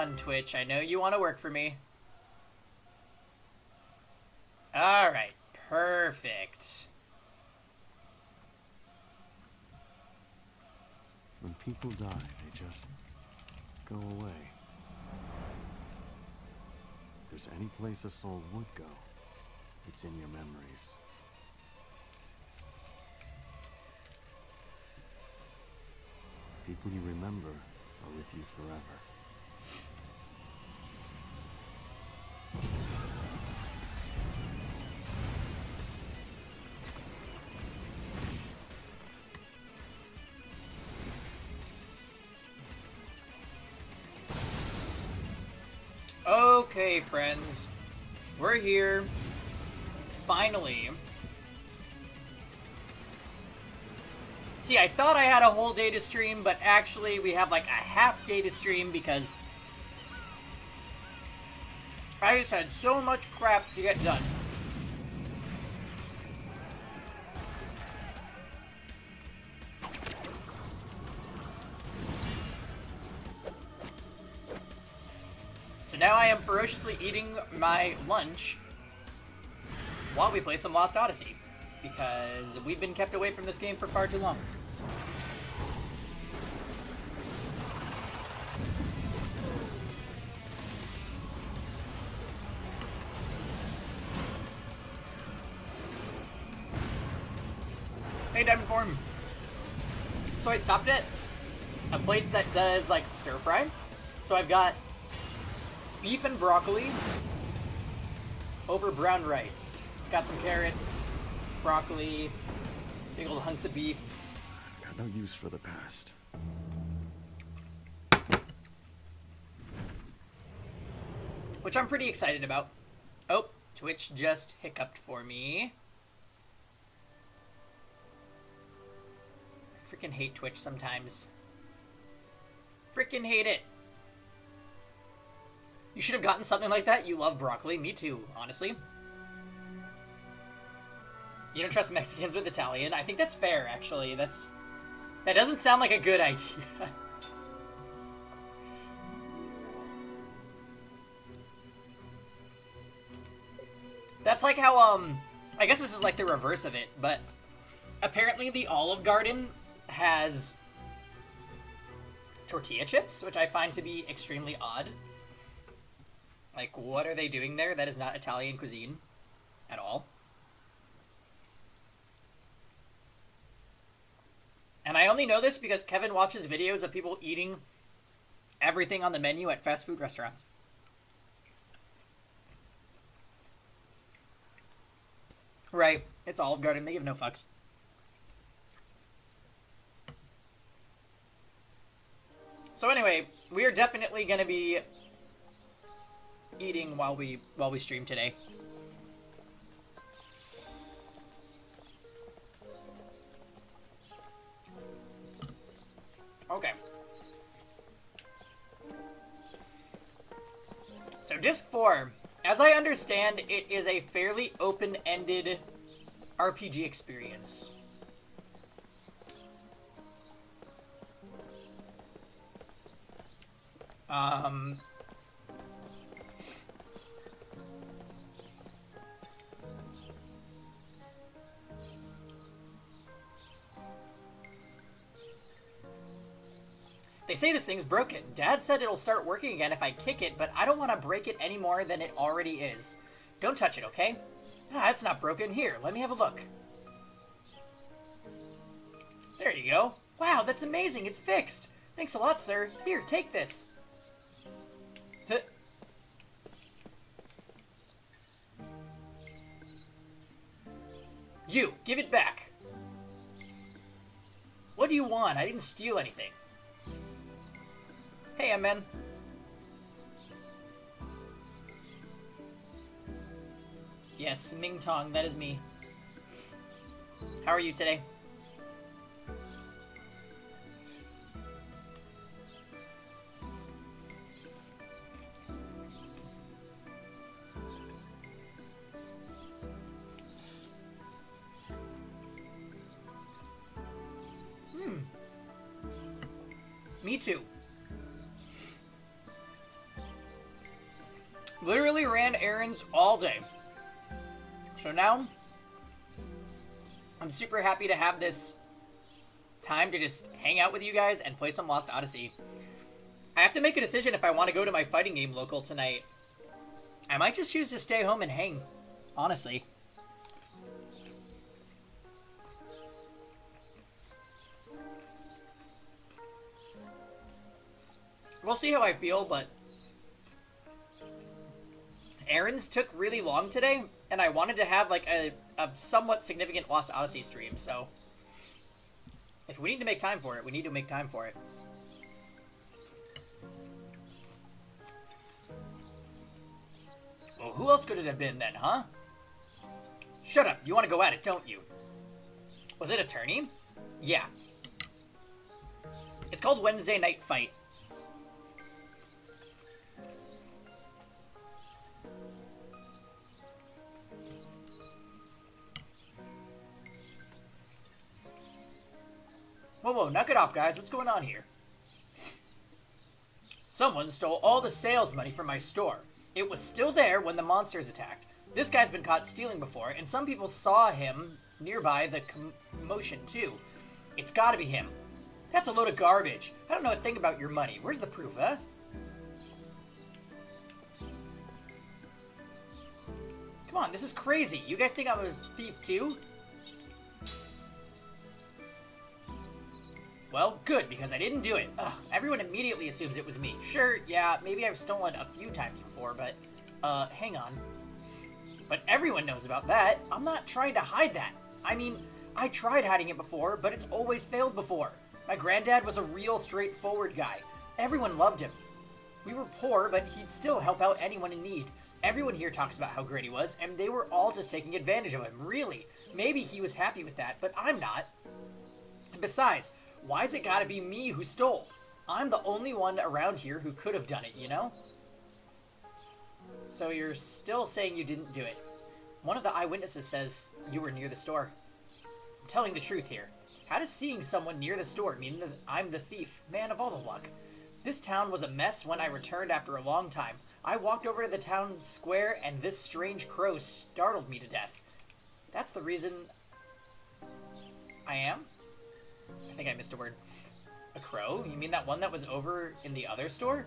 on, Twitch. I know you want to work for me. Alright, perfect. When people die, they just go away. If there's any place a soul would go, it's in your memories. People you remember are with you forever. Okay, friends. We're here. Finally. See, I thought I had a whole day to stream, but actually we have like a half day to stream because I just had so much crap to get done. So now I am ferociously eating my lunch while we play some Lost Odyssey, because we've been kept away from this game for far too long. Hey, Diamond Form. So I stopped at a place that does like stir fry. So I've got beef and broccoli over brown rice. It's got some carrots, broccoli, big old hunks of beef. Got no use for the past. Which I'm pretty excited about. Oh, Twitch just hiccuped for me. I freaking hate Twitch sometimes. Freaking hate it. You should have gotten something like that. You love broccoli. Me too, honestly. You don't trust Mexicans with Italian. I think that's fair, actually. That doesn't sound like a good idea. That's like how, I guess this is like the reverse of it, but apparently the Olive Garden has tortilla chips, which I find to be extremely odd. Like, what are they doing there? That is not Italian cuisine at all. And I only know this because Kevin watches videos of people eating everything on the menu at fast food restaurants. Right. It's Olive Garden. They give no fucks. So anyway, we are definitely going to be eating while we stream today. Okay. So Disc 4, as I understand, it is a fairly open-ended RPG experience. They say this thing's broken. Dad said it'll start working again if I kick it, but I don't want to break it any more than it already is. Don't touch it, okay? Ah, it's not broken. Here, let me have a look. There you go. Wow, that's amazing. It's fixed. Thanks a lot, sir. Here, take this. You, give it back. What do you want? I didn't steal anything. Hey, man. Yes, Ming Tong, that is me. How are you today? Me too. Literally ran errands all day. So now, I'm super happy to have this time to just hang out with you guys and play some Lost Odyssey. I have to make a decision if I want to go to my fighting game local tonight. I might just choose to stay home and hang, honestly. We'll see how I feel, but errands took really long today, and I wanted to have like a somewhat significant Lost Odyssey stream, so if we need to make time for it, we need to make time for it. Well, who else could it have been then, huh? Shut up, you want to go at it, don't you? Was it Attorney? Yeah. It's called Wednesday Night Fight. Whoa, knock it off, guys. What's going on here? Someone stole all the sales money from my store. It was still there when the monsters attacked. This guy's been caught stealing before, and some people saw him nearby the commotion, too. It's gotta be him. That's a load of garbage. I don't know a thing about your money. Where's the proof, huh? Come on, this is crazy. You guys think I'm a thief, too? Well, good, because I didn't do it. Ugh, everyone immediately assumes it was me. Sure, yeah, maybe I've stolen a few times before, but, hang on. But everyone knows about that. I'm not trying to hide that. I mean, I tried hiding it before, but it's always failed before. My granddad was a real straightforward guy. Everyone loved him. We were poor, but he'd still help out anyone in need. Everyone here talks about how great he was, and they were all just taking advantage of him, really. Maybe he was happy with that, but I'm not. And besides, why's it gotta be me who stole? I'm the only one around here who could have done it, you know? So you're still saying you didn't do it. One of the eyewitnesses says you were near the store. I'm telling the truth here. How does seeing someone near the store mean that I'm the thief? Man of all the luck. This town was a mess when I returned after a long time. I walked over to the town square and this strange crow startled me to death. That's the reason I am? I think I missed a word. A crow? You mean that one that was over in the other store?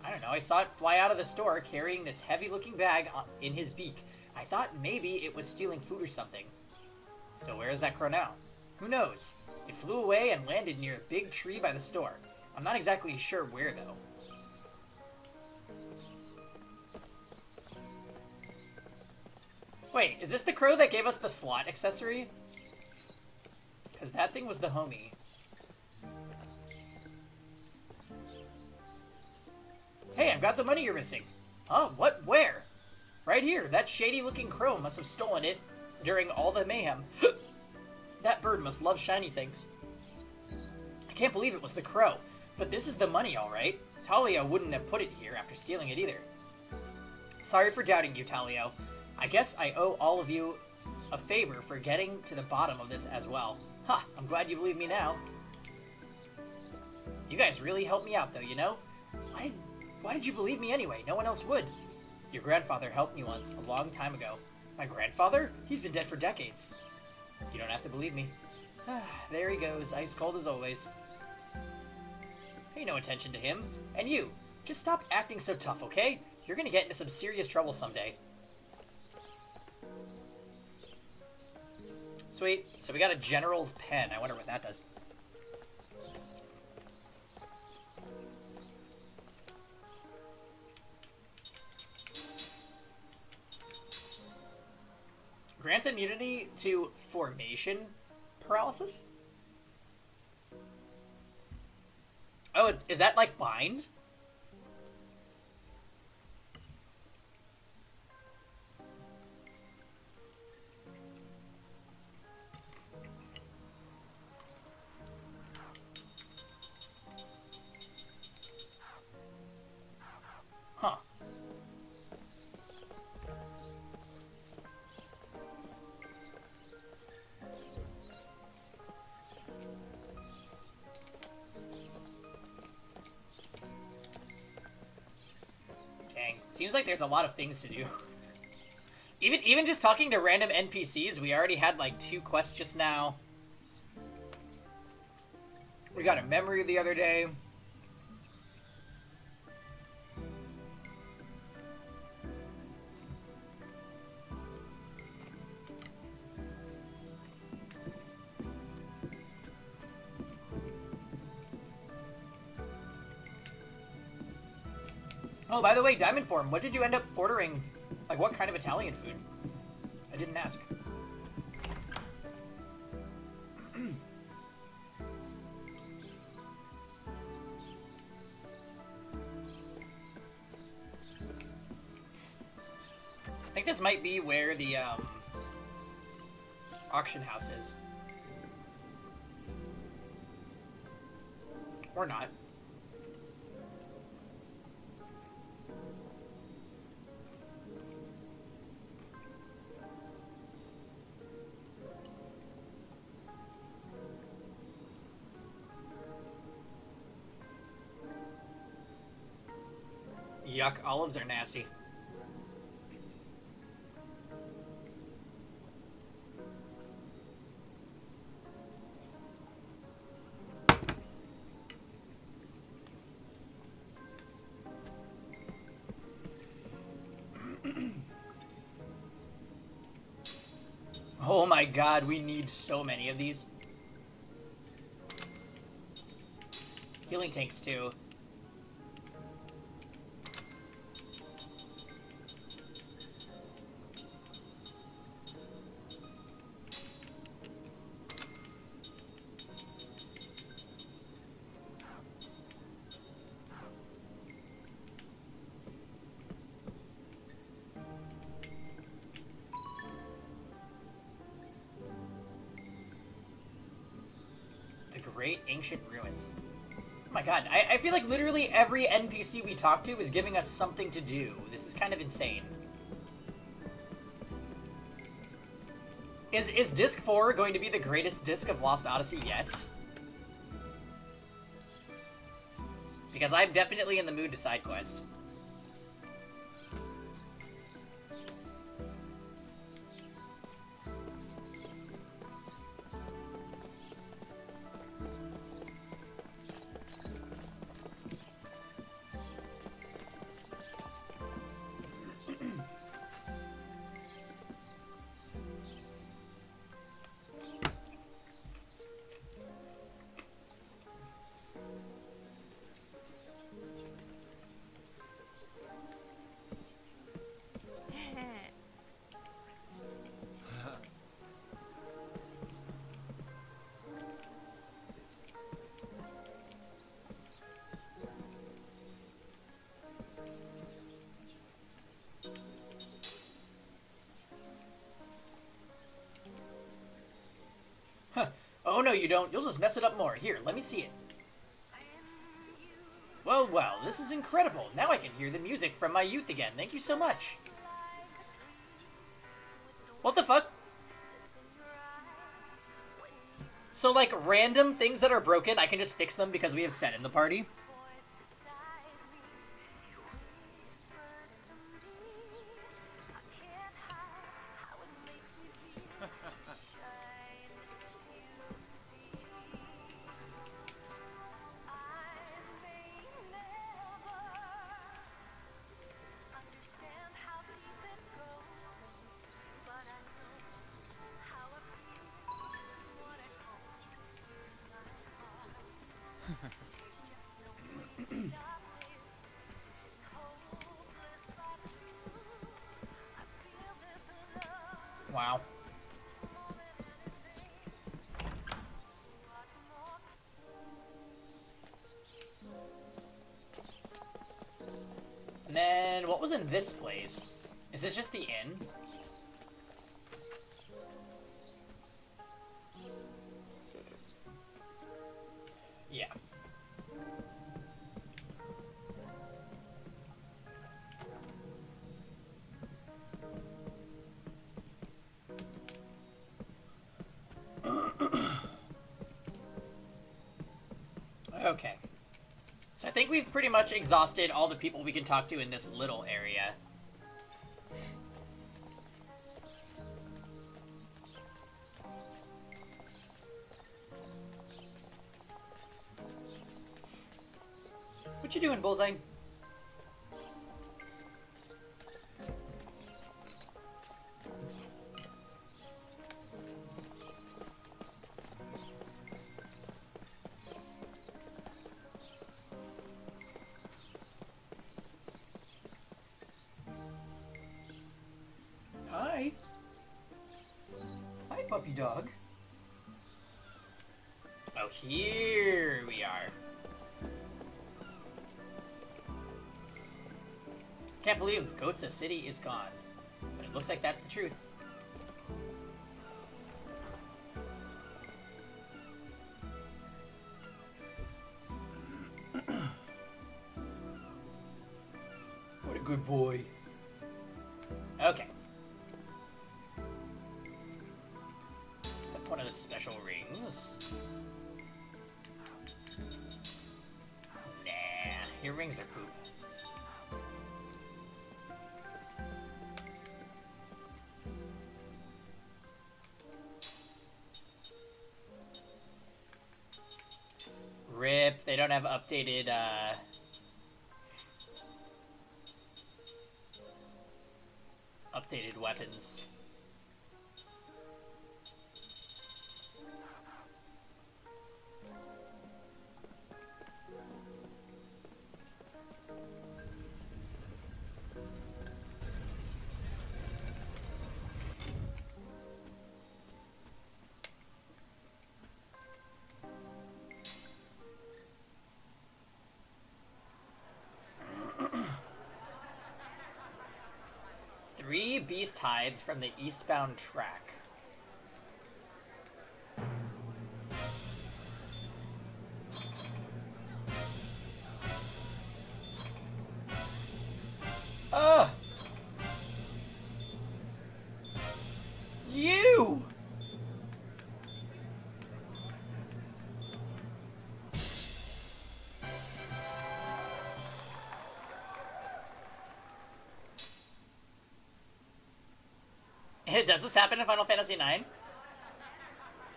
I don't know. I saw it fly out of the store carrying this heavy-looking bag in his beak. I thought maybe it was stealing food or something. So where is that crow now? Who knows? It flew away and landed near a big tree by the store. I'm not exactly sure where, though. Wait, is this the crow that gave us the slot accessory? Because that thing was the homie. Hey, I've got the money you're missing. Huh? What? Where? Right here. That shady-looking crow must have stolen it during all the mayhem. That bird must love shiny things. I can't believe it was the crow. But this is the money, all right. Talia wouldn't have put it here after stealing it either. Sorry for doubting you, Talio. I guess I owe all of you a favor for getting to the bottom of this as well. Ha, I'm glad you believe me now. You guys really helped me out, though, you know? Why did you believe me anyway? No one else would. Your grandfather helped me once, a long time ago. My grandfather? He's been dead for decades. You don't have to believe me. There he goes, ice cold as always. Pay no attention to him. And you, just stop acting so tough, okay? You're gonna get into some serious trouble someday. Sweet. So we got a general's pen. I wonder what that does. Grants immunity to formation paralysis? Oh, is that like bind? Huh. Seems like there's a lot of things to do. Even just talking to random NPCs, we already had like 2 quests just now. We got a memory the other day. Oh, by the way, Diamond Form, what did you end up ordering? Like, what kind of Italian food? I didn't ask. I think this might be where the, auction house is. Or not. Yuck, olives are nasty. Oh my god, we need so many of these. Healing tanks too. Great ancient ruins. Oh my god, I feel like literally every NPC we talk to is giving us something to do. This is kind of insane. Is Disc 4 going to be the greatest disc of Lost Odyssey yet? Because I'm definitely in the mood to side quest. Oh no you don't, you'll just mess it up more. Here, let me see it. Well, well, this is incredible. Now I can hear the music from my youth again. Thank you so much. What the fuck? So, like, random things that are broken, I can just fix them because we have Sen in the party? Wow. And then, what was in this place? Is this just the inn? Yeah. Okay. So think we've pretty much exhausted all the people we can talk to in this little area. What you doing, Bullseye? Hi. Hi, puppy dog. Oh, here we are. Can't believe Goatsa City is gone, but it looks like that's the truth. What a good boy. Okay. One of the special rings. Nah, your rings are poop. Rip, they don't have updated, updated weapons. Three beast hides from the eastbound track. Ugh! You! Does this happen in Final Fantasy IX?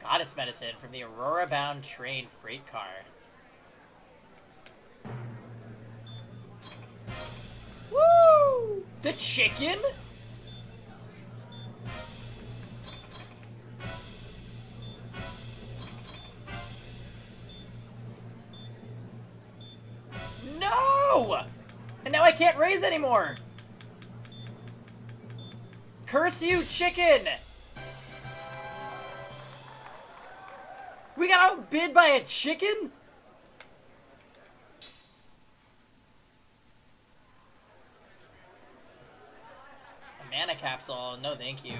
Goddess medicine from the Aurora-bound train freight car. Woo! The chicken? No! And now I can't raise anymore! Curse you, chicken! We got outbid by a chicken? A mana capsule? No, thank you.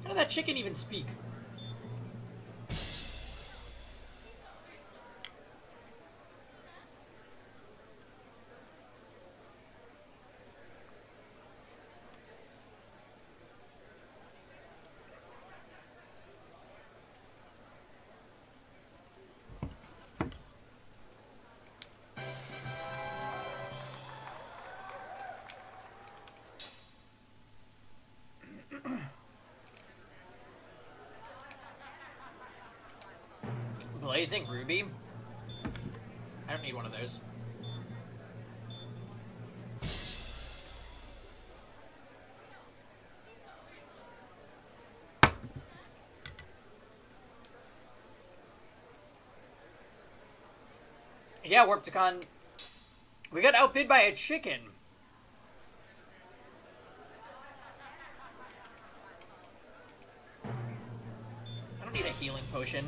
How did that chicken even speak? Blazing Ruby? I don't need one of those. Yeah, Warpticon. We got outbid by a chicken. I don't need a healing potion.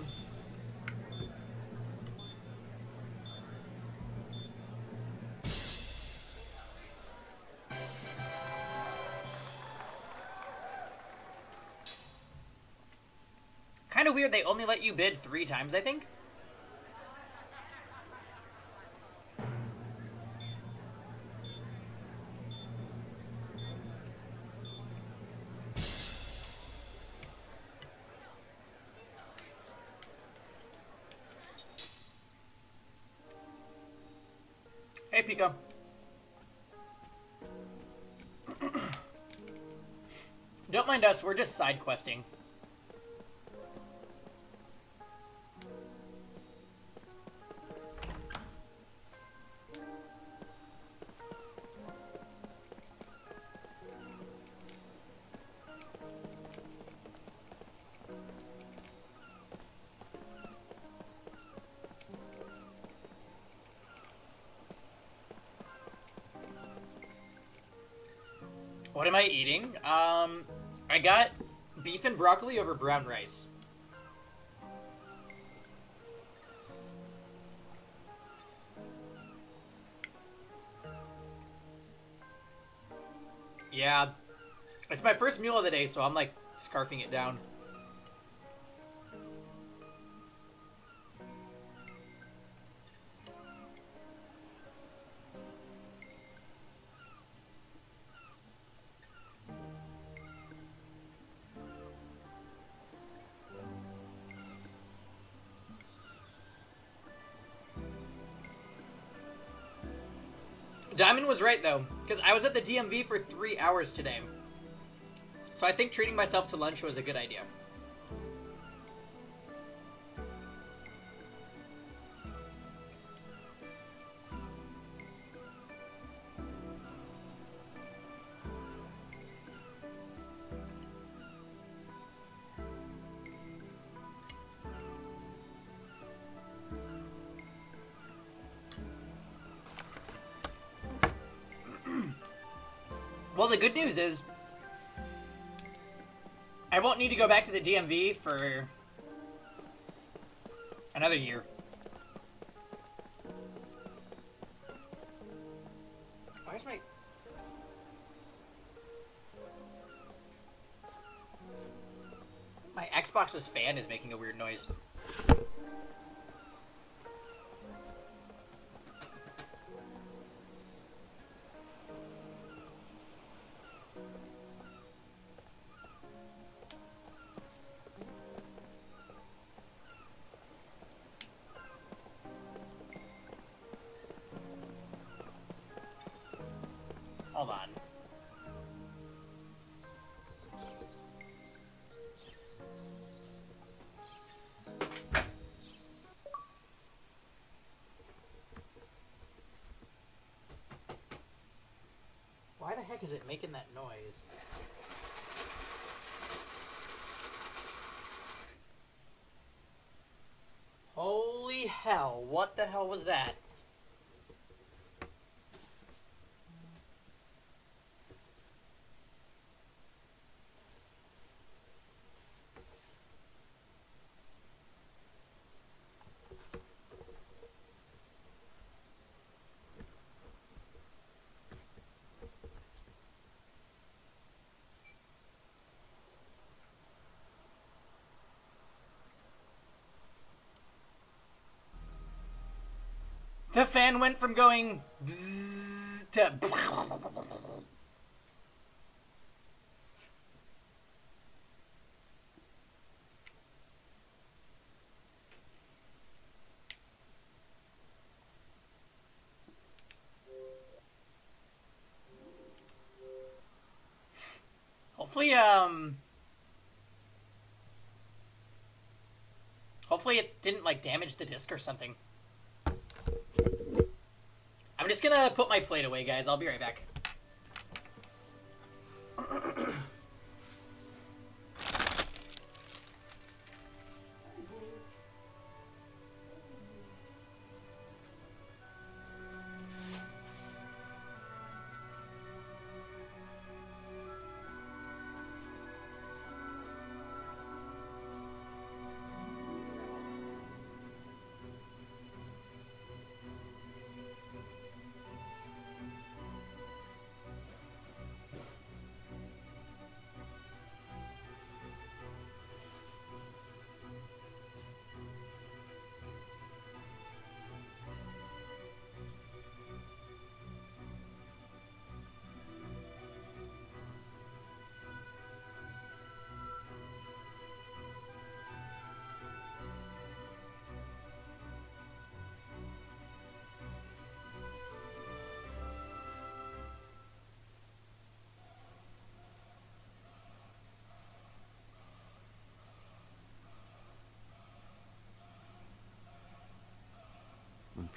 Kind of weird, they only let you bid 3 times, I think. Hey, Pico. Don't mind us, we're just side questing. What am I eating? I got beef and broccoli over brown rice. Yeah. It's my first meal of the day, so I'm like scarfing it down. Diamond was right, though, because I was at the DMV for 3 hours today. So I think treating myself to lunch was a good idea. Well, the good news is I won't need to go back to the DMV for another year. Where's my... My Xbox's fan is making a weird noise. Hold on. Why the heck is it making that noise? Holy hell, what the hell was that? The fan went from going bzzz to... Hopefully it didn't, like, damage the disc or something. I'm just gonna put my plate away, guys. I'll be right back.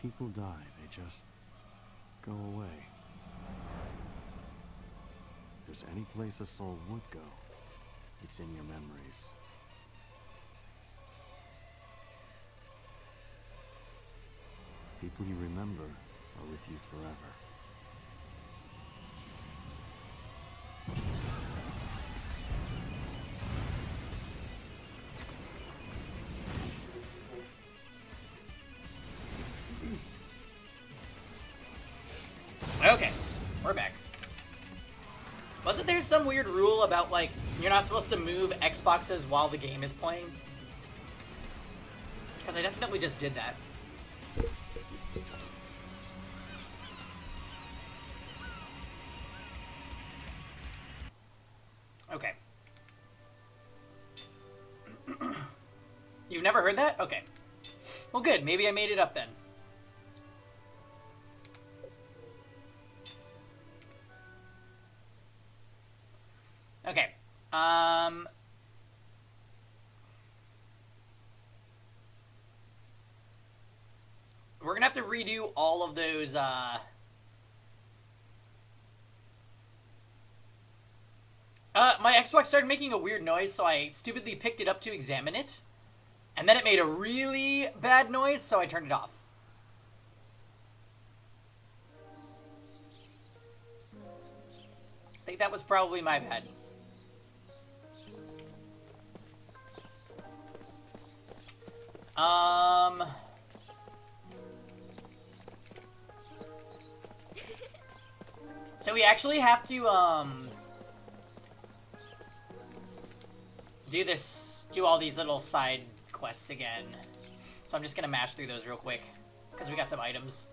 people die, they just go away. If there's any place a soul would go, it's in your memories. People you remember are with you forever. Okay, we're back. Wasn't there some weird rule about, like, you're not supposed to move Xboxes while the game is playing? Because I definitely just did that. Okay. You've never heard that? Okay. Well, good. Maybe I made it up then. Okay. We're gonna have to redo all of those, my Xbox started making a weird noise, so I stupidly picked it up to examine it. And then it made a really bad noise, so I turned it off. I think that was probably my bad. So we actually have to, do all these little side quests again. So I'm just gonna mash through those real quick, because we got some items.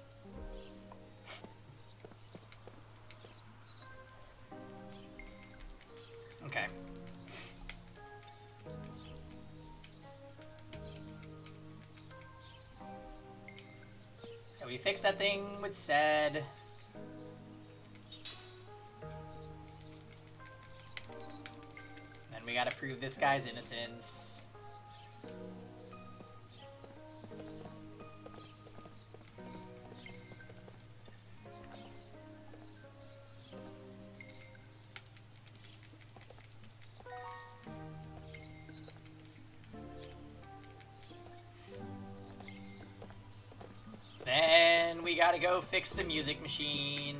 Okay. So we fixed that thing with said. Then we gotta prove this guy's innocence. Then we gotta go fix the music machine.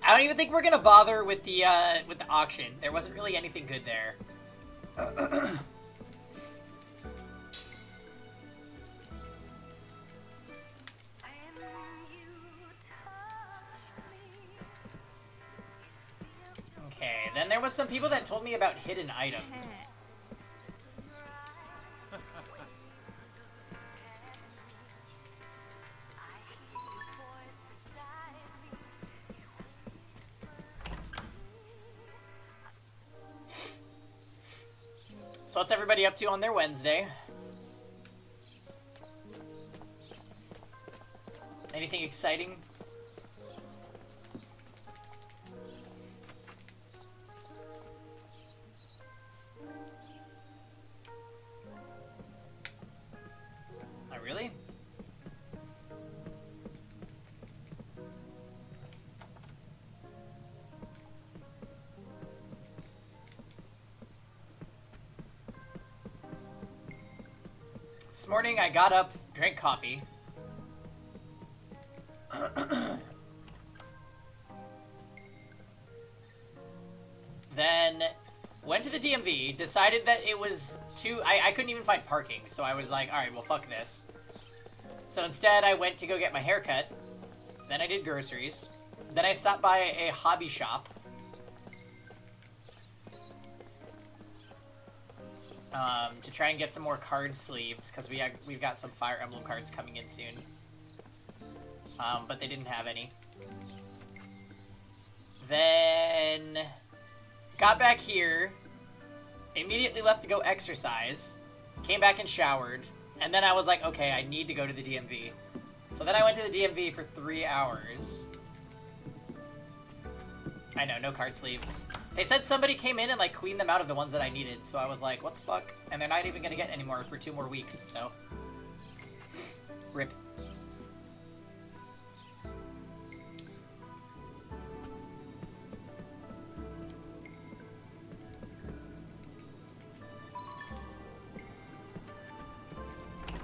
I don't even think we're gonna bother with the auction. There wasn't really anything good there. Okay, then there was some people that told me about hidden items. So what's everybody up to on their Wednesday? Anything exciting? Oh, really? This morning I got up, drank coffee. Then went to the DMV, decided that it was too... I couldn't even find parking, so I was like, alright, well, fuck this. So instead, I went to go get my hair cut. Then I did groceries. Then I stopped by a hobby shop. To try and get some more card sleeves, because we've got some Fire Emblem cards coming in soon. But they didn't have any. Then got back here, immediately left to go exercise, came back and showered, and then I was like, okay, I need to go to the DMV. So then I went to the DMV for 3 hours. I know, no card sleeves. They said somebody came in and like cleaned them out of the ones that I needed, so I was like, what the fuck? And they're not even gonna get any more for 2 more weeks, so. RIP.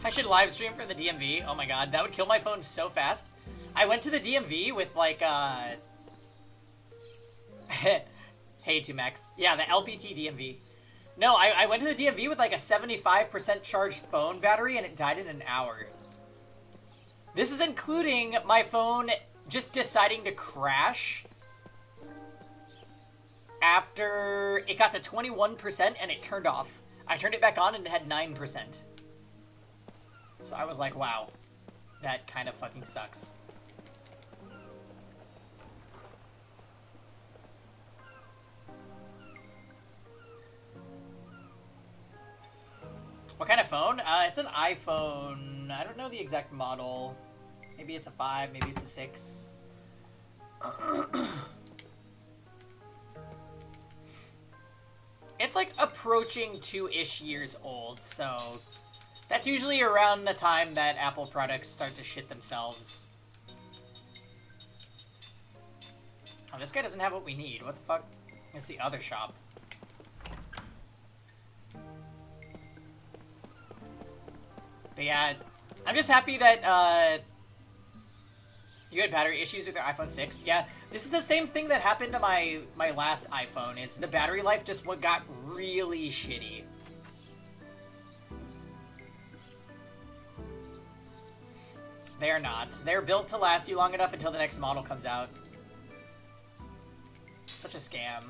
I should live stream from the DMV. Oh my god, that would kill my phone so fast. I went to the DMV with like hey 2max. Yeah, the LPT DMV. No, I went to the DMV with like a 75% charged phone battery and it died in an hour. This is including my phone just deciding to crash after it got to 21% and it turned off. I turned it back on and it had 9%. So I was like, wow, that kind of fucking sucks. What kind of phone? It's an iPhone. I don't know the exact model. Maybe it's a 5, maybe it's a 6. It's like approaching 2-ish years old, so that's usually around the time that Apple products start to shit themselves. Oh, this guy doesn't have what we need. What the fuck? It's the other shop. But yeah, I'm just happy that you had battery issues with your iPhone 6. Yeah, this is the same thing that happened to my last iPhone, is the battery life just got really shitty. They're not. They're built to last you long enough until the next model comes out. Such a scam.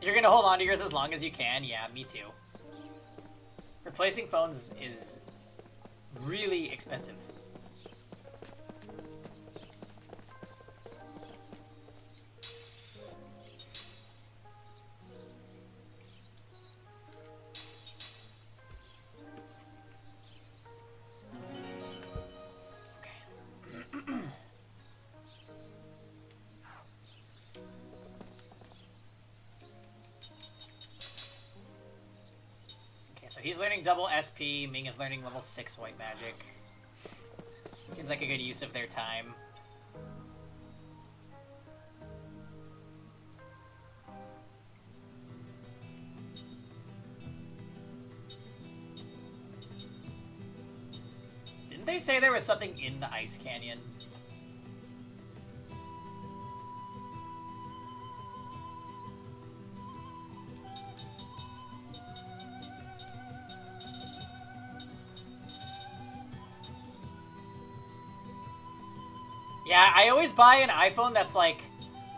You're gonna hold on to yours as long as you can? Yeah, me too. Replacing phones is really expensive. So he's learning double SP, Ming is learning level 6 white magic. Seems like a good use of their time. Didn't they say there was something in the ice canyon? Yeah, I always buy an iPhone that's like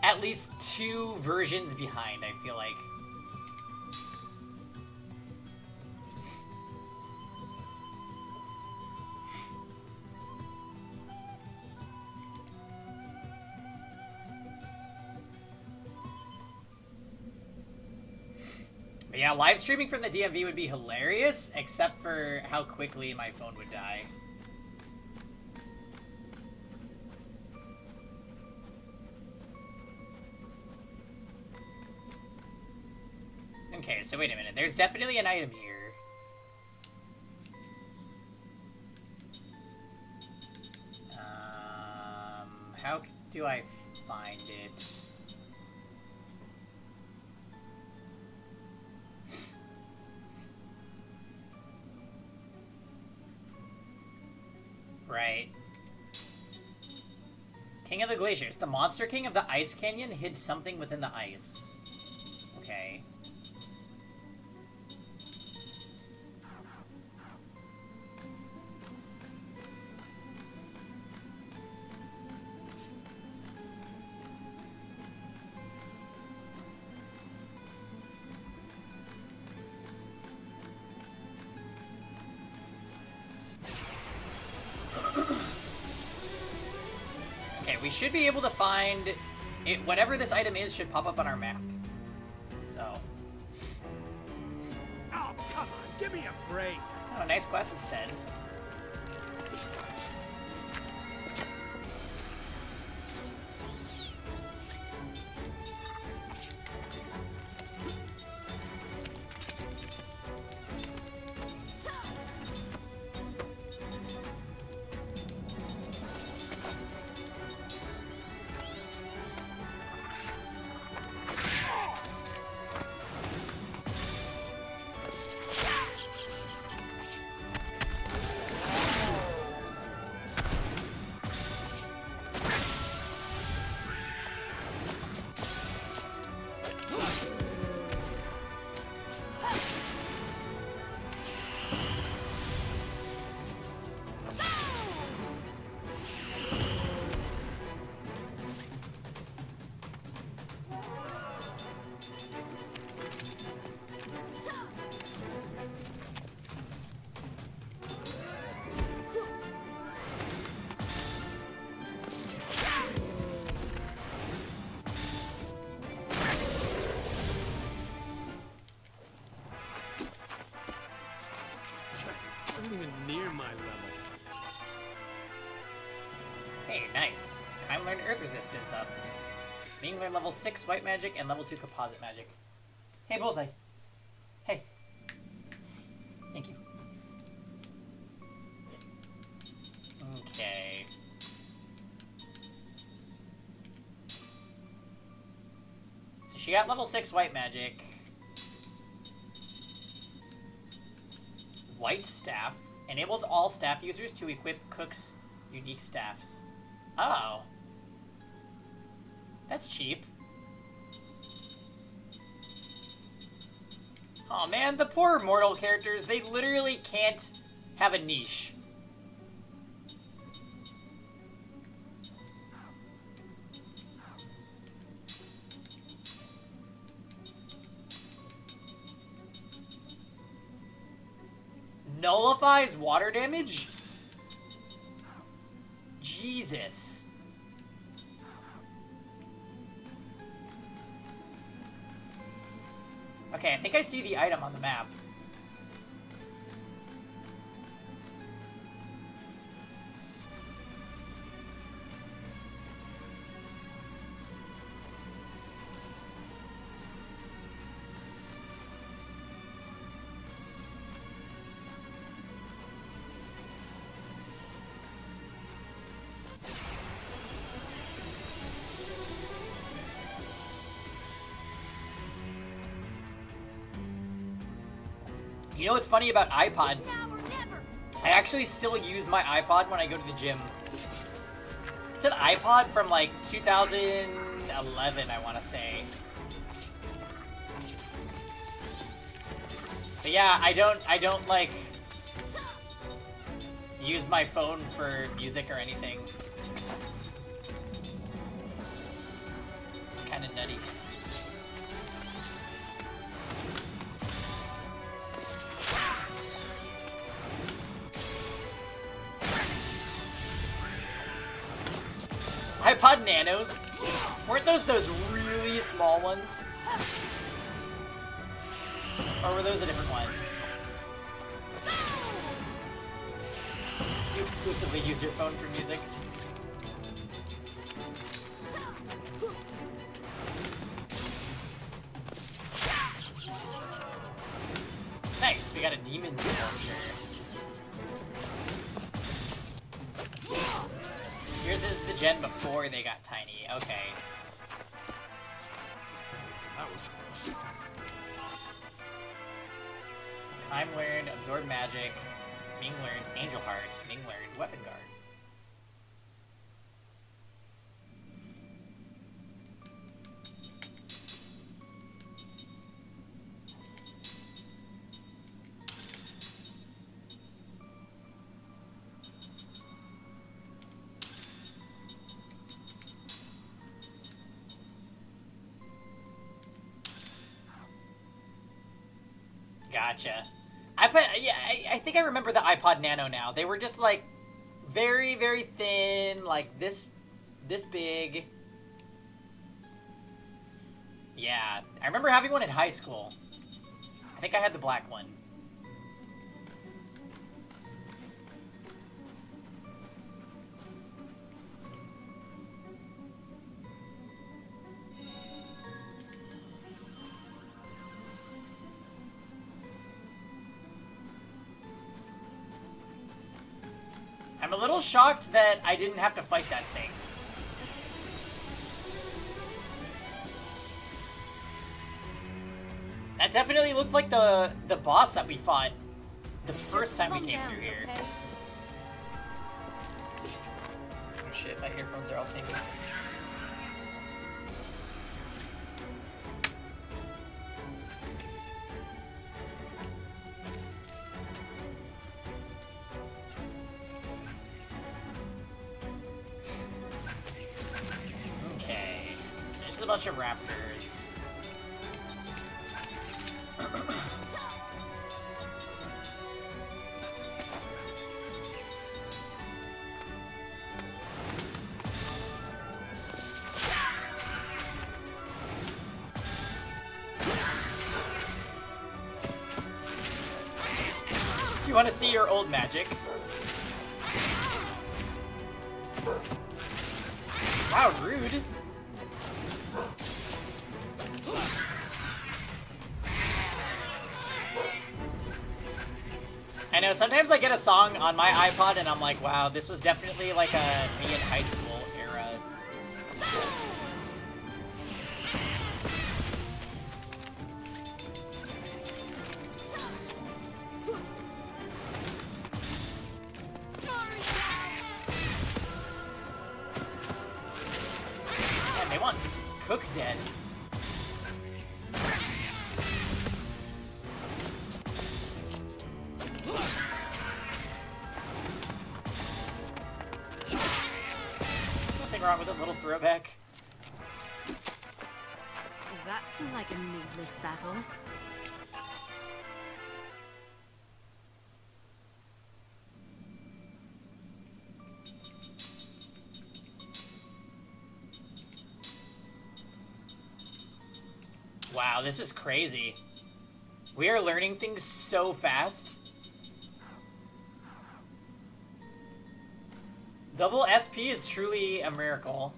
at least 2 versions behind, I feel like. But yeah, live streaming from the DMV would be hilarious, except for how quickly my phone would die. Okay, so wait a minute. There's definitely an item here. How do I find it? Right. King of the Glaciers. The Monster King of the Ice Canyon hid something within the ice. Okay. we should be able to find it. Whatever this item is should pop up on our map. So. Oh, come on, give me a break. Oh, nice quest is said. Wasn't even near my level. Hey, nice. Time learned Earth Resistance up. Being learned level 6 White Magic and level 2 Composite Magic. Hey, Bullseye. Hey. Thank you. Okay. So she got level 6 White Magic. White Staff enables all staff users to equip Cook's unique staffs. Oh. That's cheap. Oh man, the poor mortal characters, they literally can't have a niche. Nullifies water damage? Jesus. Okay, I think I see the item on the map. You know what's funny about iPods? I actually still use my iPod when I go to the gym. It's an iPod from like 2011, I want to say. But yeah, I don't like use my phone for music or anything. It's kind of nutty. iPod Nanos? Weren't those really small ones? Or were those a different one? You exclusively use your phone for music? Nice, we got a demon sculpture. Yours is the gen before they got tiny. Okay. That was close. Time learned, absorb magic. Ming learned, angel heart. Ming learned, weapon guard. Gotcha. I think I remember the iPod Nano now. They were just like very, very thin, like this this big. Yeah, I remember having one in high school. I think I had the black one. I'm a little shocked that I didn't have to fight that thing. That definitely looked like the boss that we fought the first time we came through here. Okay? Oh shit, my earphones are all tingling. Okay, so just a bunch of raptors. You want to see your old magic? Wow, rude. I know, sometimes I get a song on my iPod and I'm like, wow, this was definitely like a me in high school era. Man, they want Cook dead. Nothing wrong with a little throwback. That seemed like a needless battle. Wow, this is crazy. We are learning things so fast. Double SP is truly a miracle.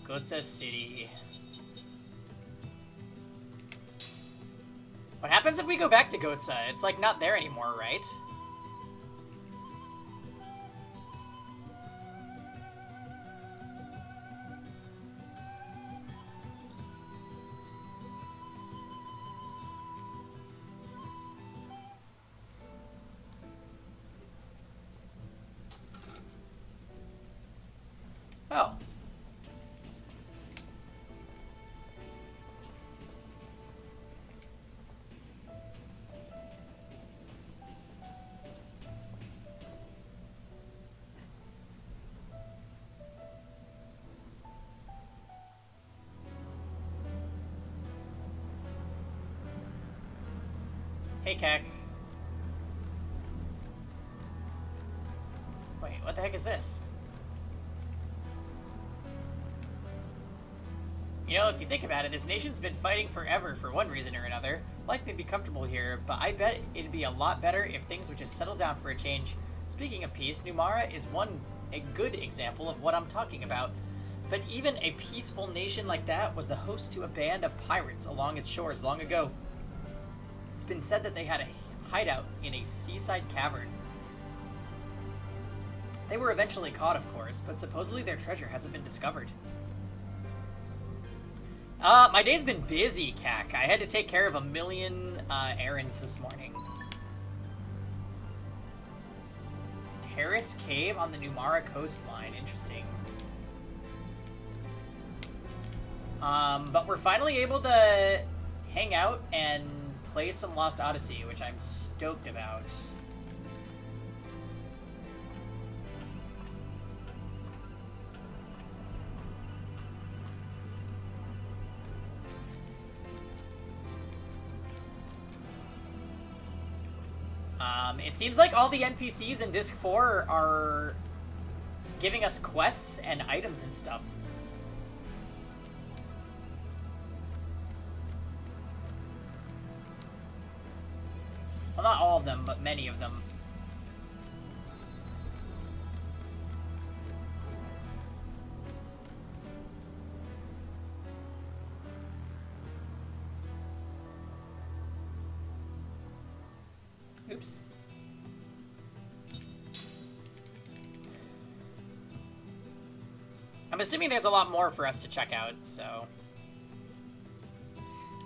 Gotsa City. What happens if we go back to Gotsa? It's like not there anymore, right? Oh. Hey, Keck. Wait, what the heck is this? You know, if you think about it, this nation's been fighting forever for one reason or another. Life may be comfortable here, but I bet it'd be a lot better if things would just settle down for a change. Speaking of peace, Numara is a good example of what I'm talking about. But even a peaceful nation like that was the host to a band of pirates along its shores long ago. It's been said that they had a hideout in a seaside cavern. They were eventually caught, of course, but supposedly their treasure hasn't been discovered. My day's been busy, Cac. I had to take care of a million errands this morning. Terrace Cave on the Numara coastline. Interesting. But we're finally able to hang out and play some Lost Odyssey, which I'm stoked about. It seems like all the NPCs in Disc 4 are giving us quests and items and stuff. Well, not all of them, but many of them. Oops. I'm assuming there's a lot more for us to check out, so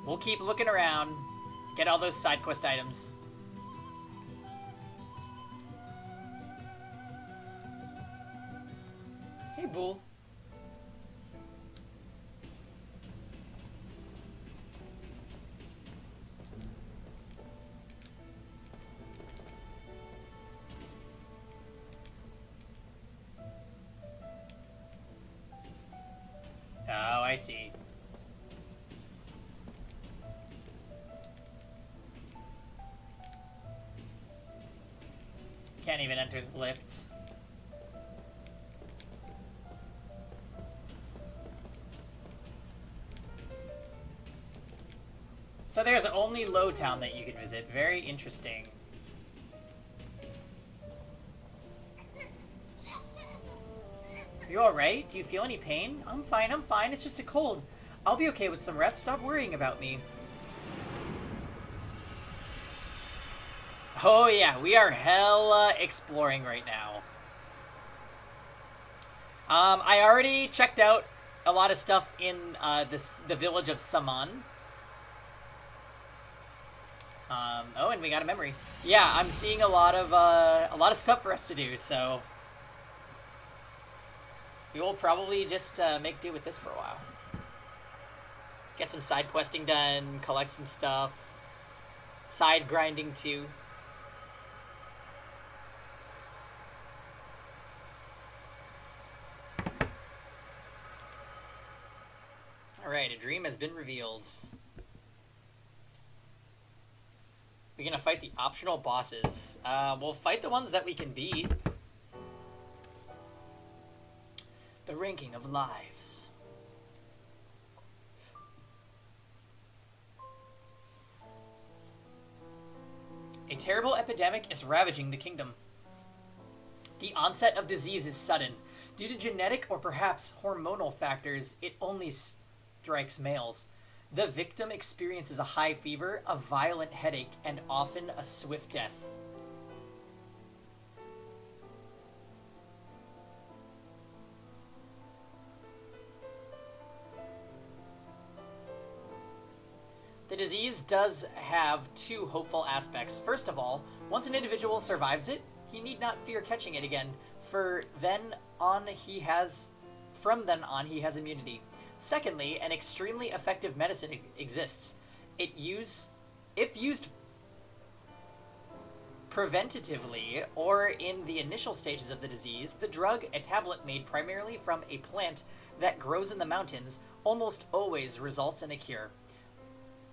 we'll keep looking around, get all those side quest items. Hey, Bull. Oh, I see. Can't even enter the lift. So there's only Lowtown that you can visit. Very interesting. Are you alright? Do you feel any pain? I'm fine, I'm fine. It's just a cold. I'll be okay with some rest. Stop worrying about me. Oh yeah, we are hella exploring right now. I already checked out a lot of stuff in the village of Saman. Oh, and we got a memory. Yeah, I'm seeing a lot of stuff for us to do, so we will probably just make do with this for a while. Get some side questing done, collect some stuff, side grinding too. Alright, a dream has been revealed. We're gonna fight the optional bosses. We'll fight the ones that we can beat. The ranking of lives. A terrible epidemic is ravaging the kingdom. The onset of disease is sudden. Due to genetic or perhaps hormonal factors, it only strikes males. The victim experiences a high fever, a violent headache, and often a swift death. The disease does have two hopeful aspects. First of all, once an individual survives it, he need not fear catching it again, from then on he has immunity. Secondly, an extremely effective medicine exists. If used preventatively or in the initial stages of the disease, the drug, a tablet made primarily from a plant that grows in the mountains, almost always results in a cure.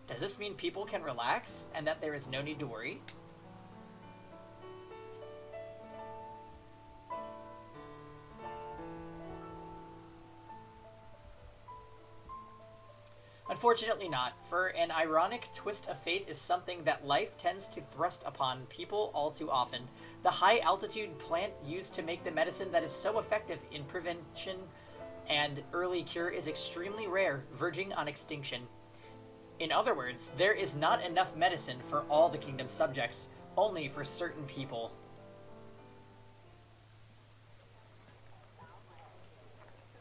Does this mean people can relax and that there is no need to worry? Unfortunately not, for an ironic twist of fate is something that life tends to thrust upon people all too often. The high-altitude plant used to make the medicine that is so effective in prevention and early cure is extremely rare, verging on extinction. In other words, there is not enough medicine for all the kingdom's subjects, only for certain people.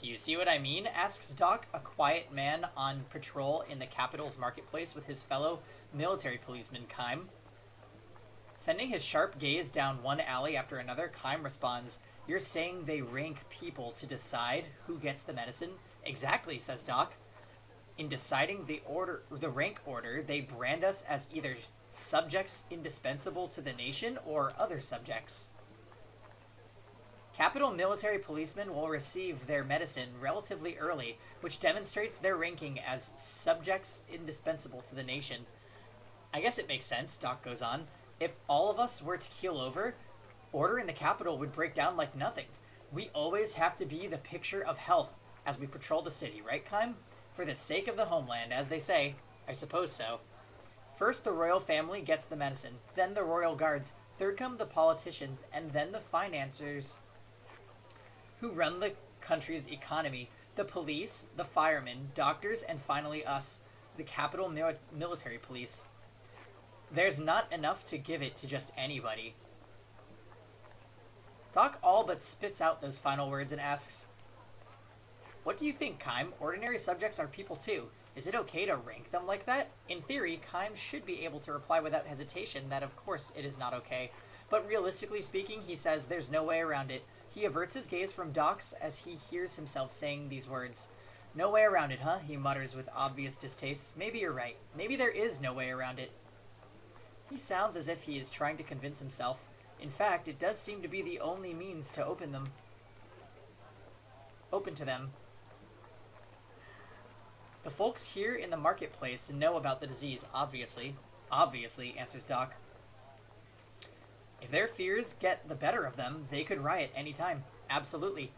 Do you see what I mean? Asks Doc, a quiet man on patrol in the capital's marketplace with his fellow military policeman, Kime. Sending his sharp gaze down one alley after another, Kime responds, "You're saying they rank people to decide who gets the medicine?" "Exactly," says Doc. "In deciding the rank order, they brand us as either subjects indispensable to the nation or other subjects. Capital military policemen will receive their medicine relatively early, which demonstrates their ranking as subjects indispensable to the nation." "I guess it makes sense," Doc goes on. "If all of us were to keel over, order in the capital would break down like nothing. We always have to be the picture of health as we patrol the city, right, Kime? For the sake of the homeland, as they say." "I suppose so." "First the royal family gets the medicine, then the royal guards, third come the politicians, and then the financiers who run the country's economy, the police, the firemen, doctors, and finally us, the capital military police. There's not enough to give it to just anybody." Doc all but spits out those final words and asks, "What do you think, Kime? Ordinary subjects are people too. Is it okay to rank them like that?" In theory, Kime should be able to reply without hesitation that of course it is not okay. But realistically speaking, he says there's no way around it. He averts his gaze from Doc's as he hears himself saying these words. "No way around it, huh?" he mutters with obvious distaste. "Maybe you're right. Maybe there is no way around it." He sounds as if he is trying to convince himself. In fact, it does seem to be the only means to open to them. "The folks here in the marketplace know about the disease, obviously." "Obviously," answers Doc. "If their fears get the better of them, they could riot any time." "Absolutely.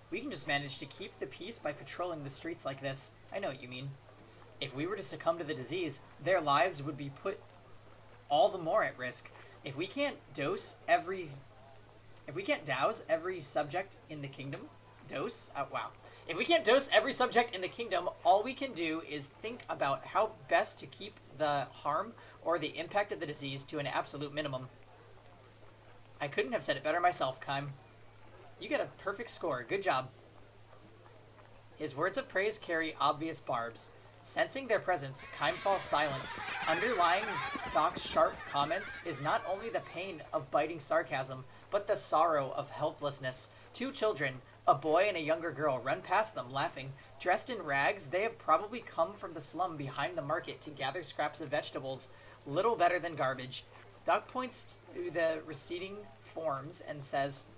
We can just manage to keep the peace by patrolling the streets like this." "I know what you mean." "If we were to succumb to the disease, their lives would be put all the more at risk. If we can't douse every subject in the kingdom, If we can't dose every subject in the kingdom, all we can do is think about how best to keep the harm or the impact of the disease to an absolute minimum." "I couldn't have said it better myself, Kime. You get a perfect score. Good job." His words of praise carry obvious barbs. Sensing their presence, Kime falls silent. Underlying Doc's sharp comments is not only the pain of biting sarcasm, but the sorrow of helplessness. Two children, a boy and a younger girl, run past them, laughing. Dressed in rags, they have probably come from the slum behind the market to gather scraps of vegetables, little better than garbage. Doc points to the receding forms and says,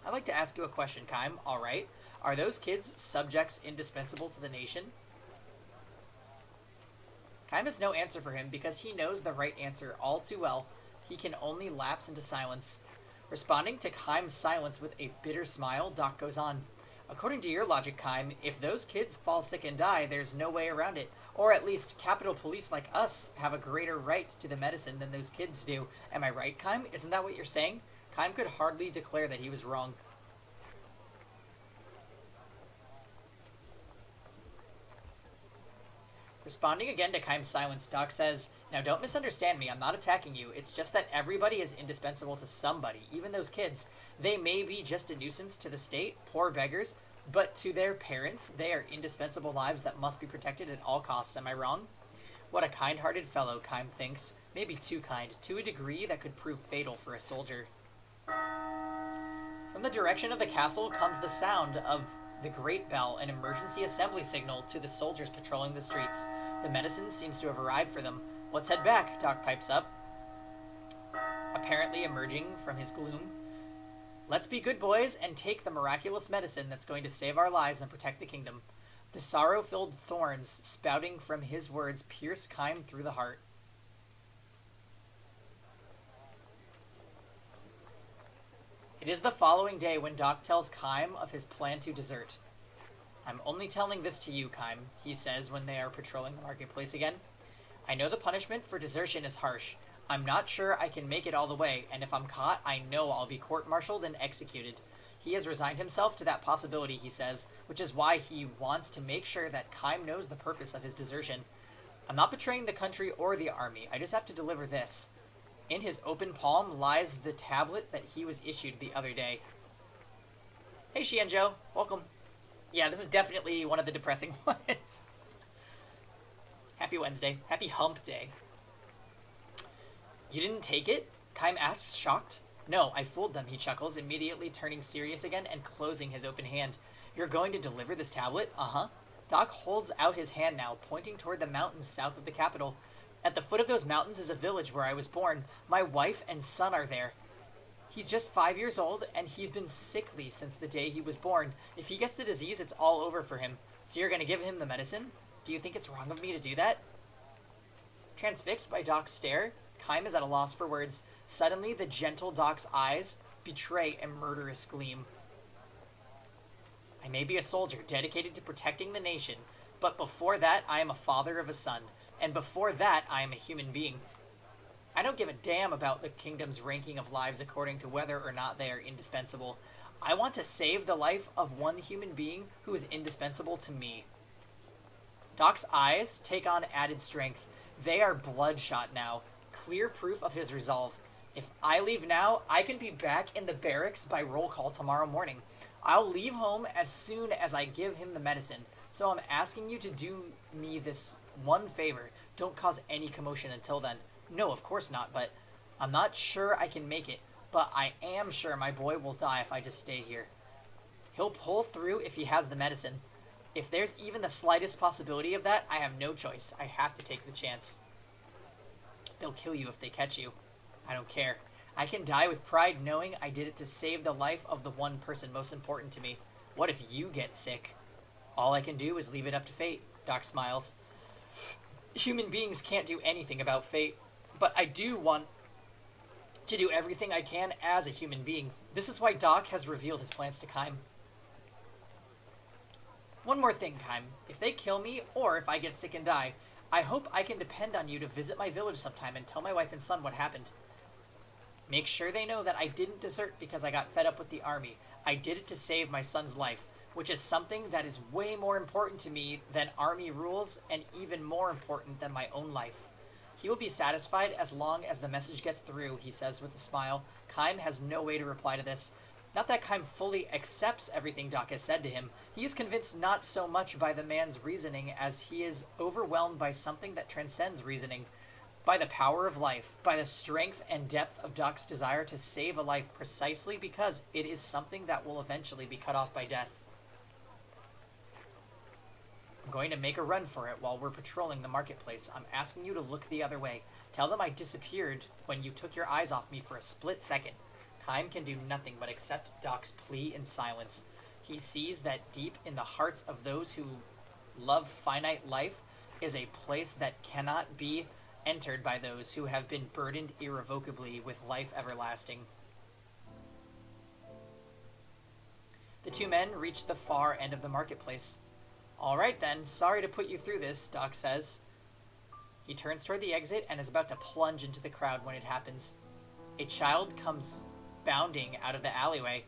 "I'd like to ask you a question, Kime, all right? Are those kids subjects indispensable to the nation?" Kime has no answer for him because he knows the right answer all too well. He can only lapse into silence. Responding to Kime's silence with a bitter smile, Doc goes on. "According to your logic, Kime, if those kids fall sick and die, there's no way around it. Or at least capital police like us have a greater right to the medicine than those kids do. Am I right, Kime? Isn't that what you're saying?" Kime could hardly declare that he was wrong. Responding again to Kime's silence, Doc says, "Now don't misunderstand me, I'm not attacking you. It's just that everybody is indispensable to somebody, even those kids. They may be just a nuisance to the state, poor beggars, but to their parents, they are indispensable lives that must be protected at all costs. Am I wrong?" What a kind-hearted fellow, Kime thinks. Maybe too kind, to a degree that could prove fatal for a soldier. From the direction of the castle comes the sound of the great bell, an emergency assembly signal to the soldiers patrolling the streets. The medicine seems to have arrived for them. "Let's head back," Doc pipes up, apparently emerging from his gloom. "Let's be good boys and take the miraculous medicine that's going to save our lives and protect the kingdom." The sorrow-filled thorns spouting from his words pierce Kime through the heart. It is the following day when Doc tells Kime of his plan to desert. "I'm only telling this to you, Kime," he says when they are patrolling the marketplace again. "I know the punishment for desertion is harsh. I'm not sure I can make it all the way, and if I'm caught, I know I'll be court-martialed and executed." He has resigned himself to that possibility, he says, which is why he wants to make sure that Kime knows the purpose of his desertion. "I'm not betraying the country or the army. I just have to deliver this." In his open palm lies the tablet that he was issued the other day. Hey, Xianzhou. Welcome. Yeah, this is definitely one of the depressing ones. Happy Wednesday. Happy hump day. You didn't take it? Kaim asks, shocked. No, I fooled them, he chuckles, immediately turning serious again and closing his open hand. You're going to deliver this tablet? Uh-huh. Doc holds out his hand now, pointing toward the mountains south of the capital. At the foot of those mountains is a village where I was born. My wife and son are there. He's just 5 years old, and he's been sickly since the day he was born. If he gets the disease, it's all over for him. So you're going to give him the medicine? Do you think it's wrong of me to do that? Transfixed by Doc's stare, Kaim is at a loss for words. Suddenly, the gentle Doc's eyes betray a murderous gleam. I may be a soldier dedicated to protecting the nation, but before that, I am a father of a son. And before that, I am a human being. I don't give a damn about the kingdom's ranking of lives according to whether or not they are indispensable. I want to save the life of one human being who is indispensable to me. Doc's eyes take on added strength. They are bloodshot now, clear proof of his resolve. If I leave now, I can be back in the barracks by roll call tomorrow morning. I'll leave home as soon as I give him the medicine. So I'm asking you to do me this one favor. Don't cause any commotion until then. No, of course not, but I'm not sure I can make it. But I am sure my boy will die if I just stay here. He'll pull through if he has the medicine. If there's even the slightest possibility of that, I have no choice. I have to take the chance. They'll kill you if they catch you. I don't care. I can die with pride knowing I did it to save the life of the one person most important to me. What if you get sick? All I can do is leave it up to fate. Doc smiles. Human beings can't do anything about fate, but I do want to do everything I can as a human being. This is why Doc has revealed his plans to Kaim. One more thing, Kaim. If they kill me, or if I get sick and die, I hope I can depend on you to visit my village sometime and tell my wife and son what happened. Make sure they know that I didn't desert because I got fed up with the army. I did it to save my son's life, which is something that is way more important to me than army rules and even more important than my own life. He will be satisfied as long as the message gets through, he says with a smile. Kaim has no way to reply to this. Not that Kaim fully accepts everything Doc has said to him. He is convinced not so much by the man's reasoning as he is overwhelmed by something that transcends reasoning. By the power of life, by the strength and depth of Doc's desire to save a life precisely because it is something that will eventually be cut off by death. I'm going to make a run for it while we're patrolling the marketplace. I'm asking you to look the other way. Tell them I disappeared when you took your eyes off me for a split second. Kaim can do nothing but accept Doc's plea in silence. He sees that deep in the hearts of those who love finite life is a place that cannot be entered by those who have been burdened irrevocably with life everlasting. The two men reach the far end of the marketplace. All right then, sorry to put you through this, Doc says. He turns toward the exit and is about to plunge into the crowd when it happens. A child comes bounding out of the alleyway.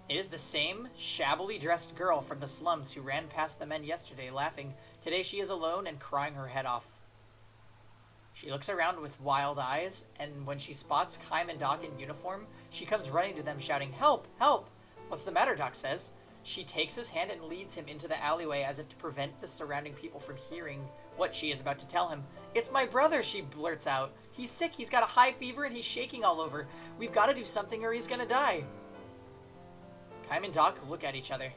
It is the same shabbily dressed girl from the slums who ran past the men yesterday laughing. Today she is alone and crying her head off. She looks around with wild eyes, and when she spots Kaim and Doc in uniform, she comes running to them shouting, "Help! Help!" "What's the matter?" Doc says. She takes his hand and leads him into the alleyway as if to prevent the surrounding people from hearing what she is about to tell him. "It's my brother," she blurts out. "He's sick, he's got a high fever, and he's shaking all over. We've got to do something or he's gonna die." Kaim and Doc look at each other.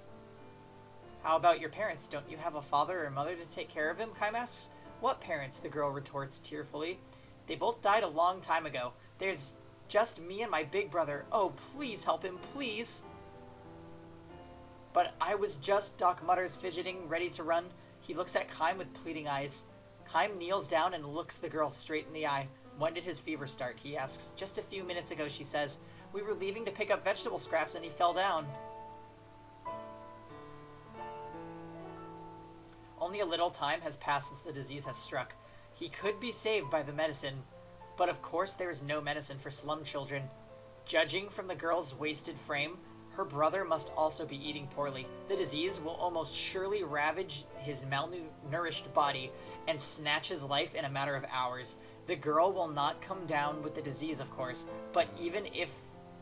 "How about your parents? Don't you have a father or mother to take care of him?" Kaim asks. "What parents?" the girl retorts tearfully. "They both died a long time ago. There's just me and my big brother. Oh, please help him, please." "But I was just," Doc mutters, fidgeting, ready to run. He looks at Kaim with pleading eyes. Kaim kneels down and looks the girl straight in the eye. "When did his fever start?" he asks. "Just a few minutes ago," she says. "We were leaving to pick up vegetable scraps and he fell down." Only a little time has passed since the disease has struck. He could be saved by the medicine, but of course there is no medicine for slum children. Judging from the girl's wasted frame, her brother must also be eating poorly. The disease will almost surely ravage his malnourished body and snatch his life in a matter of hours. The girl will not come down with the disease, of course, but even if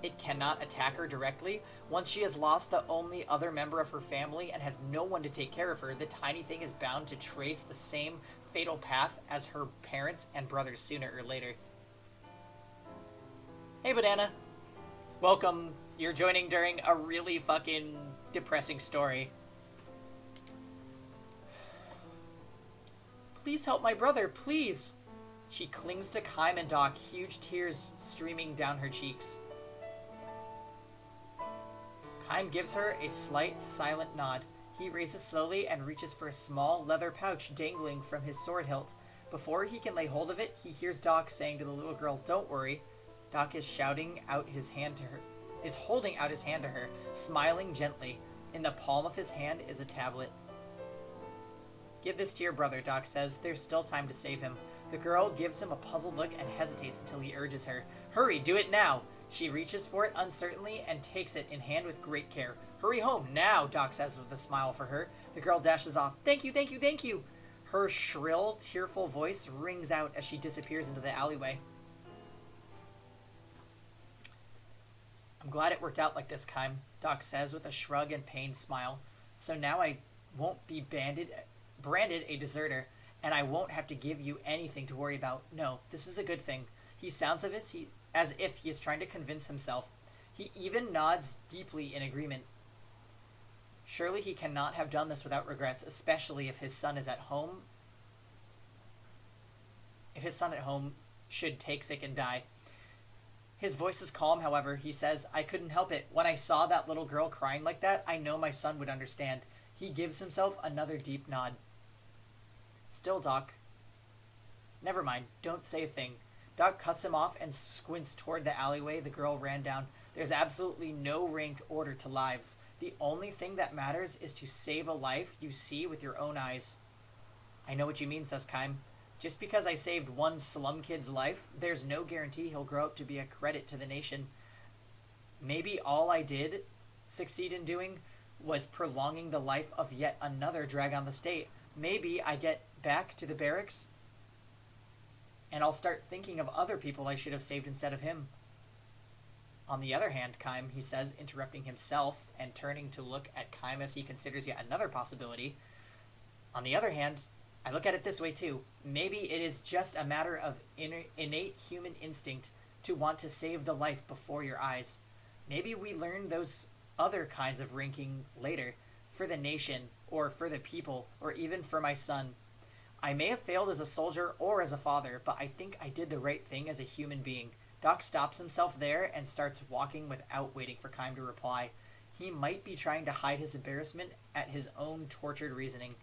it cannot attack her directly. Once she has lost the only other member of her family and has no one to take care of her, the tiny thing is bound to trace the same fatal path as her parents and brothers sooner or later. Hey, Banana. Welcome. You're joining during a really fucking depressing story. Please help my brother, please. She clings to Kaim and Doc, huge tears streaming down her cheeks. Kaim gives her a slight, silent nod. He raises slowly and reaches for a small leather pouch dangling from his sword hilt. Before he can lay hold of it, he hears Doc saying to the little girl, "Don't worry." Doc is holding out his hand to her, smiling gently. In the palm of his hand is a tablet. "Give this to your brother," Doc says. "There's still time to save him." The girl gives him a puzzled look and hesitates until he urges her. "Hurry, do it now!" She reaches for it uncertainly and takes it in hand with great care. "Hurry home, now," Doc says with a smile for her. The girl dashes off. "Thank you, thank you, thank you!" Her shrill, tearful voice rings out as she disappears into the alleyway. "I'm glad it worked out like this, Kaim," Doc says with a shrug and pained smile. "So now I won't be branded a deserter, and I won't have to give you anything to worry about. No, this is a good thing." He sounds as if he is trying to convince himself. He even nods deeply in agreement. Surely he cannot have done this without regrets, especially if his son is at home. If his son at home should take sick and die. His voice is calm, however. He says, "I couldn't help it. When I saw that little girl crying like that, I know my son would understand." He gives himself another deep nod. "Still, Doc." "Never mind. Don't say a thing." Doc cuts him off and squints toward the alleyway the girl ran down. There's absolutely no rank order to lives. The only thing that matters is to save a life you see with your own eyes. "I know what you mean," says Kaim. "Just because I saved one slum kid's life, there's no guarantee he'll grow up to be a credit to the nation. Maybe all I did succeed in doing was prolonging the life of yet another drag on the state. Maybe I get back to the barracks and I'll start thinking of other people I should have saved instead of him." "On the other hand, Kaim," he says, interrupting himself and turning to look at Kaim as he considers yet another possibility. "On the other hand, I look at it this way too. Maybe it is just a matter of innate human instinct to want to save the life before your eyes. Maybe we learn those other kinds of ranking later, for the nation, or for the people, or even for my son. I may have failed as a soldier or as a father, but I think I did the right thing as a human being." Doc stops himself there and starts walking without waiting for Kaim to reply. He might be trying to hide his embarrassment at his own tortured reasoning.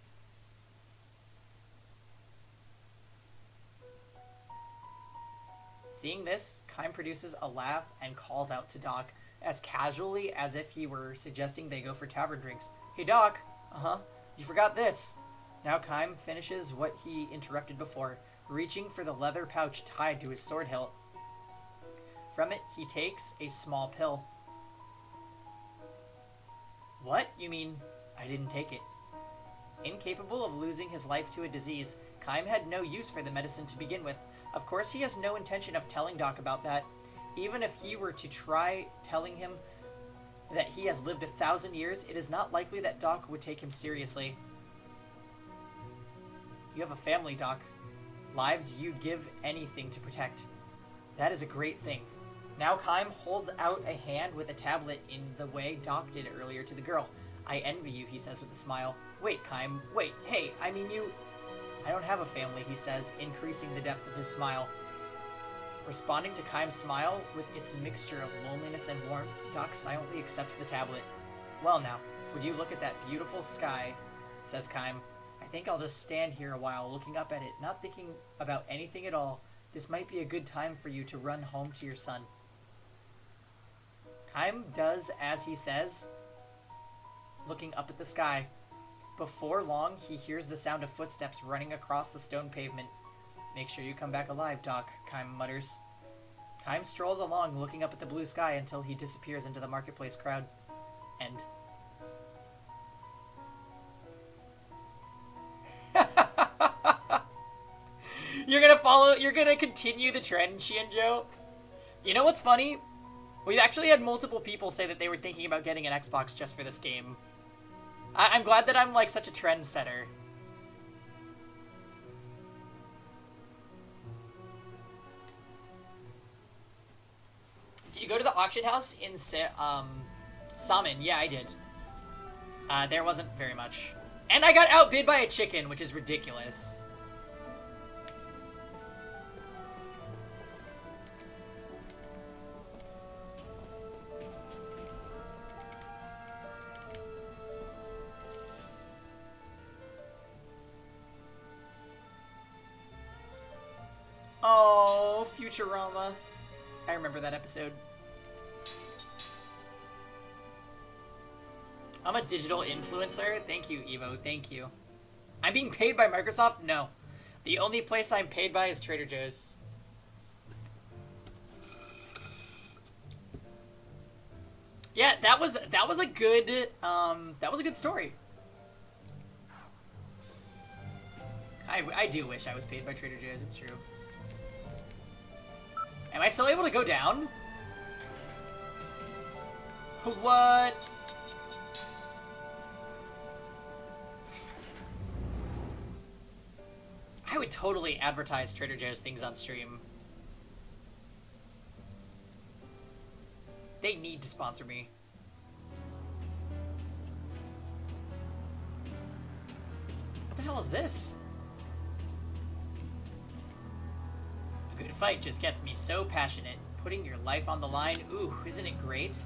Seeing this, Kaim produces a laugh and calls out to Doc, as casually as if he were suggesting they go for tavern drinks. "Hey, Doc." "Uh-huh. You forgot this." Now Kaim finishes what he interrupted before, reaching for the leather pouch tied to his sword hilt. From it, he takes a small pill. "What? You mean I didn't take it?" Incapable of losing his life to a disease, Kaim had no use for the medicine to begin with. Of course, he has no intention of telling Doc about that. Even if he were to try telling him that he has lived 1,000 years, it is not likely that Doc would take him seriously. "You have a family, Doc. Lives you'd give anything to protect. That is a great thing." Now Kaim holds out a hand with a tablet in the way Doc did earlier to the girl. "I envy you," he says with a smile. "Wait, Kaim, wait, hey, I mean you..." "I don't have a family," he says, increasing the depth of his smile. Responding to Kaim's smile with its mixture of loneliness and warmth, Doc silently accepts the tablet. "Well now, would you look at that beautiful sky?" says Kaim. "I think I'll just stand here a while looking up at it, not thinking about anything at all. This might be a good time for you to run home to your son." Kaim does as he says, looking up at the sky. Before long, he hears the sound of footsteps running across the stone pavement. "Make sure you come back alive, Doc," Kaim mutters. Kaim strolls along, looking up at the blue sky until he disappears into the marketplace crowd. End. You're gonna continue the trend, Shienjo? You know what's funny? We actually had multiple people say that they were thinking about getting an Xbox just for this game. I'm glad that I'm like such a trendsetter. Did you go to the auction house in Salmon? Yeah, I did. There wasn't very much. And I got outbid by a chicken, which is ridiculous. Oh, Futurama. I remember that episode. I'm a digital influencer. Thank you, Evo. Thank you. I'm being paid by Microsoft? No. The only place I'm paid by is Trader Joe's. Yeah, that was a good story. I do wish I was paid by Trader Joe's, it's true. Am I still able to go down? What? I would totally advertise Trader Joe's things on stream. They need to sponsor me. What the hell is this? A good fight just gets me so passionate. Putting your life on the line, ooh, isn't it great?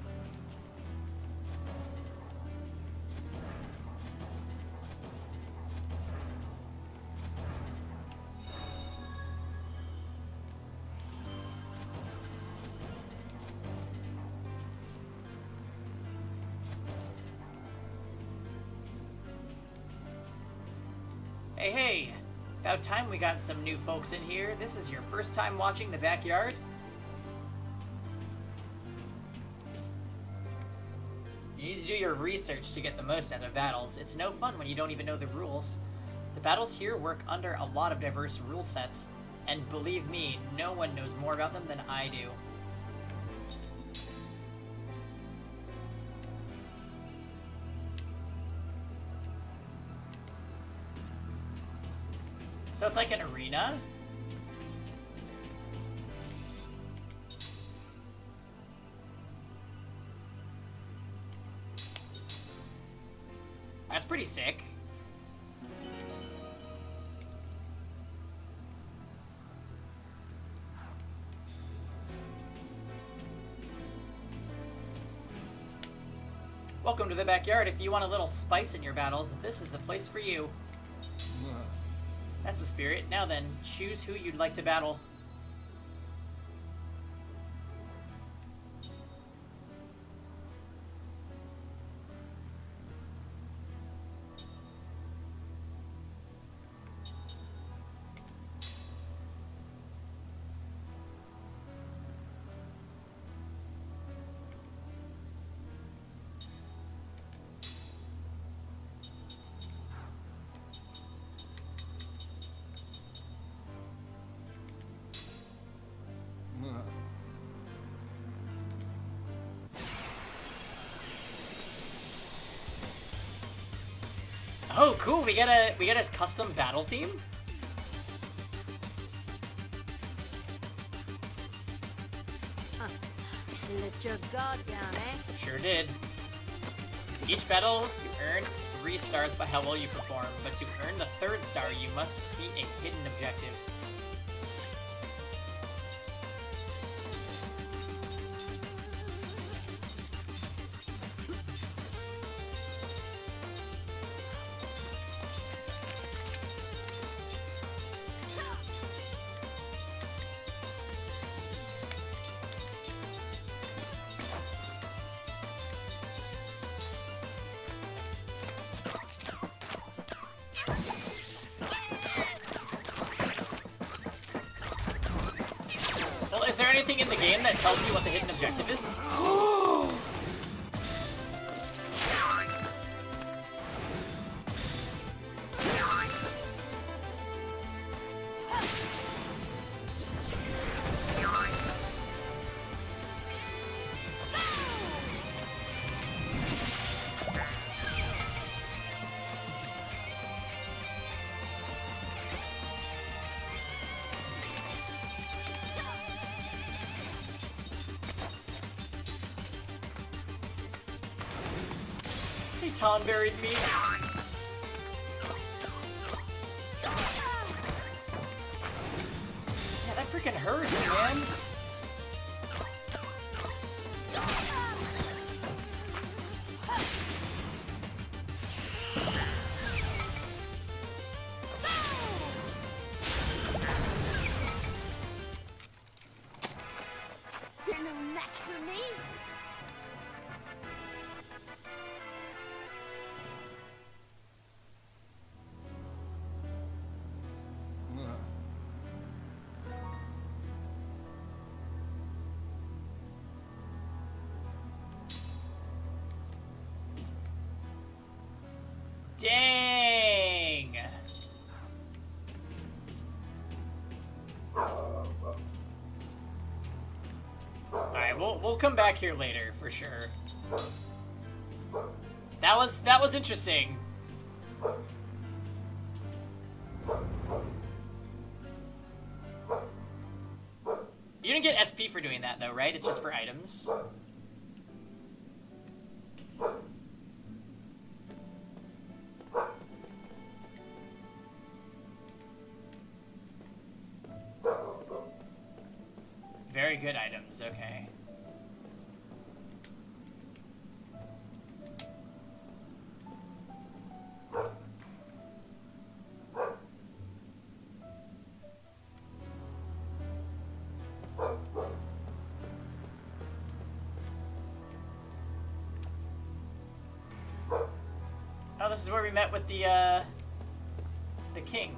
Hey, hey! About time we got some new folks in here. This is your first time watching the backyard? You need to do your research to get the most out of battles. It's no fun when you don't even know the rules. The battles here work under a lot of diverse rule sets, and believe me, no one knows more about them than I do. So it's like an arena? That's pretty sick. Welcome to the backyard. If you want a little spice in your battles, this is the place for you. That's the spirit. Now then, choose who you'd like to battle. Oh, cool! We get a custom battle theme. Let your guard down, eh? Sure did. Each battle, you earn 3 stars by how well you perform, but to earn the 3rd star, you must beat a hidden objective. Is there anything in the game that tells you what the hidden objective is? He Tonberried me. Yeah, that freaking hurts, man. They're no match for me. Dang. Alright, we'll come back here later for sure. That was interesting. You didn't get SP for doing that though, right? It's just for items. Very good items, okay. Oh, this is where we met with the king.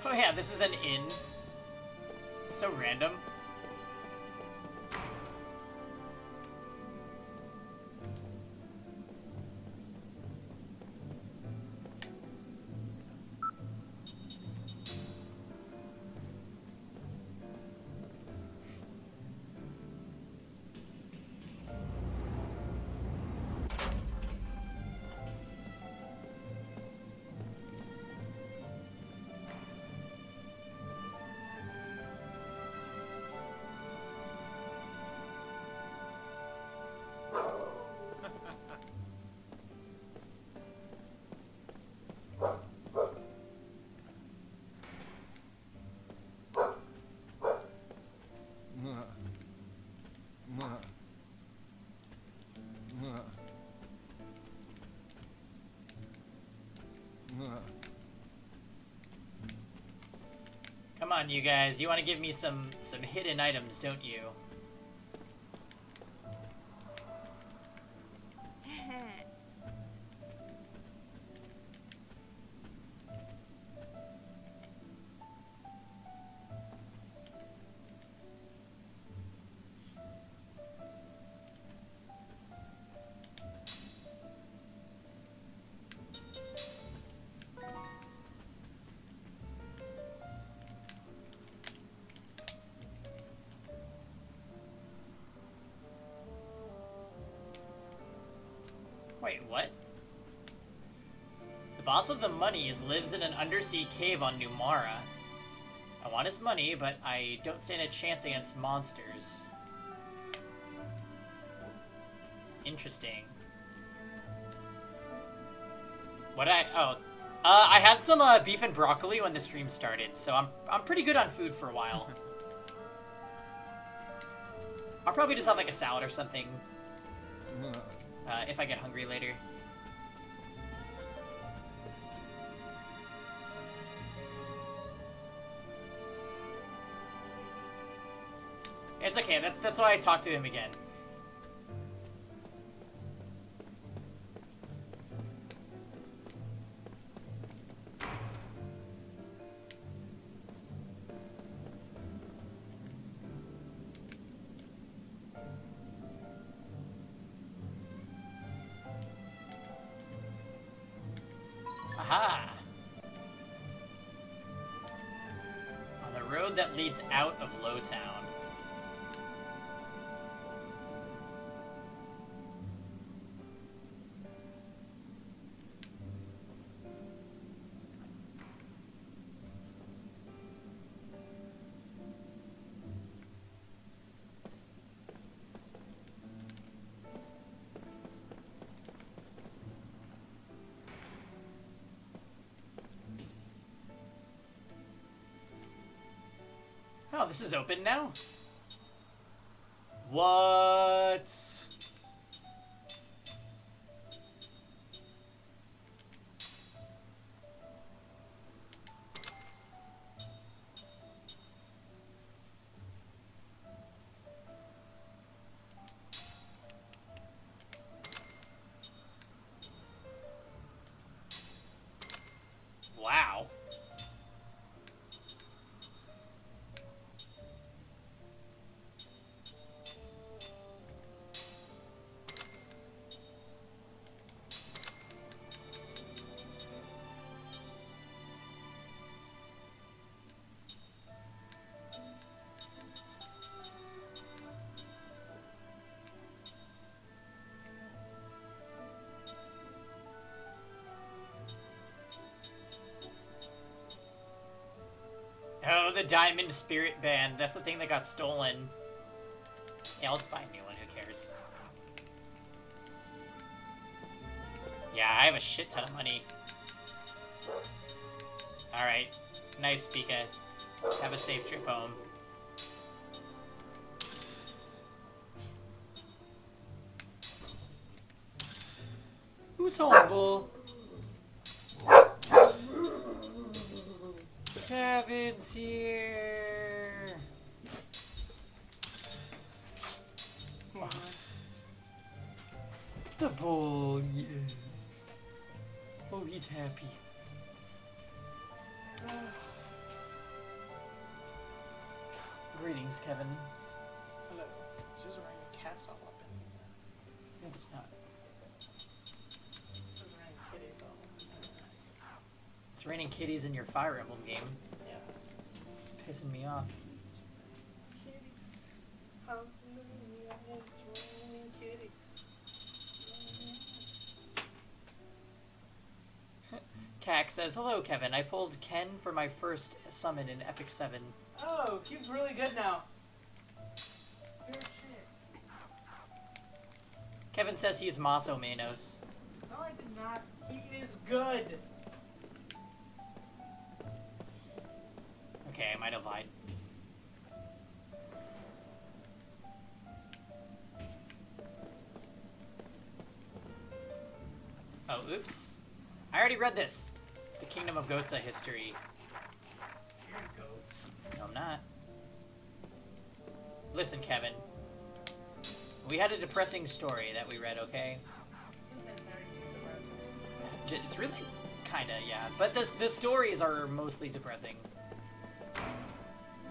Oh yeah, this is an inn. So random. Come on, you guys. You want to give me some hidden items, don't you? Wait, what? The boss of the monies lives in an undersea cave on Numara. I want his money, but I don't stand a chance against monsters. Interesting. I had some beef and broccoli when the stream started, so I'm pretty good on food for a while. I'll probably just have like a salad or something if I get hungry later. It's okay. That's why I talked to him again. Aha! On the road that leads out of Lowtown. Oh, this is open now? What? Wow. Oh, the Diamond Spirit Band. That's the thing that got stolen. Yeah, I'll just buy a new one. Who cares? Yeah, I have a shit ton of money. Alright. Nice, Pika. Have a safe trip home. Who's humble? Kevin's here. Come on. The bull, yes. Oh, he's happy. Greetings, Kevin. Hello. It's just raining cats all up in here. No, it's not. It's just raining kitties all up in here. It's raining kitties in your Fire Emblem game. Yeah. It's pissing me off. Kitties. Hallelujah. It's raining kitties. Kak says, hello, Kevin. I pulled Ken for my first summon in Epic 7. Oh, he's really good now. Good shit. Kevin says he is Maso Manos. No, I did not. He is good. Okay, I might have lied. Oh, oops. I already read this. The Kingdom of Goatsa history. You're a goat. No, I'm not. Listen, Kevin. We had a depressing story that we read, okay? It's really kinda, yeah. But the stories are mostly depressing. I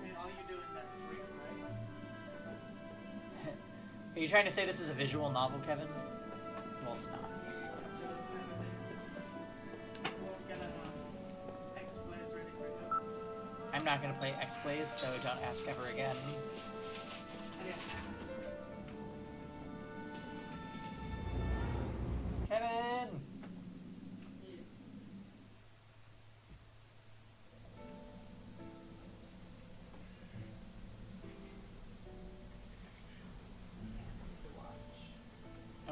mean, all you do is that is read, right? Are you trying to say this is a visual novel, Kevin? Well, it's not. So. I'm not gonna play X-Blaze, so don't ask ever again. Kevin!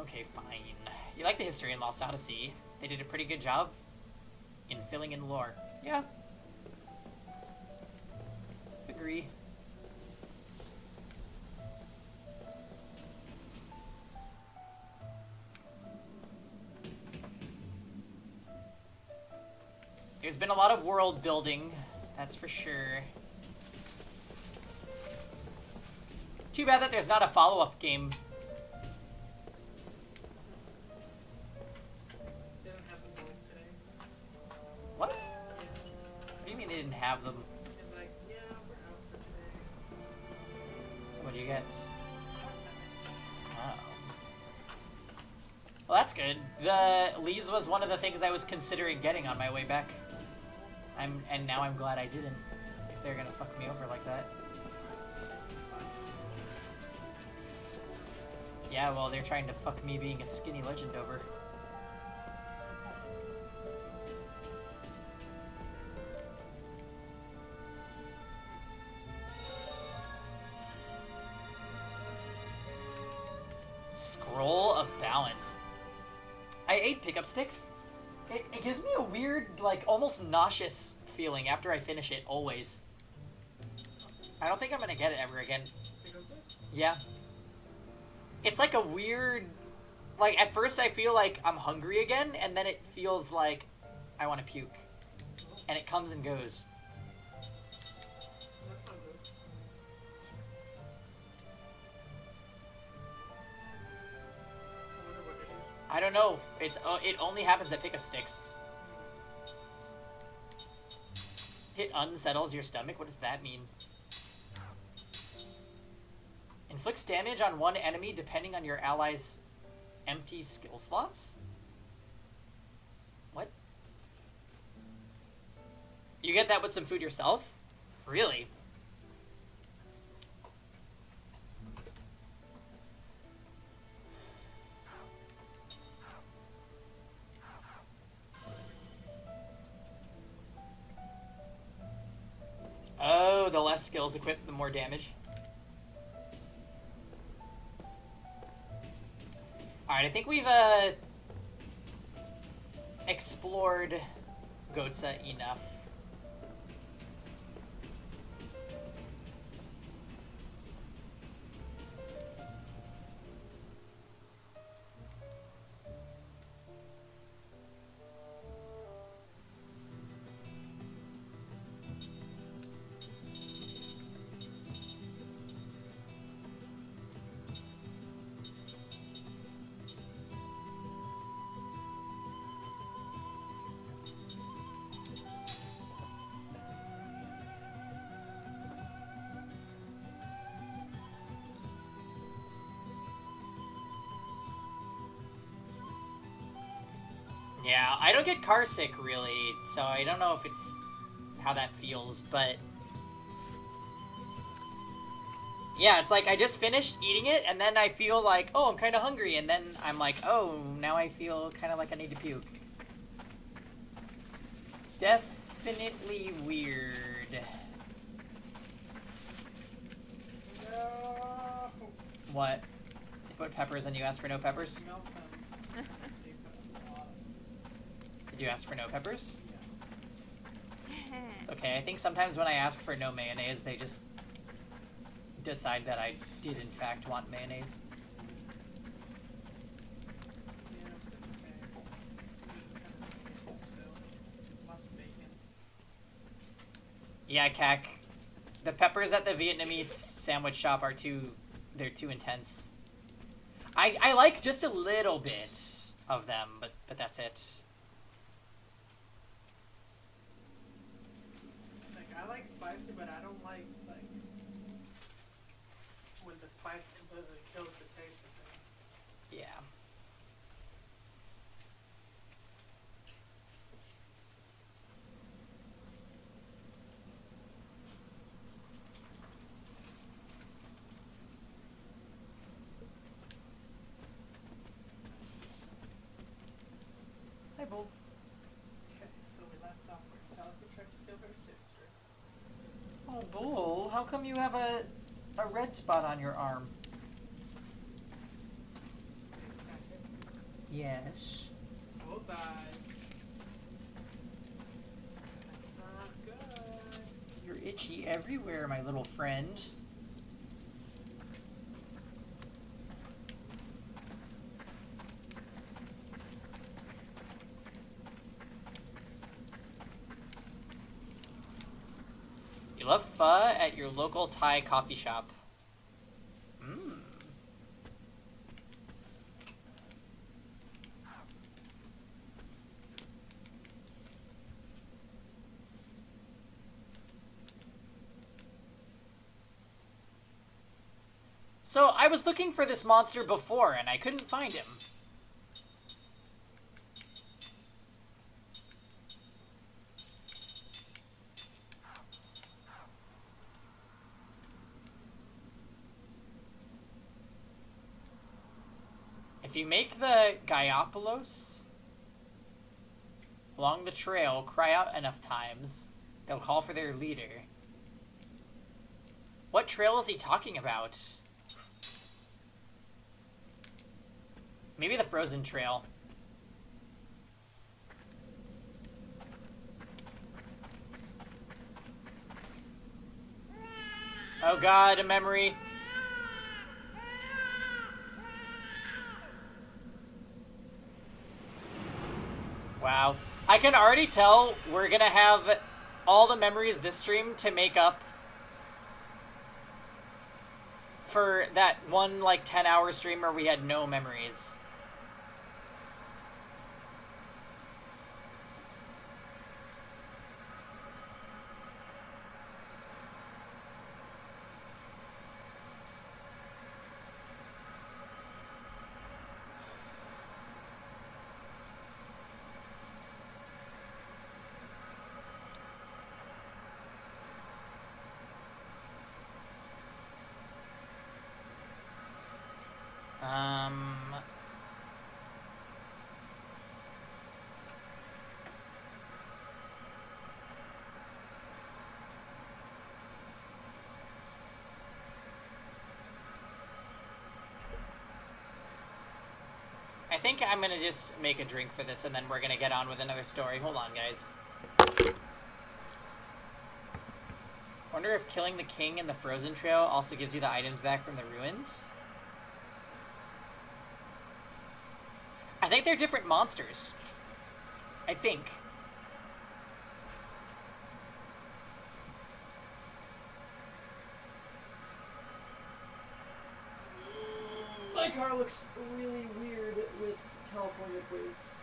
Okay, fine. You like the history in Lost Odyssey. They did a pretty good job in filling in lore. Yeah. Agree. There's been a lot of world building, that's for sure. It's too bad that there's not a follow-up game. They don't have the bullets today. What? Yeah. What do you mean they didn't have them? And like, yeah, we're out for today. So what'd you get? Not that Oh. Well, that's good. The Lee's was one of the things I was considering getting on my way back. And now I'm glad I didn't. If they're gonna fuck me over like that. Yeah, well, they're trying to fuck me being a skinny legend over. Scroll of Balance. I ate pickup sticks. It gives me a weird, like, almost nauseous feeling after I finish it, always. I don't think I'm gonna get it ever again. Yeah. It's like a weird... Like, at first I feel like I'm hungry again, and then it feels like I want to puke. And it comes and goes. I don't know. It only happens at pickup sticks. Hit unsettles your stomach? What does that mean? Inflicts damage on one enemy depending on your ally's empty skill slots? What? You get that with some food yourself? Really? Oh, the less skills equipped, the more damage. Alright, I think we've explored Gotsa enough. Yeah, I don't get car sick, really, so I don't know if it's how that feels, but... Yeah, it's like I just finished eating it, and then I feel like, oh, I'm kind of hungry, and then I'm like, oh, now I feel kind of like I need to puke. Definitely weird. No. What? They put peppers and you asked for no peppers? Melt them. They put a lot. Did you ask for no peppers? It's okay. I think sometimes when I ask for no mayonnaise, they just decide that I did in fact want mayonnaise. Yeah, but it's okay. Just kind of so, lots of bacon. Yeah, Kak. The peppers at the Vietnamese sandwich shop are they're too intense. I like just a little bit of them, but that's it. Like, I like spicy, but I don't like when the spice completely kills the taste of things. Yeah. Hi, Bull. Okay, so we left off where Celica tried to kill her sister. Oh, Bull, how come you have a red spot on your arm? Got hit Yes. Bullseye. Not good. You're itchy everywhere, my little friend. You love pho at your local Thai coffee shop. Mmm. So, I was looking for this monster before, and I couldn't find him. If you make the Gaiopolos along the trail cry out enough times, they'll call for their leader. What trail is he talking about? Maybe the Frozen Trail. Oh god, a memory. Wow. I can already tell we're gonna have all the memories this stream to make up for that one, like, 10-hour stream where we had no memories. I think I'm gonna just make a drink for this and then we're gonna get on with another story. Hold on, guys. Wonder if killing the king in the Frozen Trail also gives you the items back from the ruins? I think they're different monsters. I think. My car looks really weird with California plates.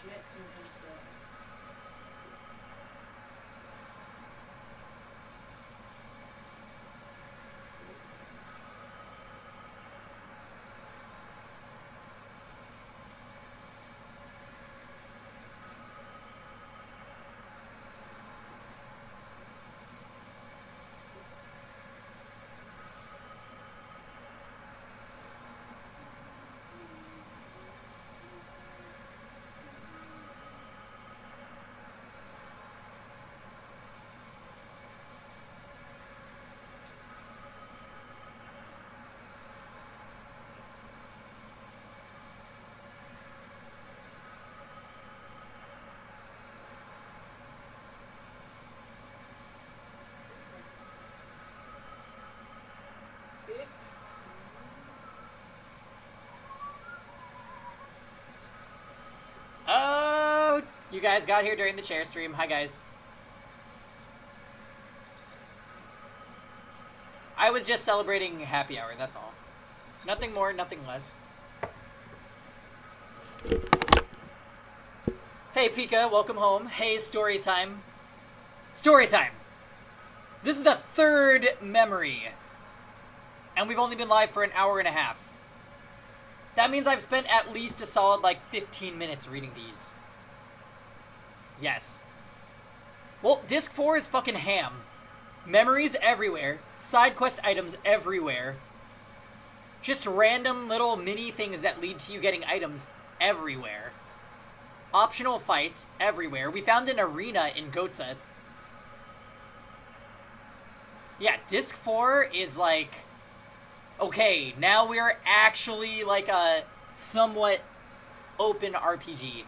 yet to himself. Oh, you guys got here during the chair stream. Hi, guys. I was just celebrating happy hour, that's all. Nothing more, nothing less. Hey, Pika, welcome home. Hey, story time. Story time! This is the third memory. And we've only been live for an hour and a half. That means I've spent at least a solid, like, 15 minutes reading these. Yes. Well, disc 4 is fucking ham. Memories everywhere. Side quest items everywhere. Just random little mini things that lead to you getting items everywhere. Optional fights everywhere. We found an arena in Gotza. Yeah, disc 4 is like... Okay, now we're actually like a somewhat open RPG.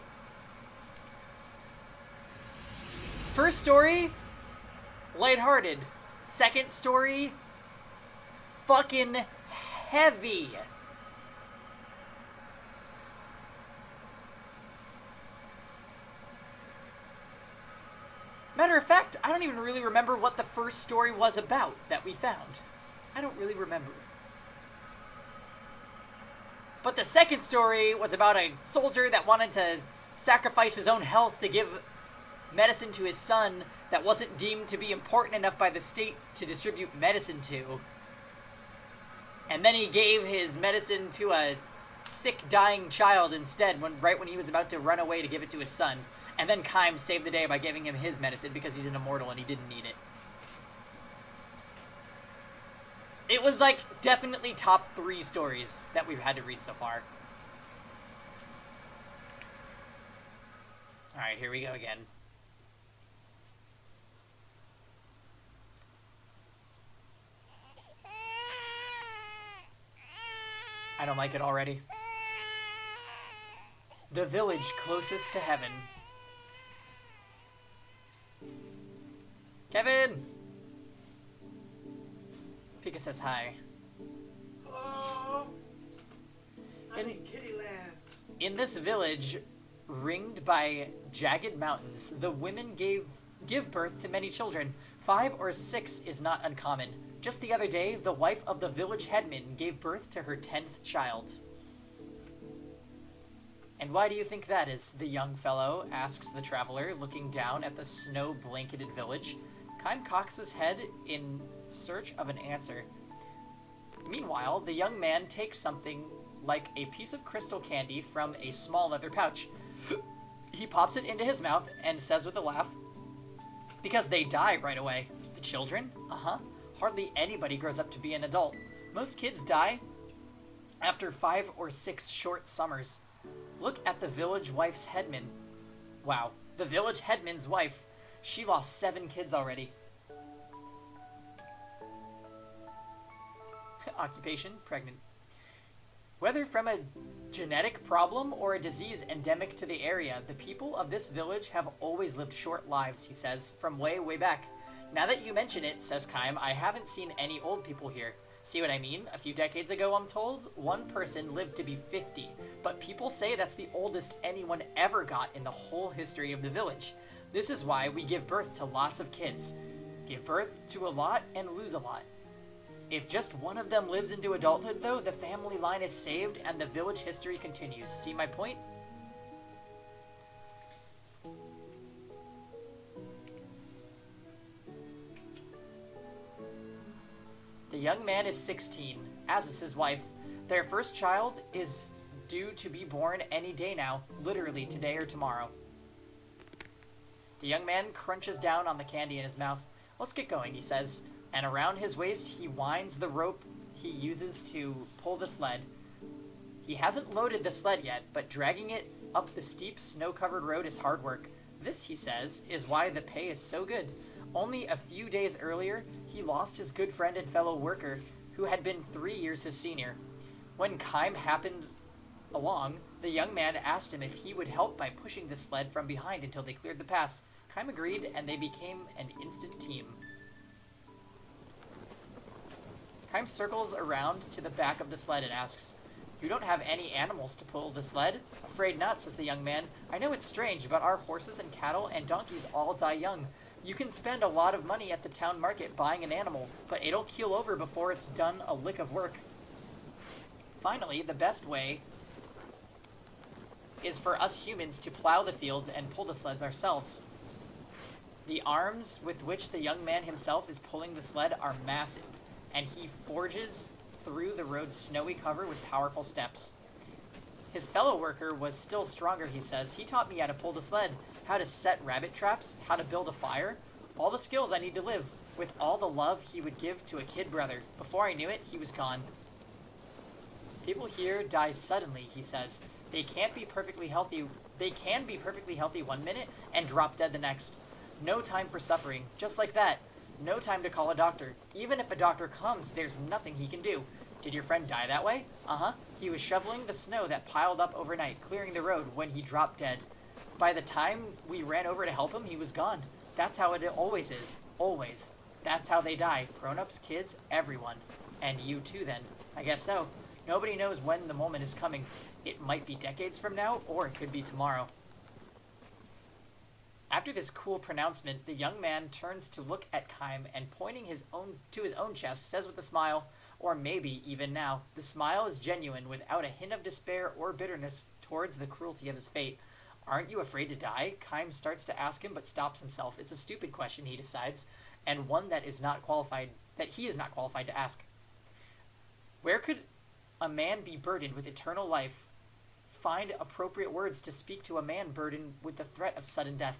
First story, lighthearted. Second story, fucking heavy. Matter of fact, I don't even really remember what the first story was about that we found. I don't really remember. But the second story was about a soldier that wanted to sacrifice his own health to give medicine to his son that wasn't deemed to be important enough by the state to distribute medicine to. And then he gave his medicine to a sick, dying child instead, right when he was about to run away to give it to his son. And then Kaim saved the day by giving him his medicine because he's an immortal and he didn't need it. It was, like, definitely top 3 stories that we've had to read so far. Alright, here we go again. I don't like it already. The village closest to heaven. Kevin! Pika says hi. Hello. I'm in Kittyland. In this village, ringed by jagged mountains, the women give birth to many children. 5 or 6 is not uncommon. Just the other day, the wife of the village headman gave birth to her 10th child. And why do you think that is? The young fellow asks the traveler, looking down at the snow-blanketed village. Kaim cocks his head in search of an answer. Meanwhile, the young man takes something like a piece of crystal candy from a small leather pouch. He pops it into his mouth and says with a laugh, "Because they die right away." The children? Uh-huh. Hardly anybody grows up to be an adult. Most kids die after 5 or 6 short summers. Look at the village wife's headman. Wow, the village headman's wife. She lost 7 kids already. Occupation, pregnant. Whether from a genetic problem or a disease endemic to the area, the people of this village have always lived short lives, he says, from way, way back. Now that you mention it, says Kaim, I haven't seen any old people here. See what I mean? A few decades ago, I'm told, one person lived to be 50, but people say that's the oldest anyone ever got in the whole history of the village. This is why we give birth to lots of kids. Give birth to a lot and lose a lot. If just one of them lives into adulthood, though, the family line is saved and the village history continues. See my point? young man is 16, as is his wife. Their first child is due to be born any day now, literally today or tomorrow. The young man crunches down on the candy in his mouth. Let's get going, he says, and around his waist he winds the rope he uses to pull the sled. He hasn't loaded the sled yet, but dragging it up the steep, snow-covered road is hard work. This, he says, is why the pay is so good. Only a few days earlier, he lost his good friend and fellow worker, who had been 3 years his senior. When Kime happened along, the young man asked him if he would help by pushing the sled from behind until they cleared the pass. Kime agreed, and they became an instant team. Kime circles around to the back of the sled and asks, "You don't have any animals to pull the sled?" "Afraid not," says the young man. "I know it's strange, but our horses and cattle and donkeys all die young. You can spend a lot of money at the town market buying an animal, but it'll keel over before it's done a lick of work. Finally, the best way is for us humans to plow the fields and pull the sleds ourselves." The arms with which the young man himself is pulling the sled are massive, and he forges through the road's snowy cover with powerful steps. His fellow worker was still stronger, he says. "He taught me how to pull the sled, how to set rabbit traps, how to build a fire, all the skills I need to live, with all the love he would give to a kid brother. Before I knew it, he was gone." People here die suddenly, he says. They can be perfectly healthy 1 minute and drop dead the next. No time for suffering, just like that. No time to call a doctor. Even if a doctor comes, there's nothing he can do. "Did your friend die that way?" "Uh-huh. He was shoveling the snow that piled up overnight, clearing the road, when he dropped dead. By the time we ran over to help him, he was gone. That's how it always is. Always. That's how they die. Grown-ups, kids, everyone. And you too, then. I guess so. Nobody knows when the moment is coming. It might be decades from now, or it could be tomorrow." After this cool pronouncement, the young man turns to look at Kime and, pointing to his own chest, says with a smile, or maybe even now, the smile is genuine, without a hint of despair or bitterness towards the cruelty of his fate, "Aren't you afraid to die?" Kime starts to ask him, but stops himself. It's a stupid question, he decides, and one that he is not qualified to ask. Where could a man be burdened with eternal life find appropriate words to speak to a man burdened with the threat of sudden death?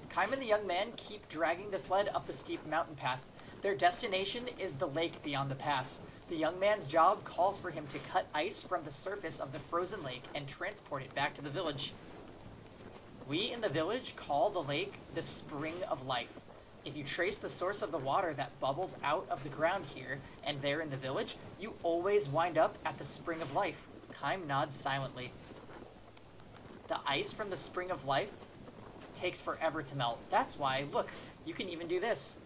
Kime and the young man keep dragging the sled up the steep mountain path. Their destination is the lake beyond the pass. The young man's job calls for him to cut ice from the surface of the frozen lake and transport it back to the village. We in the village call the lake the Spring of Life. If you trace the source of the water that bubbles out of the ground here and there in the village, you always wind up at the Spring of Life. Kime nods silently. The ice from the Spring of Life takes forever to melt. That's why, look, you can even do this.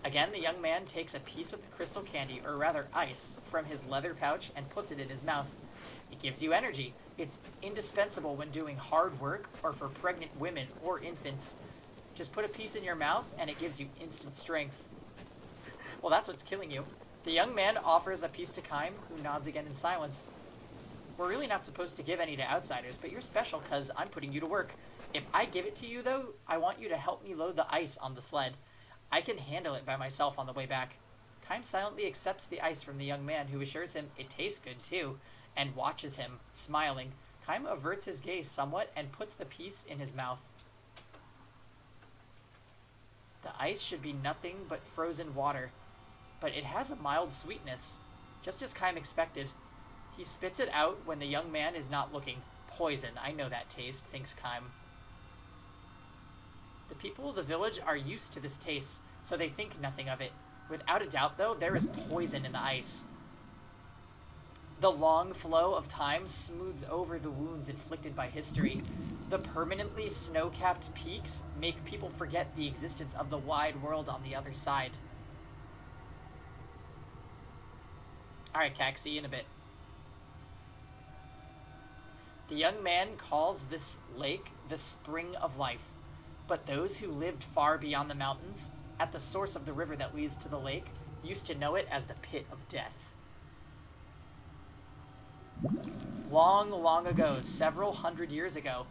Again, the young man takes a piece of the crystal candy, or rather ice, from his leather pouch and puts it in his mouth. It gives you energy. It's indispensable when doing hard work or for pregnant women or infants. Just put a piece in your mouth and it gives you instant strength. Well, that's what's killing you. The young man offers a piece to Kime, who nods again in silence. "We're really not supposed to give any to outsiders, but you're special because I'm putting you to work. If I give it to you, though, I want you to help me load the ice on the sled. I can handle it by myself on the way back." Kime silently accepts the ice from the young man, who assures him it tastes good, too, and watches him, smiling. Kime averts his gaze somewhat and puts the piece in his mouth. The ice should be nothing but frozen water, but it has a mild sweetness, just as Kime expected. He spits it out when the young man is not looking. Poison, I know that taste, thinks Kime. The people of the village are used to this taste, so they think nothing of it. Without a doubt, though, there is poison in the ice. The long flow of time smooths over the wounds inflicted by history. The permanently snow-capped peaks make people forget the existence of the wide world on the other side. Alright, Cax, see you in a bit. The young man calls this lake the Spring of Life, but those who lived far beyond the mountains, at the source of the river that leads to the lake, used to know it as the Pit of Death. Long, long ago, several hundred years ago,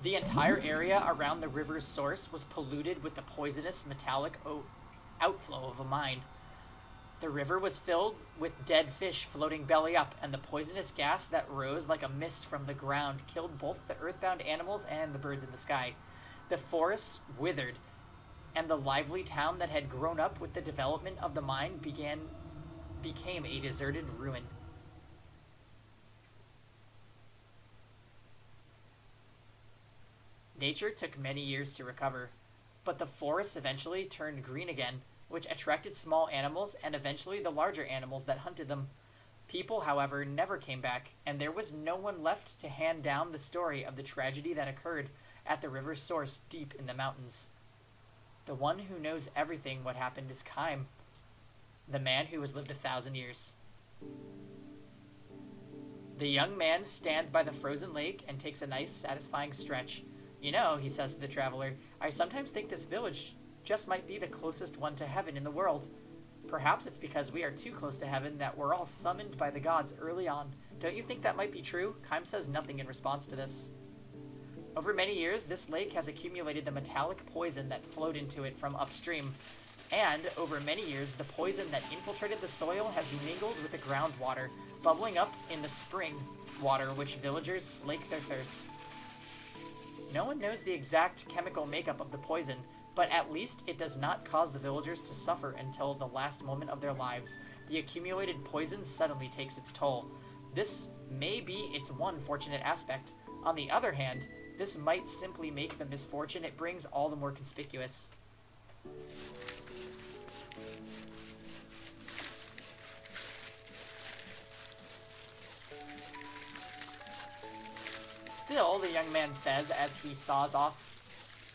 The entire area around the river's source was polluted with the poisonous metallic outflow of a mine. The river was filled with dead fish floating belly up, and the poisonous gas that rose like a mist from the ground killed both the earthbound animals and the birds in the sky. The forest withered, and the lively town that had grown up with the development of the mine became a deserted ruin. Nature took many years to recover, but the forests eventually turned green again, which attracted small animals and eventually the larger animals that hunted them. People, however, never came back, and there was no one left to hand down the story of the tragedy that occurred at the river's source deep in the mountains. The one who knows everything what happened is Kaim, the man who has lived 1,000 years. The young man stands by the frozen lake and takes a nice, satisfying stretch. You know, he says to the traveler, I sometimes think this village just might be the closest one to heaven in the world. Perhaps it's because we are too close to heaven that we're all summoned by the gods early on. Don't you think that might be true? Kaim says nothing in response to this. Over many years, this lake has accumulated the metallic poison that flowed into it from upstream. And, over many years, the poison that infiltrated the soil has mingled with the groundwater, bubbling up in the spring water which villagers slake their thirst. No one knows the exact chemical makeup of the poison, but at least it does not cause the villagers to suffer until the last moment of their lives. The accumulated poison suddenly takes its toll. This may be its one fortunate aspect. On the other hand, this might simply make the misfortune it brings all the more conspicuous. Still, the young man says as he saws off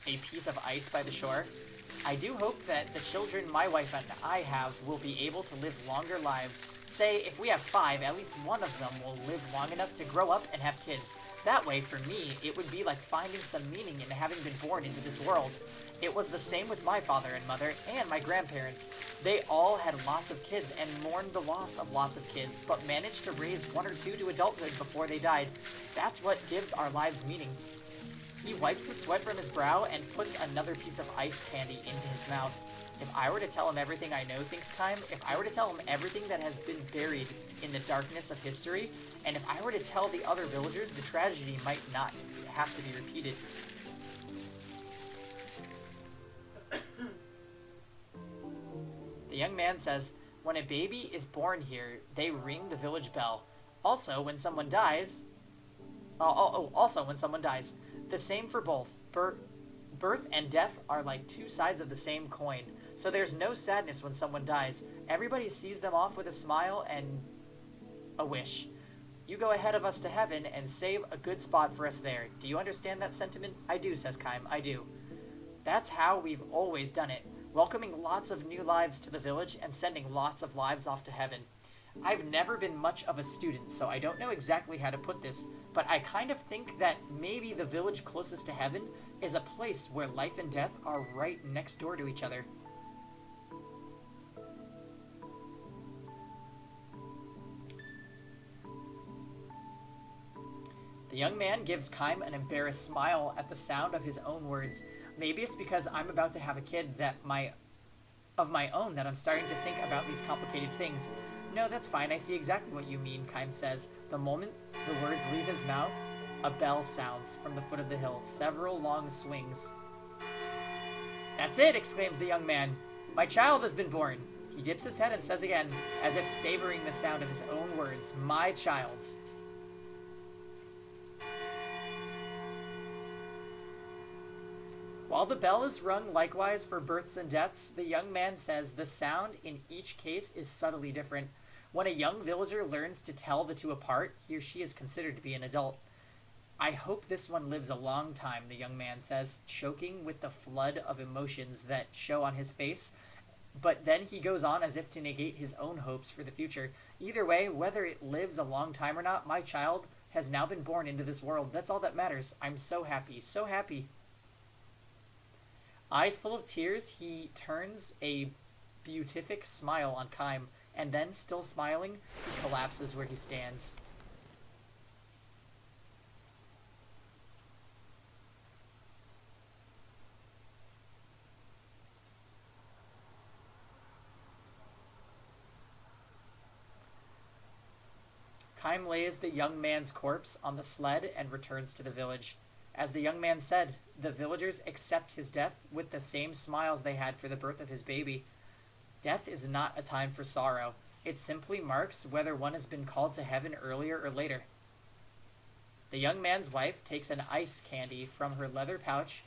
a piece of ice by the shore, I do hope that the children my wife and I have will be able to live longer lives. Say, if we have 5, at least one of them will live long enough to grow up and have kids. That way, for me, it would be like finding some meaning in having been born into this world. It was the same with my father and mother and my grandparents. They all had lots of kids and mourned the loss of lots of kids, but managed to raise 1 or 2 to adulthood before they died. That's what gives our lives meaning. He wipes the sweat from his brow and puts another piece of ice candy into his mouth. If I were to tell him everything I know, thinks Kaim, if I were to tell him everything that has been buried in the darkness of history, and if I were to tell the other villagers, the tragedy might not have to be repeated. The young man says, when a baby is born here, they ring the village bell. Also, when someone dies... also, when someone dies. The same for both. Birth and death are like 2 sides of the same coin. So there's no sadness when someone dies. Everybody sees them off with a smile and a wish. You go ahead of us to heaven and save a good spot for us there. Do you understand that sentiment? I do, says Kaim. I do. That's how we've always done it. Welcoming lots of new lives to the village and sending lots of lives off to heaven. I've never been much of a student, so I don't know exactly how to put this, but I kind of think that maybe the village closest to heaven is a place where life and death are right next door to each other. The young man gives Kaim an embarrassed smile at the sound of his own words. Maybe it's because I'm about to have a kid of my own that I'm starting to think about these complicated things. No, that's fine. I see exactly what you mean, Kaim says. The moment the words leave his mouth, a bell sounds from the foot of the hill. Several long swings. That's it, exclaims the young man. My child has been born. He dips his head and says again, as if savoring the sound of his own words, my child. While the bell is rung likewise for births and deaths, the young man says the sound in each case is subtly different. When a young villager learns to tell the two apart, he or she is considered to be an adult. I hope this one lives a long time, the young man says, choking with the flood of emotions that show on his face. But then he goes on as if to negate his own hopes for the future. Either way, whether it lives a long time or not, my child has now been born into this world. That's all that matters. I'm so happy, so happy. Eyes full of tears, he turns a beatific smile on Kaim, and then, still smiling, he collapses where he stands. Kaim lays the young man's corpse on the sled and returns to the village. As the young man said, the villagers accept his death with the same smiles they had for the birth of his baby. Death is not a time for sorrow. It simply marks whether one has been called to heaven earlier or later. The young man's wife takes an ice candy from the leather pouch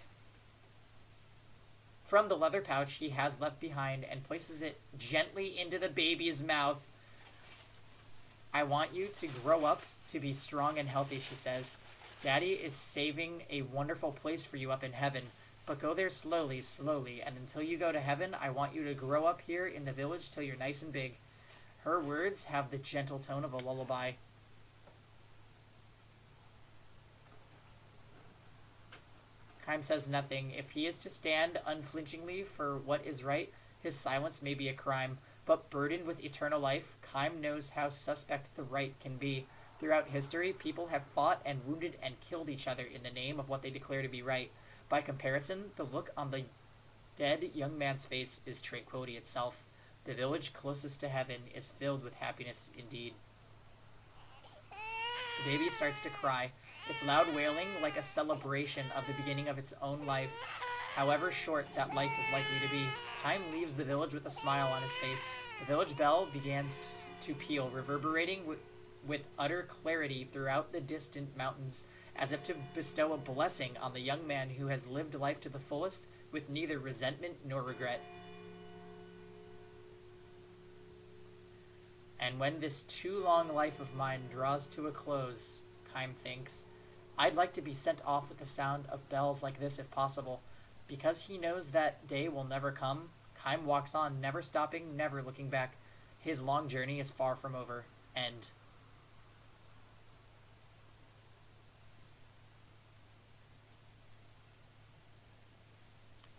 he has left behind and places it gently into the baby's mouth. I want you to grow up to be strong and healthy, she says. Daddy is saving a wonderful place for you up in heaven, but go there slowly, slowly, and until you go to heaven, I want you to grow up here in the village till you're nice and big. Her words have the gentle tone of a lullaby. Kaim says nothing. If he is to stand unflinchingly for what is right, his silence may be a crime. But burdened with eternal life, Kaim knows how suspect the right can be. Throughout history, people have fought and wounded and killed each other in the name of what they declare to be right. By comparison, the look on the dead young man's face is tranquility itself. The village closest to heaven is filled with happiness indeed. The baby starts to cry. Its loud wailing like a celebration of the beginning of its own life. However short that life is likely to be, Kaim leaves the village with a smile on his face. The village bell begins to peal, reverberating with utter clarity throughout the distant mountains, as if to bestow a blessing on the young man who has lived life to the fullest with neither resentment nor regret. And when this too long life of mine draws to a close, Kaim thinks, I'd like to be sent off with the sound of bells like this if possible. Because he knows that day will never come, Kaim walks on, never stopping, never looking back. His long journey is far from over. End.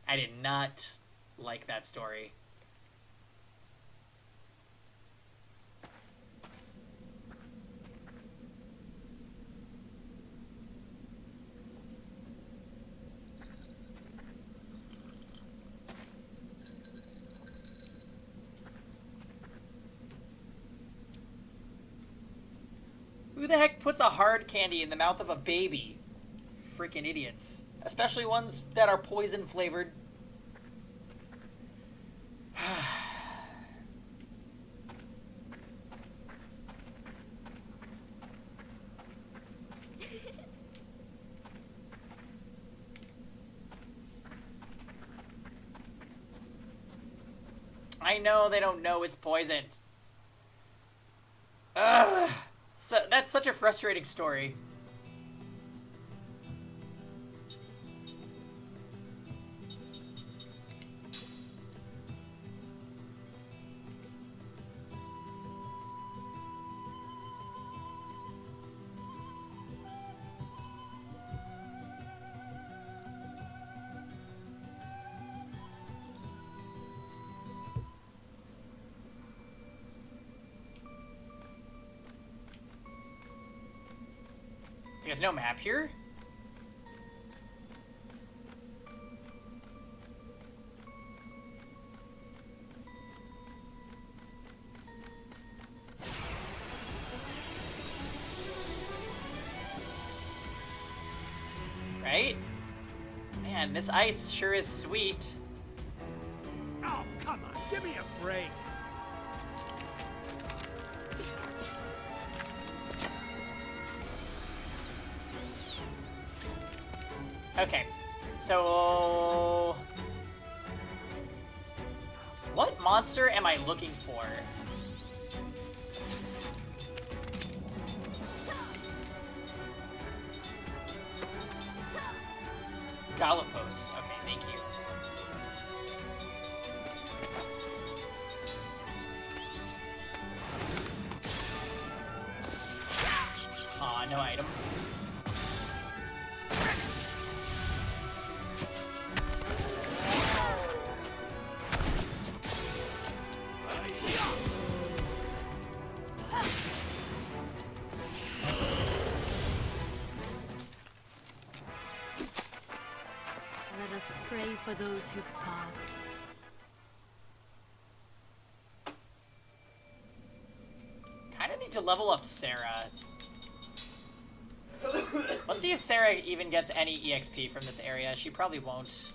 I did not like that story. Who the heck puts a hard candy in the mouth of a baby? Freaking idiots. Especially ones that are poison flavored. I know they don't know it's poisoned. Ugh. So, that's such a frustrating story. There's no map here? Right? Man, this ice sure is sweet. Oh, come on, give me a break. Okay, so... what monster am I looking for? Galapos. Okay, thank you. Aw, no item. Let us pray for those who've passed. Kinda need to level up Sarah. Let's see if Sarah even gets any EXP from this area. She probably won't.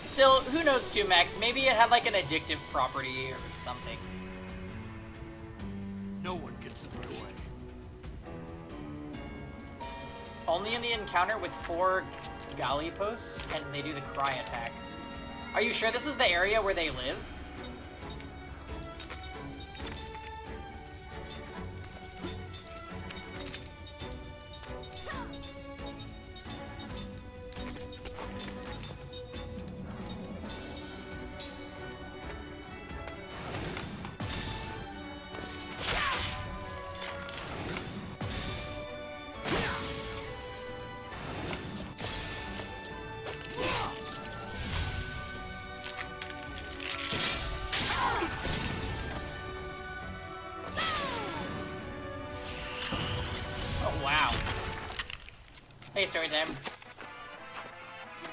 Still, who knows, 2Max? Maybe it had like an addictive property or something. No one gets in my way. Only in the encounter with 4 galley posts can they do the cry attack. Are you sure this is the area where they live? Hey, story time.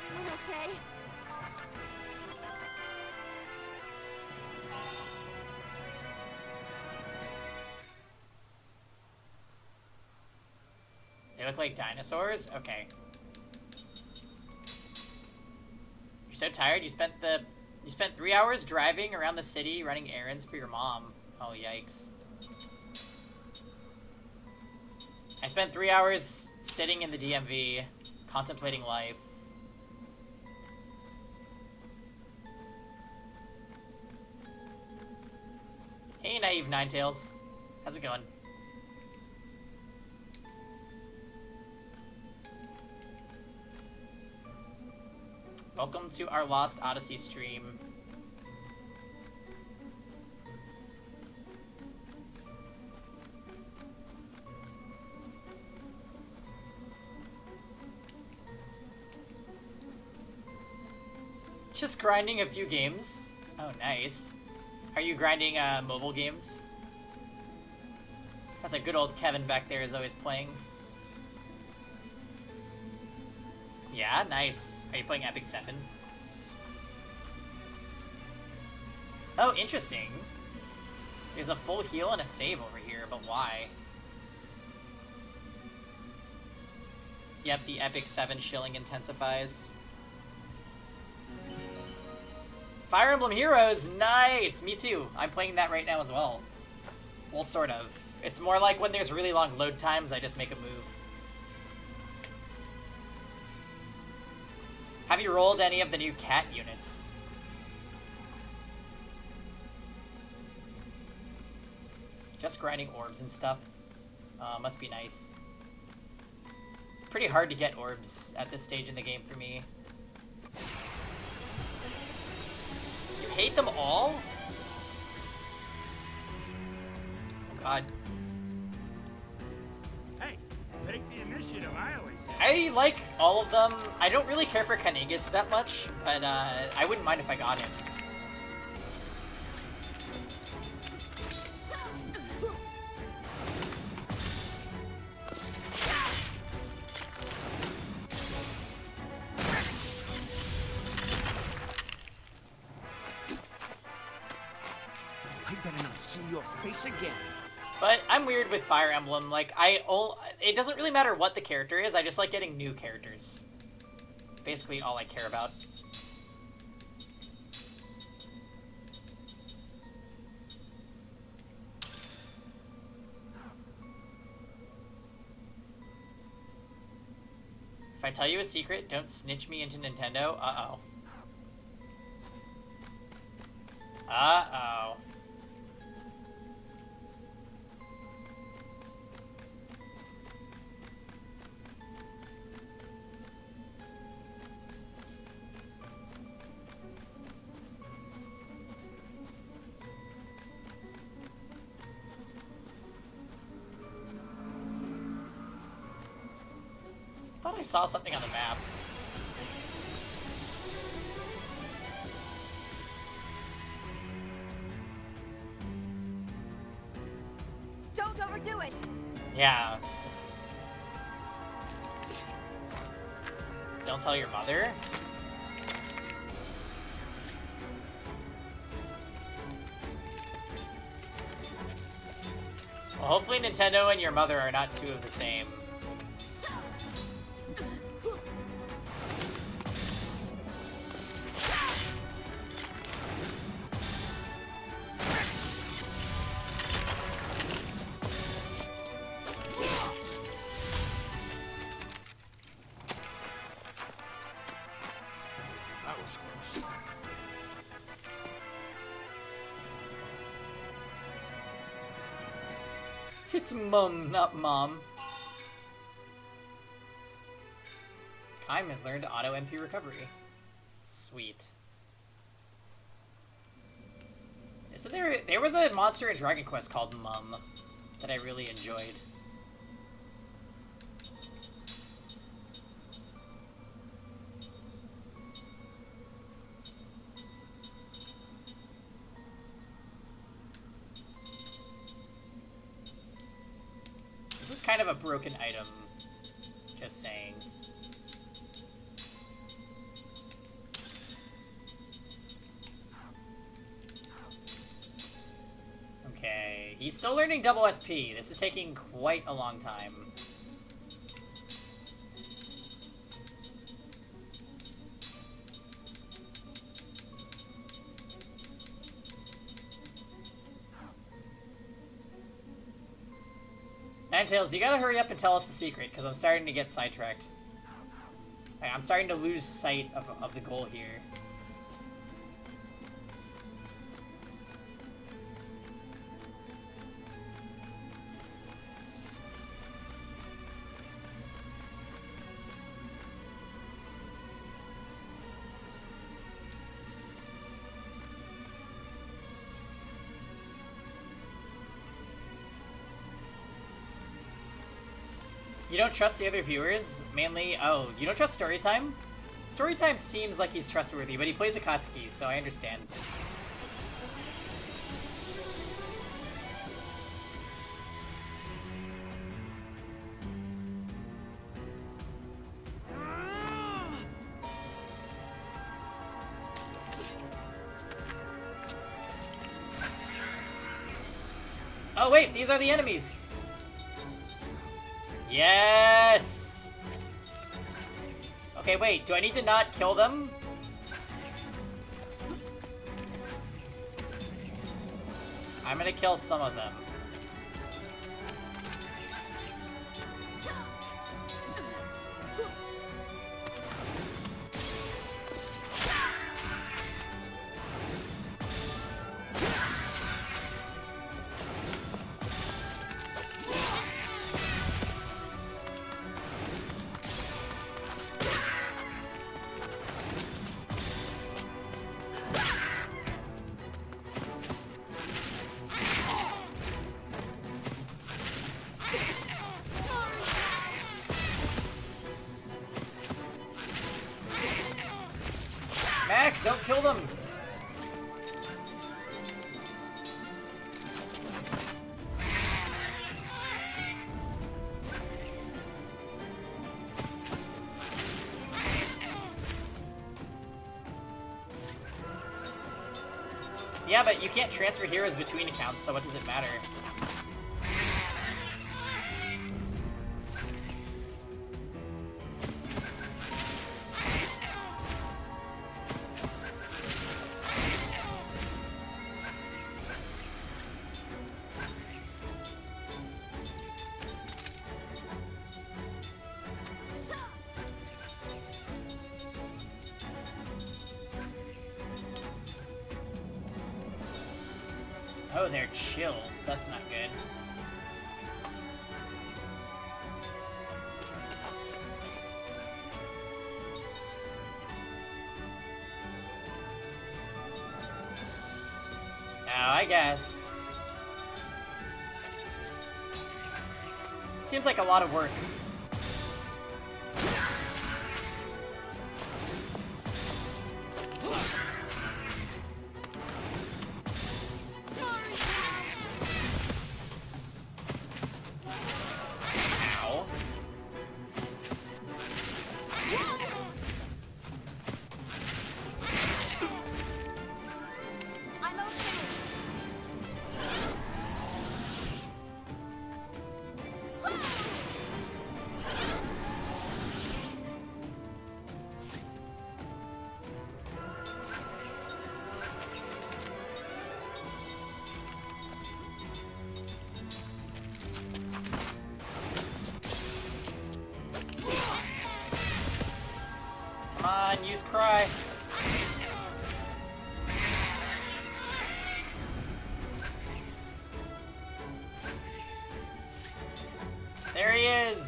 Everyone okay? They look like dinosaurs? Okay. You're so tired? You spent 3 hours driving around the city running errands for your mom. Oh, yikes. I spent 3 hours sitting in the DMV, contemplating life. Hey, Naive Ninetails. How's it going? Welcome to our Lost Odyssey stream. Just grinding a few games. Oh, nice. Are you grinding mobile games? That's a good old Kevin back there is always playing. Yeah, nice. Are you playing Epic 7? Oh, interesting. There's a full heal and a save over here, but why? Yep, the Epic 7 shilling intensifies. Fire Emblem Heroes, nice! Me too. I'm playing that right now as well. Well, sort of. It's more like when there's really long load times, I just make a move. Have you rolled any of the new cat units? Just grinding orbs and stuff. Must be nice. Pretty hard to get orbs at this stage in the game for me. You hate them all? Oh god. Hey, take the initiative, I always say. I like all of them. I don't really care for Kanigas that much, but I wouldn't mind if I got him. I better not see your face again. But I'm weird with Fire Emblem. Like, it doesn't really matter what the character is. I just like getting new characters. It's basically all I care about. If I tell you a secret, don't snitch me into Nintendo. Uh-oh. Uh-oh. I saw something on the map. Don't overdo it. Yeah. Don't tell your mother? Well, hopefully Nintendo and your mother are not two of the same. That was close. It's mum, not mom. Kaim has learned auto MP recovery. Sweet. Isn't there was a monster in Dragon Quest called Mum that I really enjoyed. This is kind of a broken item. Just saying. Okay, he's still learning double SP. This is taking quite a long time. Ninetales, you gotta hurry up and tell us the secret, because I'm starting to get sidetracked. I'm starting to lose sight of the goal here. You don't trust the other viewers? Mainly, oh, you don't trust Storytime? Storytime seems like he's trustworthy, but he plays Akatsuki, so I understand. Oh wait, these are the enemies! Yes! Okay, wait, do I need to not kill them? I'm gonna kill some of them. Mac, don't kill them! Yeah, but you can't transfer heroes between accounts, so what does it matter? Oh, they're chilled. That's not good. Now, I guess. Seems like a lot of work. Come on, use Cry. There he is!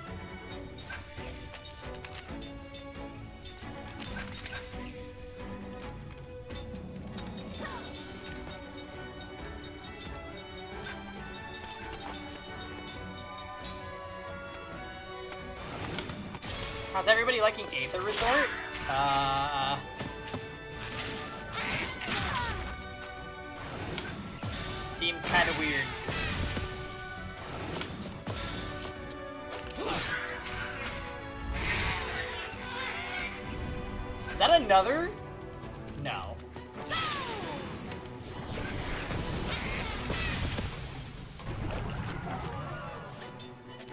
How's everybody liking Aether Resort? Seems kind of weird. Is that another? No.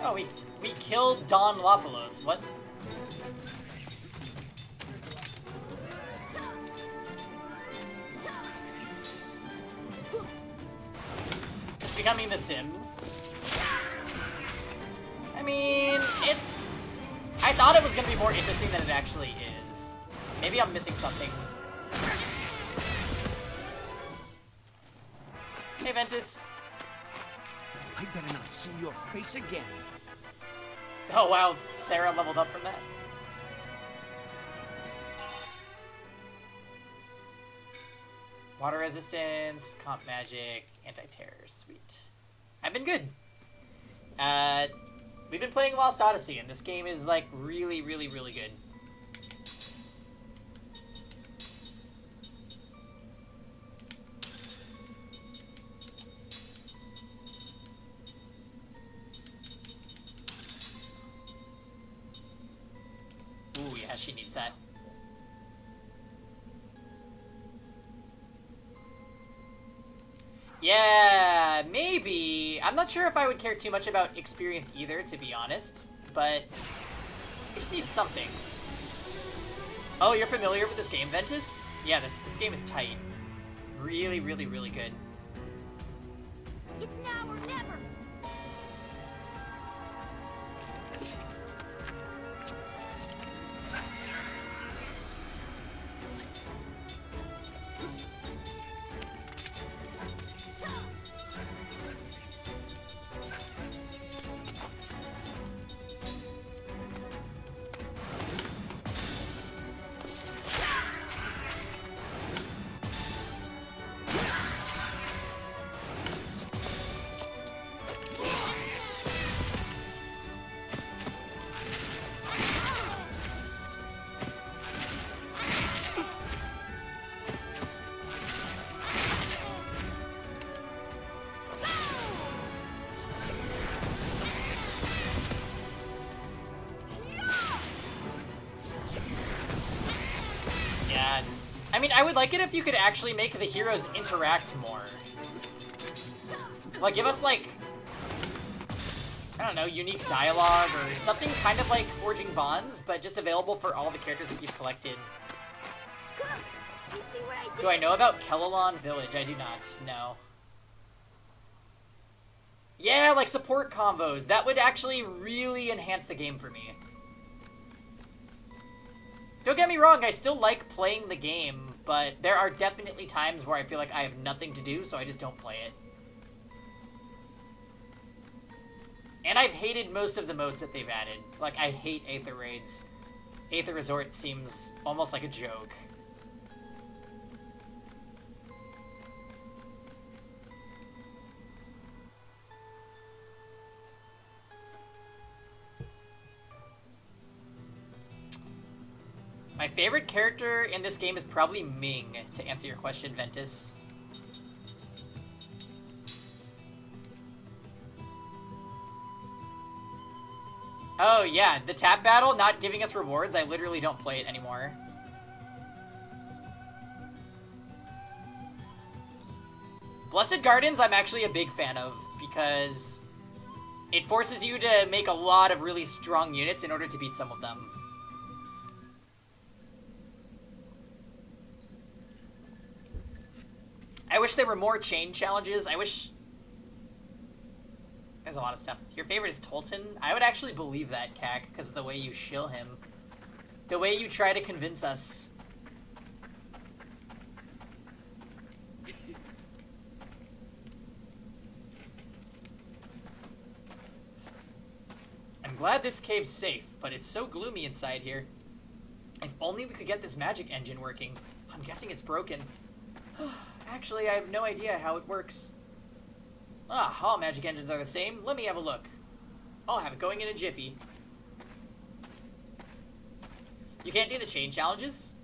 Oh, we killed Don Lopolos. What? It's becoming The Sims. I mean, it's... I thought it was going to be more interesting than it actually is. Maybe I'm missing something. Hey, Ventus. I better not see your face again. Oh, wow. Sarah leveled up from that. Water resistance, comp magic, anti-terror. Sweet. I've been good. We've been playing Lost Odyssey, and this game is, like, really, really, really good. Ooh, yeah, she needs that. Yeah, maybe. I'm not sure if I would care too much about experience either, to be honest, but we just need something. Oh, you're familiar with this game, Ventus? Yeah, this game is tight. Really, really, really good. It's now or never. I mean, I would like it if you could actually make the heroes interact more. Like, give us, like, I don't know, unique dialogue or something kind of like Forging Bonds, but just available for all the characters that you've collected. You see what I did? Do I know about Kellalon Village? I do not. No. Yeah, like support combos. That would actually really enhance the game for me. Don't get me wrong, I still like playing the game, but there are definitely times where I feel like I have nothing to do, so I just don't play it. And I've hated most of the modes that they've added. Like, I hate Aether Raids. Aether Resort seems almost like a joke. My favorite character in this game is probably Ming, to answer your question, Ventus. Oh, yeah, the tap battle not giving us rewards, I literally don't play it anymore. Blessed Gardens, I'm actually a big fan of, because it forces you to make a lot of really strong units in order to beat some of them. I wish there were more chain challenges. I wish... There's a lot of stuff. Your favorite is Tolton? I would actually believe that, Kak, because of the way you shill him. The way you try to convince us. I'm glad this cave's safe, but it's so gloomy inside here. If only we could get this magic engine working. I'm guessing it's broken. Actually, I have no idea how it works. Ah, all magic engines are the same. Let me have a look. I'll have it going in a jiffy. You can't do the chain challenges?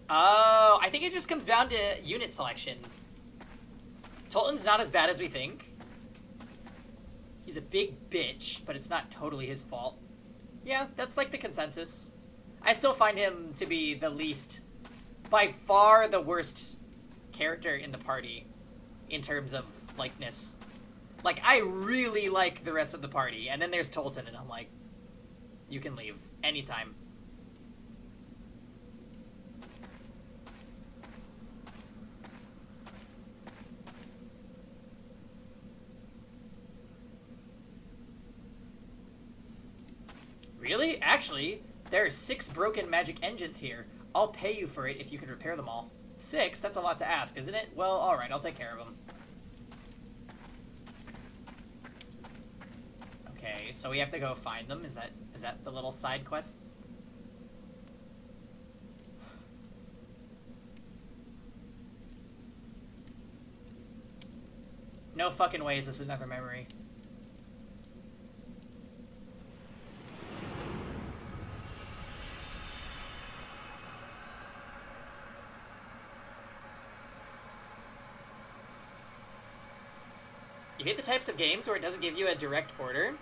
Oh, I think it just comes down to unit selection. Tolton's not as bad as we think. He's a big bitch, but it's not totally his fault. Yeah, that's like the consensus. I still find him to be the least, by far the worst character in the party in terms of likeness. Like, I really like the rest of the party, and then there's Tolton, and I'm like, you can leave anytime. Really? Actually, there are 6 broken magic engines here. I'll pay you for it if you can repair them all. 6? That's a lot to ask, isn't it? Well, alright, I'll take care of them. Okay, so we have to go find them. Is that the little side quest? No fucking ways this is another memory. You hate the types of games where it doesn't give you a direct order?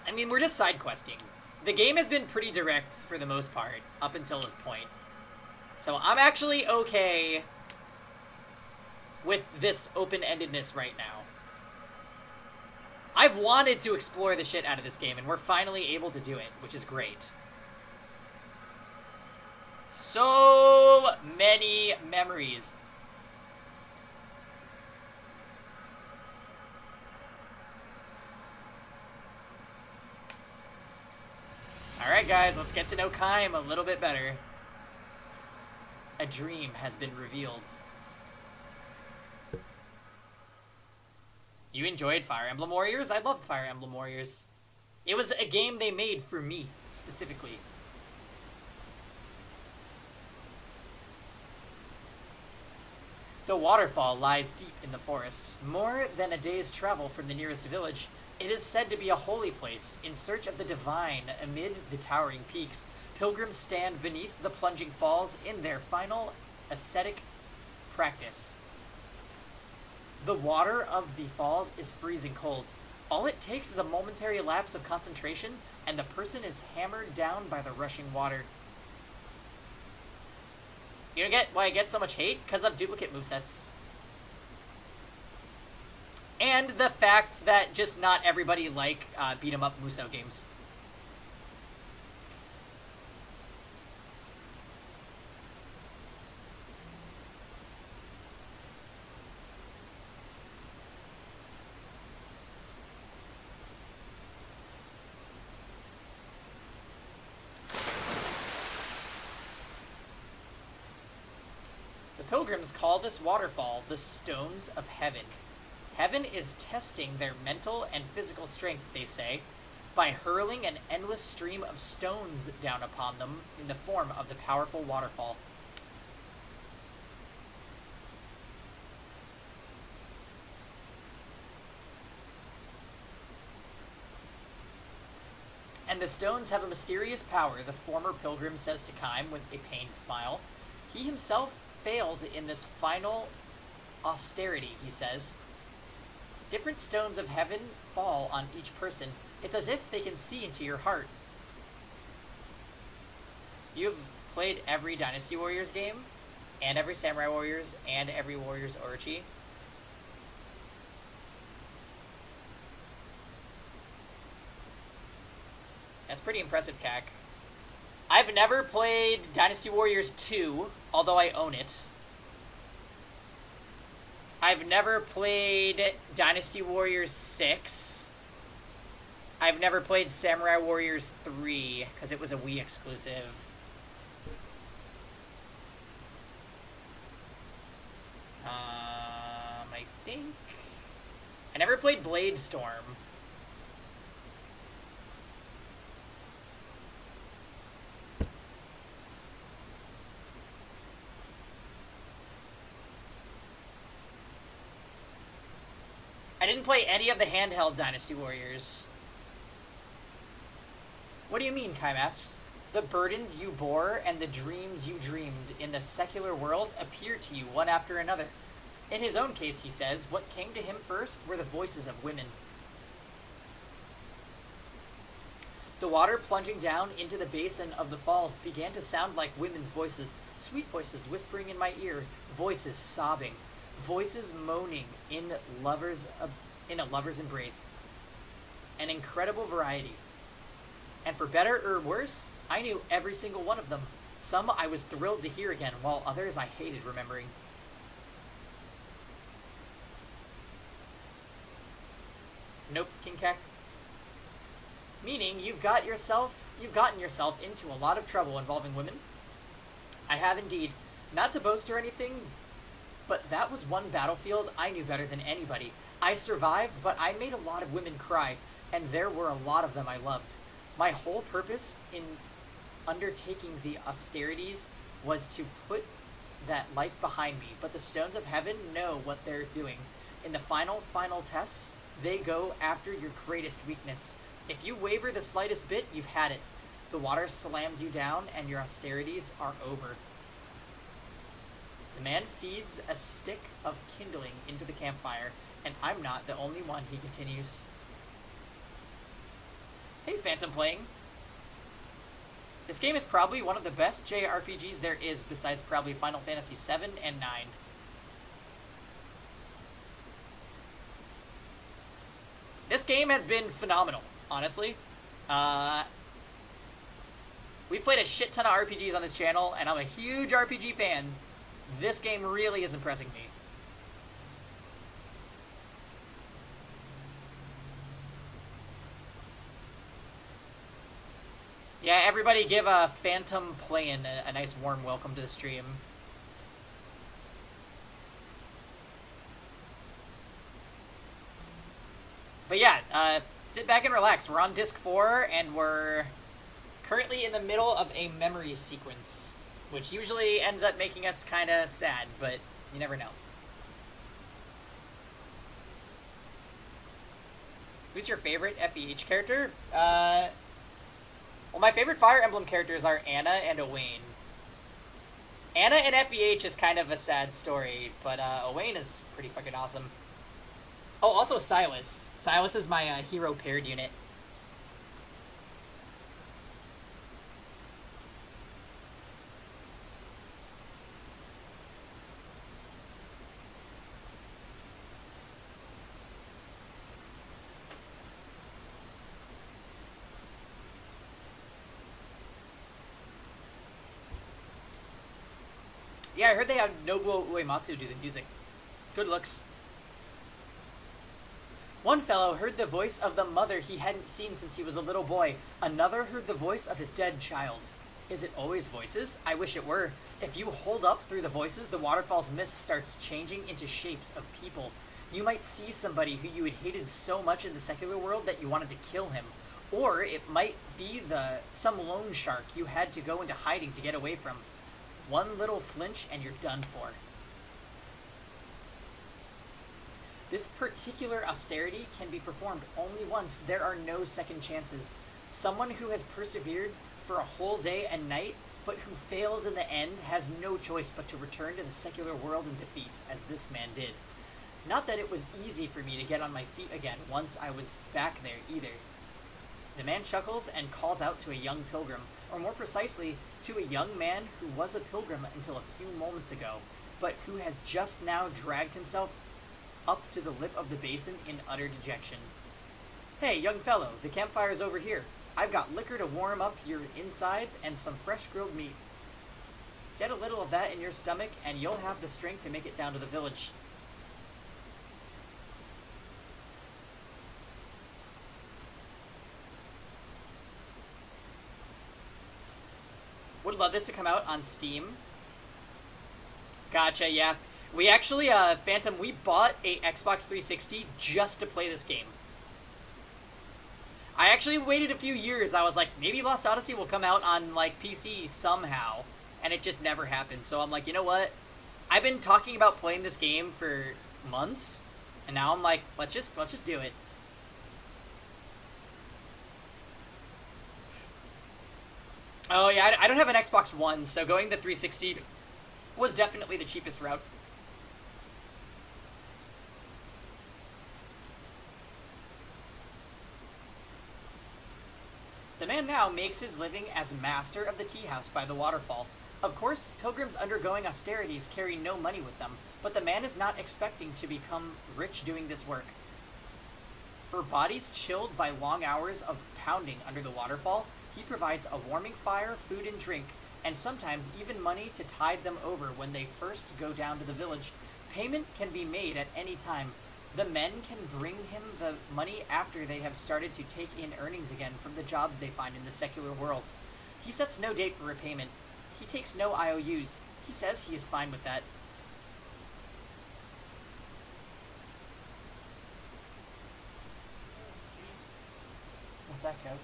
I mean, we're just side questing. The game has been pretty direct for the most part, up until this point. So I'm actually okay with this open-endedness right now. I've wanted to explore the shit out of this game, and we're finally able to do it, which is great. So many memories. Alright guys, let's get to know Kaim a little bit better. A dream has been revealed. You enjoyed Fire Emblem Warriors? I loved Fire Emblem Warriors. It was a game they made for me, specifically. The waterfall lies deep in the forest, more than a day's travel from the nearest village. It is said to be a holy place, in search of the divine. Amid the towering peaks, pilgrims stand beneath the plunging falls in their final ascetic practice. The water of the falls is freezing cold. All it takes is a momentary lapse of concentration, and the person is hammered down by the rushing water. You don't get why I get so much hate? Because of duplicate movesets. And the fact that just not everybody like beat-em-up Musou games. The pilgrims call this waterfall the Stones of Heaven. Heaven is testing their mental and physical strength, they say, by hurling an endless stream of stones down upon them in the form of the powerful waterfall. And the stones have a mysterious power, the former pilgrim says to Kaim with a pained smile. He himself failed in this final austerity, he says. Different stones of heaven fall on each person. It's as if they can see into your heart. You've played every Dynasty Warriors game, and every Samurai Warriors, and every Warriors Orochi. That's pretty impressive, Kak. I've never played Dynasty Warriors 2, although I own it. I've never played Dynasty Warriors 6. I've never played Samurai Warriors 3 because it was a Wii exclusive. I think I never played Blade Storm. I didn't play any of the handheld Dynasty Warriors. What do you mean, Kai asks? The burdens you bore and the dreams you dreamed in the secular world appear to you one after another. In his own case, he says, what came to him first were the voices of women. The water plunging down into the basin of the falls began to sound like women's voices, sweet voices whispering in my ear, voices sobbing, voices moaning in a lover's embrace. An incredible variety. And for better or worse, I knew every single one of them. Some I was thrilled to hear again, while others I hated remembering. Nope, King Kek. Meaning, you've gotten yourself into a lot of trouble involving women. I have indeed. Not to boast or anything, but that was one battlefield I knew better than anybody. I survived, but I made a lot of women cry, and there were a lot of them I loved. My whole purpose in undertaking the austerities was to put that life behind me, but the stones of heaven know what they're doing. In the final test, they go after your greatest weakness. If you waver the slightest bit, you've had it. The water slams you down, and your austerities are over. The man feeds a stick of kindling into the campfire, and I'm not the only one, he continues. Hey, Phantom Playing. This game is probably one of the best JRPGs there is, besides probably Final Fantasy VII and 9. This game has been phenomenal, honestly. We've played a shit ton of RPGs on this channel, and I'm a huge RPG fan. This game really is impressing me. Yeah, everybody give Phantom Playing a nice warm welcome to the stream. But yeah, sit back and relax. We're on disc 4, and we're currently in the middle of a memory sequence, which usually ends up making us kind of sad, but you never know. Who's your favorite FEH character? Well, my favorite Fire Emblem characters are Anna and Owain. Anna in FEH is kind of a sad story, but Owain is pretty fucking awesome. Oh, also Silas. Silas is my hero paired unit. Yeah, I heard they had Nobuo Uematsu do the music. Good looks. One fellow heard the voice of the mother he hadn't seen since he was a little boy. Another heard the voice of his dead child. Is it always voices? I wish it were. If you hold up through the voices, the waterfall's mist starts changing into shapes of people. You might see somebody who you had hated so much in the secular world that you wanted to kill him. Or it might be some loan shark you had to go into hiding to get away from. One little flinch and you're done for. This particular austerity can be performed only once. There are no second chances. Someone who has persevered for a whole day and night, but who fails in the end, has no choice but to return to the secular world in defeat, as this man did. Not that it was easy for me to get on my feet again once I was back there, either. The man chuckles and calls out to a young pilgrim, or more precisely, to a young man who was a pilgrim until a few moments ago, but who has just now dragged himself up to the lip of the basin in utter dejection. Hey, young fellow, the campfire's over here. I've got liquor to warm up your insides and some fresh grilled meat. Get a little of that in your stomach, and you'll have the strength to make it down to the village. Would love this to come out on Steam. Gotcha, yeah. We actually, Phantom, we bought a Xbox 360 just to play this game. I actually waited a few years. I was like, maybe Lost Odyssey will come out on, like, PC somehow. And it just never happened. So I'm like, you know what? I've been talking about playing this game for months. And now I'm like, let's just do it. Oh, yeah, I don't have an Xbox One, so going the 360 was definitely the cheapest route. The man now makes his living as master of the tea house by the waterfall. Of course, pilgrims undergoing austerities carry no money with them, but the man is not expecting to become rich doing this work. For bodies chilled by long hours of pounding under the waterfall, he provides a warming fire, food and drink, and sometimes even money to tide them over when they first go down to the village. Payment can be made at any time. The men can bring him the money after they have started to take in earnings again from the jobs they find in the secular world. He sets no date for repayment. He takes no IOUs. He says he is fine with that. What's that, Kev?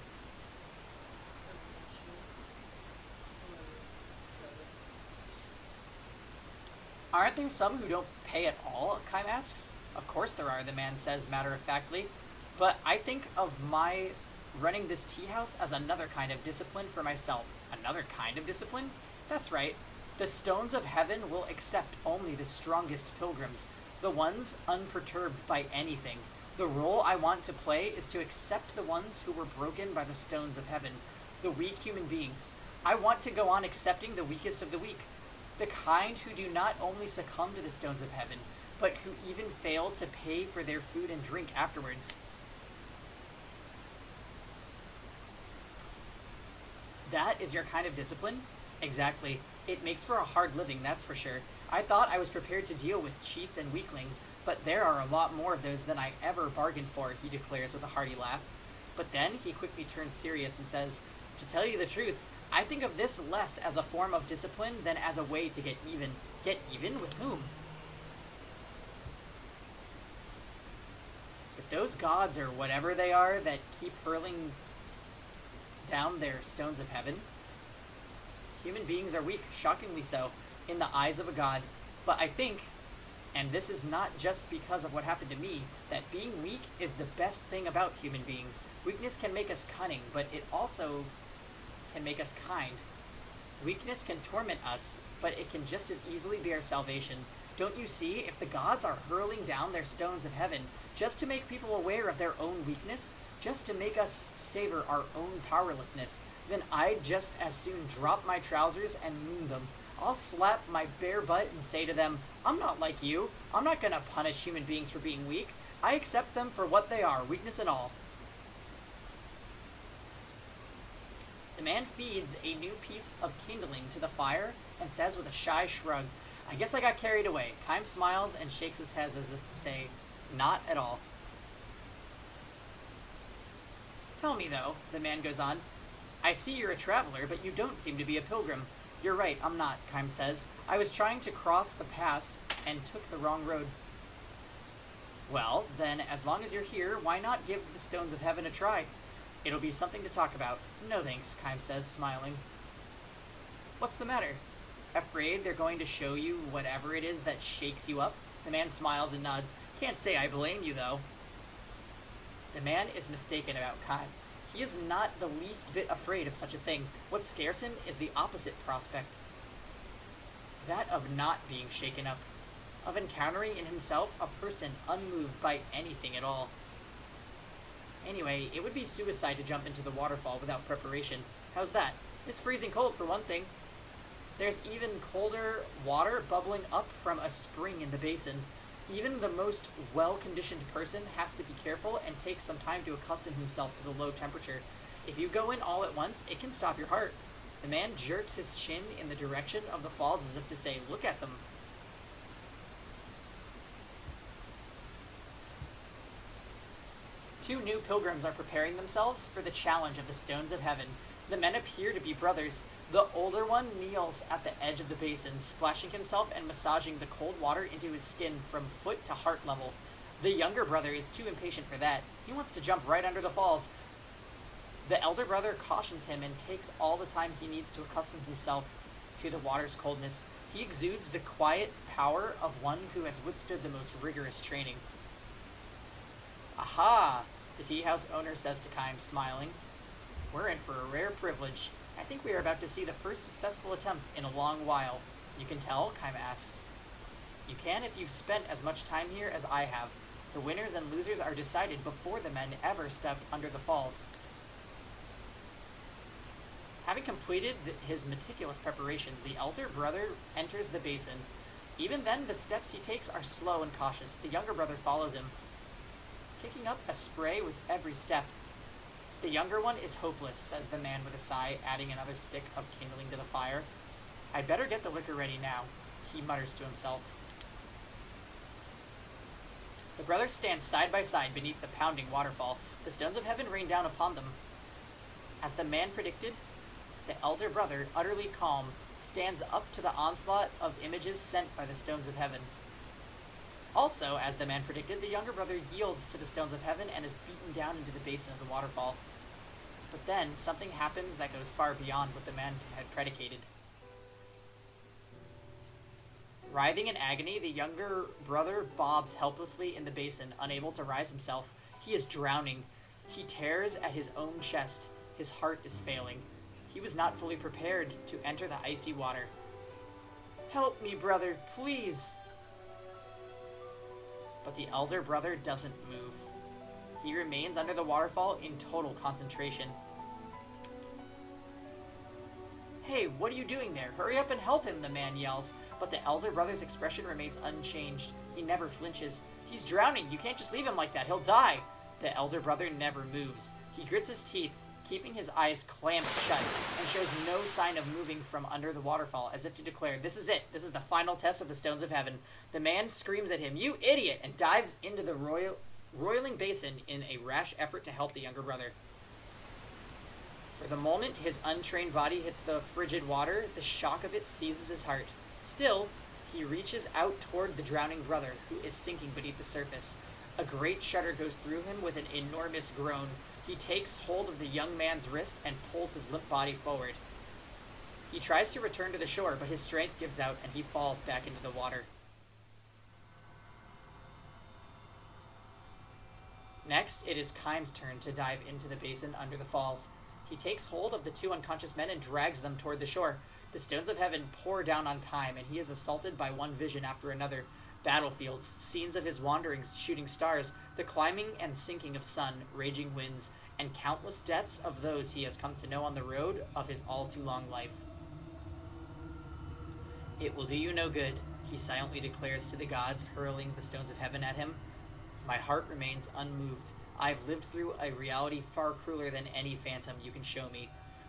Aren't there some who don't pay at all? Kaim asks. Of course there are, the man says matter-of-factly. But I think of my running this tea house as another kind of discipline for myself. Another kind of discipline? That's right. The stones of heaven will accept only the strongest pilgrims, the ones unperturbed by anything. The role I want to play is to accept the ones who were broken by the stones of heaven, the weak human beings. I want to go on accepting the weakest of the weak, the kind who do not only succumb to the stones of heaven, but who even fail to pay for their food and drink afterwards. That is your kind of discipline? Exactly. It makes for a hard living, that's for sure. I thought I was prepared to deal with cheats and weaklings, but there are a lot more of those than I ever bargained for, he declares with a hearty laugh. But then he quickly turns serious and says, to tell you the truth, I think of this less as a form of discipline than as a way to get even. Get even with whom? With those gods or whatever they are that keep hurling down their stones of heaven. Human beings are weak, shockingly so, in the eyes of a god. But I think, and this is not just because of what happened to me, that being weak is the best thing about human beings. Weakness can make us cunning, but it also can make us kind. Weakness can torment us, but it can just as easily be our salvation. Don't you see, if the gods are hurling down their stones of heaven just to make people aware of their own weakness, just to make us savor our own powerlessness, then I'd just as soon drop my trousers and moon them. I'll slap my bare butt and say to them, I'm not like you. I'm not gonna punish human beings for being weak. I accept them for what they are, weakness and all. The man feeds a new piece of kindling to the fire and says with a shy shrug, I guess I got carried away. Kaim smiles and shakes his head as if to say, not at all. Tell me, though, the man goes on, I see you're a traveler, but you don't seem to be a pilgrim. You're right, I'm not, Kaim says. I was trying to cross the pass and took the wrong road. Well, then, as long as you're here, why not give the stones of heaven a try? It'll be something to talk about. No thanks, Kaim says, smiling. What's the matter? Afraid they're going to show you whatever it is that shakes you up? The man smiles and nods. Can't say I blame you, though. The man is mistaken about Kaim. He is not the least bit afraid of such a thing. What scares him is the opposite prospect. That of not being shaken up. Of encountering in himself a person unmoved by anything at all. Anyway, it would be suicide to jump into the waterfall without preparation. How's that? It's freezing cold for one thing. There's even colder water bubbling up from a spring in the basin. Even the most well-conditioned person has to be careful and take some time to accustom himself to the low temperature. If you go in all at once, it can stop your heart. The man jerks his chin in the direction of the falls as if to say, look at them. Two new pilgrims are preparing themselves for the challenge of the stones of heaven. The men appear to be brothers. The older one kneels at the edge of the basin, splashing himself and massaging the cold water into his skin from foot to heart level. The younger brother is too impatient for that. He wants to jump right under the falls. The elder brother cautions him and takes all the time he needs to accustom himself to the water's coldness. He exudes the quiet power of one who has withstood the most rigorous training. Aha! The tea house owner says to Kime, smiling. We're in for a rare privilege. I think we are about to see the first successful attempt in a long while. You can tell? Kime asks. You can if you've spent as much time here as I have. The winners and losers are decided before the men ever step under the falls. Having completed his meticulous preparations, the elder brother enters the basin. Even then, the steps he takes are slow and cautious. The younger brother follows him, kicking up a spray with every step. The younger one is hopeless, says the man with a sigh, adding another stick of kindling to the fire. I'd better get the liquor ready now, he mutters to himself. The brothers stand side by side beneath the pounding waterfall. The stones of heaven rain down upon them. As the man predicted, the elder brother, utterly calm, stands up to the onslaught of images sent by the stones of heaven. Also, as the man predicted, the younger brother yields to the stones of heaven and is beaten down into the basin of the waterfall. But then, something happens that goes far beyond what the man had predicated. Writhing in agony, the younger brother bobs helplessly in the basin, unable to rise himself. He is drowning. He tears at his own chest. His heart is failing. He was not fully prepared to enter the icy water. Help me, brother, please! But the elder brother doesn't move. He remains under the waterfall in total concentration. Hey, what are you doing there? Hurry up and help him, the man yells. But the elder brother's expression remains unchanged. He never flinches. He's drowning. You can't just leave him like that. He'll die. The elder brother never moves. He grits his teeth, keeping his eyes clamped shut, and shows no sign of moving from under the waterfall, as if to declare, this is it. This is the final test of the stones of heaven. The man screams at him, you idiot, and dives into the roiling basin in a rash effort to help the younger brother. For the moment his untrained body hits the frigid water, the shock of it seizes his heart. Still, he reaches out toward the drowning brother, who is sinking beneath the surface. A great shudder goes through him with an enormous groan. He takes hold of the young man's wrist and pulls his limp body forward. He tries to return to the shore, but his strength gives out and he falls back into the water. Next, it is Kime's turn to dive into the basin under the falls. He takes hold of the two unconscious men and drags them toward the shore. The stones of heaven pour down on Kime, and he is assaulted by one vision after another. Battlefields, scenes of his wanderings, shooting stars, the climbing and sinking of sun, raging winds, and countless deaths of those he has come to know on the road of his all-too-long life. It will do you no good, he silently declares to the gods, hurling the stones of heaven at him. My heart remains unmoved. I've lived through a reality far crueler than any phantom you can show me.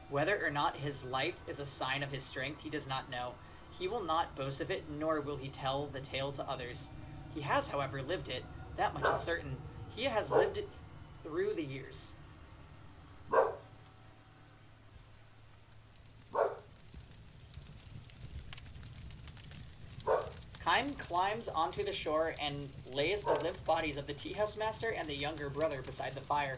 Whether or not his life is a sign of his strength, he does not know. He will not boast of it, nor will he tell the tale to others. He has, however, lived it. That much is certain. He has lived it through the years. Kime climbs onto the shore and lays the limp bodies of the tea house master and the younger brother beside the fire.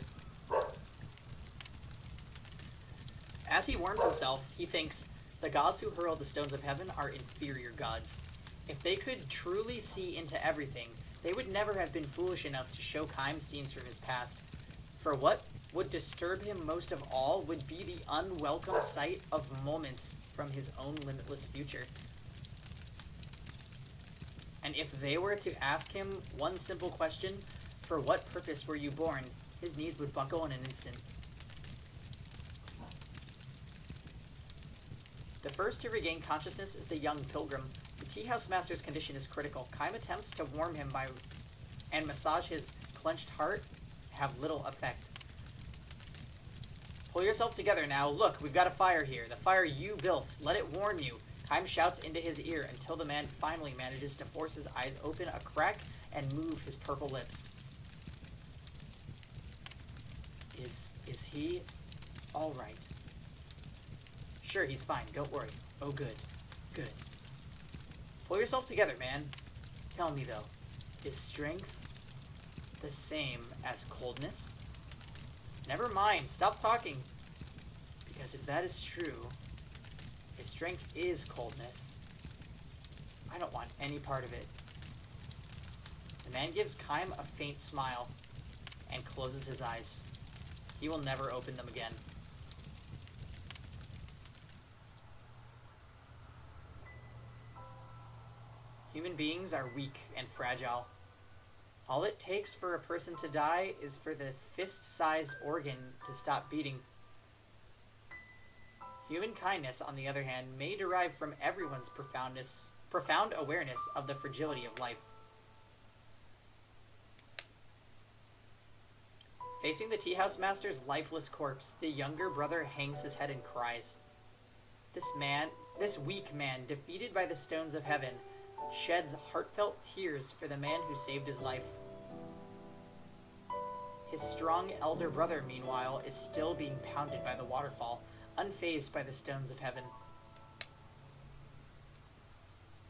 As he warms himself, he thinks, the gods who hurled the stones of heaven are inferior gods. If they could truly see into everything, they would never have been foolish enough to show Kime scenes from his past. For what would disturb him most of all would be the unwelcome sight of moments from his own limitless future. And if they were to ask him one simple question, for what purpose were you born, his knees would buckle in an instant. The first to regain consciousness is the young pilgrim. The tea house master's condition is critical. Kime attempts to warm him and massage his clenched heart have little effect. Pull yourself together now. Look, we've got a fire here. The fire you built. Let it warm you. Kime shouts into his ear until the man finally manages to force his eyes open a crack and move his purple lips. Is he all right? Sure, he's fine. Don't worry. Oh, good. Good. Pull yourself together, man. Tell me, though, is strength the same as coldness? Never mind. Stop talking. Because if that is true, if strength is coldness, I don't want any part of it. The man gives Kaim a faint smile and closes his eyes. He will never open them again. Human beings are weak and fragile. All it takes for a person to die is for the fist-sized organ to stop beating. Human kindness, on the other hand, may derive from everyone's profound awareness of the fragility of life. Facing the tea house master's lifeless corpse, the younger brother hangs his head and cries. This weak man, defeated by the stones of heaven, sheds heartfelt tears for the man who saved his life. His strong elder brother, meanwhile, is still being pounded by the waterfall, unfazed by the stones of heaven.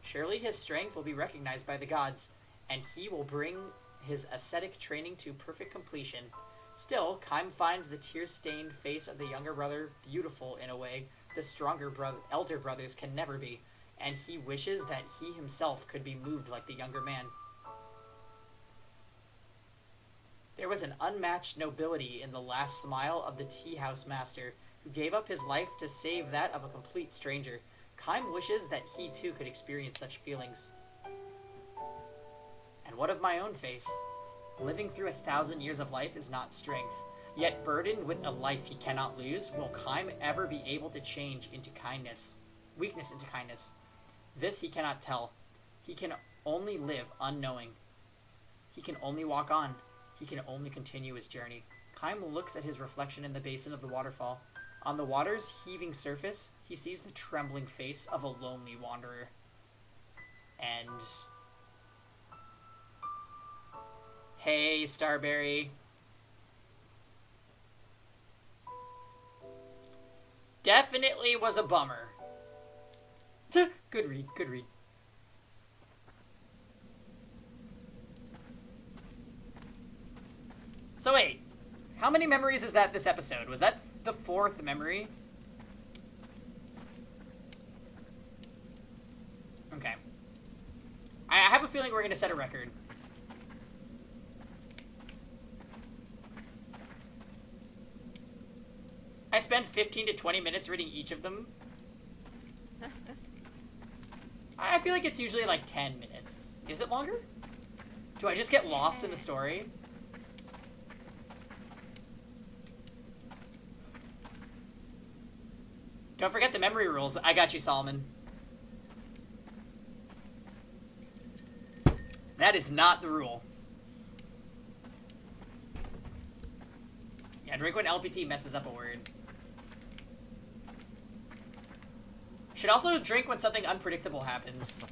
Surely his strength will be recognized by the gods, and he will bring his ascetic training to perfect completion. Still, Kaim finds the tear-stained face of the younger brother beautiful in a way the elder brothers can never be, and he wishes that he himself could be moved like the younger man. There was an unmatched nobility in the last smile of the tea house master, who gave up his life to save that of a complete stranger. Kaim wishes that he too could experience such feelings. And what of my own face? Living through 1,000 years of life is not strength. Yet burdened with a life he cannot lose, will Kaim ever be able to change into kindness? Weakness into kindness? This he cannot tell. He can only live unknowing. He can only walk on. He can only continue his journey. Kaim looks at his reflection in the basin of the waterfall. On the water's heaving surface, he sees the trembling face of a lonely wanderer. And... Hey, Starberry. Definitely was a bummer. Good read, good read. So wait, how many memories is that this episode? Was that the 4th memory? Okay. I have a feeling we're going to set a record. I spent 15 to 20 minutes reading each of them. I feel like it's usually like 10 minutes. Is it longer? Do I just get lost in the story? Don't forget the memory rules. I got you, Solomon. That is not the rule. Yeah, drink when LPT messes up a word. Should also drink when something unpredictable happens.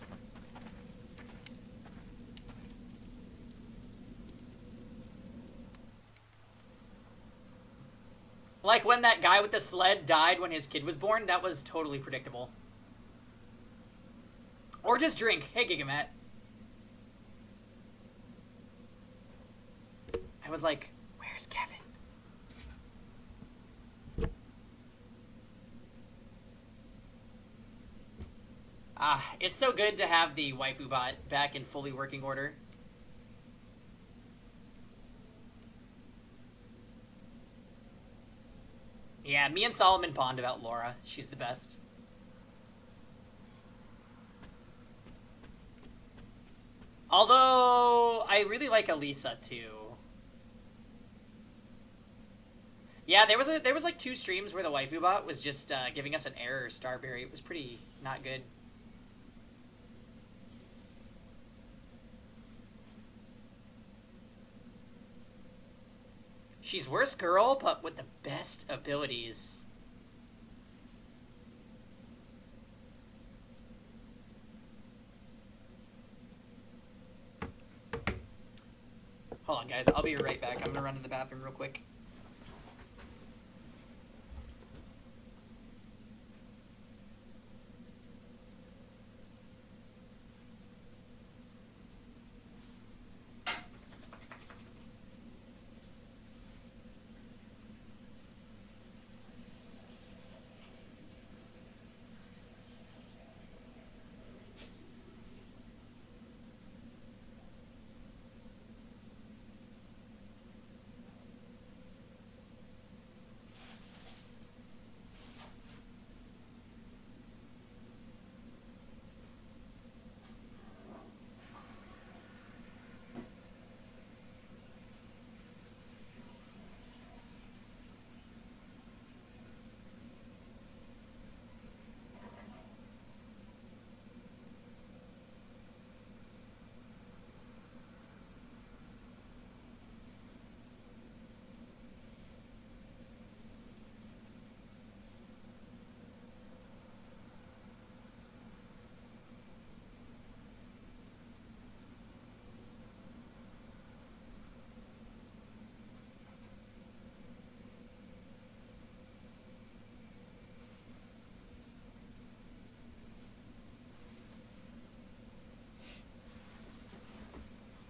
Like when that guy with the sled died when his kid was born, that was totally predictable. Or just drink. Hey, Gigamat. I was like, where's Kevin? Ah, it's so good to have the waifu bot back in fully working order. Yeah, me and Solomon bond about Laura. She's the best. Although, I really like Elisa, too. Yeah, there was like 2 streams where the waifu bot was just giving us an error, Starberry. It was pretty not good. She's worse girl, but with the best abilities. Hold on, guys. I'll be right back. I'm gonna run to the bathroom real quick.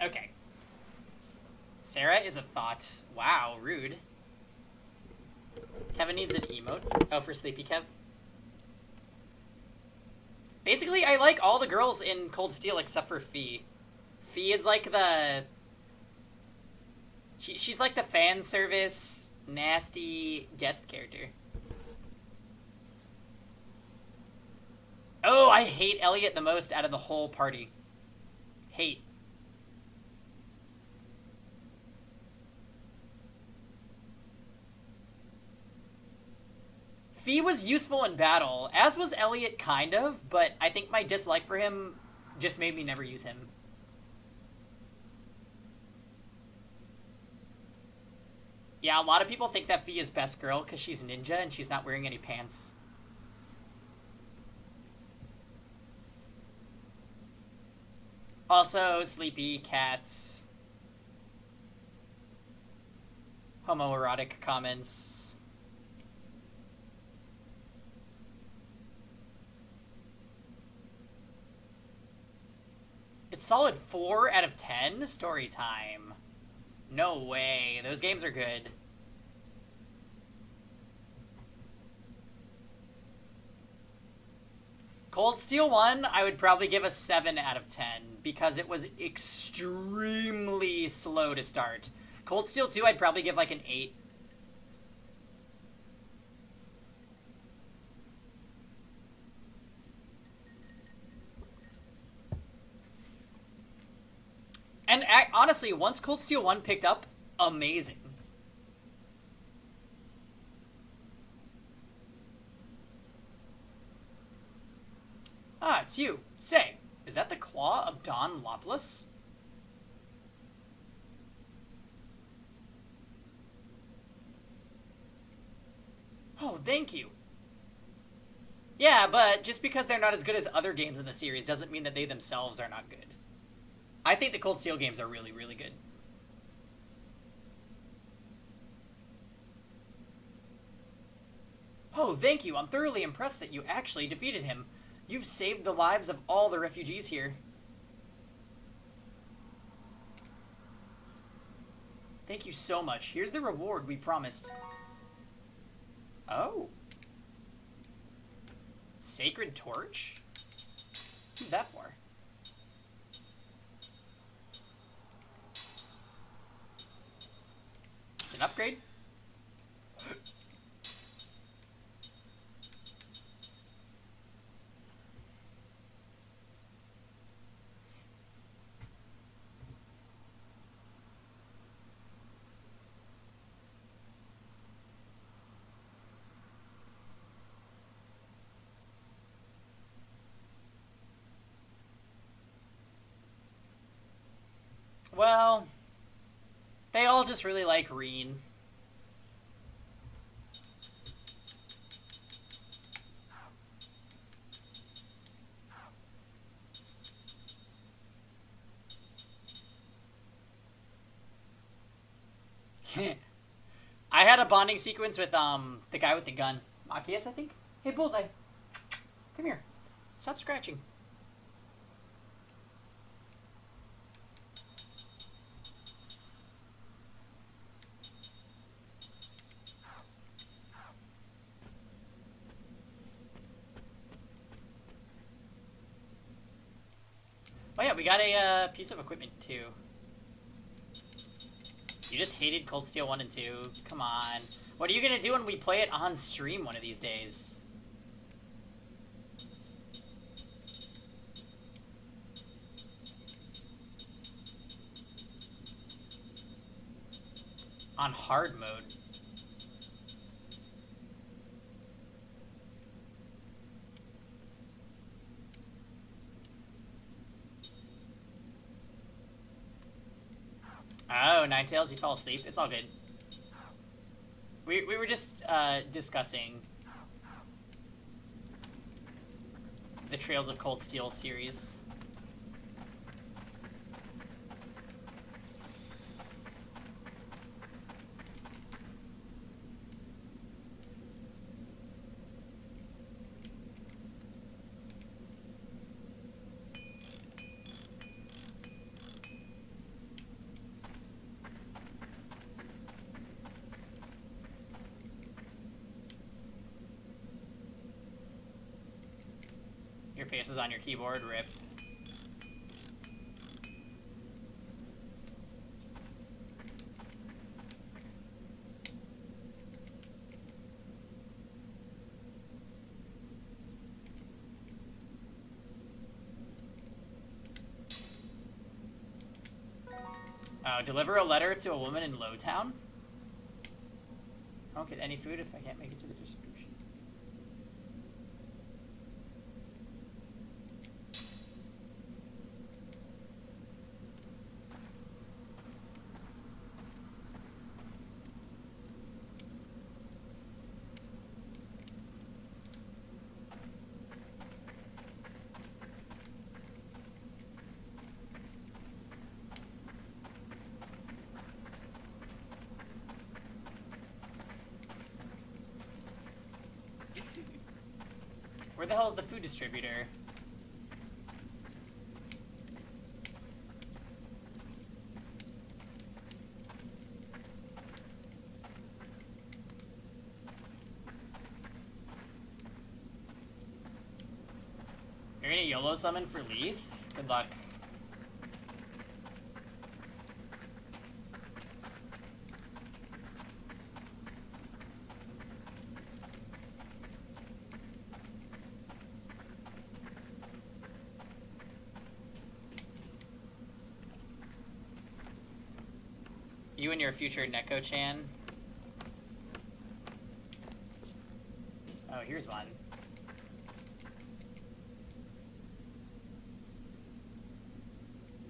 Okay. Sarah is a thought. Wow, rude. Kevin needs an emote. Oh, for Sleepy Kev. Basically, I like all the girls in Cold Steel except for Fee. Fee is like the... She's like the fan service, nasty guest character. Oh, I hate Elliot the most out of the whole party. Hate. Fee was useful in battle, as was Elliot kind of, but I think my dislike for him just made me never use him. Yeah, a lot of people think that Fee is best girl because she's ninja and she's not wearing any pants. Also, sleepy cats. Homoerotic comments. It's solid 4 out of 10 story time. No way. Those games are good. Cold Steel 1, I would probably give a 7 out of 10 because it was extremely slow to start. Cold Steel 2, I'd probably give like an 8. And honestly, once Cold Steel 1 picked up, amazing. Ah, it's you. Say, is that the claw of Don Lopless? Oh, thank you. Yeah, but just because they're not as good as other games in the series doesn't mean that they themselves are not good. I think the Cold Steel games are really, really good. Oh, thank you. I'm thoroughly impressed that you actually defeated him. You've saved the lives of all the refugees here. Thank you so much. Here's the reward we promised. Oh. Sacred Torch? Who's that for? It's an upgrade? Well, they all just really like Reen. I had a bonding sequence with the guy with the gun. Matthias, I think? Hey, Bullseye. Come here. Stop scratching. Oh yeah, we got a piece of equipment too. You just hated Cold Steel 1 and 2. Come on. What are you gonna do when we play it on stream one of these days? On hard mode. Oh, Ninetales, you fell asleep. It's all good. We were just discussing the Trails of Cold Steel series. Your face is on your keyboard, rip. Deliver a letter to a woman in Lowtown? I don't get any food if I can't make it to the distribution. Where the hell is the food distributor? You're gonna YOLO summon for Leaf? Good luck. You and your future Neko-chan. Oh, here's one.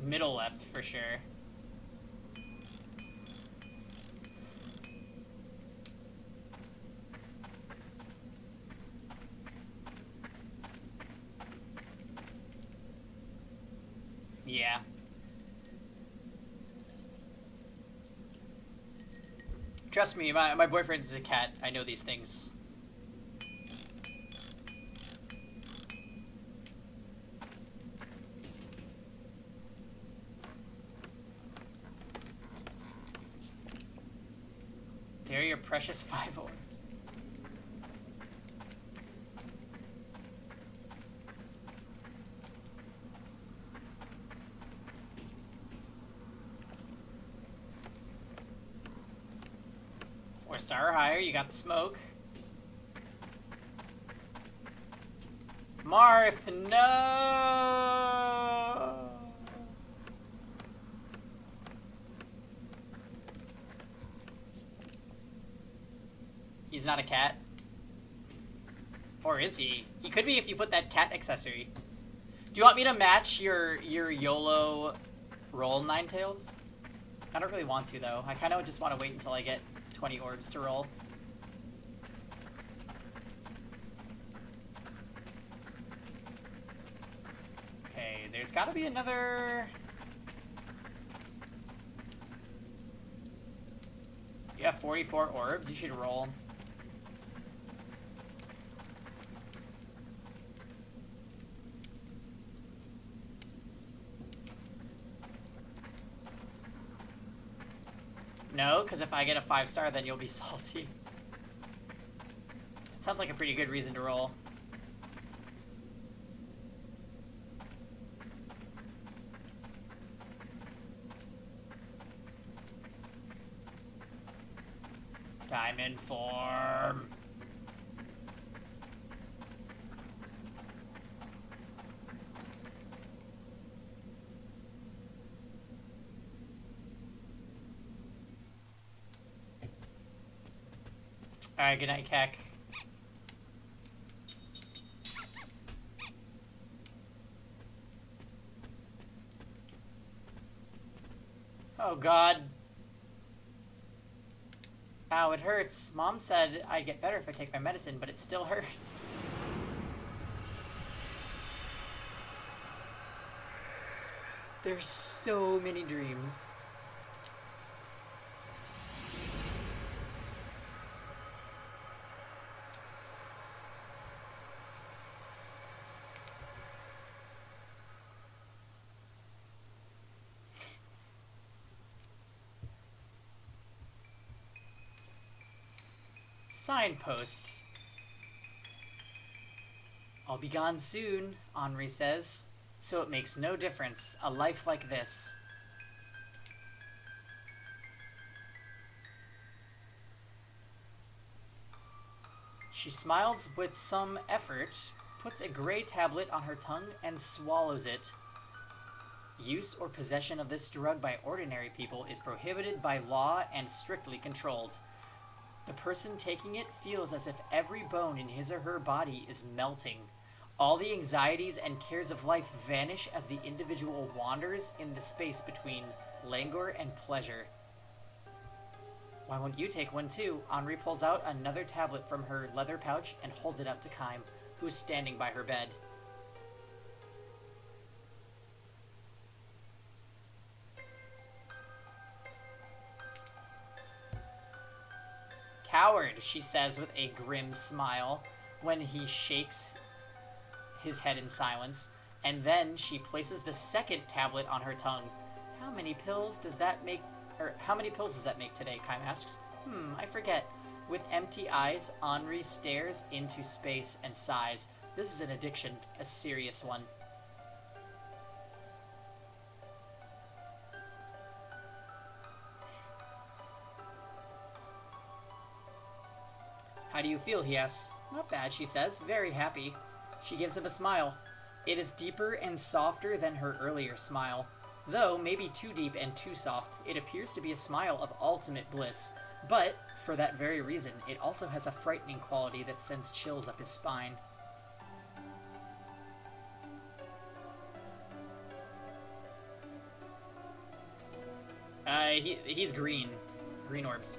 Middle left, for sure. Yeah. Trust me, my boyfriend is a cat. I know these things. They're your precious 5 orbs. Star or higher, you got the smoke. Marth, no! He's not a cat. Or is he? He could be if you put that cat accessory. Do you want me to match your YOLO roll, Ninetales? I don't really want to, though. I kind of just want to wait until I get 20 orbs to roll. Okay, there's got to be another... You have 44 orbs, you should roll. No, because if I get a 5-star, then you'll be salty. It sounds like a pretty good reason to roll. Diamond form. Alright, good night, Keck. Oh god. Ow, it hurts. Mom said I'd get better if I take my medicine, but it still hurts. There's so many dreams. Signposts. I'll be gone soon, Henri says. So it makes no difference. A life like this. She smiles with some effort, puts a gray tablet on her tongue, and swallows it. Use or possession of this drug by ordinary people is prohibited by law and strictly controlled. The person taking it feels as if every bone in his or her body is melting. All the anxieties and cares of life vanish as the individual wanders in the space between languor and pleasure. Why won't you take one too? Henri pulls out another tablet from her leather pouch and holds it out to Kaim, who is standing by her bed. Coward, she says with a grim smile when he shakes his head in silence, and then she places the second tablet on her tongue. How many pills does that make today? Kaim asks. I forget. With empty eyes, Henri stares into space and sighs. This is an addiction, a serious one. How do you feel, he asks. Not bad, she says, very happy. She gives him a smile. It is deeper and softer than her earlier smile. Though maybe too deep and too soft, it appears to be a smile of ultimate bliss. But, for that very reason, it also has a frightening quality that sends chills up his spine. He's green. Green orbs.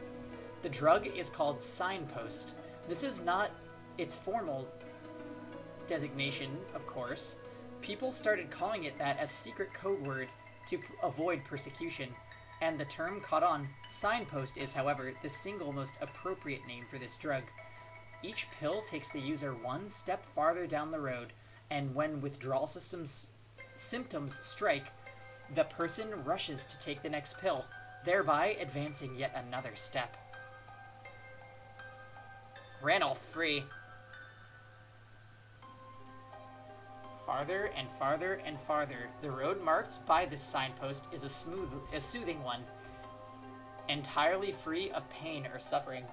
The drug is called Signpost. This is not its formal designation, of course. People started calling it that as secret code word to avoid persecution, and the term caught on. Signpost is, however, the single most appropriate name for this drug. Each pill takes the user one step farther down the road, and when withdrawal symptoms strike, the person rushes to take the next pill, thereby advancing yet another step. Ranulph free. Farther and farther and farther. The road marked by this signpost is a soothing one, entirely free of pain or suffering.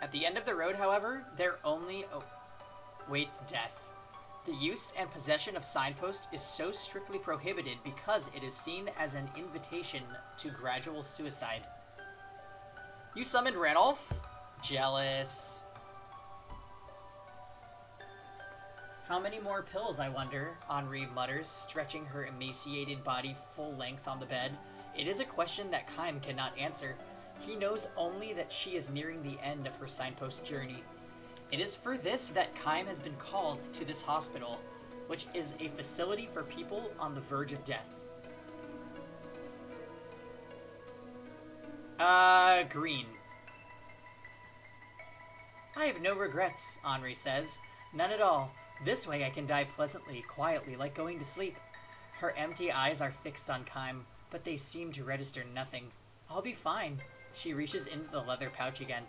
At the end of the road, however, there only waits death. The use and possession of signpost is so strictly prohibited because it is seen as an invitation to gradual suicide. You summoned Ranulph? Jealous. How many more pills, I wonder? Henri mutters, stretching her emaciated body full length on the bed. It is a question that Kaim cannot answer. He knows only that she is nearing the end of her signpost journey. It is for this that Kaim has been called to this hospital, which is a facility for people on the verge of death. Green. I have no regrets, Henri says. None at all. This way I can die pleasantly, quietly, like going to sleep. Her empty eyes are fixed on Kaim, but they seem to register nothing. I'll be fine. She reaches into the leather pouch again.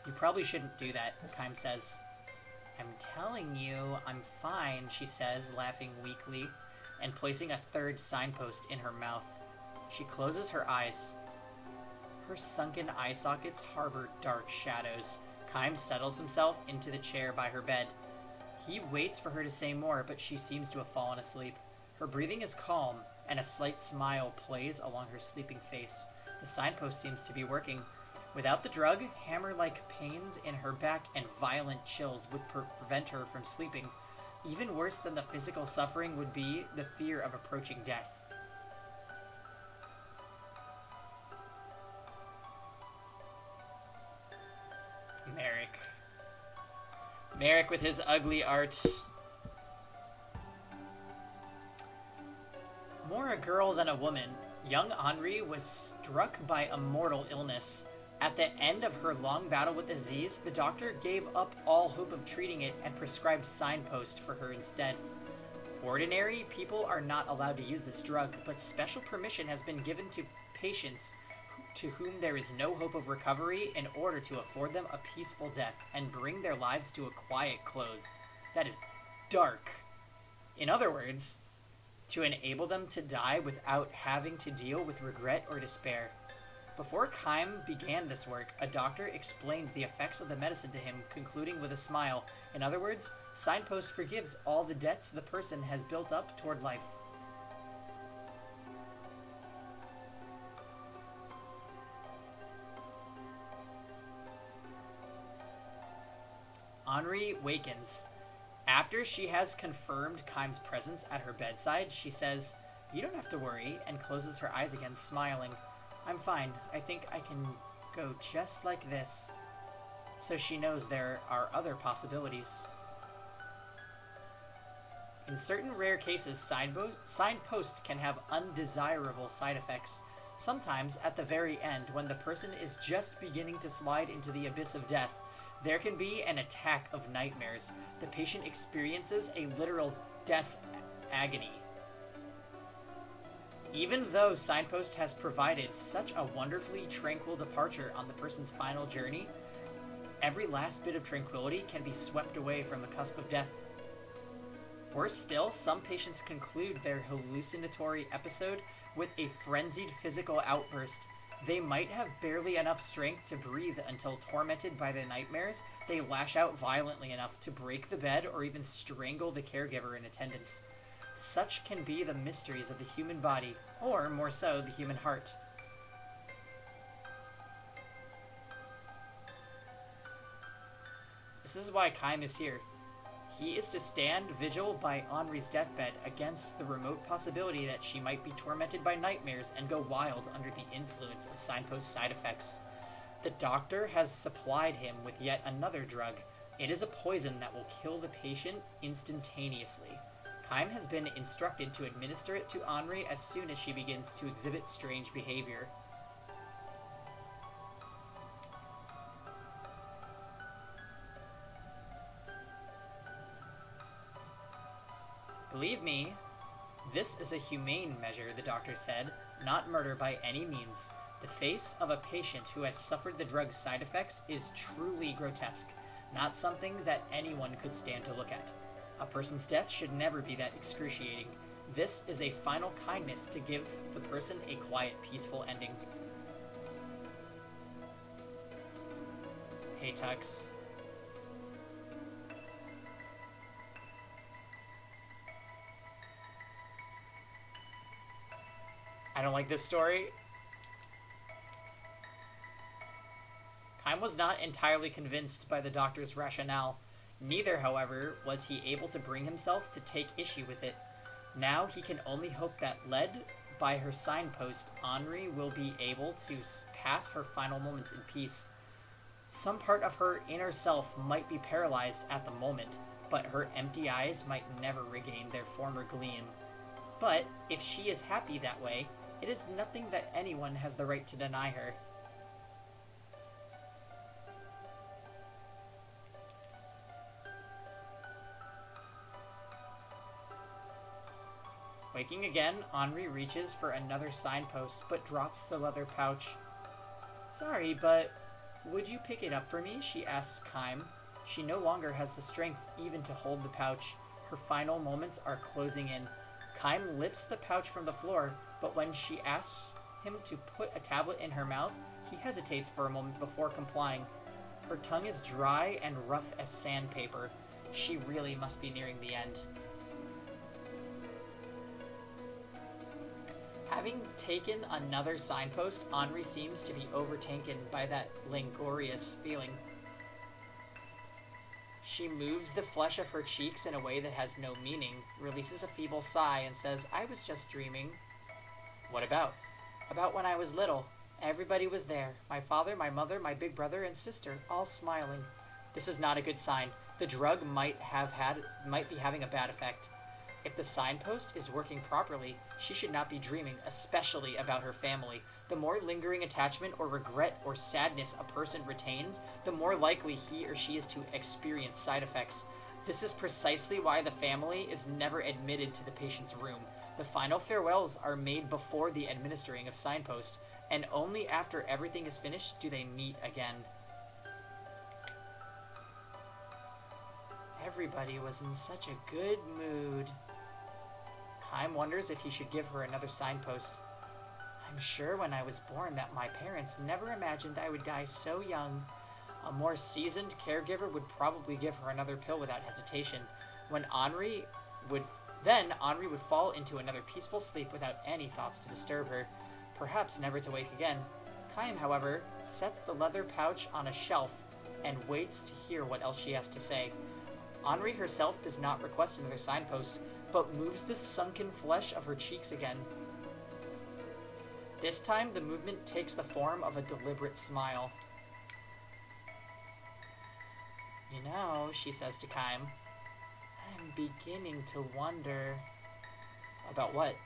You probably shouldn't do that, Kaim says. I'm telling you, I'm fine, she says, laughing weakly, and placing a third signpost in her mouth. She closes her eyes. Her sunken eye sockets harbor dark shadows. Kaim settles himself into the chair by her bed. He waits for her to say more, but she seems to have fallen asleep. Her breathing is calm, and a slight smile plays along her sleeping face. The signpost seems to be working. Without the drug, hammer-like pains in her back and violent chills would prevent her from sleeping. Even worse than the physical suffering would be the fear of approaching death. Merrick with his ugly art. More a girl than a woman, young Henri was struck by a mortal illness. At the end of her long battle with the disease, the doctor gave up all hope of treating it and prescribed Signpost for her instead. Ordinary people are not allowed to use this drug, but special permission has been given to patients to whom there is no hope of recovery in order to afford them a peaceful death and bring their lives to a quiet close. That is dark. In other words, to enable them to die without having to deal with regret or despair. Before Keim began this work, a doctor explained the effects of the medicine to him, concluding with a smile. In other words, Signpost forgives all the debts the person has built up toward life. Henri wakens. After she has confirmed Keim's presence at her bedside, she says, "You don't have to worry," and closes her eyes again, smiling. "I'm fine. I think I can go just like this." So she knows there are other possibilities. In certain rare cases, signposts can have undesirable side effects. Sometimes, at the very end, when the person is just beginning to slide into the abyss of death, there can be an attack of nightmares. The patient experiences a literal death agony. Even though Signpost has provided such a wonderfully tranquil departure on the person's final journey, every last bit of tranquility can be swept away from the cusp of death. Worse still, some patients conclude their hallucinatory episode with a frenzied physical outburst. They might have barely enough strength to breathe until, tormented by the nightmares, they lash out violently enough to break the bed or even strangle the caregiver in attendance. Such can be the mysteries of the human body, or more so, the human heart. This is why Keim is here. He is to stand vigil by Henri's deathbed against the remote possibility that she might be tormented by nightmares and go wild under the influence of Signpost side effects. The doctor has supplied him with yet another drug. It is a poison that will kill the patient instantaneously. Keim has been instructed to administer it to Henri as soon as she begins to exhibit strange behavior. "Believe me, this is a humane measure," the doctor said, "not murder by any means. The face of a patient who has suffered the drug's side effects is truly grotesque, not something that anyone could stand to look at. A person's death should never be that excruciating. This is a final kindness to give the person a quiet, peaceful ending." Hey, Tux. I don't like this story. Keim was not entirely convinced by the doctor's rationale. Neither, however, was he able to bring himself to take issue with it. Now he can only hope that, led by her signpost, Henri will be able to pass her final moments in peace. Some part of her inner self might be paralyzed at the moment, but her empty eyes might never regain their former gleam. But if she is happy that way, it is nothing that anyone has the right to deny her. Waking again, Henri reaches for another signpost, but drops the leather pouch. "Sorry, but would you pick it up for me?" she asks Keim. She no longer has the strength even to hold the pouch. Her final moments are closing in. Keim lifts the pouch from the floor, but when she asks him to put a tablet in her mouth, he hesitates for a moment before complying. Her tongue is dry and rough as sandpaper. She really must be nearing the end. Having taken another signpost, Henri seems to be overtaken by that languorous feeling. She moves the flesh of her cheeks in a way that has no meaning, releases a feeble sigh, and says, "I was just dreaming." "What about?" "About when I was little. Everybody was there. My father, my mother, my big brother, and sister, all smiling." This is not a good sign. The drug might be having a bad effect. If the signpost is working properly, she should not be dreaming, especially about her family. The more lingering attachment or regret or sadness a person retains, the more likely he or she is to experience side effects. This is precisely why the family is never admitted to the patient's room. The final farewells are made before the administering of signpost. and only after everything is finished do they meet again. Everybody was in such a good mood. Kaim wonders if he should give her another signpost. I'm sure when I was born that my parents never imagined I would die so young. A more seasoned caregiver would probably give her another pill without hesitation. Henri would fall into another peaceful sleep without any thoughts to disturb her, perhaps never to wake again. Kaim, however, sets the leather pouch on a shelf and waits to hear what else she has to say. Henri herself does not request another signpost, but moves the sunken flesh of her cheeks again. This time, the movement takes the form of a deliberate smile. You know, she says to Kaim, I'm beginning to wonder. About what?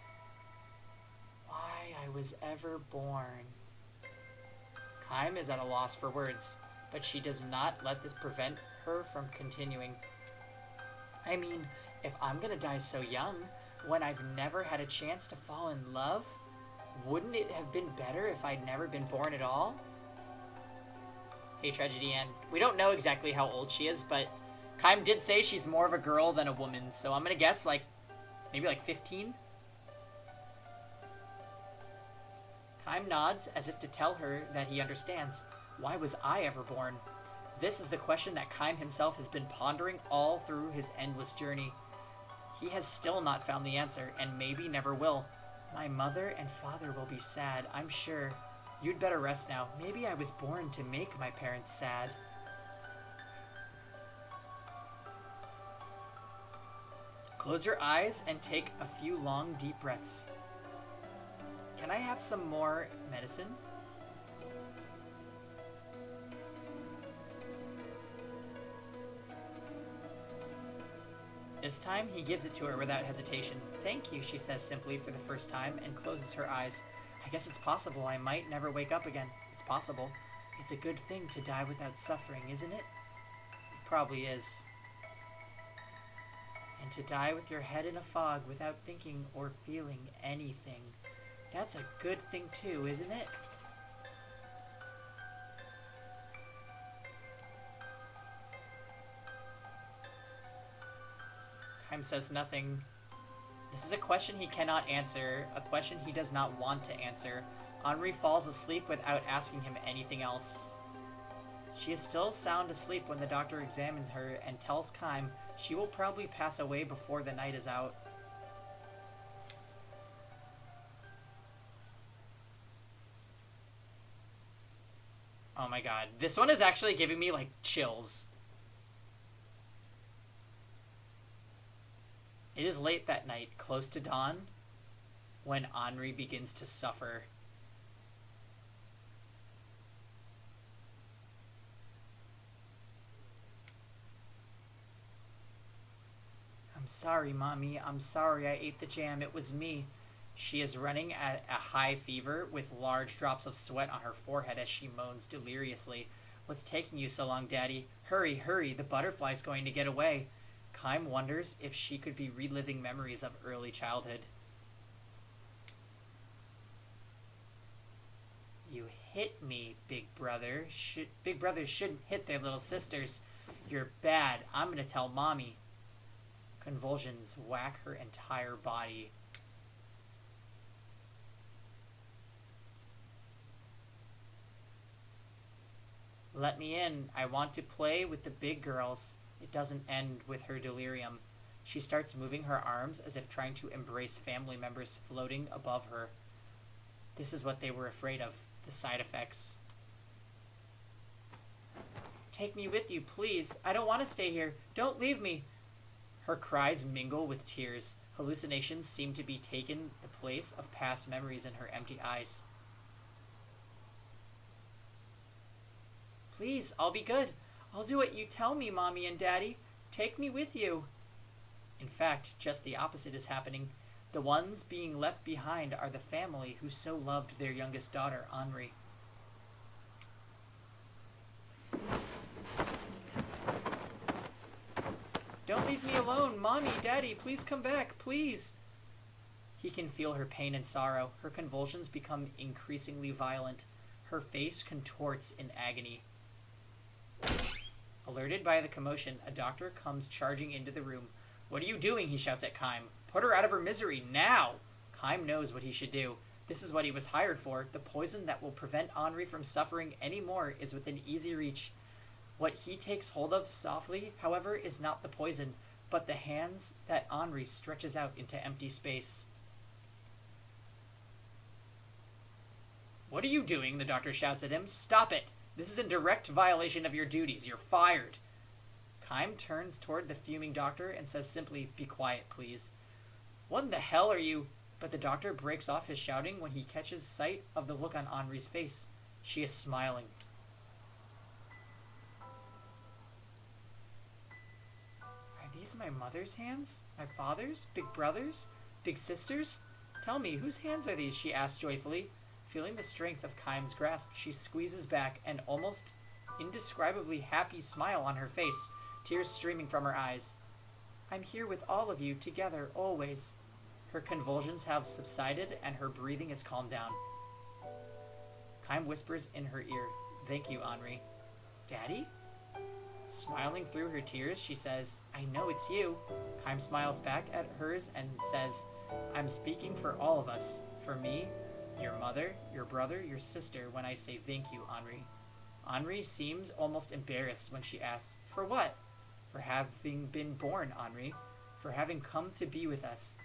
Why I was ever born. Kaim is at a loss for words, but she does not let this prevent her from continuing. I mean, if I'm gonna die so young, when I've never had a chance to fall in love, wouldn't it have been better if I'd never been born at all? Hey, Tragedy Ann. We don't know exactly how old she is, but Kaim did say she's more of a girl than a woman, so I'm gonna guess maybe 15? Kaim nods as if to tell her that he understands. Why was I ever born? This is the question that Kaim himself has been pondering all through his endless journey. He has still not found the answer, and maybe never will. My mother and father will be sad, I'm sure. You'd better rest now. Maybe I was born to make my parents sad. Close your eyes and take a few long, deep breaths. Can I have some more medicine? This time, he gives it to her without hesitation. Thank you, she says simply for the first time and closes her eyes. I guess it's possible I might never wake up again. It's possible. It's a good thing to die without suffering, isn't it? It probably is. And to die with your head in a fog without thinking or feeling anything. That's a good thing too, isn't it? Kaim says nothing. This is a question he cannot answer, a question he does not want to answer. Henri falls asleep without asking him anything else. She is still sound asleep when the doctor examines her and tells Kaim she will probably pass away before the night is out. Oh my god. This one is actually giving me, chills. It is late that night, close to dawn, when Henri begins to suffer. I'm sorry, Mommy. I'm sorry I ate the jam. It was me. She is running at a high fever with large drops of sweat on her forehead as she moans deliriously. What's taking you so long, Daddy? Hurry, hurry. The butterfly's going to get away. Kaim wonders if she could be reliving memories of early childhood. You hit me, big brother. Big brothers shouldn't hit their little sisters. You're bad. I'm gonna tell Mommy. Convulsions whack her entire body. Let me in. I want to play with the big girls. It doesn't end with her delirium. She starts moving her arms as if trying to embrace family members floating above her. This is what they were afraid of, the side effects. Take me with you, please. I don't want to stay here. Don't leave me. Her cries mingle with tears. Hallucinations seem to be taking the place of past memories in her empty eyes. Please, I'll be good. I'll do what you tell me, Mommy and Daddy. Take me with you. In fact, just the opposite is happening. The ones being left behind are the family who so loved their youngest daughter, Henri. Don't leave me alone. Mommy, Daddy, please come back, please. He can feel her pain and sorrow. Her convulsions become increasingly violent. Her face contorts in agony. Alerted by the commotion, a doctor comes charging into the room. "What are you doing?" he shouts at Kym. "Put her out of her misery, now!" Kym knows what he should do. This is what he was hired for. The poison that will prevent Henri from suffering any more is within easy reach. What he takes hold of softly, however, is not the poison, but the hands that Henri stretches out into empty space. "What are you doing?" the doctor shouts at him. "Stop it! This is in direct violation of your duties. You're fired." Kym turns toward the fuming doctor and says simply, "Be quiet, please." "What in the hell are you—" But the doctor breaks off his shouting when he catches sight of the look on Henri's face. She is smiling. "Are these my mother's hands? My father's? Big brother's? Big sister's? Tell me, whose hands are these?" she asks joyfully. Feeling the strength of Kym's grasp, she squeezes back, an almost indescribably happy smile on her face, tears streaming from her eyes. "I'm here with all of you, together, always." Her convulsions have subsided, and her breathing has calmed down. Kym whispers in her ear, "Thank you, Henri." "Daddy?" Smiling through her tears, she says, "I know it's you." Kym smiles back at hers and says, "I'm speaking for all of us. For me, your mother, your brother, your sister, when I say thank you, Henri." Henri seems almost embarrassed when she asks, "For what?" "For having been born, Henri. For having come to be with us.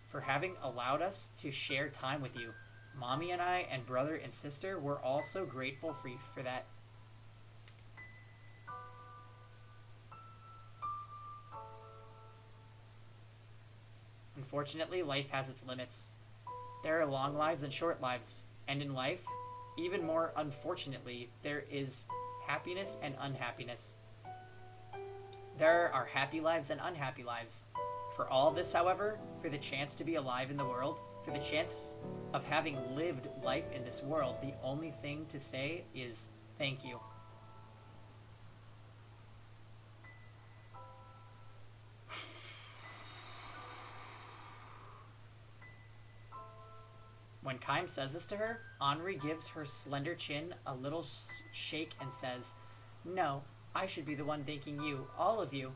For having allowed us to share time with you. Mommy and I and brother and sister, we're all so grateful for you for that." Unfortunately, life has its limits. There are long lives and short lives, and in life, even more unfortunately, there is happiness and unhappiness. There are happy lives and unhappy lives. For all this, however, for the chance to be alive in the world, for the chance of having lived life in this world, the only thing to say is thank you. When Kym says this to her, Henri gives her slender chin a little shake and says, "No, I should be the one thanking you, all of you."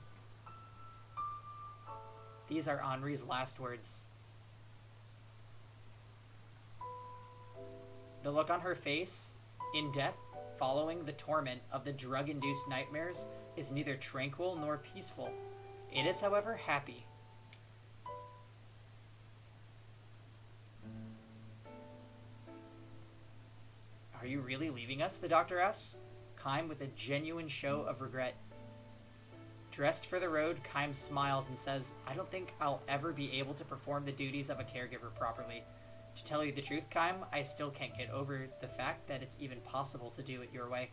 These are Henri's last words. The look on her face, in death, following the torment of the drug-induced nightmares, is neither tranquil nor peaceful. It is, however, happy. "Are you really leaving us?" the doctor asks, Kym with a genuine show of regret. Dressed for the road, Kym smiles and says, "I don't think I'll ever be able to perform the duties of a caregiver properly. To tell you the truth, Kym, I still can't get over the fact that it's even possible to do it your way."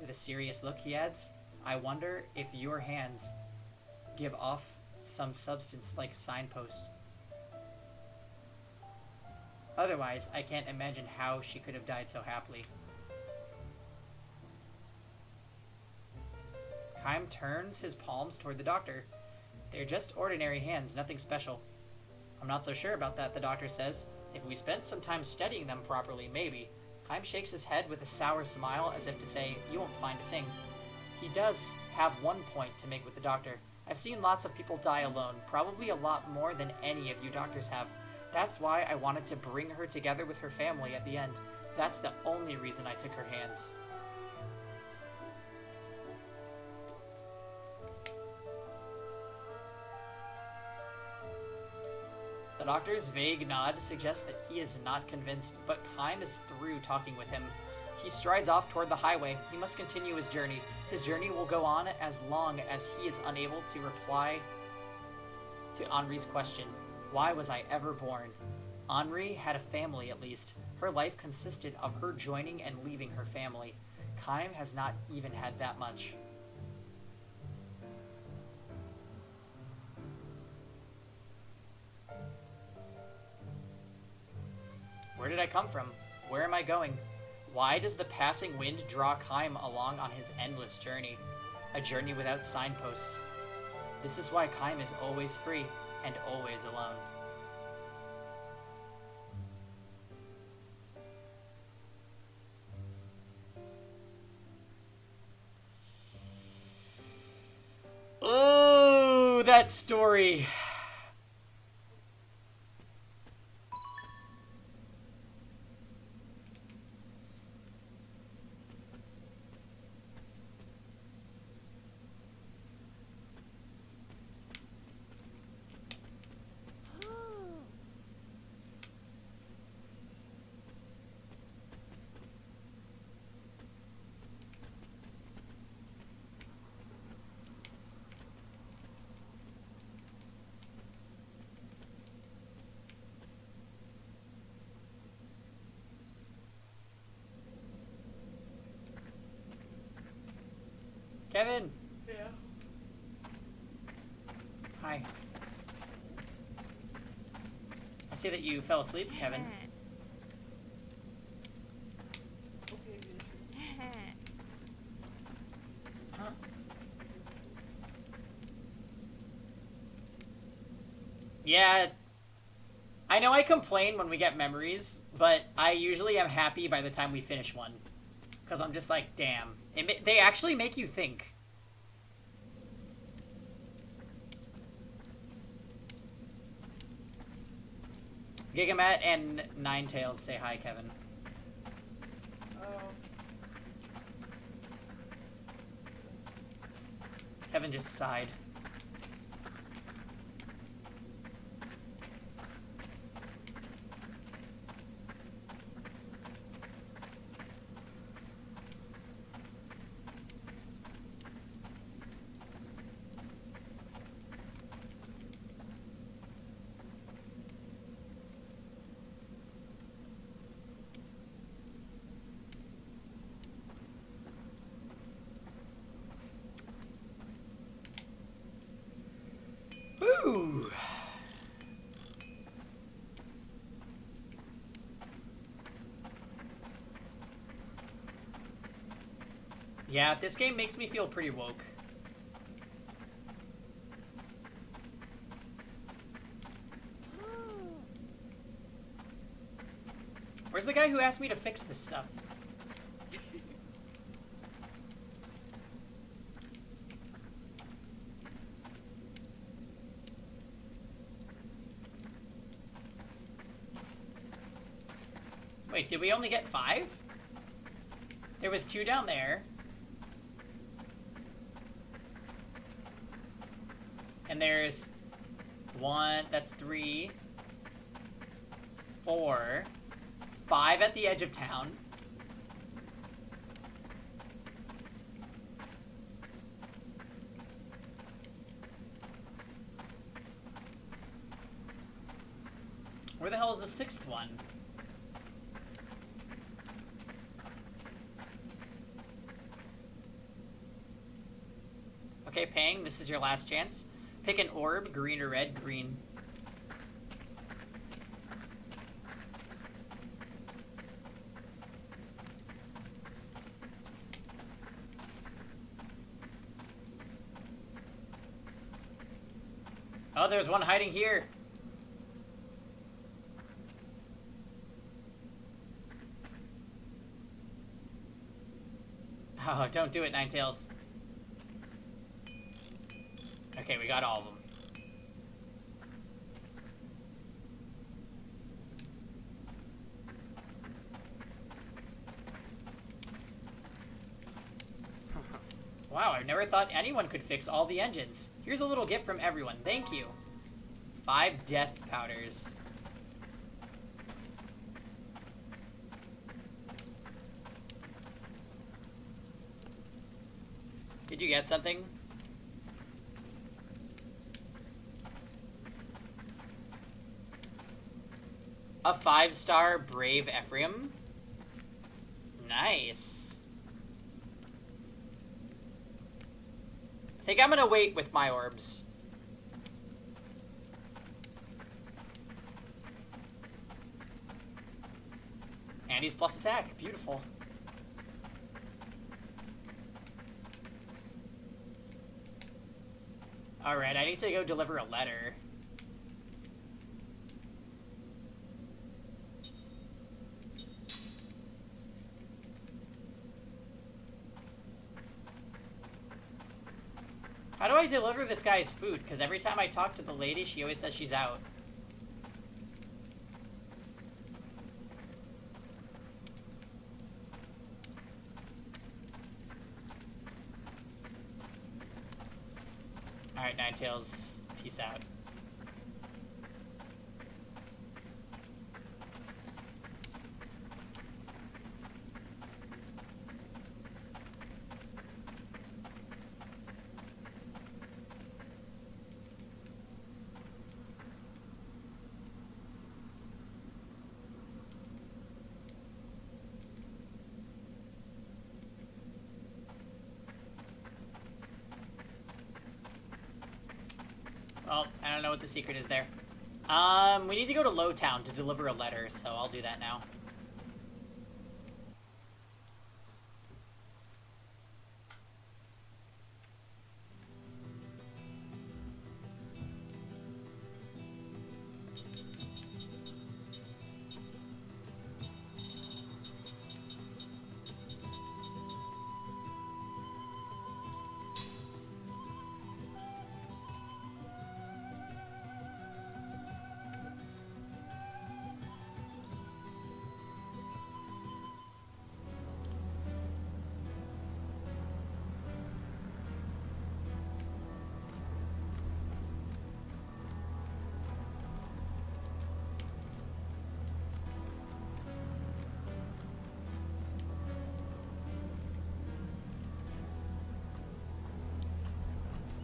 With a serious look, he adds, "I wonder if your hands give off some substance like signposts. Otherwise, I can't imagine how she could have died so happily." Kym turns his palms toward the doctor. "They're just ordinary hands, nothing special." "I'm not so sure about that," the doctor says. "If we spent some time studying them properly, maybe." Kym shakes his head with a sour smile as if to say, "You won't find a thing." He does have one point to make with the doctor. "I've seen lots of people die alone, probably a lot more than any of you doctors have. That's why I wanted to bring her together with her family at the end. That's the only reason I took her hands." The doctor's vague nod suggests that he is not convinced, but Kym is through talking with him. He strides off toward the highway. He must continue his journey. His journey will go on as long as he is unable to reply to Henri's question, "Why was I ever born?" Henri had a family, at least. Her life consisted of her joining and leaving her family. Kym has not even had that much. Where did I come from? Where am I going? Why does the passing wind draw Kym along on his endless journey? A journey without signposts. This is why Kym is always free and always alone. that story. Kevin. Yeah. Hi. I see that you fell asleep, Kevin. Okay, bitch. Huh? Yeah. I know I complain when we get memories, but I usually am happy by the time we finish one. Because I'm just like, damn. They actually make you think. Gigamat and Ninetales say hi, Kevin. Kevin just sighed. Woo! Yeah, this game makes me feel pretty woke. Where's the guy who asked me to fix this stuff? Wait, did we only get 5? There was 2 down there. And there's 1, that's 3, 4, 5 at the edge of town. Where the hell is the 6th one? Okay, Pang, this is your last chance. Pick an orb, green or red, green. Oh, there's one hiding here. Oh, don't do it, Ninetales. Okay, we got all of them. Wow, I never thought anyone could fix all the engines. Here's a little gift from everyone. Thank you. 5 death powders. Did you get something? A 5-star Brave Ephraim? Nice. I think I'm gonna wait with my orbs. And he's plus attack. Beautiful. Alright, I need to go deliver a letter. How do I deliver this guy's food? Because every time I talk to the lady, she always says she's out. Alright, Ninetales, peace out. Well, I don't know what the secret is there. We need to go to Lowtown to deliver a letter, so I'll do that now.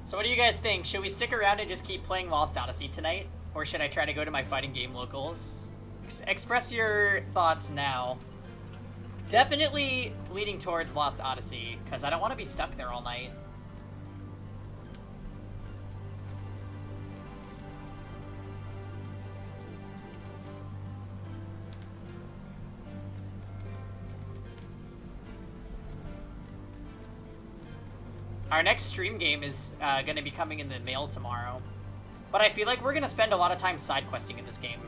So what do you guys think? Should we stick around and just keep playing Lost Odyssey tonight? Or should I try to go to my fighting game locals? Express your thoughts now. Definitely leaning towards Lost Odyssey, because I don't want to be stuck there all night. Our next stream game is going to be coming in the mail tomorrow. But I feel like we're going to spend a lot of time side questing in this game.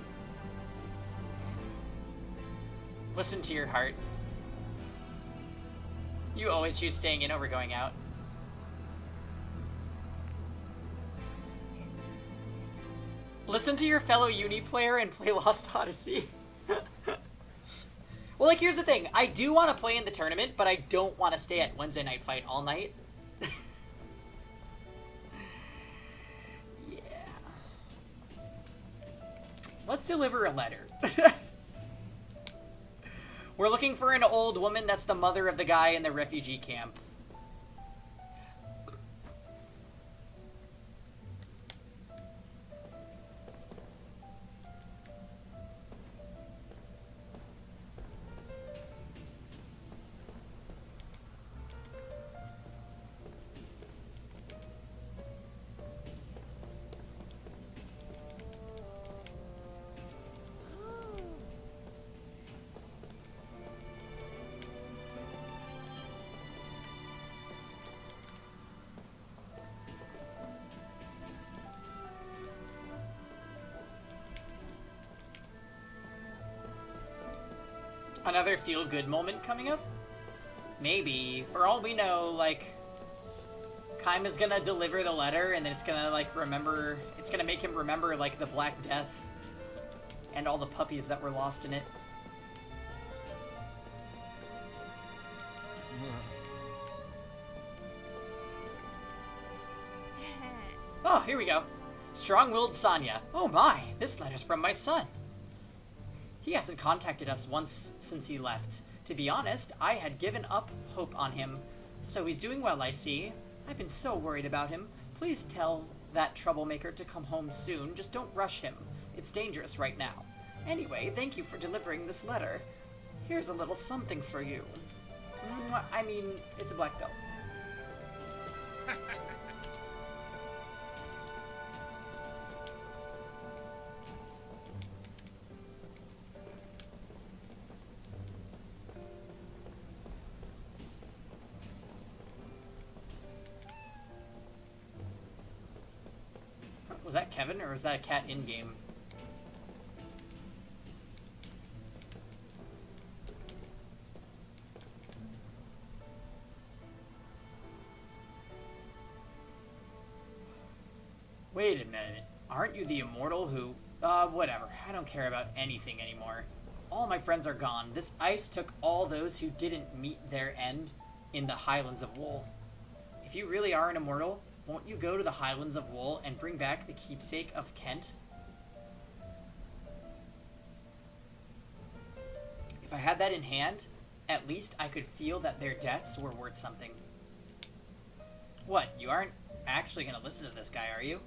Listen to your heart. You always choose staying in over going out. Listen to your fellow uni player and play Lost Odyssey. Well, like, here's the thing. I do want to play in the tournament, but I don't want to stay at Wednesday Night Fight all night. Yeah. Let's deliver a letter. We're looking for an old woman that's the mother of the guy in the refugee camp. Another feel-good moment coming up? Maybe. For all we know, like, Kaima's gonna deliver the letter, and then it's gonna, like, remember... It's gonna make him remember, like, the Black Death and all the puppies that were lost in it. Oh, here we go. Strong-willed Sonya. Oh my, this letter's from my son. He hasn't contacted us once since he left. To be honest, I had given up hope on him. So he's doing well, I see. I've been so worried about him. Please tell that troublemaker to come home soon. Just don't rush him. It's dangerous right now. Anyway, thank you for delivering this letter. Here's a little something for you. I mean, it's a black belt. Was that Kevin, or was that a cat in-game? Wait a minute. Aren't you the immortal who... whatever. I don't care about anything anymore. All my friends are gone. This ice took all those who didn't meet their end in the Highlands of Wool. If you really are an immortal, won't you go to the Highlands of Wool and bring back the keepsake of Kent? If I had that in hand, at least I could feel that their deaths were worth something. What, you aren't actually gonna listen to this guy, are you?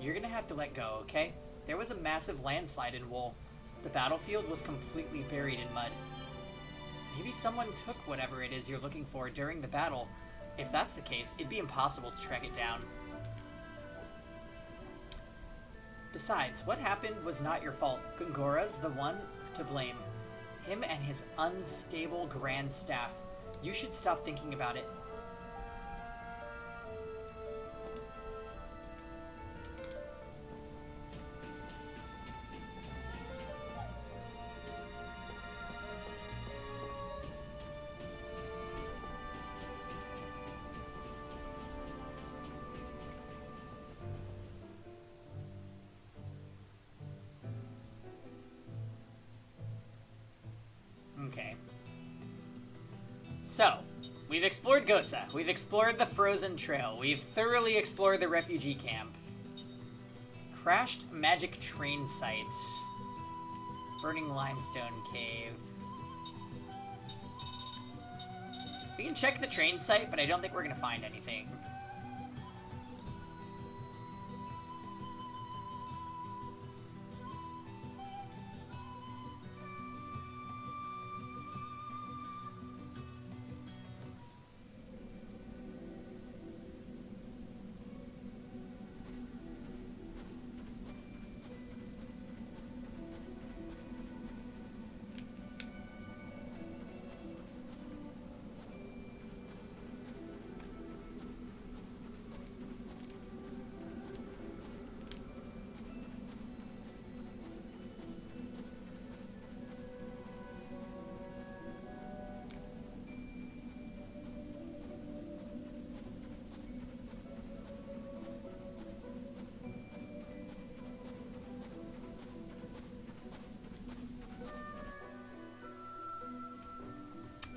You're gonna have to let go, okay? There was a massive landslide in Wool. The battlefield was completely buried in mud. Maybe someone took whatever it is you're looking for during the battle. If that's the case, it'd be impossible to track it down. Besides, what happened was not your fault. Gungora's the one to blame. Him and his unstable grand staff. You should stop thinking about it. Okay. So, we've explored Gotza. We've explored the Frozen Trail. We've thoroughly explored the refugee camp. Crashed magic train site. Burning limestone cave. We can check the train site, but I don't think we're going to find anything.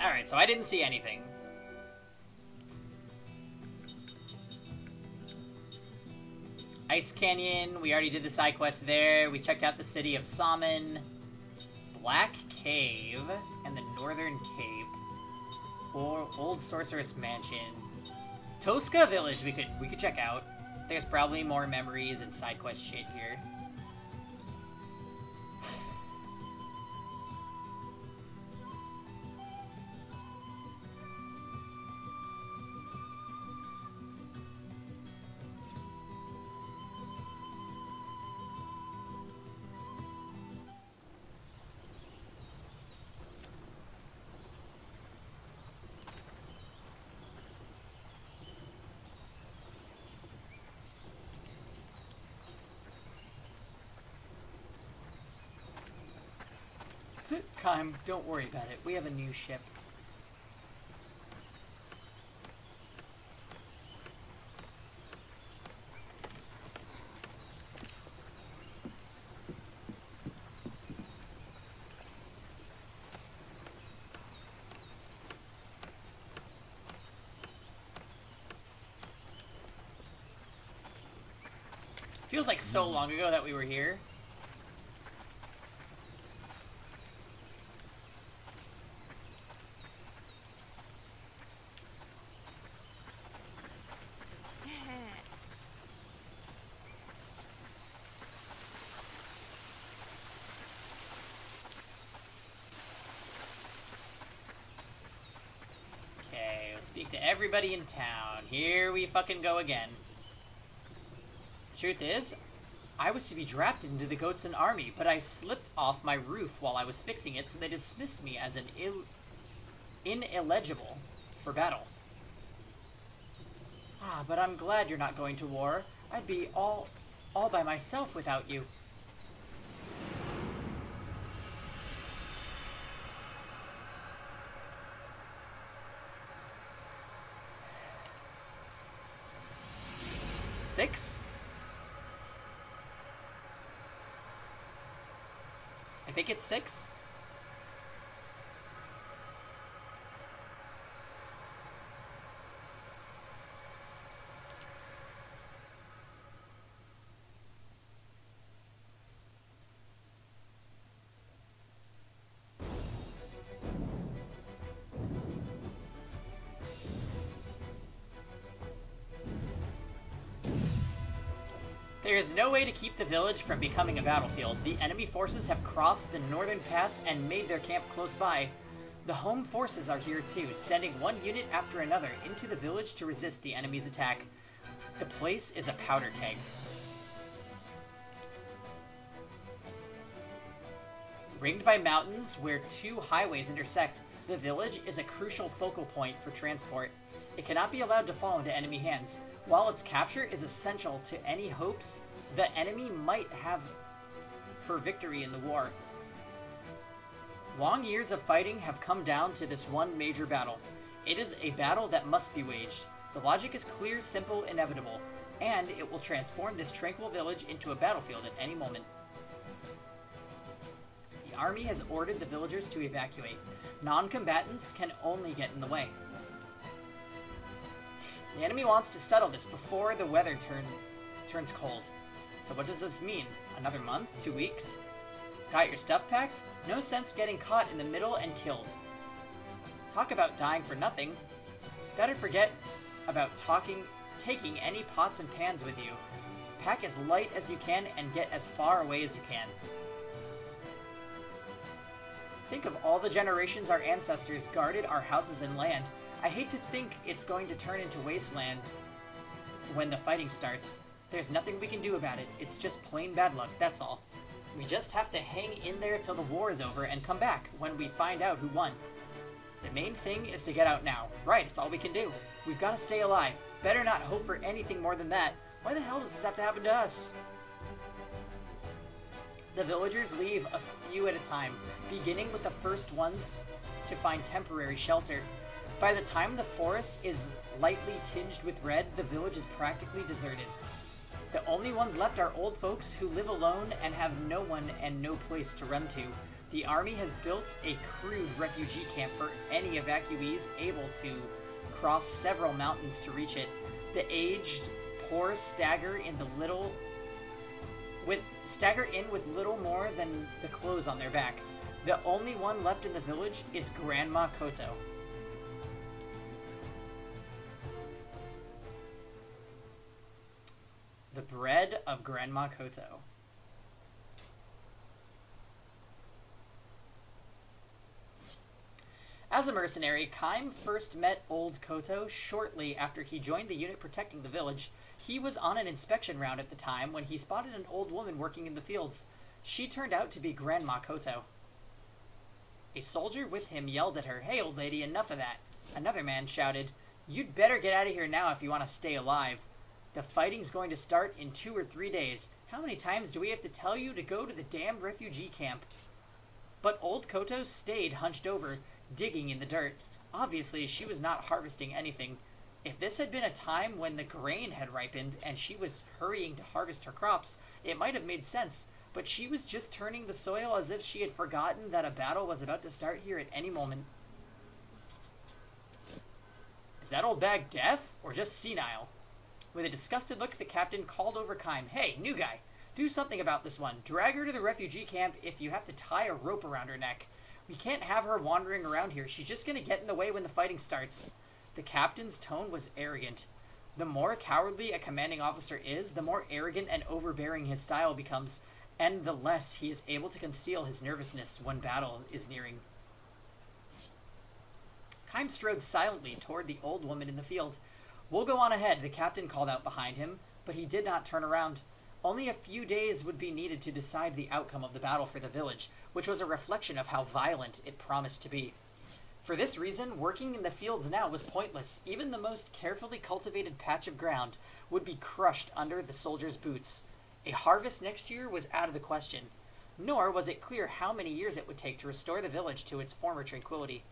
Alright, so I didn't see anything. Ice Canyon, we already did the side quest there. We checked out the city of Salmon. Black Cave and the Northern Cape. Old Sorceress Mansion. Tosca Village we could check out. There's probably more memories and side quest shit here. Kime, don't worry about it. We have a new ship. Feels like so long ago that we were here. Okay, let's speak to everybody in town. Here we fucking go again. Truth is, I was to be drafted into the Goatson army, but I slipped off my roof while I was fixing it, so they dismissed me as an ineligible for battle. Ah, but I'm glad you're not going to war. I'd be all by myself without you. 6? I think it's 6. There is no way to keep the village from becoming a battlefield. The enemy forces have crossed the northern pass and made their camp close by. The home forces are here too, sending one unit after another into the village to resist the enemy's attack. The place is a powder keg. Ringed by mountains where 2 highways intersect, the village is a crucial focal point for transport. It cannot be allowed to fall into enemy hands. While its capture is essential to any hopes the enemy might have for victory in the war. Long years of fighting have come down to this one major battle. It is a battle that must be waged. The logic is clear, simple, inevitable, and it will transform this tranquil village into a battlefield at any moment. The army has ordered the villagers to evacuate. Non-combatants can only get in the way. The enemy wants to settle this before the weather turns cold. So what does this mean? Another month? 2 weeks? Got your stuff packed? No sense getting caught in the middle and killed. Talk about dying for nothing. Better forget about taking any pots and pans with you. Pack as light as you can and get as far away as you can. Think of all the generations our ancestors guarded our houses and land. I hate to think it's going to turn into wasteland when the fighting starts. There's nothing we can do about it. It's just plain bad luck, that's all. We just have to hang in there till the war is over and come back when we find out who won. The main thing is to get out now. Right, it's all we can do. We've got to stay alive. Better not hope for anything more than that. Why the hell does this have to happen to us? The villagers leave a few at a time, beginning with the first ones to find temporary shelter. By the time the forest is lightly tinged with red, the village is practically deserted. The only ones left are old folks who live alone and have no one and no place to run to. The army has built a crude refugee camp for any evacuees able to cross several mountains to reach it. The aged poor stagger in with little more than the clothes on their back. The only one left in the village is Grandma Koto. The bread of Grandma Koto. As a mercenary, Kaim first met old Koto shortly after he joined the unit protecting the village. He was on an inspection round at the time when he spotted an old woman working in the fields. She turned out to be Grandma Koto. A soldier with him yelled at her, "Hey, old lady, enough of that." Another man shouted, "You'd better get out of here now if you want to stay alive. The fighting's going to start in 2 or 3 days. How many times do we have to tell you to go to the damn refugee camp?" But old Koto stayed hunched over, digging in the dirt. Obviously, she was not harvesting anything. If this had been a time when the grain had ripened and she was hurrying to harvest her crops, it might have made sense. But she was just turning the soil as if she had forgotten that a battle was about to start here at any moment. Is that old bag deaf or just senile? With a disgusted look, the captain called over Kaim. "Hey, new guy, do something about this one. Drag her to the refugee camp if you have to tie a rope around her neck. We can't have her wandering around here. She's just going to get in the way when the fighting starts." The captain's tone was arrogant. The more cowardly a commanding officer is, the more arrogant and overbearing his style becomes, and the less he is able to conceal his nervousness when battle is nearing. Kaim strode silently toward the old woman in the field. "We'll go on ahead," the captain called out behind him, but he did not turn around. Only a few days would be needed to decide the outcome of the battle for the village, which was a reflection of how violent it promised to be. For this reason, working in the fields now was pointless. Even the most carefully cultivated patch of ground would be crushed under the soldiers' boots. A harvest next year was out of the question, nor was it clear how many years it would take to restore the village to its former tranquility.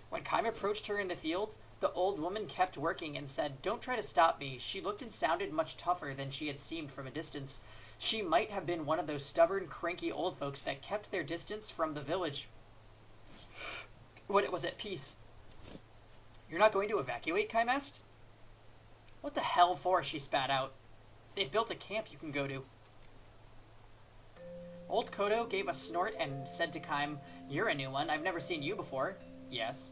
When Kaim approached her in the field, the old woman kept working and said, "Don't try to stop me." She looked and sounded much tougher than she had seemed from a distance. She might have been one of those stubborn, cranky old folks that kept their distance from the village when it was at peace. "You're not going to evacuate?" Kaim asked. "What the hell for?" she spat out. "They've built a camp you can go to." Old Kodo gave a snort and said to Kaim, "You're a new one. I've never seen you before." "Yes."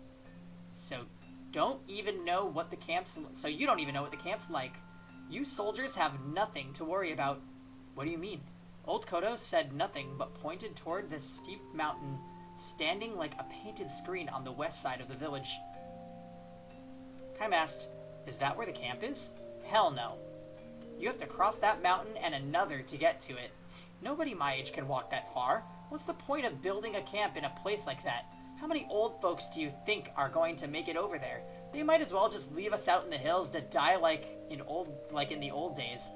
So you don't even know what the camp's like. You soldiers have nothing to worry about." "What do you mean?" Old Kodo said nothing but pointed toward the steep mountain standing like a painted screen on the west side of the village. Kaim asked, "Is that where the camp is?" "Hell no. You have to cross that mountain and another to get to it. Nobody my age can walk that far. What's the point of building a camp in a place like that? How many old folks do you think are going to make it over there? They might as well just leave us out in the hills to die like in the old days."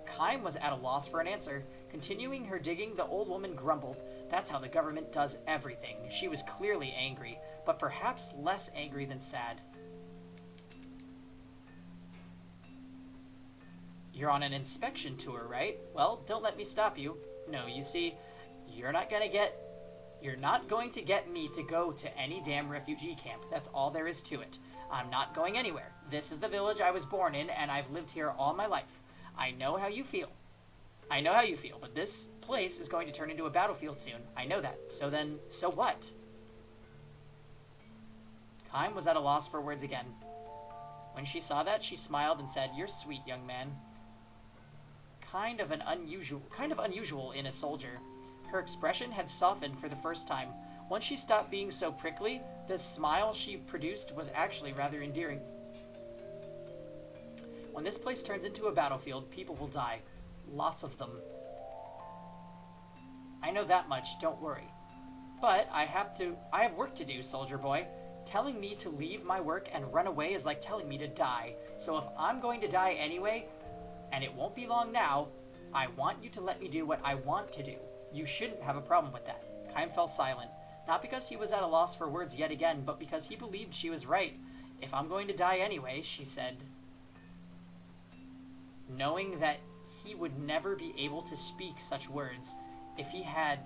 Kaim was at a loss for an answer. Continuing her digging, the old woman grumbled. That's how the government does everything. She was clearly angry, but perhaps less angry than sad. "You're on an inspection tour, right? Well, don't let me stop you. No, you see, you're not going to get me to go to any damn refugee camp. That's all there is to it. I'm not going anywhere. This is the village I was born in, and I've lived here all my life. I know how you feel, but this place is going to turn into a battlefield soon. I know that. So what?" Kaim was at a loss for words again. When she saw that, she smiled and said, "You're sweet, young man. Kind of unusual in a soldier." Her expression had softened for the first time. Once she stopped being so prickly, the smile she produced was actually rather endearing. "When this place turns into a battlefield, people will die. Lots of them. I know that much, don't worry. But I have work to do, soldier boy. Telling me to leave my work and run away is like telling me to die. So if I'm going to die anyway, and it won't be long now, I want you to let me do what I want to do. You shouldn't have a problem with that." Kaim fell silent, not because he was at a loss for words yet again, but because he believed she was right. "If I'm going to die anyway," she said, knowing that he would never be able to speak such words. If he had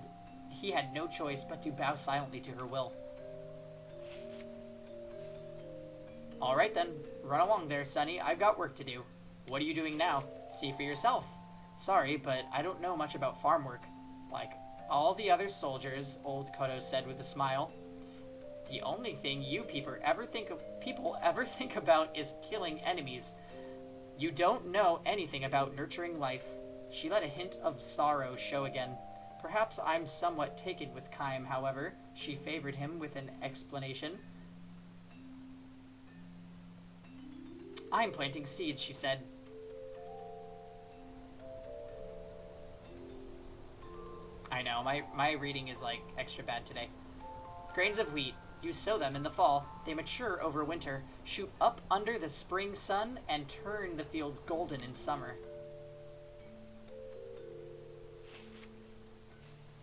no choice but to bow silently to her will. "All right then, run along there, Sonny. I've got work to do." "What are you doing now?" "See for yourself." "Sorry, but I don't know much about farm work." "Like all the other soldiers," old Kodo said with a smile. "The only thing you people ever think about is killing enemies. You don't know anything about nurturing life." She let a hint of sorrow show again. "Perhaps I'm somewhat taken with Kaim, however." She favored him with an explanation. "I'm planting seeds," she said. I know, my reading is like extra bad today. "Grains of wheat. You sow them in the fall. They mature over winter, shoot up under the spring sun, and turn the fields golden in summer."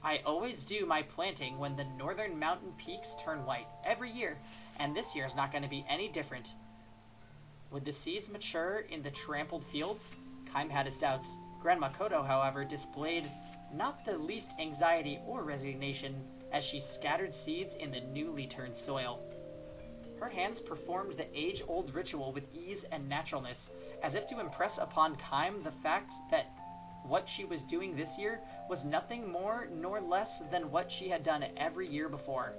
"I always do my planting when the northern mountain peaks turn white, every year, and this year's not going to be any different." Would the seeds mature in the trampled fields? Kaim had his doubts. Grandma Kodo, however, displayed not the least anxiety or resignation as she scattered seeds in the newly turned soil. Her hands performed the age-old ritual with ease and naturalness, as if to impress upon Kaim the fact that what she was doing this year was nothing more nor less than what she had done every year before.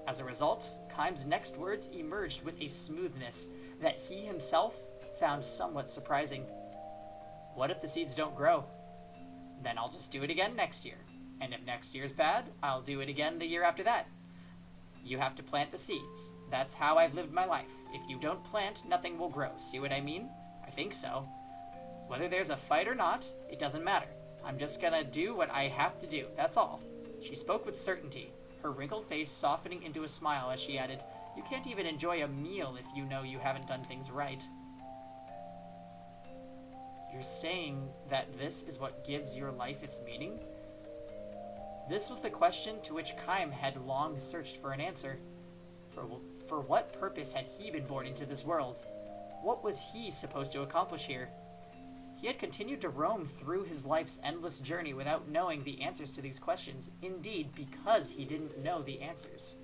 As a result, Kaim's next words emerged with a smoothness that he himself found somewhat surprising. "What if the seeds don't grow? Then I'll just do it again next year. And if next year's bad, I'll do it again the year after that. You have to plant the seeds. That's how I've lived my life. If you don't plant, nothing will grow. See what I mean? I think so. Whether there's a fight or not, it doesn't matter. I'm just gonna do what I have to do, that's all." She spoke with certainty, her wrinkled face softening into a smile as she added, "You can't even enjoy a meal if you know you haven't done things right." "You're saying that this is what gives your life its meaning?" This was the question to which Kaim had long searched for an answer. For what purpose had he been born into this world? What was he supposed to accomplish here? He had continued to roam through his life's endless journey without knowing the answers to these questions, indeed, because he didn't know the answers.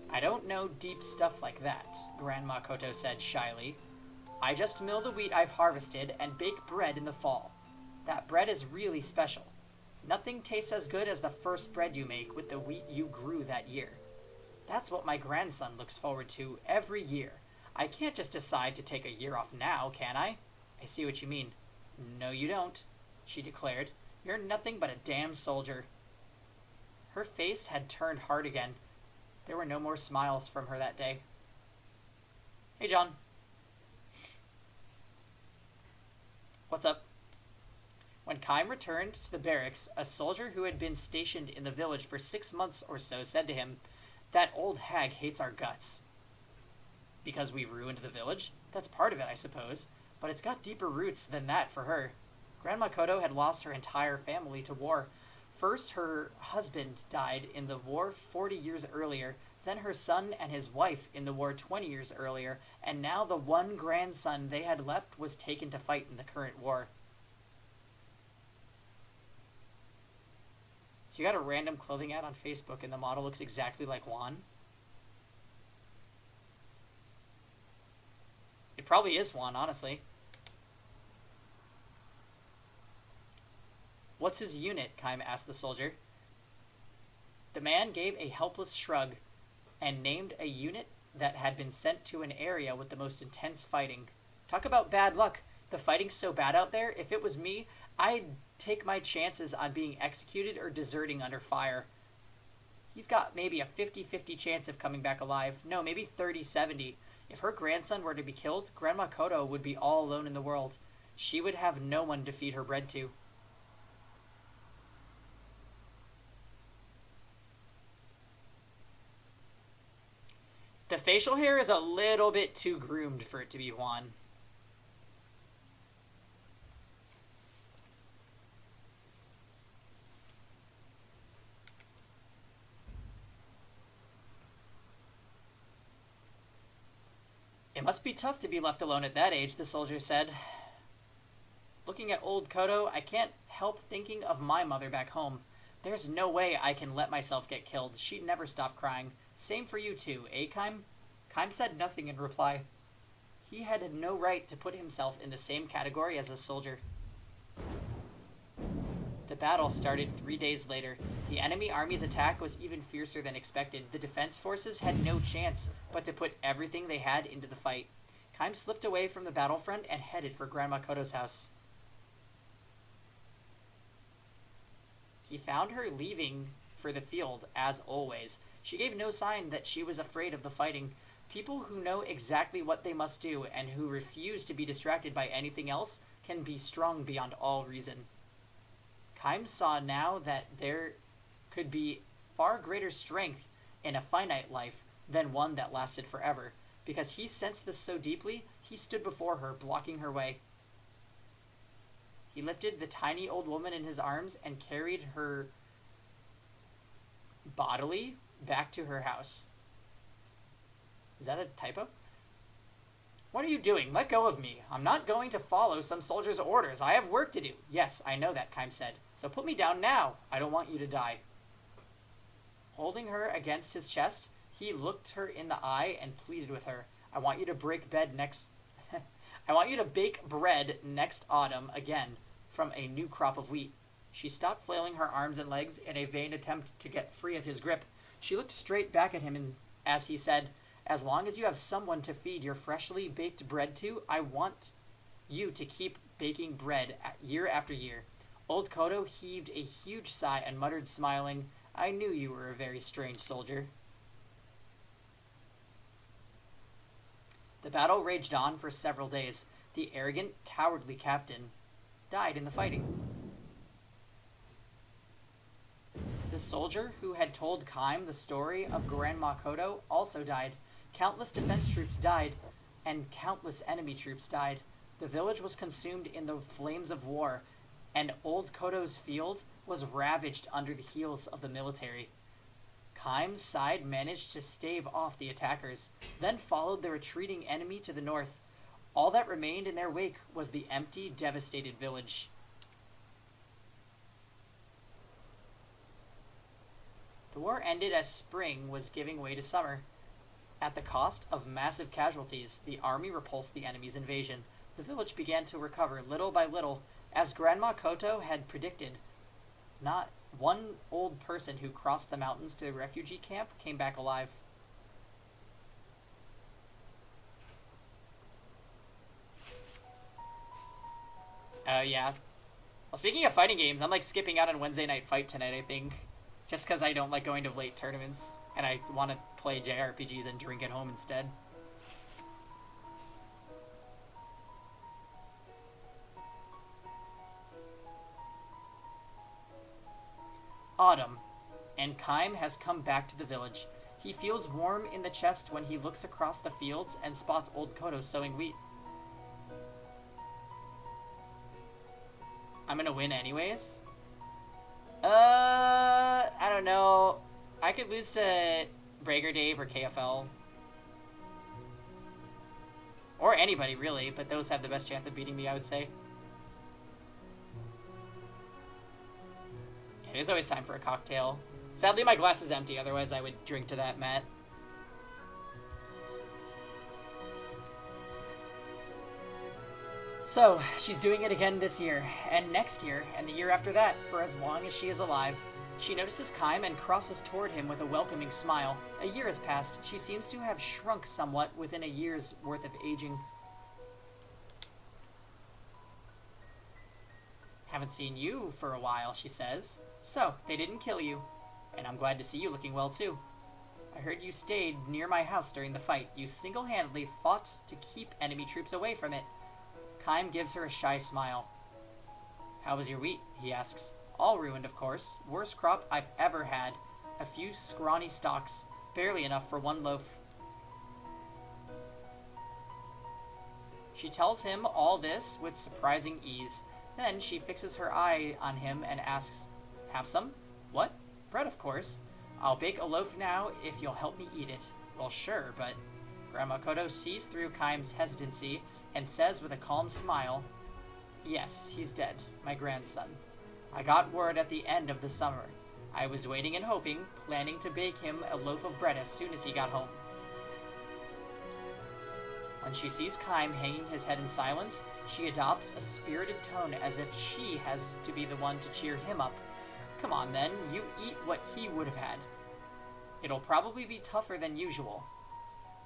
I don't know deep stuff like that, Grandma Koto said shyly. I just mill the wheat I've harvested and bake bread in the fall. That bread is really special. Nothing tastes as good as the first bread you make with the wheat you grew that year. That's what my grandson looks forward to every year. I can't just decide to take a year off now, can I? I see what you mean. No, you don't, she declared. You're nothing but a damn soldier. Her face had turned hard again. There were no more smiles from her that day. Hey, John. What's up? When Kaim returned to the barracks, a soldier who had been stationed in the village for 6 months or so said to him, "That old hag hates our guts." Because we've ruined the village? That's part of it, I suppose. But it's got deeper roots than that for her. Grandma Koto had lost her entire family to war. First, her husband died in the war 40 years earlier, then her son and his wife in the war 20 years earlier, and now the one grandson they had left was taken to fight in the current war. So you got a random clothing ad on Facebook and the model looks exactly like Juan? It probably is Juan, honestly. What's his unit? Kaim asked the soldier. The man gave a helpless shrug and named a unit that had been sent to an area with the most intense fighting. Talk about bad luck. The fighting's so bad out there, if it was me, I'd take my chances on being executed or deserting under fire. He's got maybe a 50-50 chance of coming back alive. No, maybe 30-70. If her grandson were to be killed, Grandma Koto would be all alone in the world. She would have no one to feed her bread to. The facial hair is a little bit too groomed for it to be Juan. It must be tough to be left alone at that age, the soldier said. Looking at old Koto, I can't help thinking of my mother back home. There's no way I can let myself get killed. She'd never stop crying. Same for you too, eh, Kaim? Kaim said nothing in reply. He had no right to put himself in the same category as a soldier. The battle started 3 days later. The enemy army's attack was even fiercer than expected. The defense forces had no chance but to put everything they had into the fight. Kaim slipped away from the battlefront and headed for Grandma Koto's house. He found her leaving for the field, as always. She gave no sign that she was afraid of the fighting. People who know exactly what they must do and who refuse to be distracted by anything else can be strong beyond all reason. Kaim saw now that there could be far greater strength in a finite life than one that lasted forever. Because he sensed this so deeply, he stood before her, blocking her way. He lifted the tiny old woman in his arms and carried her bodily back to her house. Is that a typo? What are you doing? Let go of me. I'm not going to follow some soldier's orders. I have work to do. Yes, I know that, Kaim said. So put me down now. I don't want you to die. Holding her against his chest, he looked her in the eye and pleaded with her. I want you to bake bread next autumn again from a new crop of wheat. She stopped flailing her arms and legs in a vain attempt to get free of his grip. She looked straight back at him as he said, as long as you have someone to feed your freshly baked bread to, I want you to keep baking bread year after year. Old Koto heaved a huge sigh and muttered, smiling, I knew you were a very strange soldier. The battle raged on for several days. The arrogant, cowardly captain died in the fighting. The soldier who had told Kaim the story of Grandma Koto also died. Countless defense troops died, and countless enemy troops died. The village was consumed in the flames of war, and Old Koto's field was ravaged under the heels of the military. Kaim's side managed to stave off the attackers, then followed the retreating enemy to the north. All that remained in their wake was the empty, devastated village. The war ended as spring was giving way to summer. At the cost of massive casualties, the army repulsed the enemy's invasion. The village began to recover little by little, as Grandma Koto had predicted. Not one old person who crossed the mountains to a refugee camp came back alive. Yeah. Well, speaking of fighting games, I'm like skipping out on Wednesday Night Fight tonight, I think. Just because I don't like going to late tournaments, and I want to play JRPGs and drink at home instead. Autumn, and Kaim has come back to the village. He feels warm in the chest when he looks across the fields and spots Old Koto sowing wheat. I'm gonna win anyways? I don't know. I could lose to Brager Dave or KFL. Or anybody, really, but those have the best chance of beating me, I would say. Yeah, there's always time for a cocktail. Sadly, my glass is empty, otherwise I would drink to that, Matt. So, she's doing it again this year, and next year, and the year after that, for as long as she is alive. She notices Kaim and crosses toward him with a welcoming smile. A year has passed. She seems to have shrunk somewhat within a year's worth of aging. Haven't seen you for a while, she says. So, they didn't kill you. And I'm glad to see you looking well, too. I heard you stayed near my house during the fight. You single-handedly fought to keep enemy troops away from it. Kaim gives her a shy smile. How was your wheat? He asks. All ruined, of course. Worst crop I've ever had. A few scrawny stalks. Barely enough for one loaf. She tells him all this with surprising ease. Then she fixes her eye on him and asks, Have some? What? Bread, of course. I'll bake a loaf now if you'll help me eat it. Well, sure, but... Grandma Koto sees through Kaim's hesitancy and says with a calm smile, Yes, he's dead, my grandson. I got word at the end of the summer. I was waiting and hoping, planning to bake him a loaf of bread as soon as he got home. When she sees Kaim hanging his head in silence, she adopts a spirited tone as if she has to be the one to cheer him up. Come on then, you eat what he would have had. It'll probably be tougher than usual.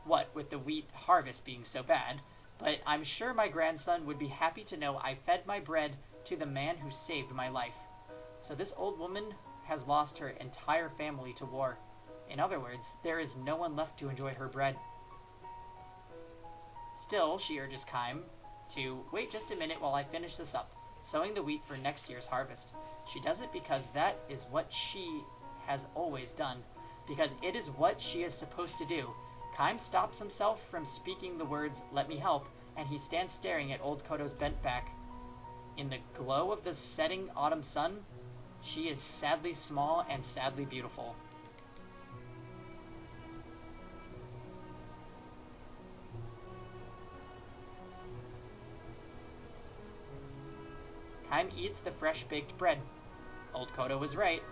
What, with the wheat harvest being so bad, but I'm sure my grandson would be happy to know I fed my bread to the man who saved my life. So this old woman has lost her entire family to war. In other words, there is no one left to enjoy her bread. Still, she urges Kaim to wait just a minute while I finish this up, sowing the wheat for next year's harvest. She does it because that is what she has always done, because it is what she is supposed to do. Kaim stops himself from speaking the words, "Let me help," and he stands staring at Old Koto's bent back. In the glow of the setting autumn sun, she is sadly small and sadly beautiful. Kaim eats the fresh-baked bread. Old Koto was right.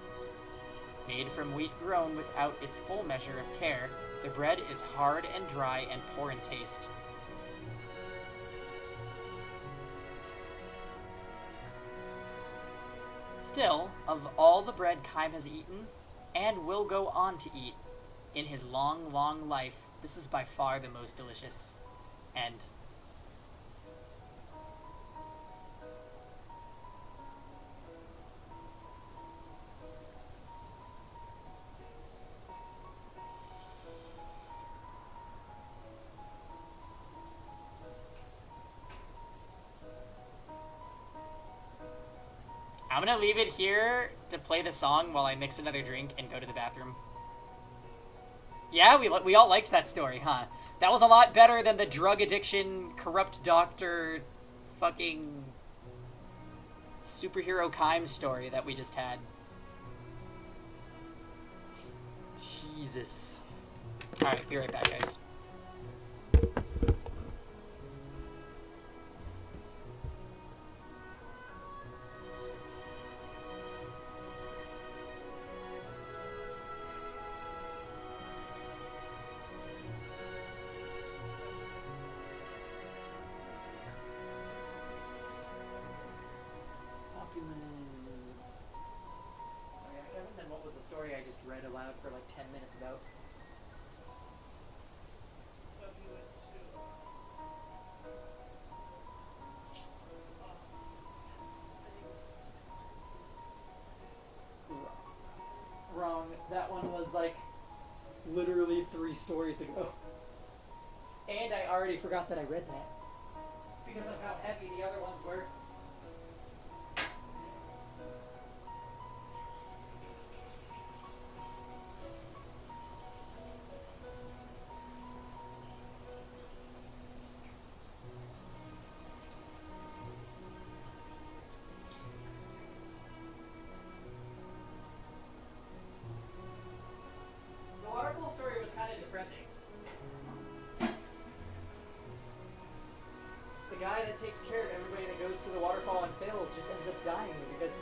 Made from wheat grown without its full measure of care, the bread is hard and dry and poor in taste. Still, of all the bread Kaim has eaten, and will go on to eat, in his long, long life, this is by far the most delicious. End. I'm gonna leave it here to play the song while I mix another drink and go to the bathroom. Yeah, we all liked that story, huh? That was a lot better than the drug addiction, corrupt doctor, fucking superhero Kime story that we just had. Jesus. Alright, be right back, guys. What was the story I just read aloud for like 10 minutes about? Wrong. That one was like literally 3 stories ago. And I already forgot that I read that. Because of how heavy the other ones were. The waterfall story was kind of depressing. The guy that takes care of everybody that goes to the waterfall and fails just ends up dying because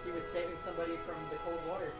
he was saving somebody from the cold water.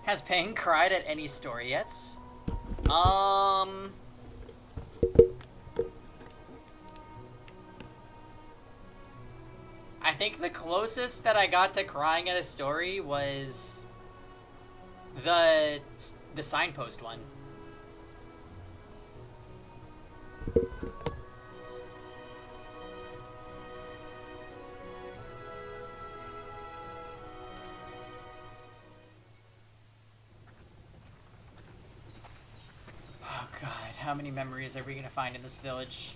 Has Pang cried at any story yet? I think the closest that I got to crying at a story was the signpost one. Oh god, how many memories are we gonna find in this village?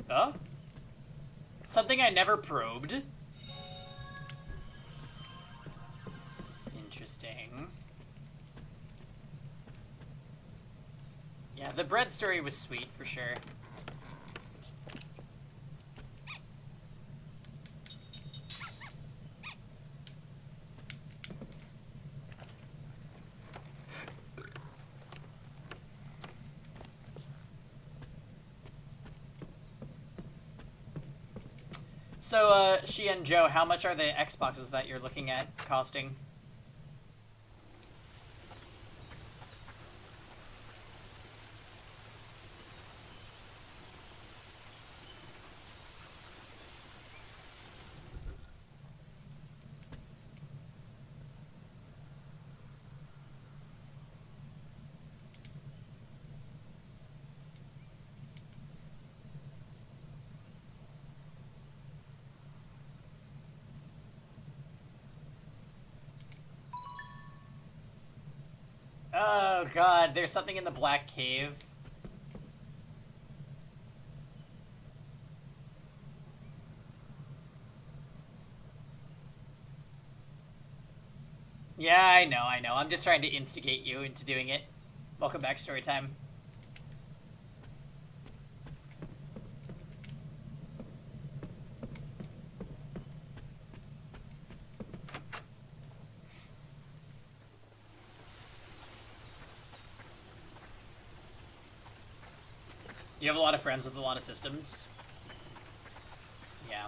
Oh? Something I never probed? Interesting. Yeah, the bread story was sweet for sure. So, She and Joe, how much are the Xboxes that you're looking at costing? Oh god, there's something in the Black Cave. Yeah, I know. I'm just trying to instigate you into doing it. Welcome back, story time. You have a lot of friends with a lot of systems. Yeah.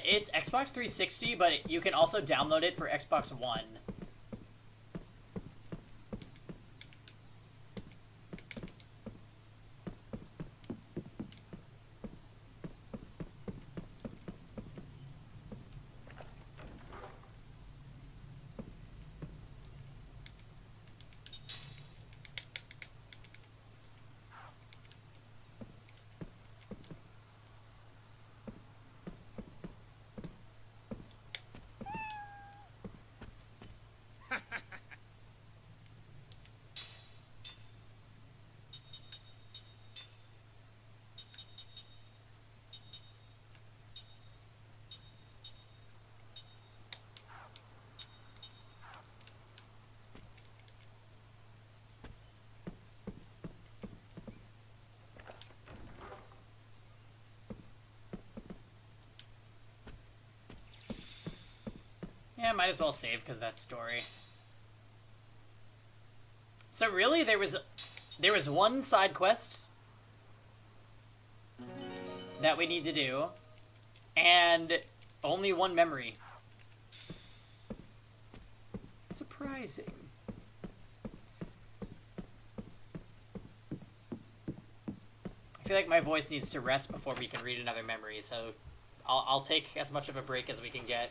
It's Xbox 360, but you can also download it for Xbox One. Yeah, might as well save because that's story. So really, there was one side quest that we need to do, and only one memory. Surprising. I feel like my voice needs to rest before we can read another memory, so I'll take as much of a break as we can get.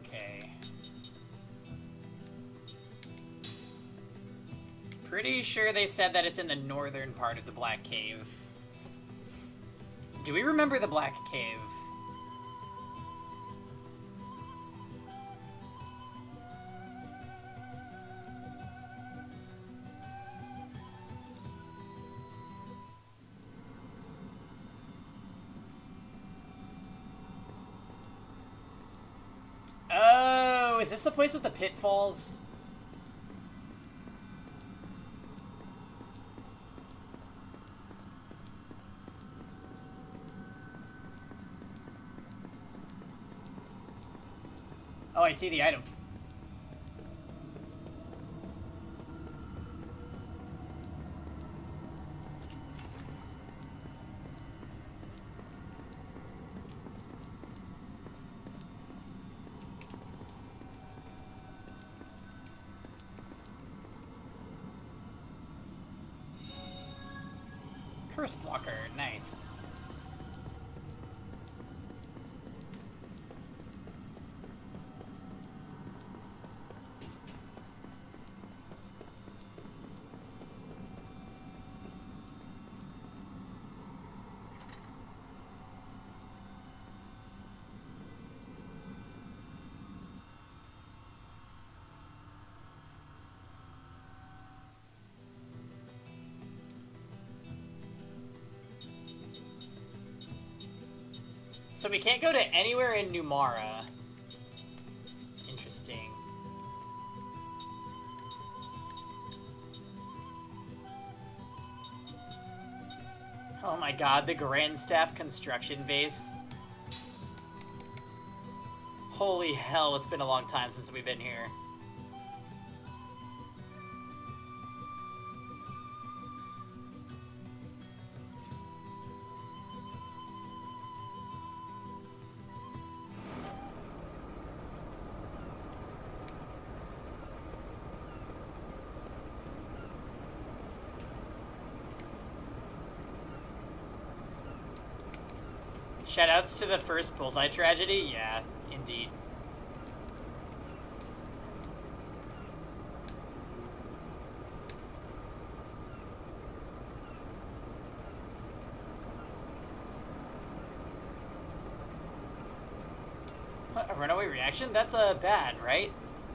Okay. Pretty sure they said that it's in the northern part of the Black Cave. Do we remember the Black Cave? Oh, is this the place with the pitfalls? Oh, I see the item. Curse blocker, nice. So we can't go to anywhere in Numara. Interesting. Oh my god, the Grand Staff construction base. Holy hell, it's been a long time since we've been here. Shoutouts to the first Bullseye tragedy? Yeah, indeed. What, a runaway reaction? That's bad, right?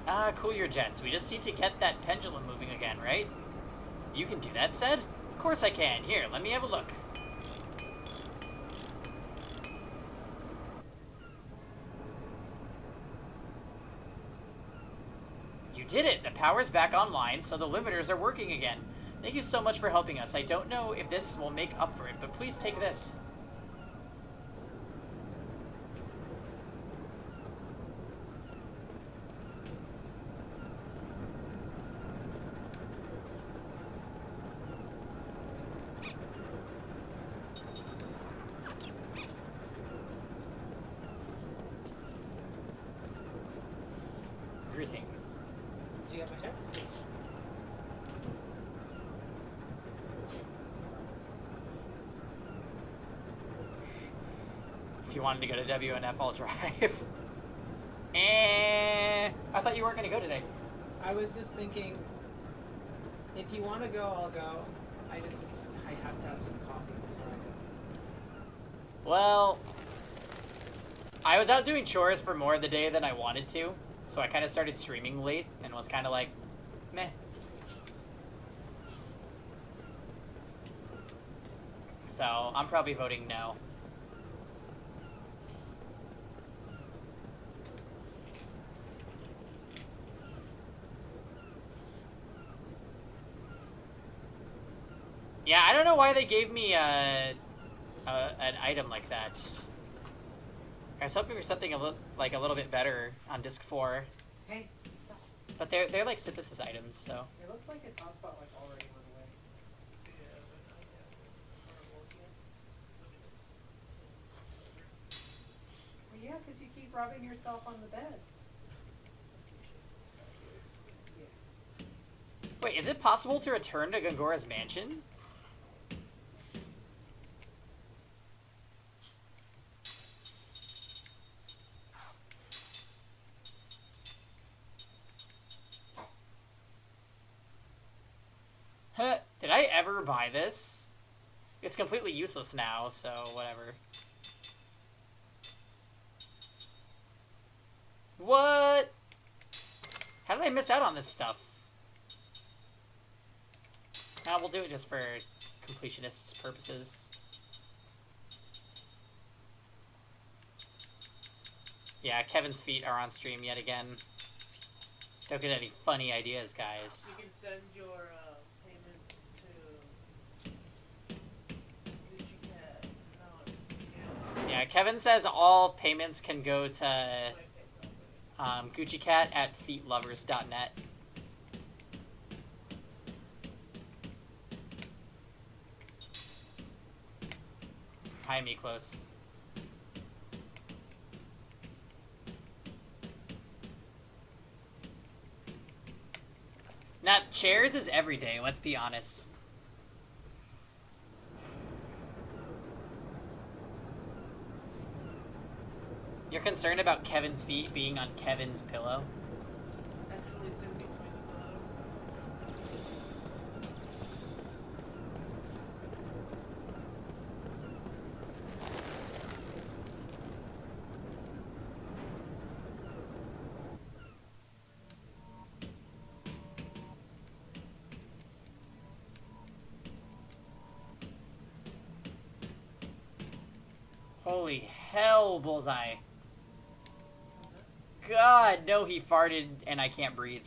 Ah, cool your jets. We just need to get that pendulum moving again, right? You can do that, Said? Of course I can. Here, let me have a look. You did it! The power's back online, so the limiters are working again. Thank you so much for helping us. I don't know if this will make up for it, but please take this. Greetings. Do you have my text? If you wanted to go to WNF, I'll drive. I thought you weren't going to go today. I was just thinking, if you want to go, I'll go. I have to have some coffee before I go. Well, I was out doing chores for more of the day than I wanted to, so I kind of started streaming late and was kind of like, meh. So I'm probably voting no. Yeah, I don't know why they gave me an item like that. I was hoping for something a little bit better on disc 4. Hey, stop. But they're like synthesis items, so. It looks like his hotspot like already went away. Well, yeah, because you keep rubbing yourself on the bed. Wait, is it possible to return to Gongora's mansion? Huh, did I ever buy this? It's completely useless now, so whatever. What? How did I miss out on this stuff? Nah, we'll do it just for completionist purposes. Yeah, Kevin's feet are on stream yet again. Don't get any funny ideas, guys. You can send your payments to Gucci Cat. No, Yeah, Kevin says all payments can go to Gucci Cat at feetlovers.net. Hi, Miklos. Now, chairs is every day, let's be honest. You're concerned about Kevin's feet being on Kevin's pillow? Actually, it's in between the pillows. Holy hell, Bullseye. God, no, he farted and I can't breathe.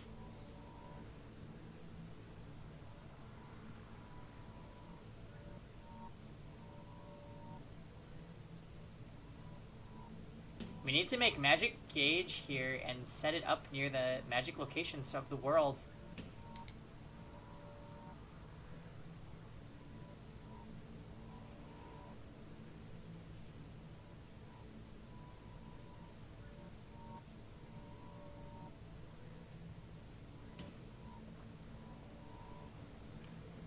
We need to make magic gauge here and set it up near the magic locations of the world.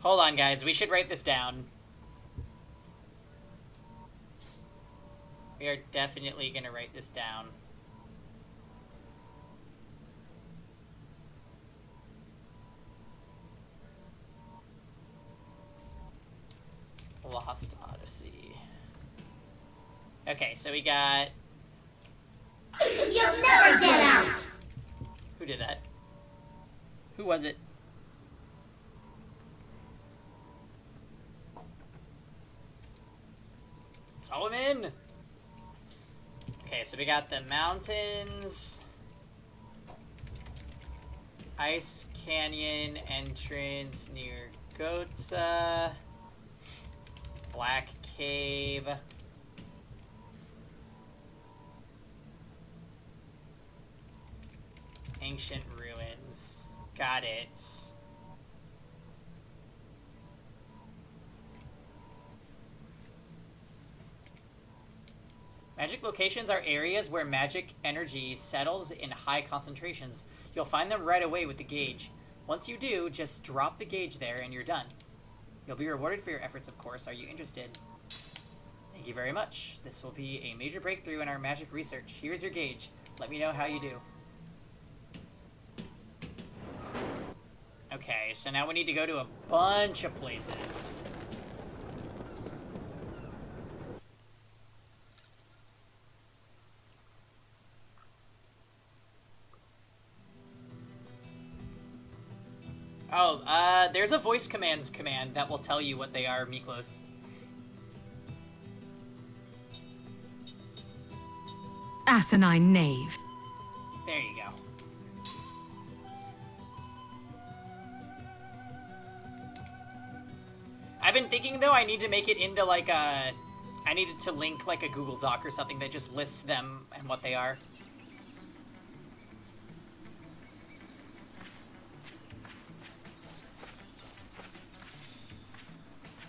Hold on, guys. We should write this down. We are definitely gonna write this down. Lost Odyssey. Okay, so we got... You'll never get out! Who did that? Who was it? Solomon! Okay, so we got the mountains, Ice Canyon entrance near Gotza, Black Cave, Ancient Ruins. Got it. Magic locations are areas where magic energy settles in high concentrations. You'll find them right away with the gauge. Once you do, just drop the gauge there and you're done. You'll be rewarded for your efforts, of course. Are you interested? Thank you very much. This will be a major breakthrough in our magic research. Here's your gauge. Let me know how you do. Okay, so now we need to go to a bunch of places. Oh, there's a voice commands command that will tell you what they are, Miklos. Asinine knave. There you go. I've been thinking, though, I need to make it into, like, a... I needed to link, like, a Google Doc or something that just lists them and what they are.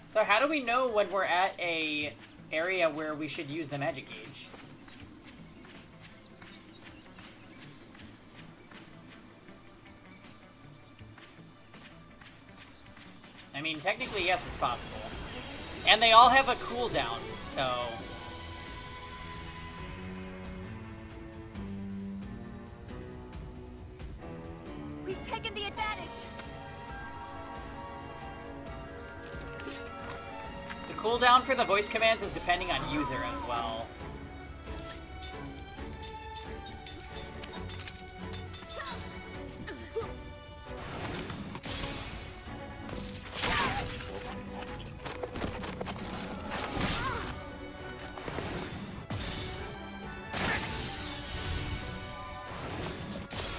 So how do we know when we're at a area where we should use the magic gauge? I mean, technically, yes, it's possible. And they all have a cooldown, so... We've taken the advantage! The cooldown for the voice commands is depending on user as well.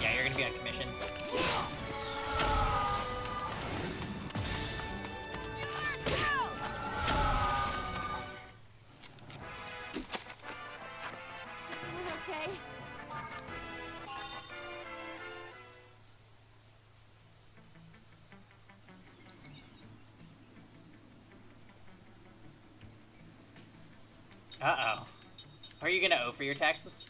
Yeah, you're gonna be on commission. Okay. Uh-oh. Are you gonna owe for your taxes?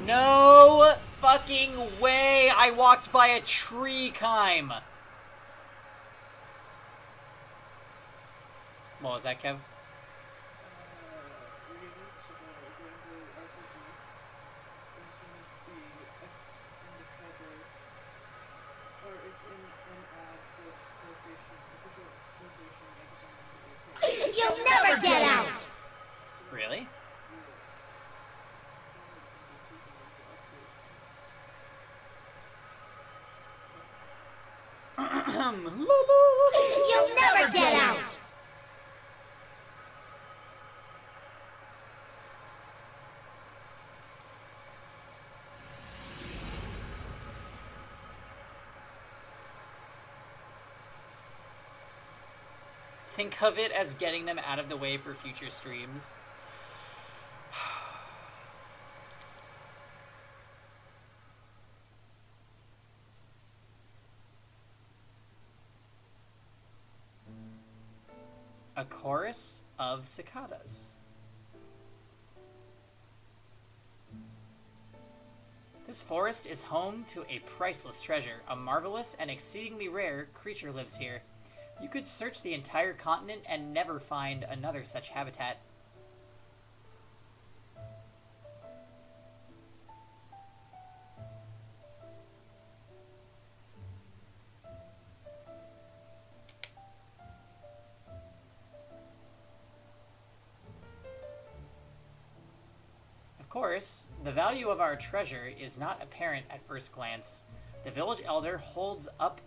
No fucking way I walked by a tree, Kime. What was that, Kev? You'll never get out! Really? You'll never get out! Think of it as getting them out of the way for future streams. A chorus of cicadas. This forest is home to a priceless treasure. A marvelous and exceedingly rare creature lives here. You could search the entire continent and never find another such habitat. Of course, the value of our treasure is not apparent at first glance. The village elder holds up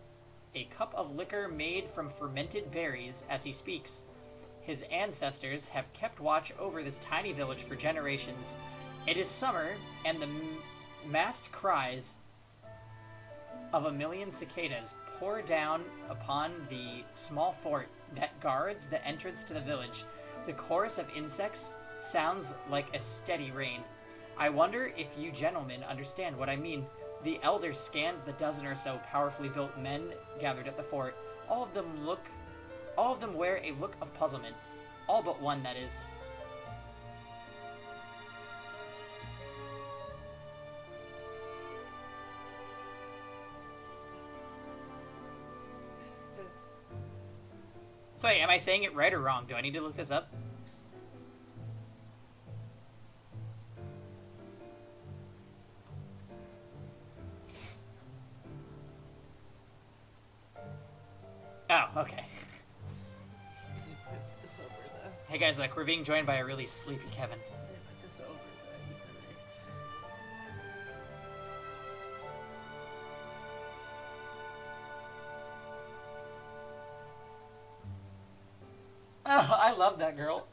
a cup of liquor made from fermented berries as he speaks. His ancestors have kept watch over this tiny village for generations. It is summer, and the massed cries of a million cicadas pour down upon the small fort that guards the entrance to the village. The chorus of insects sounds like a steady rain. I wonder if you gentlemen understand what I mean. The elder scans the dozen or so powerfully built men gathered at the fort. All of them wear a look of puzzlement. All but one, that is. So wait, am I saying it right or wrong? Do I need to look this up? Oh, okay. This over the. Hey guys, look, we're being joined by a really sleepy Kevin. This over the Ethernet. Oh, I love that girl.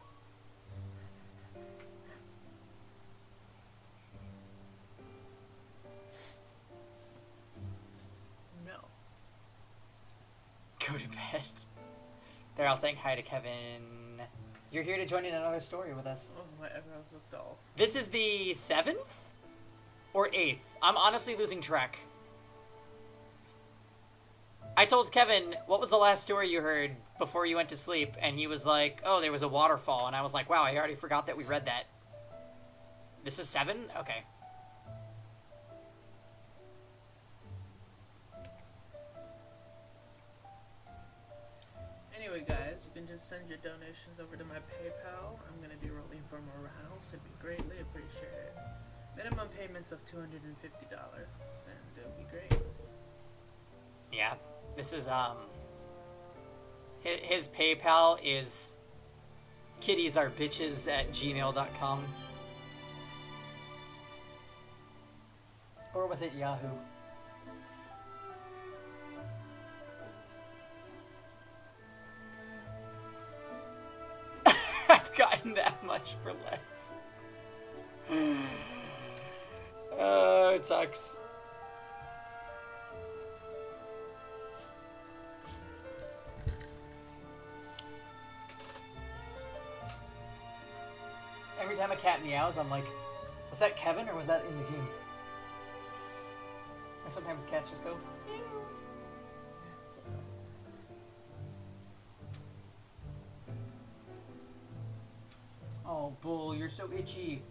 No. Go to bed. They're all saying hi to Kevin. You're here to join in another story with us. Oh, my eyebrows look dull. This is the 7th? Or 8th? I'm honestly losing track. I told Kevin, what was the last story you heard before you went to sleep? And he was like, oh, there was a waterfall. And I was like, wow, I already forgot that we read that. This is 7? Okay. Anyway, guys, you can just send your donations over to my PayPal. I'm going to be rolling for morals. It'd be greatly appreciated. Minimum payments of $250, and it'll be great. Yeah. This is, his PayPal is kittiesarbitches@gmail.com. Or was it Yahoo? I've gotten that much for less. Oh, it sucks. Every time a cat meows, I'm like, was that Kevin or was that in the game? Or sometimes cats just go, meow. Oh, Bull, you're so itchy.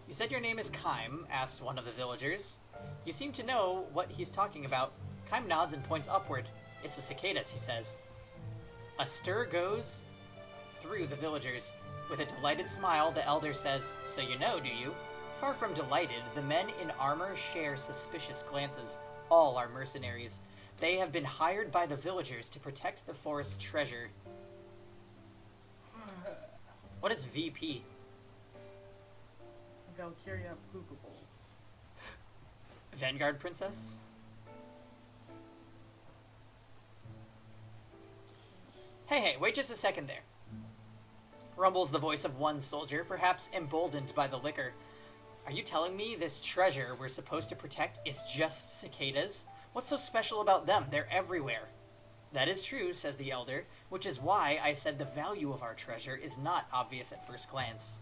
You said your name is Kime, asked one of the villagers. You seem to know what he's talking about. Kime nods and points upward. It's the cicadas, he says. A stir goes through the villagers. With a delighted smile, the elder says, so you know, do you? Far from delighted, the men in armor share suspicious glances. All are mercenaries. They have been hired by the villagers to protect the forest's treasure. What is VP? Valkyria Pookables. Vanguard Princess? Hey, wait just a second there. Rumbles the voice of one soldier, perhaps emboldened by the liquor. Are you telling me this treasure we're supposed to protect is just cicadas? What's so special about them? They're everywhere. That is true, says the elder, which is why I said the value of our treasure is not obvious at first glance.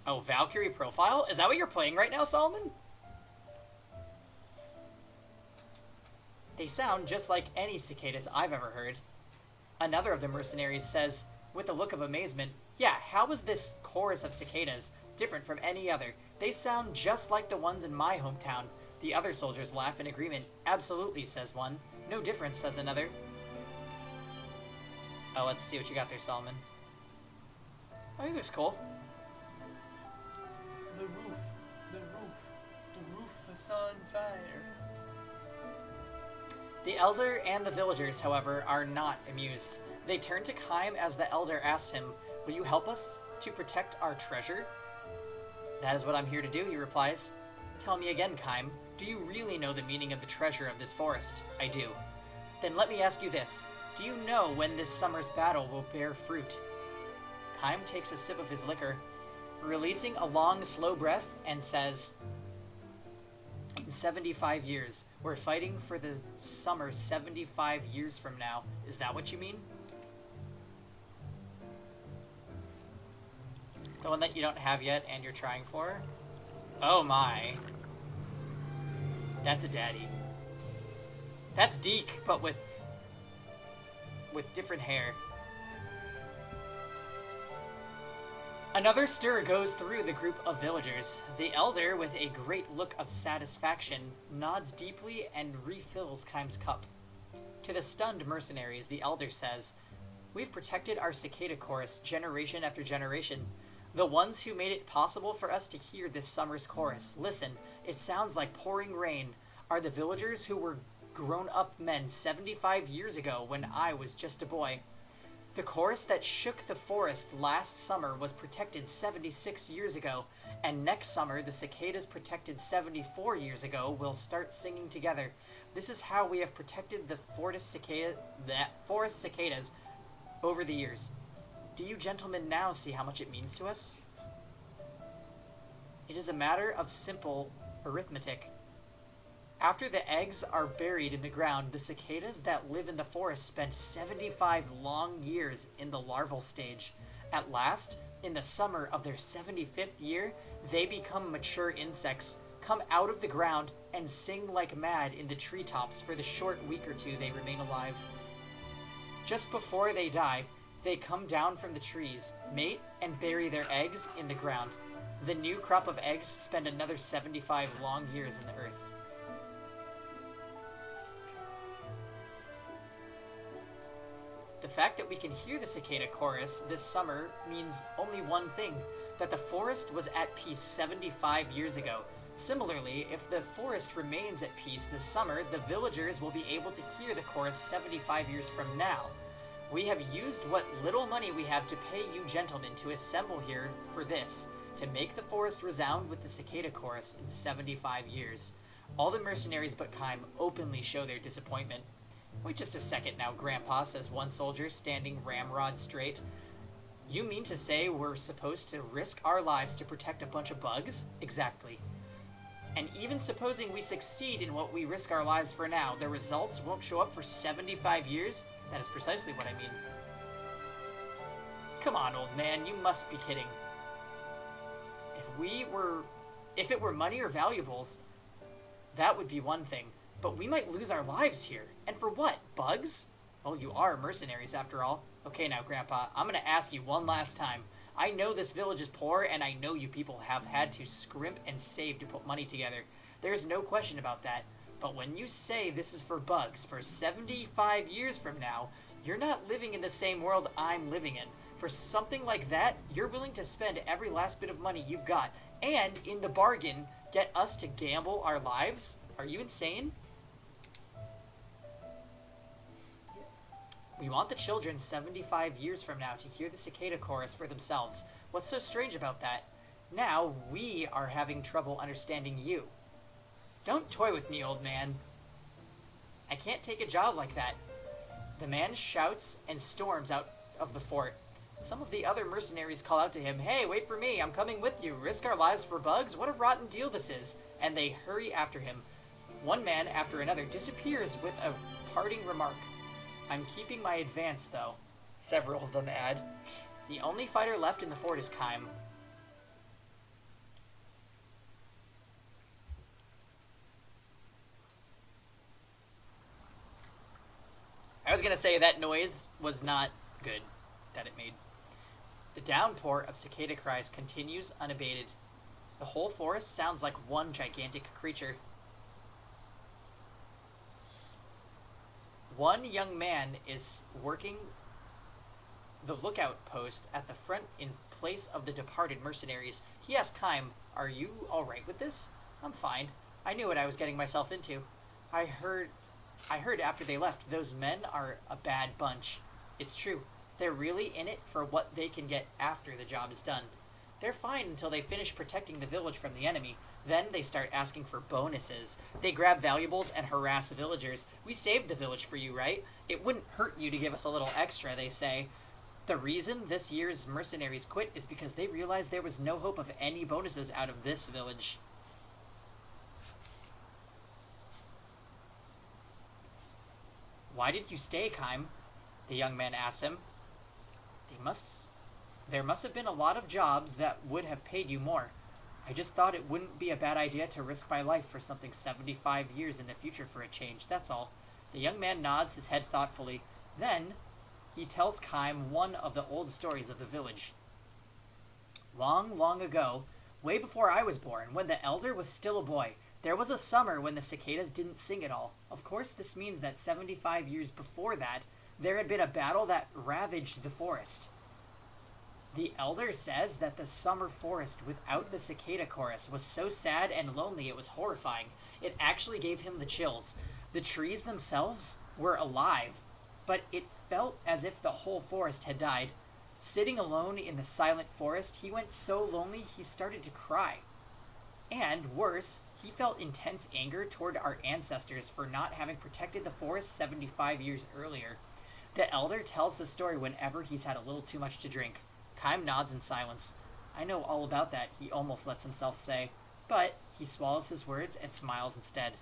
Oh, Valkyrie profile? Is that what you're playing right now, Solomon? They sound just like any cicadas I've ever heard. Another of the mercenaries says, with a look of amazement, yeah, how is this chorus of cicadas different from any other? They sound just like the ones in my hometown. The other soldiers laugh in agreement. Absolutely, says one. No difference, says another. Oh, let's see what you got there, Solomon. Oh, he looks cool. The roof is on fire. The elder and the villagers, however, are not amused. They turn to Kime as the elder asks him, will you help us to protect our treasure? That is what I'm here to do, he replies. Tell me again, Kime, do you really know the meaning of the treasure of this forest? I do. Then let me ask you this. Do you know when this summer's battle will bear fruit? Kime takes a sip of his liquor, releasing a long, slow breath, and says, in 75 years. We're fighting for the summer 75 years from now. Is that what you mean? The one that you don't have yet and you're trying for? Oh my. That's a daddy. That's Deke, but with different hair. Another stir goes through the group of villagers. The elder, with a great look of satisfaction, nods deeply and refills Kime's cup. To the stunned mercenaries, the elder says, we've protected our cicada chorus generation after generation. The ones who made it possible for us to hear this summer's chorus. Listen, it sounds like pouring rain. Are the villagers who were grown-up men 75 years ago when I was just a boy. The chorus that shook the forest last summer was protected 76 years ago, and next summer the cicadas protected 74 years ago will start singing together. This is how we have protected the forest cicadas over the years. Do you gentlemen now see how much it means to us? It is a matter of simple arithmetic. After the eggs are buried in the ground, the cicadas that live in the forest spend 75 long years in the larval stage. At last, in the summer of their 75th year, they become mature insects, come out of the ground, and sing like mad in the treetops for the short week or two they remain alive. Just before they die, they come down from the trees, mate, and bury their eggs in the ground. The new crop of eggs spend another 75 long years in the earth. The fact that we can hear the cicada chorus this summer means only one thing, that the forest was at peace 75 years ago. Similarly, if the forest remains at peace this summer, the villagers will be able to hear the chorus 75 years from now. We have used what little money we have to pay you gentlemen to assemble here for this, to make the forest resound with the cicada chorus in 75 years. All the mercenaries but Kime openly show their disappointment. Wait just a second now, Grandpa, says one soldier, standing ramrod straight. You mean to say we're supposed to risk our lives to protect a bunch of bugs? Exactly. And even supposing we succeed in what we risk our lives for now, the results won't show up for 75 years? That is precisely what I mean. Come on, old man, you must be kidding. If it were money or valuables, that would be one thing. But we might lose our lives here. And for what? Bugs? Well, you are mercenaries after all. Okay now, Grandpa, I'm gonna ask you one last time. I know this village is poor, and I know you people have had to scrimp and save to put money together. There's no question about that. But when you say this is for bugs for 75 years from now, you're not living in the same world I'm living in. For something like that, you're willing to spend every last bit of money you've got, and in the bargain, get us to gamble our lives? Are you insane? We want the children 75 years from now to hear the cicada chorus for themselves. What's so strange about that? Now, we are having trouble understanding you. Don't toy with me, old man. I can't take a job like that. The man shouts and storms out of the fort. Some of the other mercenaries call out to him, "Hey, wait for me, I'm coming with you. Risk our lives for bugs? What a rotten deal this is." And they hurry after him. One man after another disappears with a parting remark. I'm keeping my advance, though, several of them add. The only fighter left in the fort is Kaim. I was gonna say that noise was not good that it made. The downpour of cicada cries continues unabated. The whole forest sounds like one gigantic creature. One young man is working the lookout post at the front in place of the departed mercenaries. He asks Kaim, "Are you alright with this?" "I'm fine. I knew what I was getting myself into. I heard after they left, those men are a bad bunch. It's true. They're really in it for what they can get after the job is done. They're fine until they finish protecting the village from the enemy. Then they start asking for bonuses. They grab valuables and harass villagers. We saved the village for you, right? It wouldn't hurt you to give us a little extra, they say. The reason this year's mercenaries quit is because they realized there was no hope of any bonuses out of this village." "Why did you stay, Kaim?" the young man asks him. There must have been a lot of jobs that would have paid you more. I just thought it wouldn't be a bad idea to risk my life for something 75 years in the future for a change, that's all." The young man nods his head thoughtfully. Then, he tells Kaim one of the old stories of the village. "Long, long ago, way before I was born, when the elder was still a boy, there was a summer when the cicadas didn't sing at all. Of course, this means that 75 years before that, there had been a battle that ravaged the forest. The elder says that the summer forest without the cicada chorus was so sad and lonely it was horrifying. It actually gave him the chills. The trees themselves were alive, but it felt as if the whole forest had died. Sitting alone in the silent forest, he went so lonely he started to cry. And worse, he felt intense anger toward our ancestors for not having protected the forest 75 years earlier. The elder tells the story whenever he's had a little too much to drink." Kaim nods in silence. "I know all about that," he almost lets himself say, but he swallows his words and smiles instead.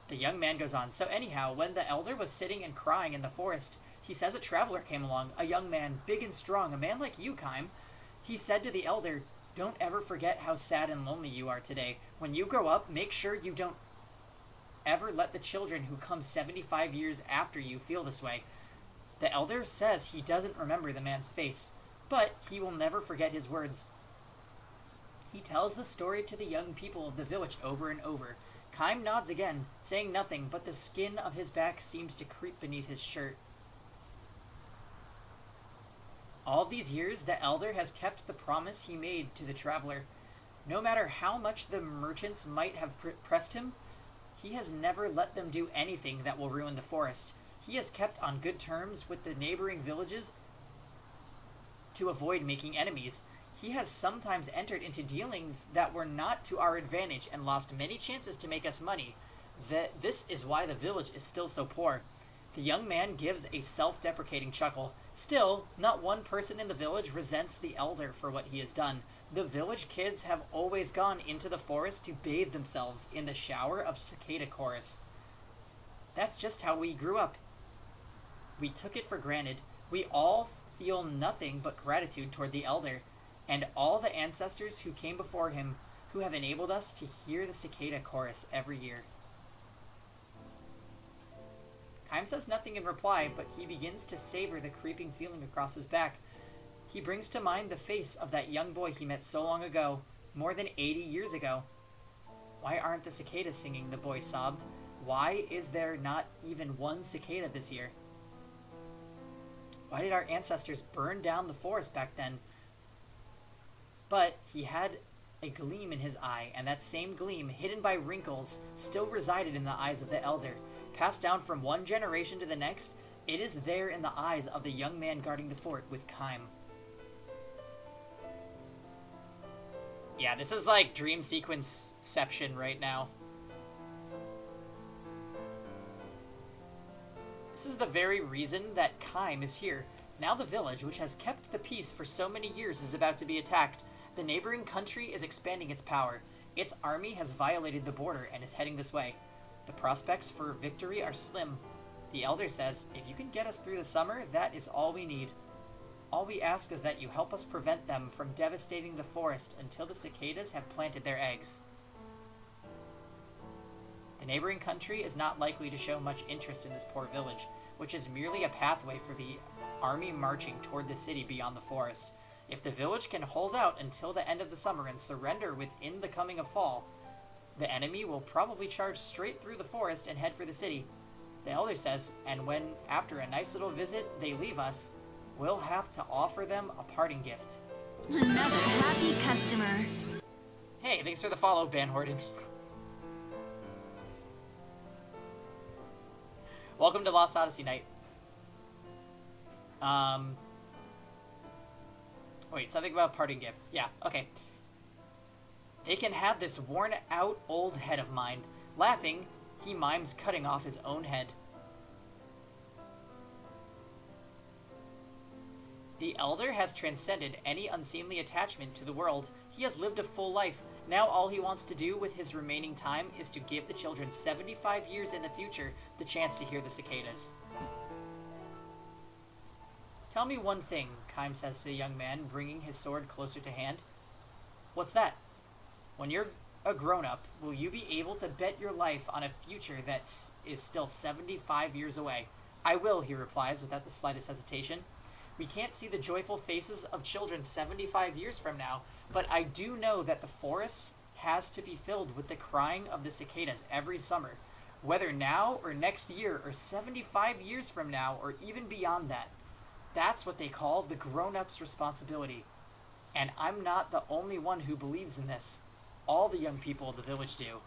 The young man goes on, "So anyhow, when the elder was sitting and crying in the forest, he says a traveler came along, a young man, big and strong, a man like you, Kaim. He said to the elder, 'Don't ever forget how sad and lonely you are today. When you grow up, make sure you don't ever let the children who come 75 years after you feel this way.' The elder says he doesn't remember the man's face, but he will never forget his words. He tells the story to the young people of the village over and over. Kaim nods again, saying nothing, but the skin of his back seems to creep beneath his shirt. All these years, the elder has kept the promise he made to the traveler. No matter how much the merchants might have pressed him, he has never let them do anything that will ruin the forest. He has kept on good terms with the neighboring villages to avoid making enemies. He has sometimes entered into dealings that were not to our advantage and lost many chances to make us money. This is why the village is still so poor." The young man gives a self-deprecating chuckle. Still, not one person in the village resents the elder for what he has done. The village kids have always gone into the forest to bathe themselves in the shower of cicada chorus. That's just how we grew up. We took it for granted. We all feel nothing but gratitude toward the elder, and all the ancestors who came before him, who have enabled us to hear the cicada chorus every year. Kaim says nothing in reply, but he begins to savor the creeping feeling across his back. He brings to mind the face of that young boy he met so long ago, more than 80 years ago. Why aren't the cicadas singing? The boy sobbed. Why is there not even one cicada this year? Why did our ancestors burn down the forest back then? But he had a gleam in his eye, and that same gleam, hidden by wrinkles, still resided in the eyes of the elder. Passed down from one generation to the next, it is there in the eyes of the young man guarding the fort with Kaim. Yeah, this is like dream sequenceception right now. This is the very reason that Kaim is here. Now the village, which has kept the peace for so many years, is about to be attacked. The neighboring country is expanding its power. Its army has violated the border and is heading this way. The prospects for victory are slim. The elder says, if you can get us through the summer, that is all we need. All we ask is that you help us prevent them from devastating the forest until the cicadas have planted their eggs. The neighboring country is not likely to show much interest in this poor village, which is merely a pathway for the army marching toward the city beyond the forest. If the village can hold out until the end of the summer and surrender within the coming of fall, the enemy will probably charge straight through the forest and head for the city. The elder says, and when, after a nice little visit, they leave us, we'll have to offer them a parting gift. Another happy customer. Hey, thanks for the follow, Ban Horden. Welcome to Lost Odyssey night. Wait, something about parting gifts. Yeah, okay. They can have this worn-out old head of mine. Laughing, he mimes cutting off his own head. The elder has transcended any unseemly attachment to the world. He has lived a full life. Now all he wants to do with his remaining time is to give the children 75 years in the future the chance to hear the cicadas. Tell me one thing, Kaim says to the young man, bringing his sword closer to hand. What's that? When you're a grown-up, will you be able to bet your life on a future that is still 75 years away? I will, he replies without the slightest hesitation. We can't see the joyful faces of children 75 years from now, but I do know that the forest has to be filled with the crying of the cicadas every summer. Whether now or next year or 75 years from now or even beyond that. That's what they call the grown-up's responsibility. And I'm not the only one who believes in this. All the young people of the village do.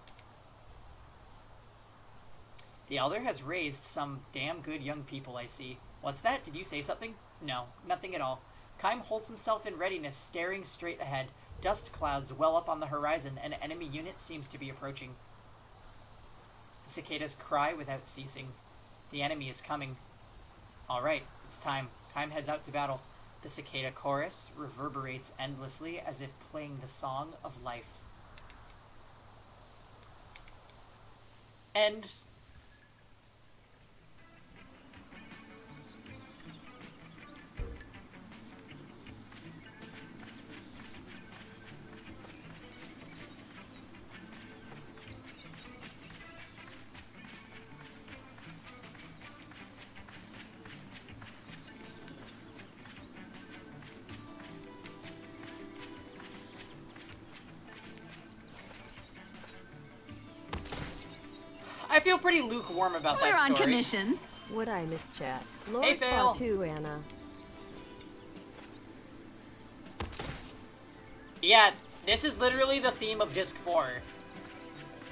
The elder has raised some damn good young people, I see. What's that? Did you say something? No, nothing at all. Kaim holds himself in readiness, staring straight ahead. Dust clouds well up on the horizon. An enemy unit seems to be approaching. The cicadas cry without ceasing. The enemy is coming. All right, it's time. Kaim heads out to battle. The cicada chorus reverberates endlessly as if playing the song of life. End. I feel pretty lukewarm about We're that story. on commission. Would I miss chat? Lord Hey, Phil. too, Anna. Yeah, this is literally the theme of Disc 4.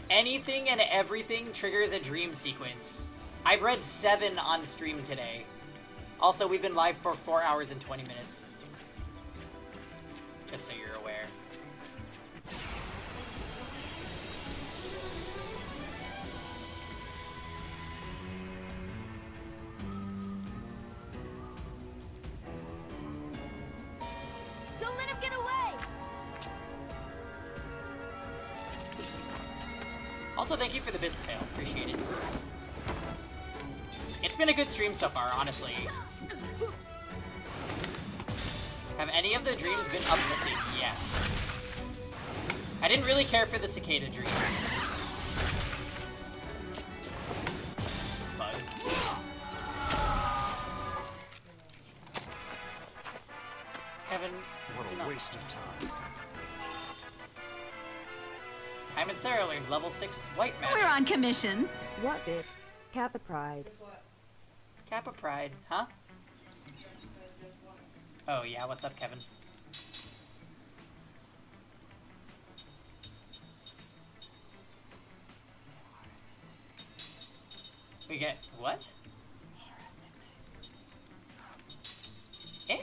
Anything and everything triggers a dream sequence. I've read 7 on stream today. Also, we've been live for 4 hours and 20 minutes. Just so you're aware. Don't let him get away! Also, thank you for the bits, Fail. Appreciate it. It's been a good stream so far, honestly. Have any of the dreams been uplifting? Yes. I didn't really care for the cicada dream. Bugs. Kevin. What a waste of time. I'm and Sarah learned level 6 white magic. We're on commission. What bits? Kappa Pride. Kappa Pride, huh? Oh yeah, what's up, Kevin? We get what? Eh?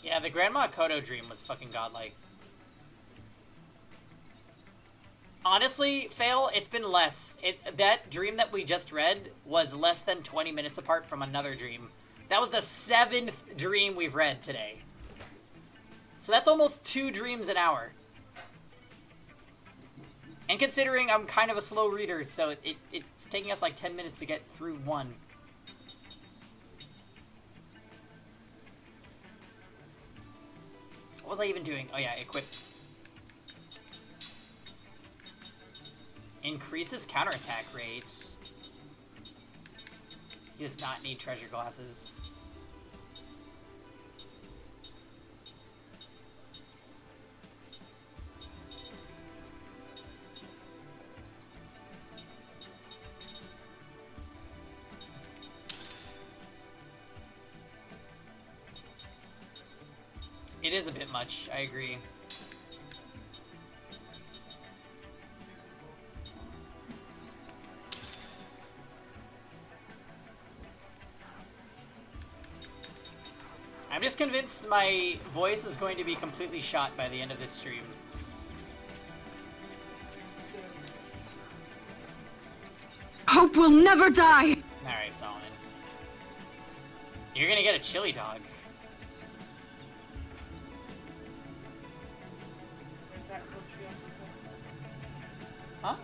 Yeah, the Grandma Kodo dream was fucking godlike. Honestly, Fail, it's been less. That dream that we just read was less than 20 minutes apart from another dream. That was the 7th dream we've read today. So that's almost 2 dreams an hour. And considering I'm kind of a slow reader, so it's taking us like 10 minutes to get through one. What was I even doing? Oh yeah, equip. Increases counterattack rate. He does not need treasure glasses. It is a bit much, I agree. I'm just convinced my voice is going to be completely shot by the end of this stream. Hope will never die. Alright, Solomon. You're gonna get a chili dog. Huh?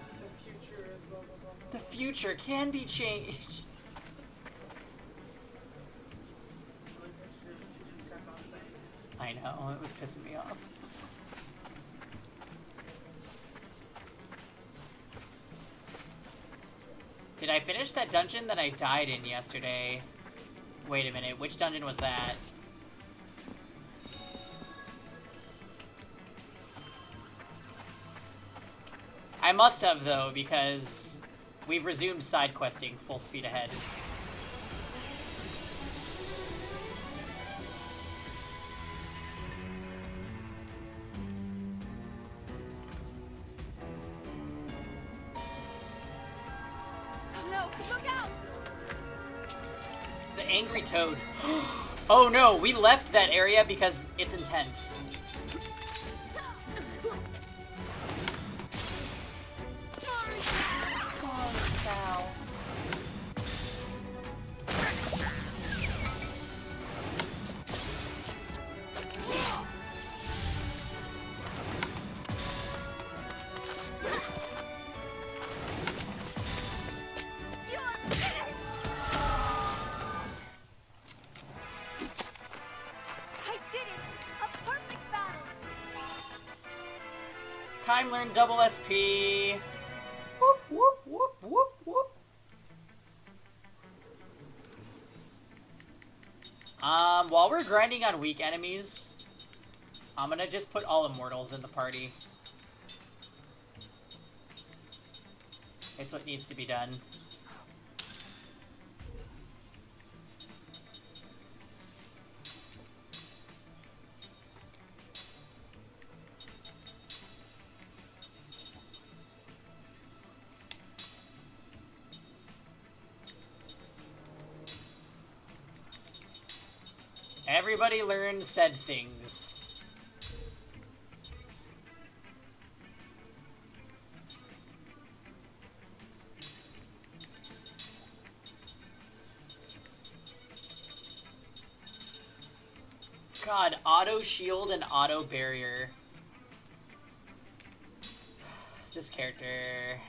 The future can be changed. I know, it was pissing me off. Did I finish that dungeon that I died in yesterday? Wait a minute, which dungeon was that? I must have, though, because we've resumed side questing full speed ahead. No, look out! The angry toad. Oh no, we left that area because it's intense. Time learned double SP. Whoop, whoop, whoop, whoop, whoop. While we're grinding on weak enemies, I'm gonna just put all immortals in the party. It's what needs to be done. Everybody learn said things. God, auto shield and auto barrier. This character.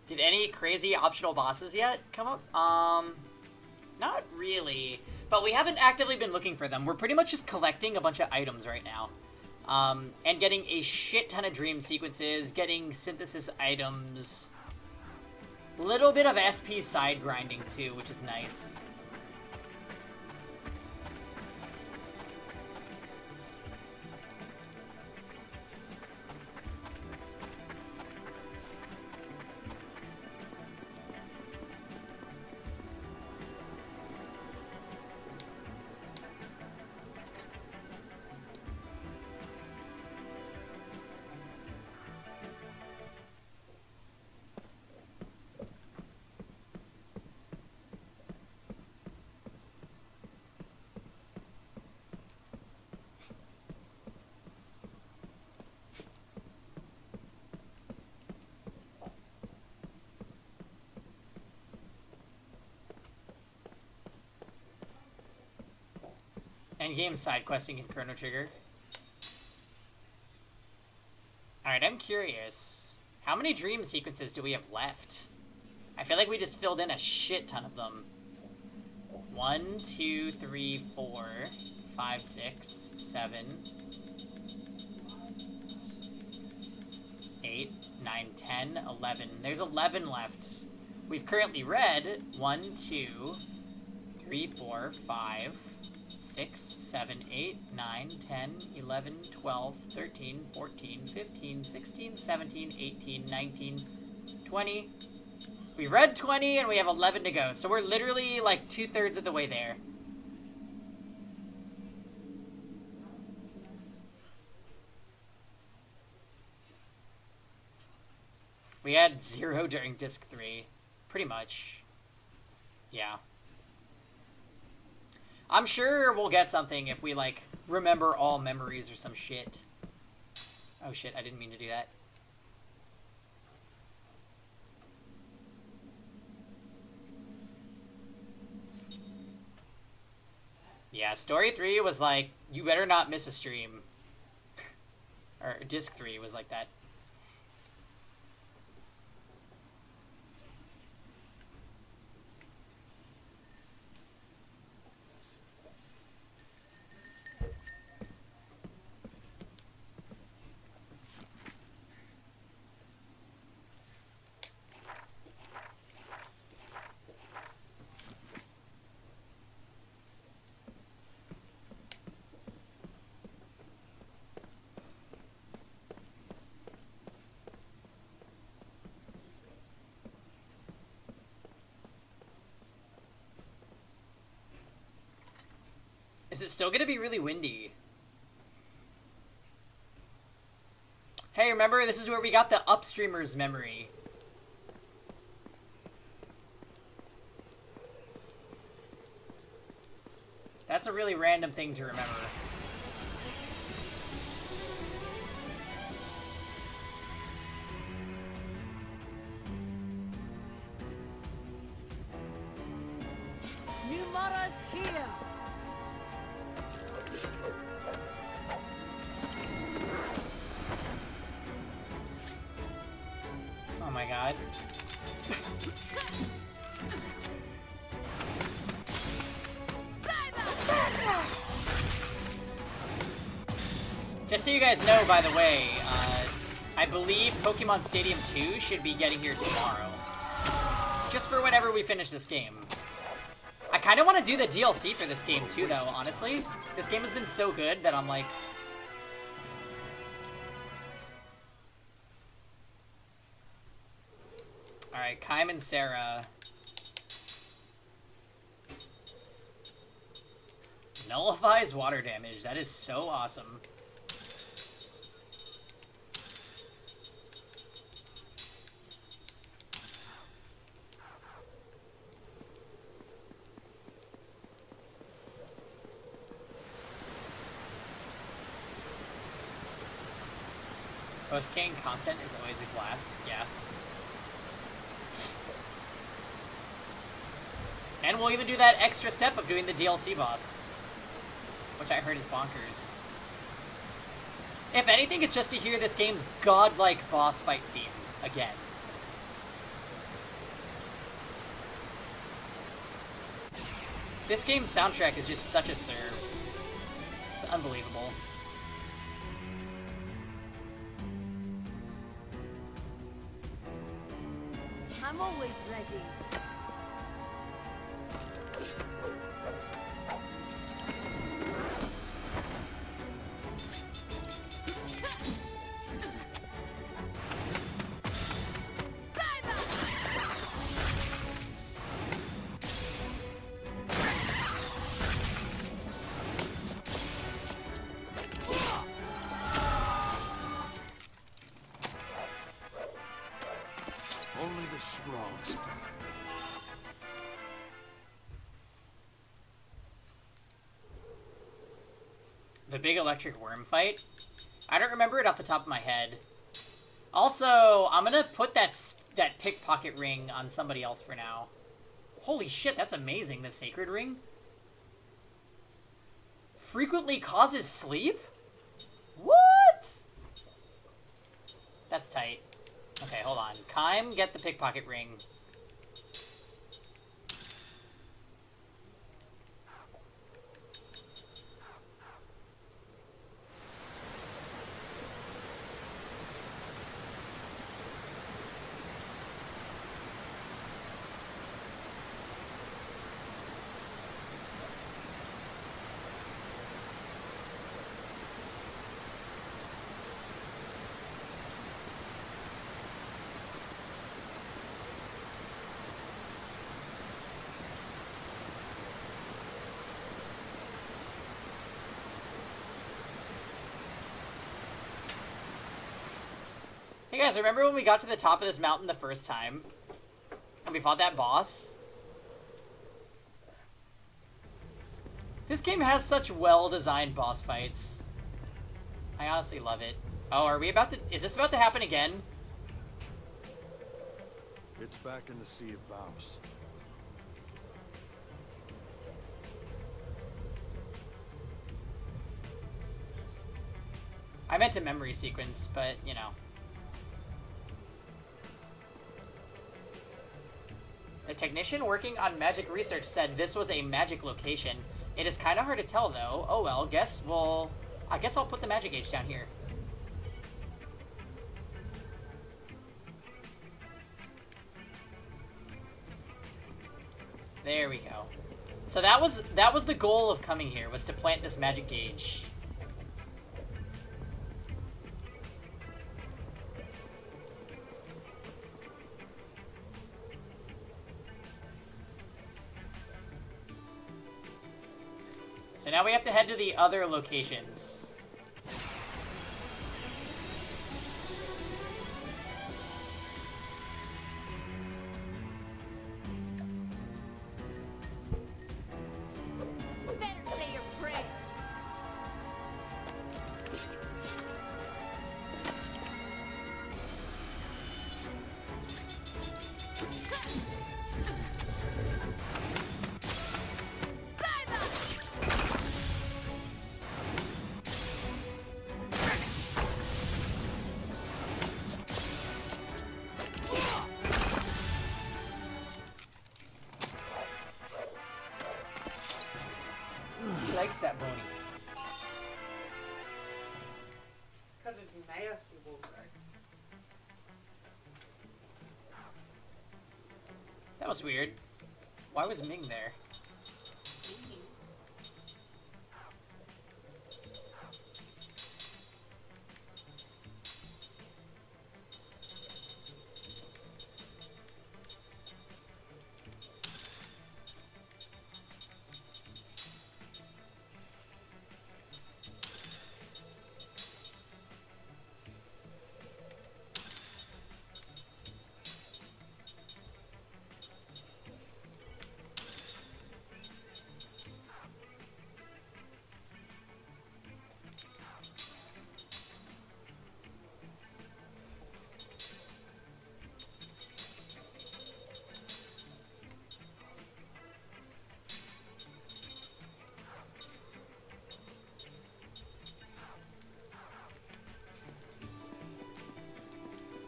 Did any crazy optional bosses yet come up? Not really. But we haven't actively been looking for them. We're pretty much just collecting a bunch of items right now. And getting a shit ton of dream sequences, getting synthesis items. Little bit of SP side grinding too, which is nice. Endgame side questing in Chrono Trigger. Alright, I'm curious. How many dream sequences do we have left? I feel like we just filled in a shit ton of them. 1, 2, 3, 4, 5, 6, 7, 8, 9, 10, 11. There's 11 left. We've currently read 1, 2, 3, 4, 5, 6, 7, 8, 9, 10, 11, 12, 13, 14, 15, 16, 17, 18, 19, 20. We read 20 and we have 11 to go. So we're literally like 2/3 of the way there. We had 0 during disc 3. Pretty much. Yeah. I'm sure we'll get something if we, like, remember all memories or some shit. Oh shit, I didn't mean to do that. Yeah, Story 3 was like, you better not miss a stream. Or Disc 3 was like that. Is it still gonna be really windy? Hey, remember, this is where we got the upstreamer's memory. That's a really random thing to remember. Numara's here. Oh my god. Just so you guys know, by the way, I believe Pokemon Stadium 2 should be getting here tomorrow. Just for whenever we finish this game. I kind of want to do the DLC for this game too, though, honestly. This game has been so good that I'm like... Alright, Kaim and Sarah. Nullifies water damage. That is so awesome. Post-game content is always a blast, yeah. And we'll even do that extra step of doing the DLC boss, which I heard is bonkers. If anything, it's just to hear this game's godlike boss fight theme again. This game's soundtrack is just such a serve. It's unbelievable. I'm always ready. Only the strong. The big electric worm fight? I don't remember it off the top of my head. Also, I'm gonna put that pickpocket ring on somebody else for now. Holy shit, that's amazing, the sacred ring. Frequently causes sleep? What? That's tight. Okay, hold on. Kime, get the pickpocket ring. Hey guys, remember when we got to the top of this mountain the first time? And we fought that boss? This game has such well-designed boss fights. I honestly love it. Oh, are we about to... Is this about to happen again? It's back in the Sea of Bows. I meant a memory sequence, but, you know. The technician working on magic research said this was a magic location. It is kind of hard to tell, though. Oh well, I guess I'll put the magic gauge down here. There we go. So that was the goal of coming here, was to plant this magic gauge. So now we have to head to the other locations. Better say your prayers. He likes that bony. Because it's nasty, bullseye. That was weird. Why was Ming there?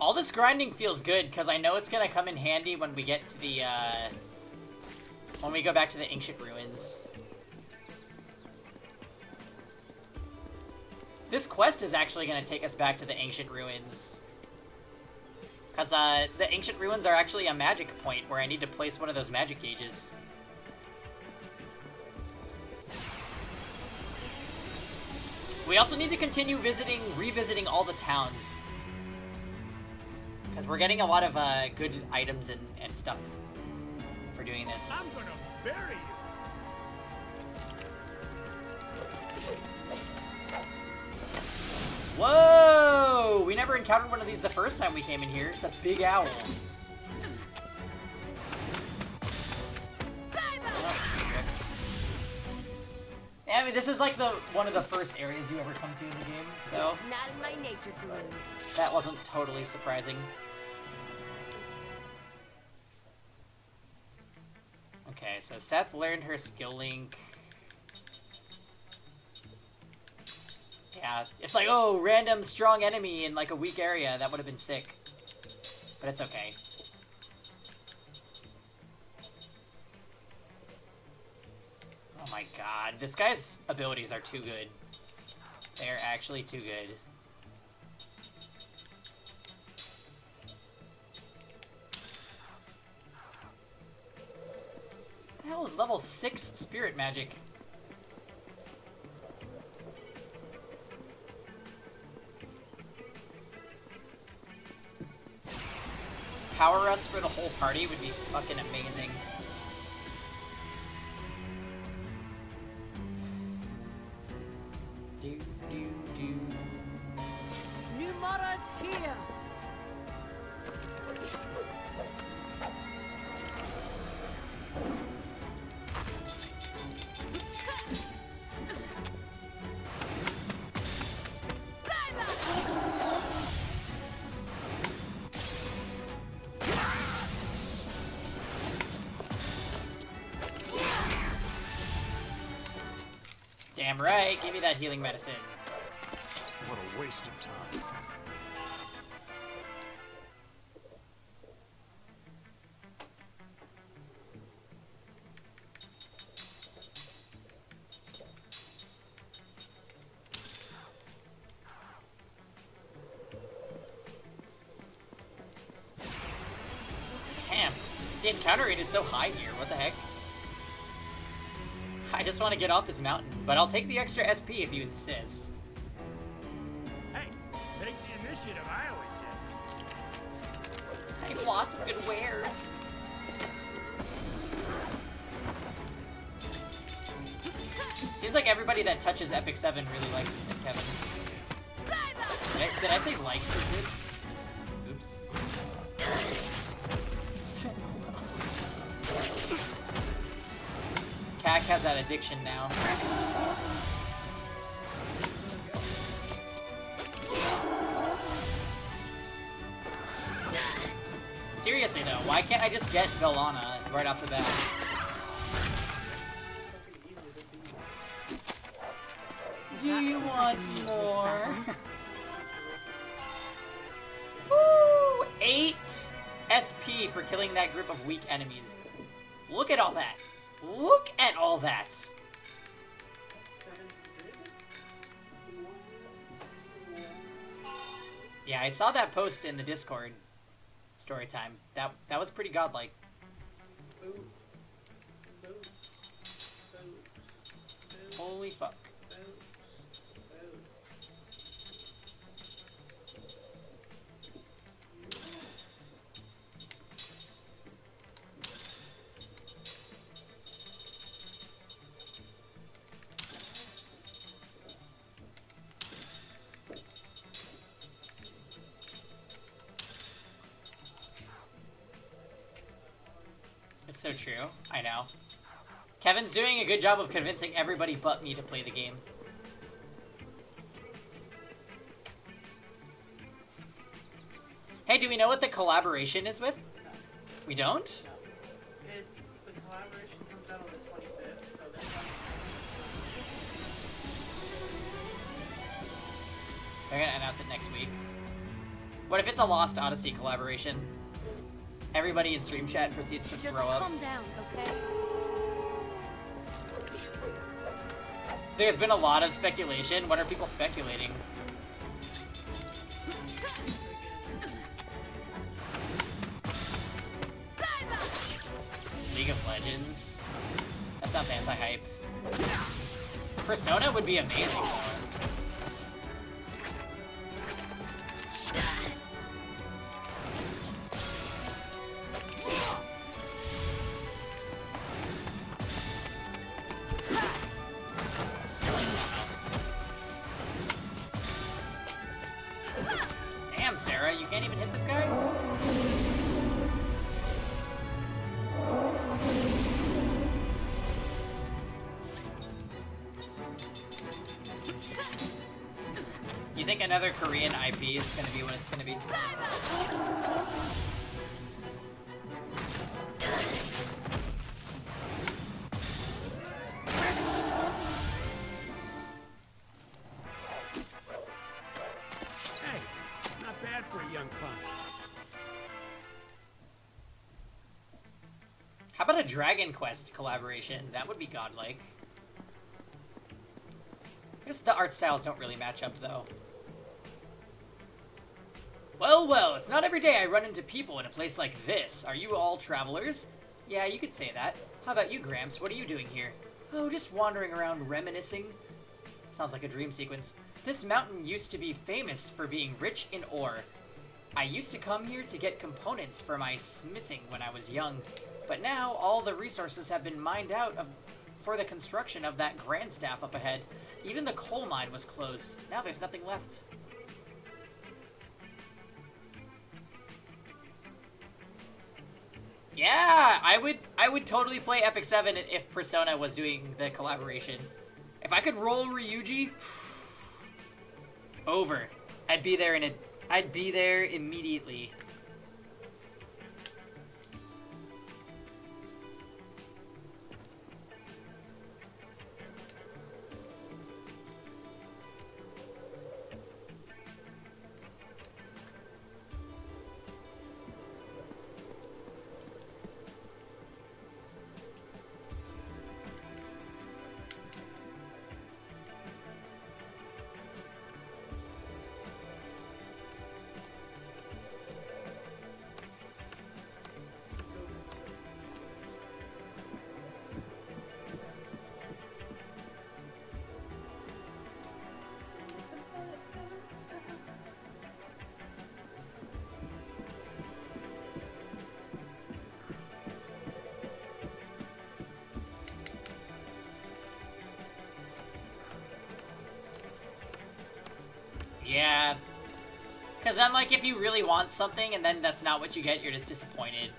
All this grinding feels good, because I know it's going to come in handy when we get to the when we go back to the ancient ruins. This quest is actually going to take us back to the ancient ruins. Because the ancient ruins are actually a magic point where I need to place one of those magic gauges. We also need to continue revisiting all the towns. Because we're getting a lot of good items and stuff for doing this. I'm gonna bury you. Whoa! We never encountered one of these the first time we came in here. It's a big owl. Yeah, I mean, this is like one of the first areas you ever come to in the game, so It's not in my nature to lose. that wasn't totally surprising. Okay, so Seth learned her skill link. Yeah, it's like, oh, random strong enemy in like a weak area. That would have been sick. But it's okay. Oh my god, this guy's abilities are too good. They're actually too good. What the hell is level 6 spirit magic? Power Rust for the whole party would be fucking amazing. Do, do, do. New Mara's here. Damn right, give me that healing medicine. What a waste of time. Damn, the encounter rate is so high here, what the heck? I just want to get off this mountain, but I'll take the extra SP if you insist. Hey, take the initiative, I always said. I have lots of good wares. Seems like everybody that touches Epic 7 really likes it, Kevin. Did I say likes it? Oops. Cac has that addiction now. Seriously though, why can't I just get Velana right off the bat? Do you want more? Woo! 8 SP for killing that group of weak enemies. Look at all that. Look at all that. Yeah, I saw that post in the Discord. Story time. That was pretty godlike. Holy fuck. It's so true. I know. Kevin's doing a good job of convincing everybody but me to play the game. Hey, do we know what the collaboration is with? We don't? The collaboration comes out on the 25th, so they're They're gonna announce it next week. What if it's a Lost Odyssey collaboration? Everybody in stream chat proceeds to Just throw up. calm down, okay? There's been a lot of speculation. What are people speculating? League of Legends. That sounds anti-hype. Persona would be amazing though. Damn, Sarah, you can't even hit this guy? You think another Korean IP is gonna be what it's gonna be? Hey, not bad for a young punk. How about a Dragon Quest collaboration? That would be godlike. I guess the art styles don't really match up though. Well, well, it's not every day I run into people in a place like this. Are you all travelers? Yeah, you could say that. How about you, Gramps? What are you doing here? Oh, just wandering around reminiscing. Sounds like a dream sequence. This mountain used to be famous for being rich in ore. I used to come here to get components for my smithing when I was young. But now, all the resources have been mined out for the construction of that grand staff up ahead. Even the coal mine was closed. Now there's nothing left. Yeah, I would totally play Epic 7 if Persona was doing the collaboration. If I could roll Ryuji, over. I'd be there immediately. Yeah. Because then, like, if you really want something and then that's not what you get, you're just disappointed.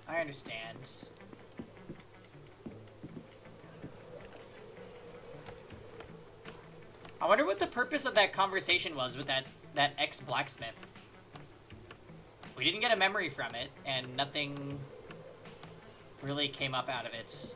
I understand. I wonder what the purpose of that conversation was with that ex-blacksmith. We didn't get a memory from it, and nothing really came up out of it.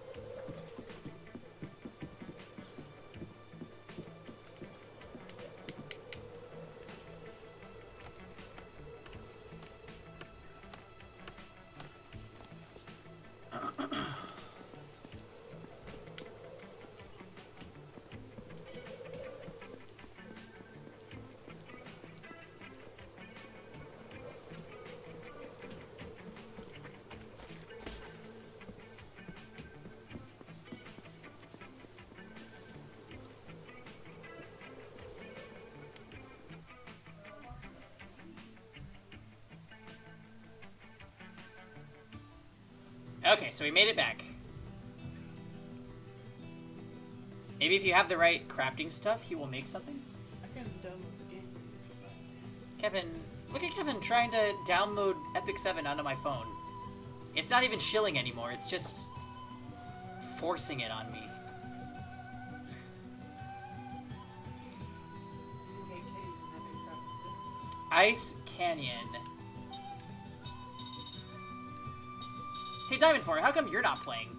Okay, so we made it back. Maybe if you have the right crafting stuff, he will make something? I can download the game. Kevin, look at Kevin trying to download Epic 7 onto my phone. It's not even shilling anymore, it's just forcing it on me. Ice Canyon. Hey, Diamond Four, how come you're not playing?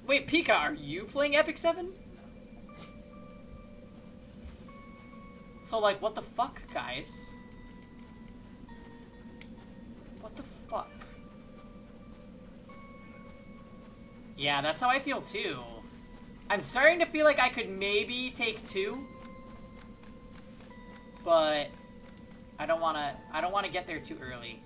Wait, Pika, are you playing Epic 7? So, like, what the fuck, guys? What the fuck? Yeah, that's how I feel, too. I'm starting to feel like I could maybe take 2. But I don't want to get there too early.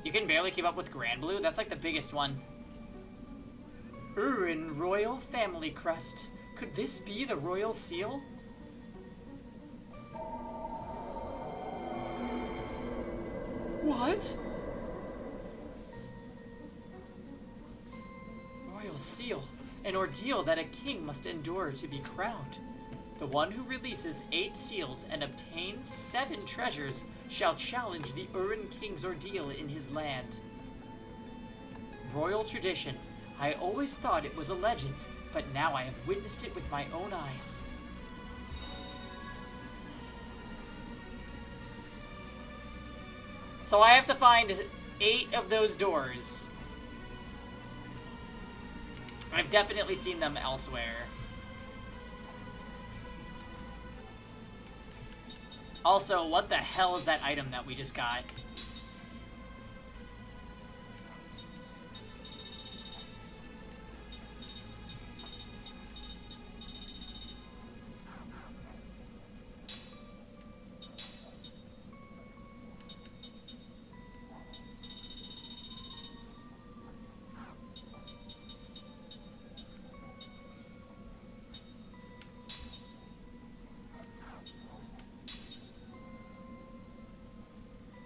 You can barely keep up with Grand Blue? That's like the biggest one. Urin Royal Family Crest. Could this be the Royal Seal? What? Royal Seal. An ordeal that a king must endure to be crowned. The one who releases 8 seals and obtains 7 treasures shall challenge the Urin King's ordeal in his land. Royal tradition. I always thought it was a legend, but now I have witnessed it with my own eyes. So I have to find 8 of those doors. I've definitely seen them elsewhere. Also, what the hell is that item that we just got?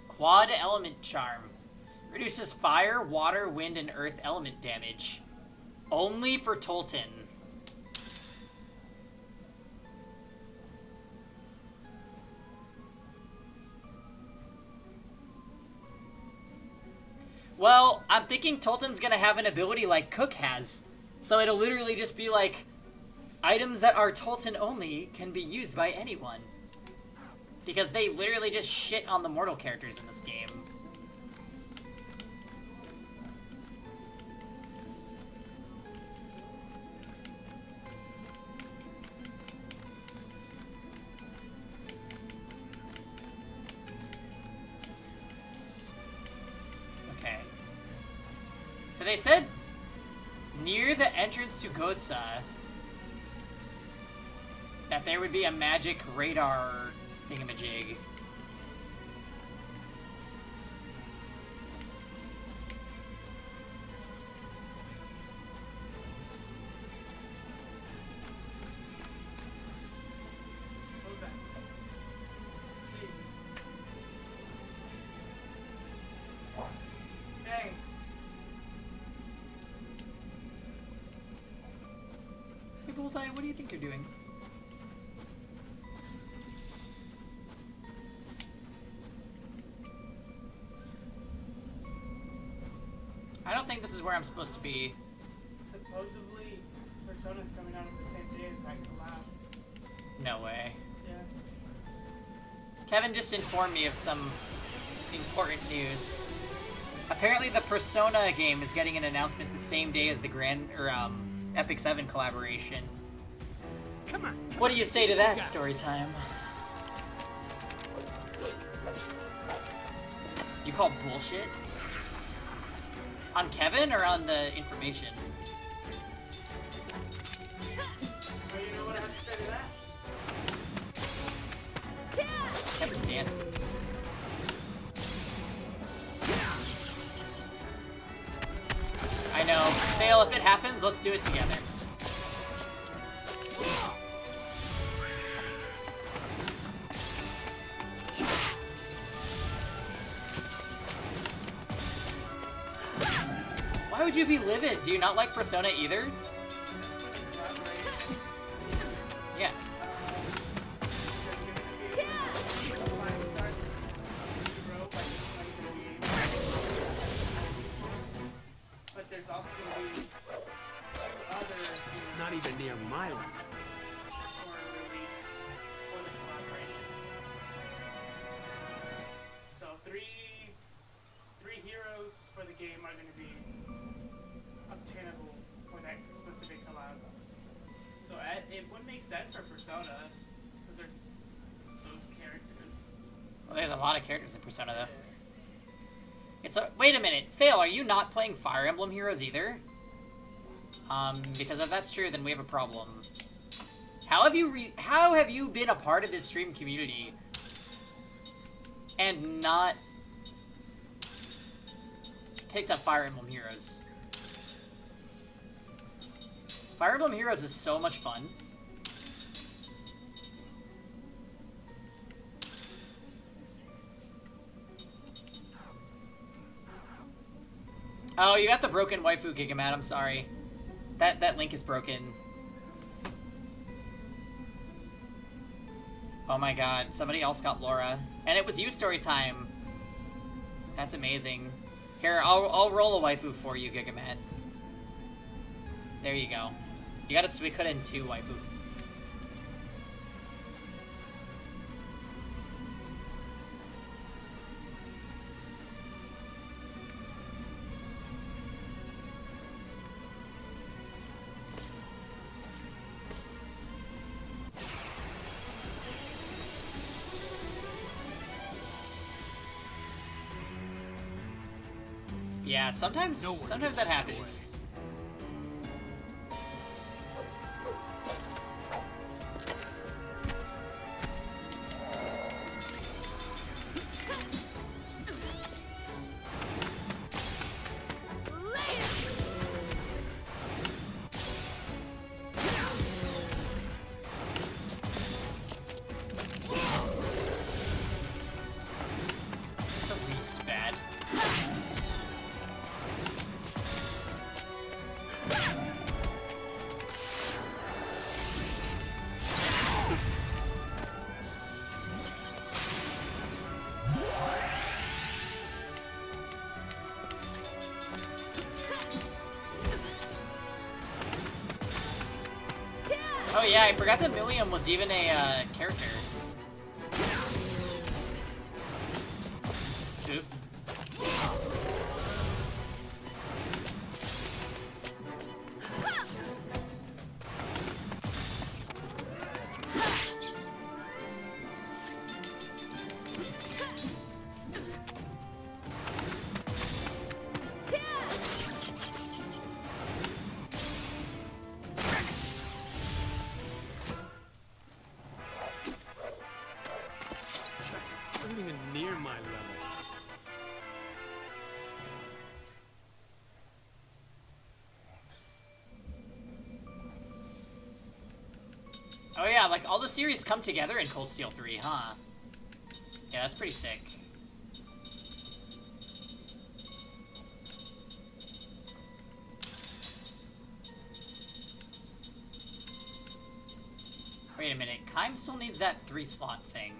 Quad Element Charm. Reduces fire, water, wind, and earth element damage. Only for Tolton. Well, I'm thinking Tolton's gonna have an ability like Cook has. So it'll literally just be like, items that are Tolton only can be used by anyone. Because they literally just shit on the mortal characters in this game. Okay. So they said near the entrance to Gotsa that there would be a magic radar thingamajig. What was that? Hey. Hey, Bullseye, what do you think you're doing? I don't think this is where I'm supposed to be. Supposedly, Persona's coming out at the same day as I collab. No way. Yeah. Kevin just informed me of some important news. Apparently the Persona game is getting an announcement the same day as the Epic 7 collaboration. Come on. What do you say to that, story time? You call bullshit? On Kevin or on the information? Well, you know what I have to say to that? Kevin's dancing. I know. Fail, if it happens, let's do it together. Why would you be livid? Do you not like Persona either? Yeah. But there's also going to be other Not even near my level. for release for the collaboration. three heroes for the game are going to be obtainable for that specific collab. So it would make sense for Persona, because there's those characters. Well, there's a lot of characters in Persona, though. It's a wait a minute, Fail. Are you not playing Fire Emblem Heroes either? Because if that's true, then we have a problem. How have you been a part of this stream community and not picked up Fire Emblem Heroes? Fire Emblem Heroes is so much fun. Oh, you got the broken waifu, Gigamat. I'm sorry. That link is broken. Oh my god, somebody else got Laura. And it was you story time. That's amazing. Here, I'll roll a waifu for you, Gigamat. There you go. You got a Suikoden 2 waifu. Yeah, sometimes that happens. The least bad. Oh yeah, I forgot that Milliam was even a character. Oops. Not even near my level. Oh yeah, like all the series come together in Cold Steel 3, huh? Yeah, that's pretty sick. Wait a minute, Kaim still needs that 3-slot thing.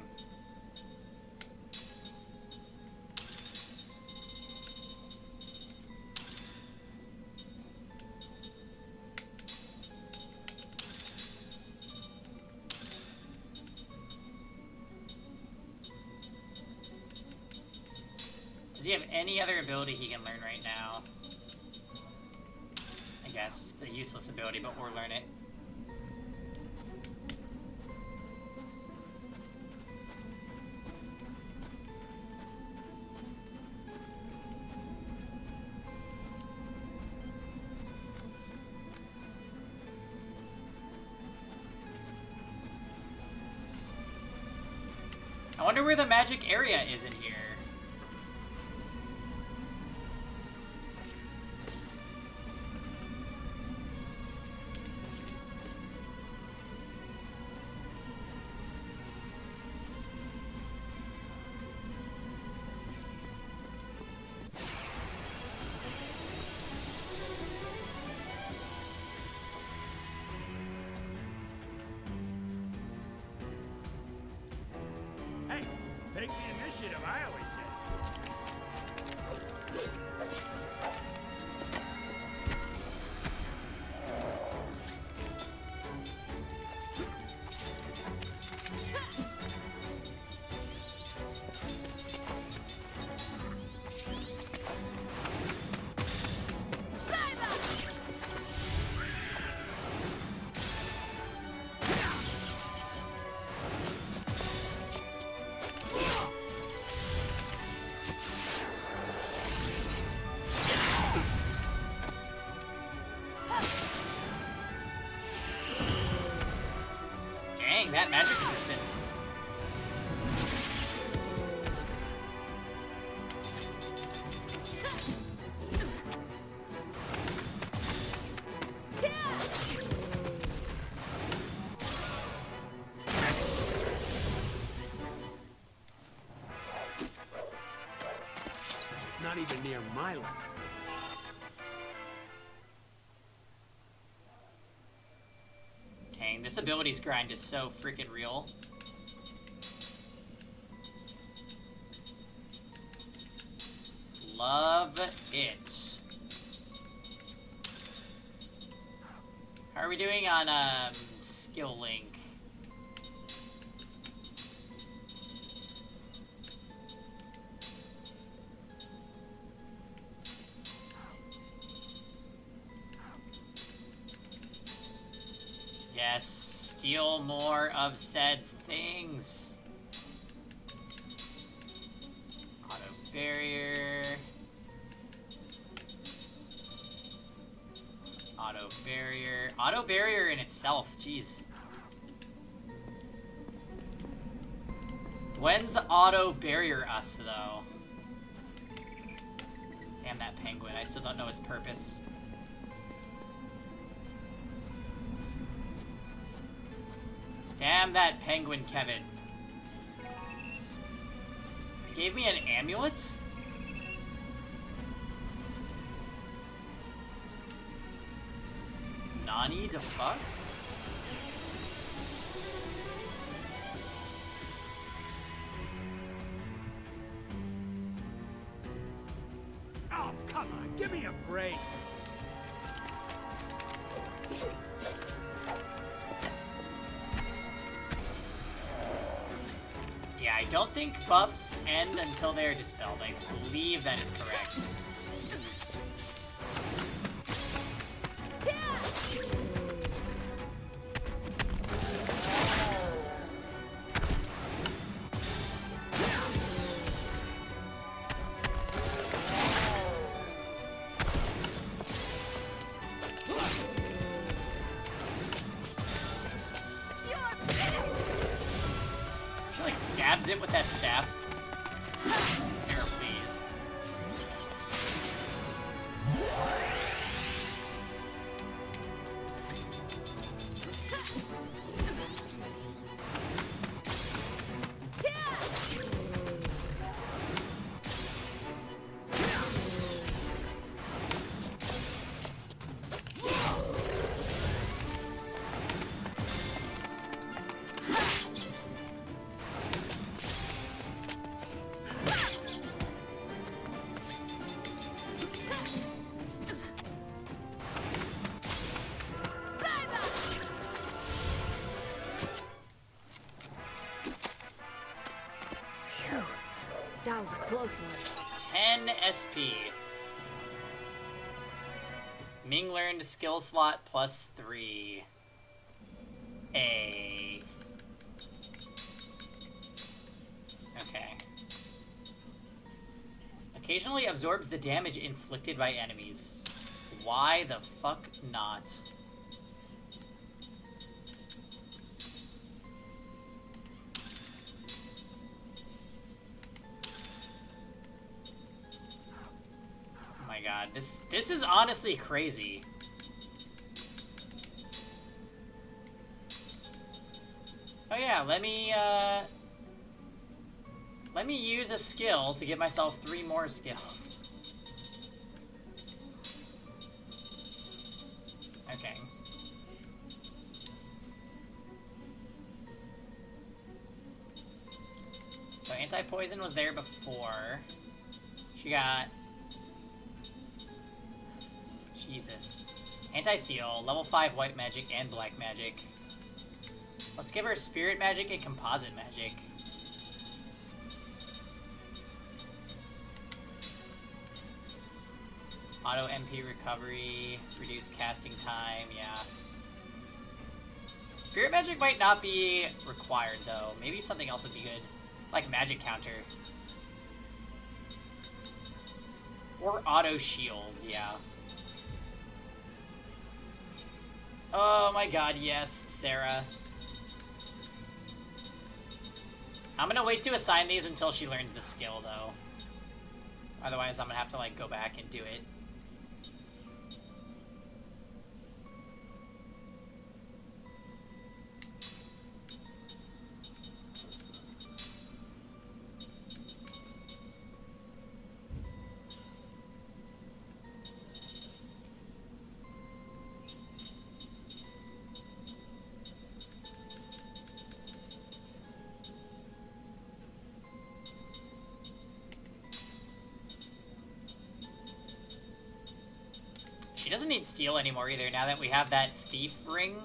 Does he have any other ability he can learn right now? I guess it's a useless ability, but we'll learn it. I wonder where the magic area is in here. Hey, take the initiative, I always say. not even near my level. Dang, this abilities grind is so freaking real. Love it. How are we doing on skill link? Yes, steal more of Zed's things. Auto barrier. Auto barrier. Auto barrier in itself, jeez. When's auto barrier us, though? Damn that penguin, I still don't know its purpose. Damn that penguin, Kevin. It gave me an amulet? Nani the fuck? Oh, come on, give me a break. Yeah, I don't think buffs end until they are dispelled. I believe that is correct. She like stabs it with that staff. Sarah, please. That was a close one. 10 SP. Ming learned skill slot +3. A. Okay. Occasionally absorbs the damage inflicted by enemies. Why the fuck not? Oh my god, this is honestly crazy. Oh yeah, let me use a skill to get myself 3 more skills. Okay. So anti-poison was there before. She got... Jesus. Anti-seal, level 5 white magic and black magic. Let's give her spirit magic and composite magic. Auto MP recovery, reduce casting time, yeah. Spirit magic might not be required though. Maybe something else would be good. Like magic counter. Or auto shields, yeah. Oh my god, yes, Sarah. I'm gonna wait to assign these until she learns the skill, though. Otherwise, I'm gonna have to, like, go back and do it. She doesn't need steel anymore either, now that we have that thief ring.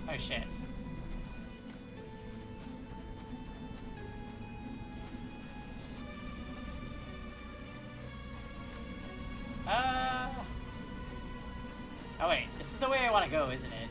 Oh shit. Oh wait, this is the way I want to go, isn't it?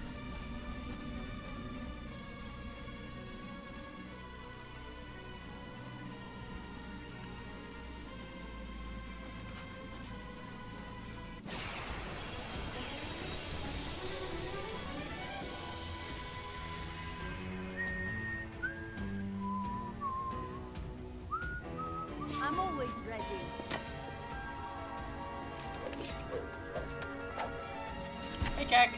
I'm always ready. Hey, Keck.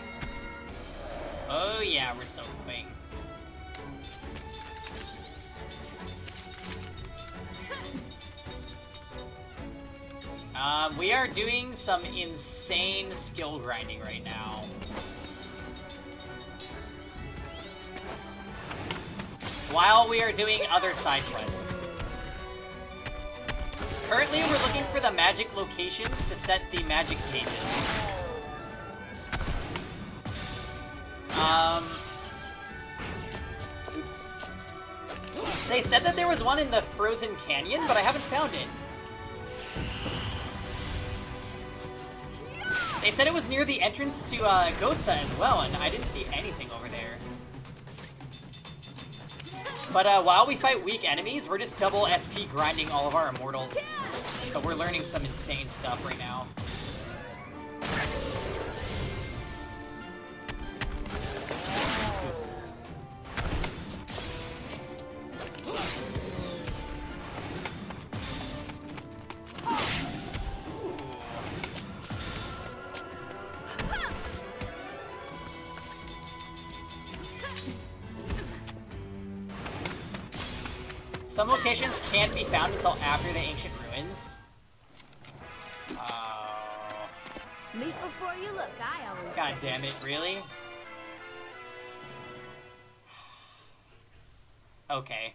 Oh yeah, we're so quick. We are doing some insane skill grinding right now. While we are doing other side quests. Currently, we're looking for the magic locations to set the magic cages. Oops. They said that there was one in the Frozen Canyon, but I haven't found it. They said it was near the entrance to Gotsa as well, and I didn't see anything over there. But while we fight weak enemies, we're just double SP grinding all of our immortals. So we're learning some insane stuff right now. Some locations can't be found until after the ancient ruins. Oh. Leap before you look, I always God say. damn it, really? Okay.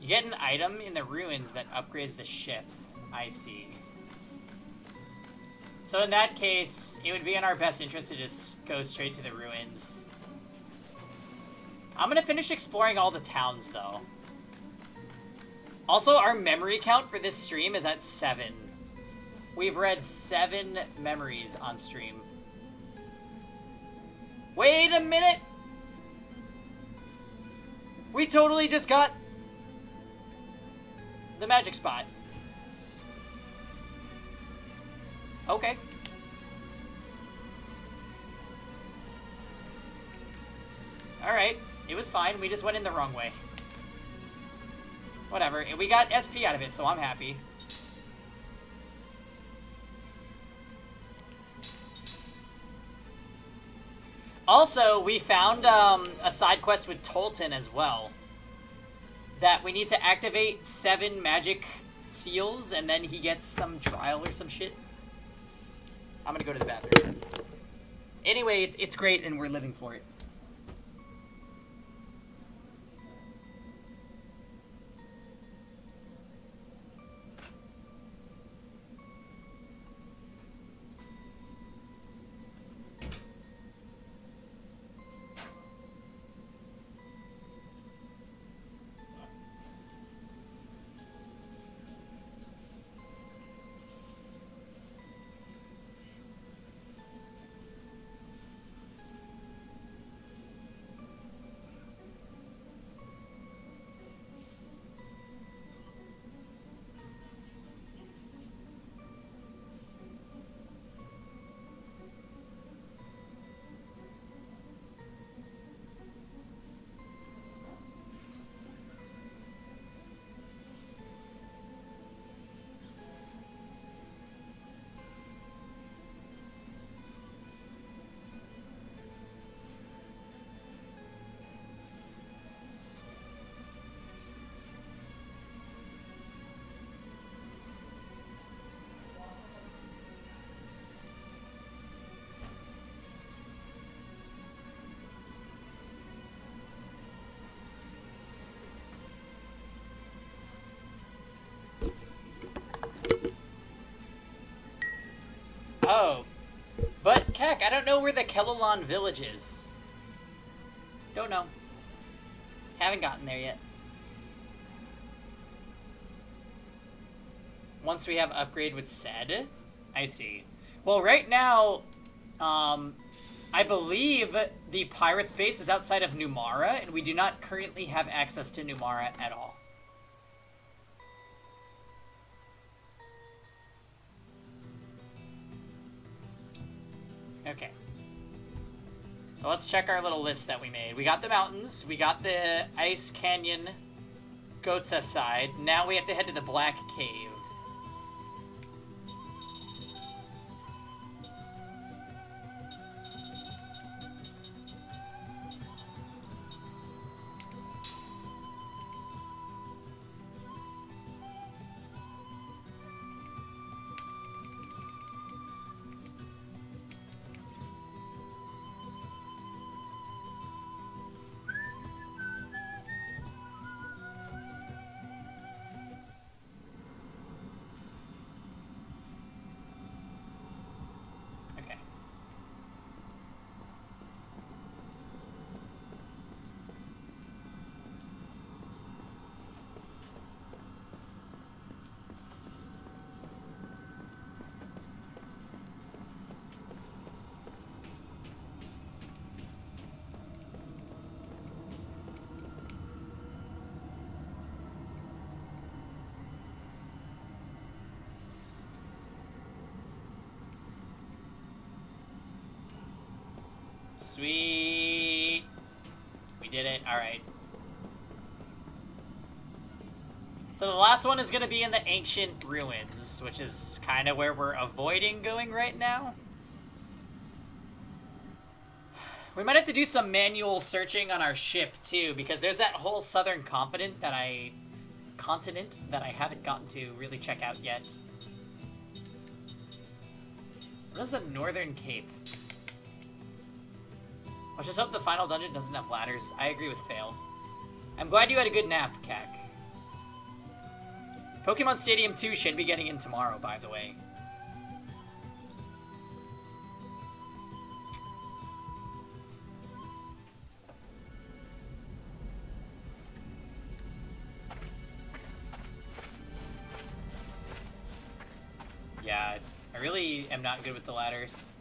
You get an item in the ruins that upgrades the ship. I see. So in that case, it would be in our best interest to just go straight to the ruins. I'm gonna finish exploring all the towns, though. Also, our memory count for this stream is at 7. We've read 7 memories on stream. Wait a minute! We totally just got the magic spot. Okay. Alright. It was fine. We just went in the wrong way. Whatever. We got SP out of it, so I'm happy. Also, we found a side quest with Tolton as well. That we need to activate 7 magic seals, and then he gets some trial or some shit. I'm gonna go to the bathroom. Anyway, it's great, and we're living for it. Oh. But, Kek, I don't know where the Kelolon village is. Don't know. Haven't gotten there yet. Once we have upgrade with Sed? I see. Well, right now, I believe the Pirates base is outside of Numara, and we do not currently have access to Numara at all. Okay. So let's check our little list that we made. We got the mountains, we got the Ice Canyon Gotsa side. Now we have to head to the Black Cave. Sweet. We did it. All right. So the last one is going to be in the ancient ruins, which is kind of where we're avoiding going right now. We might have to do some manual searching on our ship too, because there's that whole southern continent that I haven't gotten to really check out yet. What is the Northern Cape? Let's just hope the final dungeon doesn't have ladders. I agree with Fail. I'm glad you had a good nap, Kek. Pokemon Stadium 2 should be getting in tomorrow, by the way. Yeah, I really am not good with the ladders.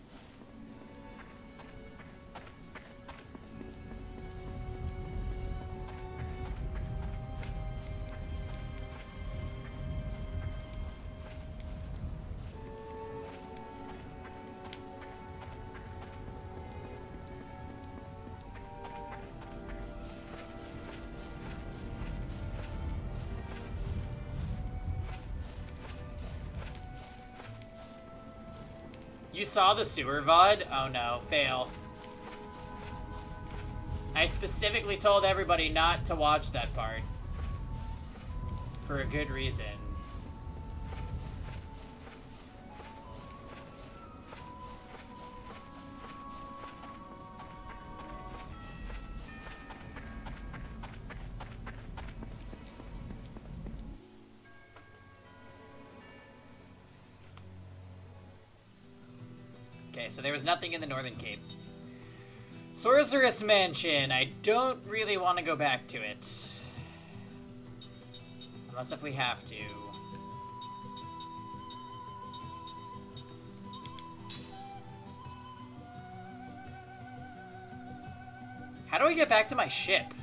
You saw the sewer VOD? Oh no, Fail. I specifically told everybody not to watch that part. For a good reason. Okay, so there was nothing in the Northern Cape. Sorceress Mansion. I don't really want to go back to it. Unless if we have to. How do I get back to my ship?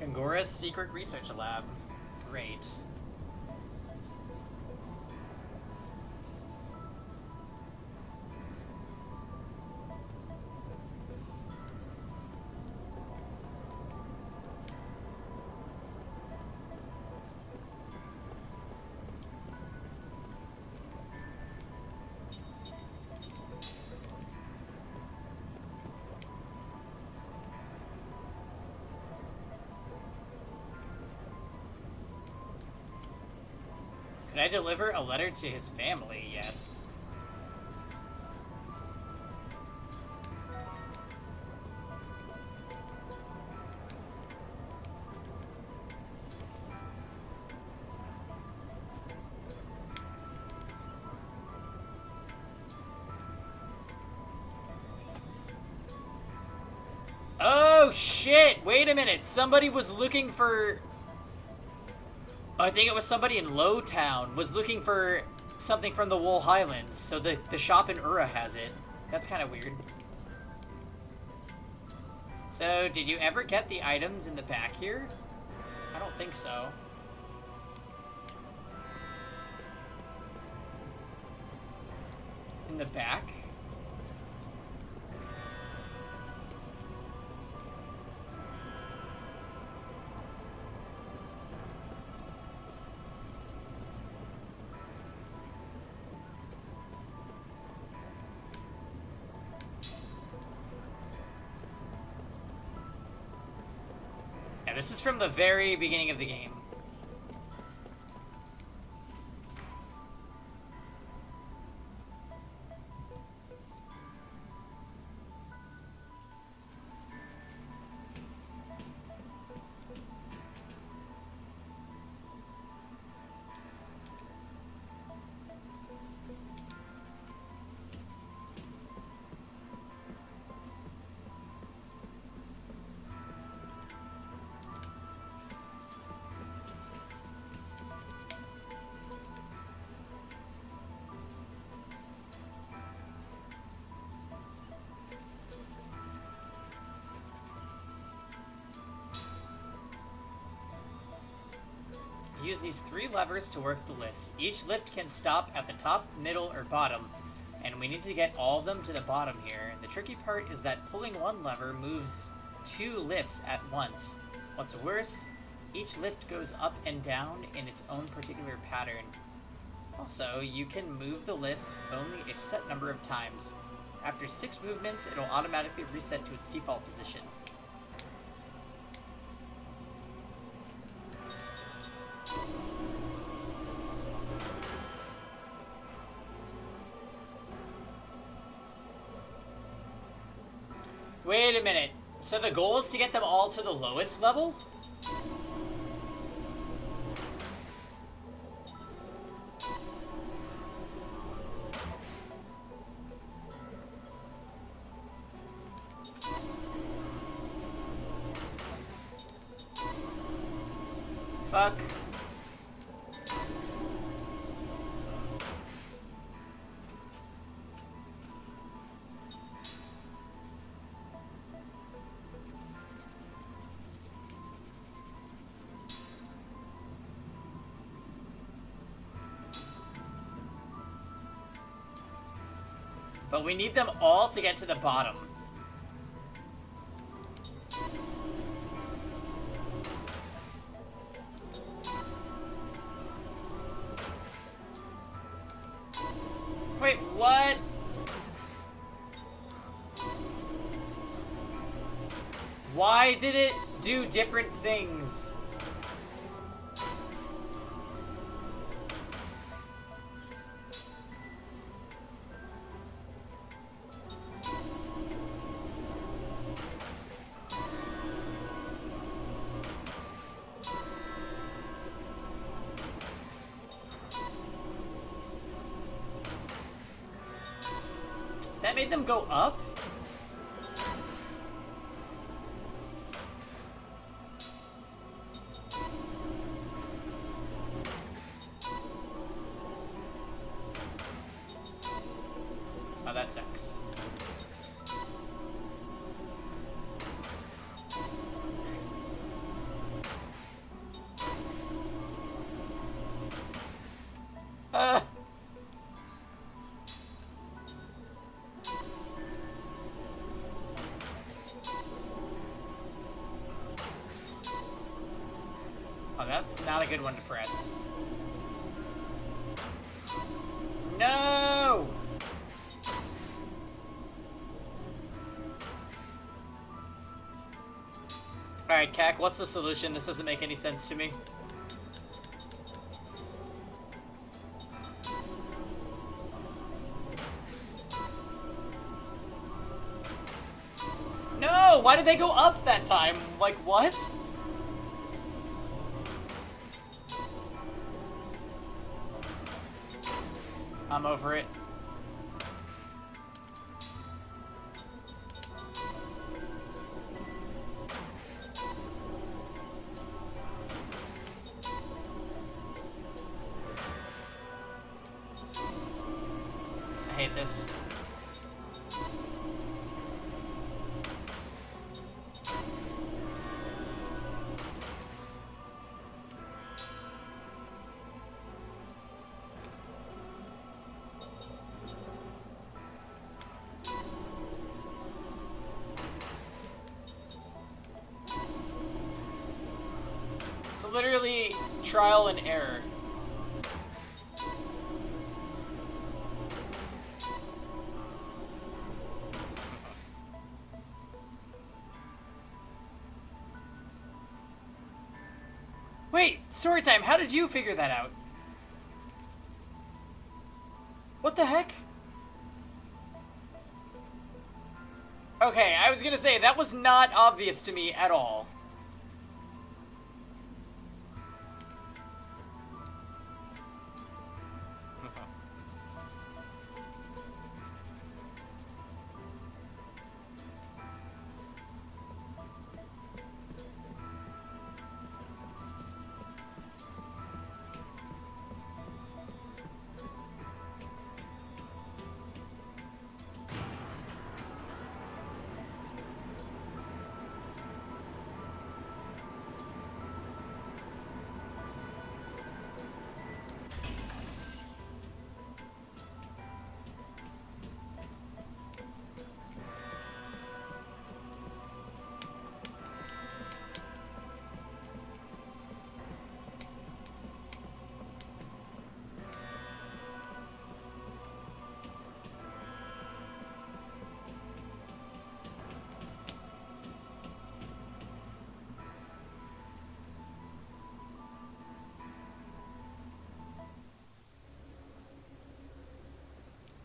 Kangora's Secret Research Lab. Great. Could I deliver a letter to his family? Yes. Oh shit! Wait a minute. Somebody was looking for... I think it was somebody in Lowtown was looking for something from the Wool Highlands, so the shop in Ura has it. That's kind of weird. So, did you ever get the items in the back here? I don't think so. In the back? Yeah, this is from the very beginning of the game. Use these 3 levers to work the lifts. Each lift can stop at the top, middle, or bottom, and we need to get all of them to the bottom here. And the tricky part is that pulling one lever moves 2 lifts at once. What's worse, each lift goes up and down in its own particular pattern. Also, you can move the lifts only a set number of times. After 6 movements, it'll automatically reset to its default position. Wait a minute. So the goal is to get them all to the lowest level? Fuck. But we need them all to get to the bottom. Wait, what? Why did it do different things? That made them go up? Oh, that sucks. Ah. Oh, that's not a good one to press. No! Alright, Cac, what's the solution? This doesn't make any sense to me. why did they go up that time? Like, what? I'm over it. I hate this. It's literally trial and error. Wait, story time, how did you figure that out? What the heck? Okay, I was gonna say, that was not obvious to me at all.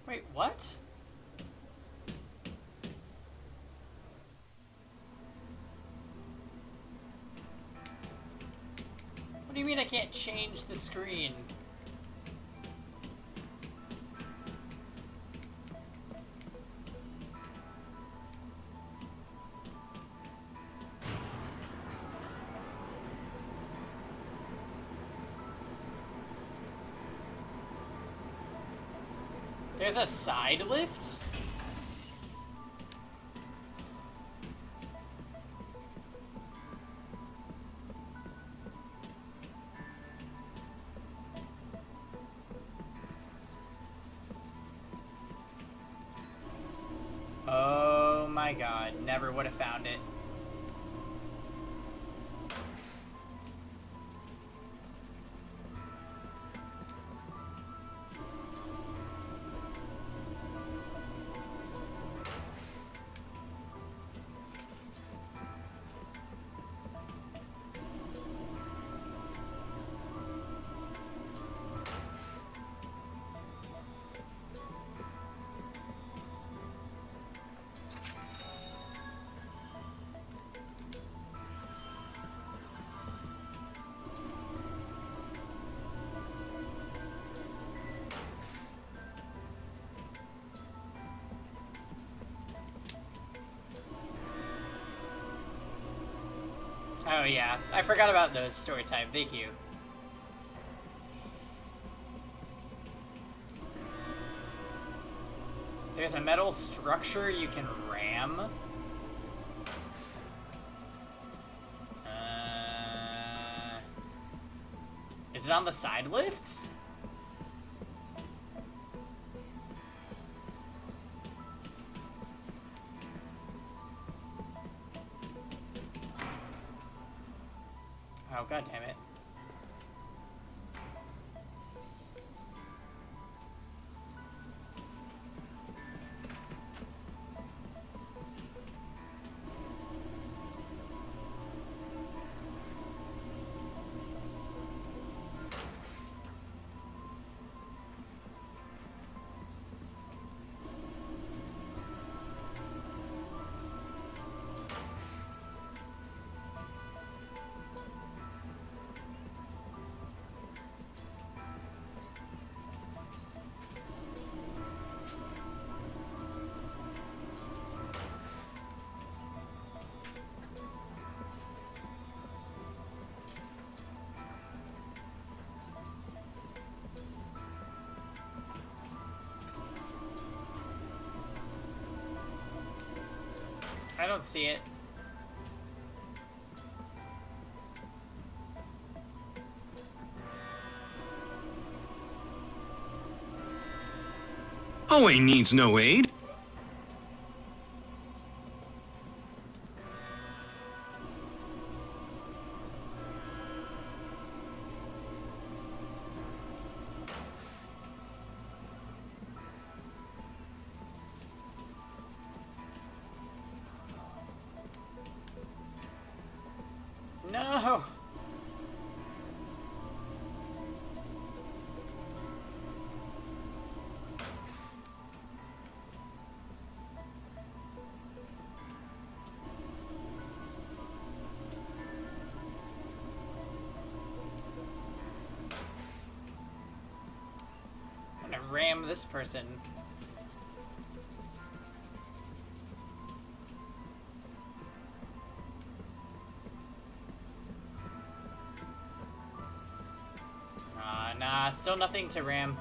Wait, what? What do you mean I can't change the screen? There's a side lift? Oh my god, never would have found it. Oh yeah, I forgot about those story time. Thank you. There's a metal structure you can ram. Is it on the side lifts? Oh, god damn it. don't see it. Owain needs no aid. No! I'm gonna ram this person. Nah, still nothing to ram.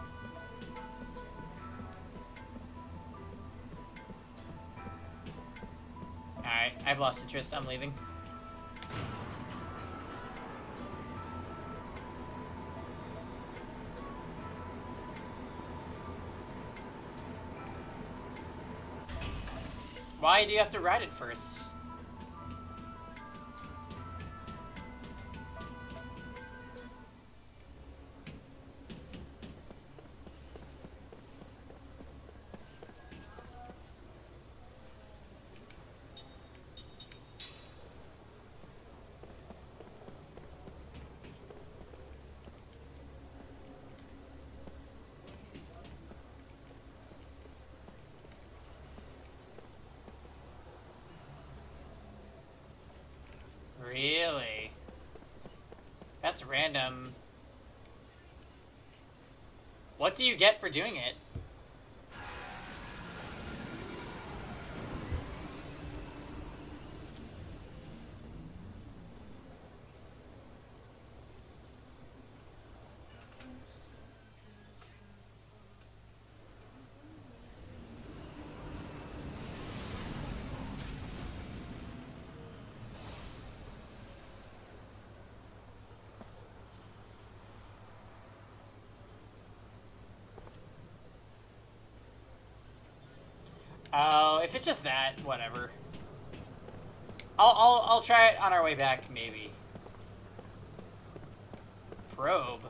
Alright, I've lost interest. I'm leaving. Why do you have to ride it first? Really? That's random. What do you get for doing it? Oh, if it's just that, whatever. I'll try it on our way back, maybe. Probe.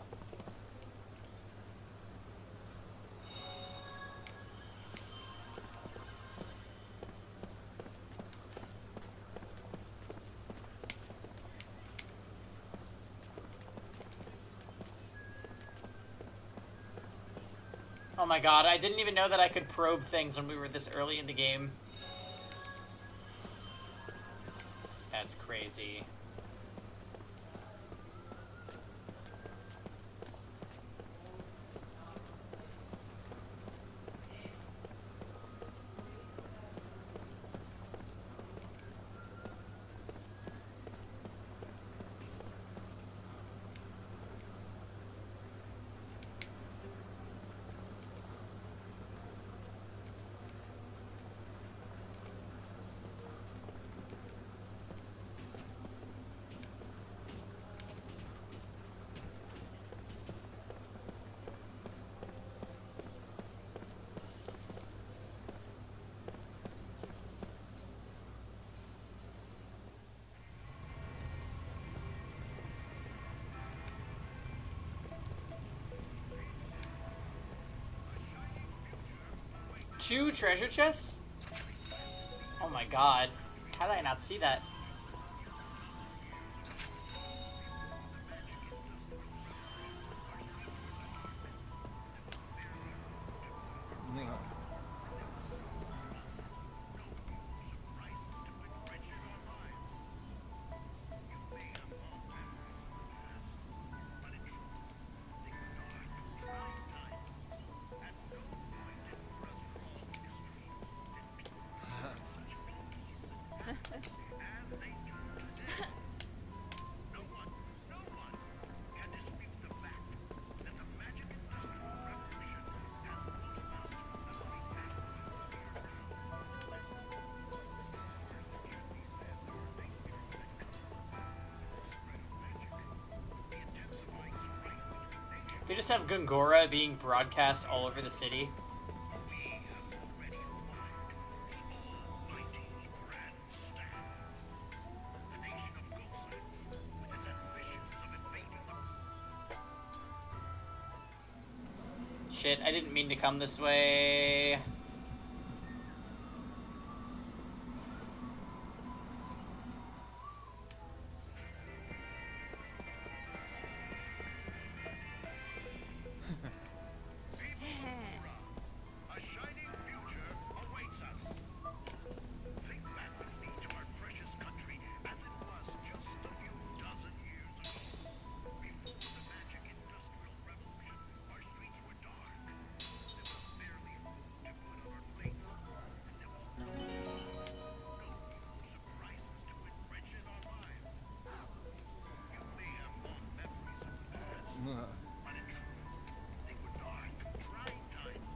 Oh my god, I didn't even know that I could probe things when we were this early in the game. That's crazy. Two treasure chests? Oh my god. How did I not see that? They just have Gungora being broadcast all over the city. Shit, I didn't mean to come this way. A shining future awaits us. Think back with me to our precious country as it was just a few dozen years ago. Before the magic industrial revolution, our streets were dark. There was barely food to put on our plates. And there was no surprises to enrich in our lives. You may have fond memories of the past, but in truth, they were dark, trying times.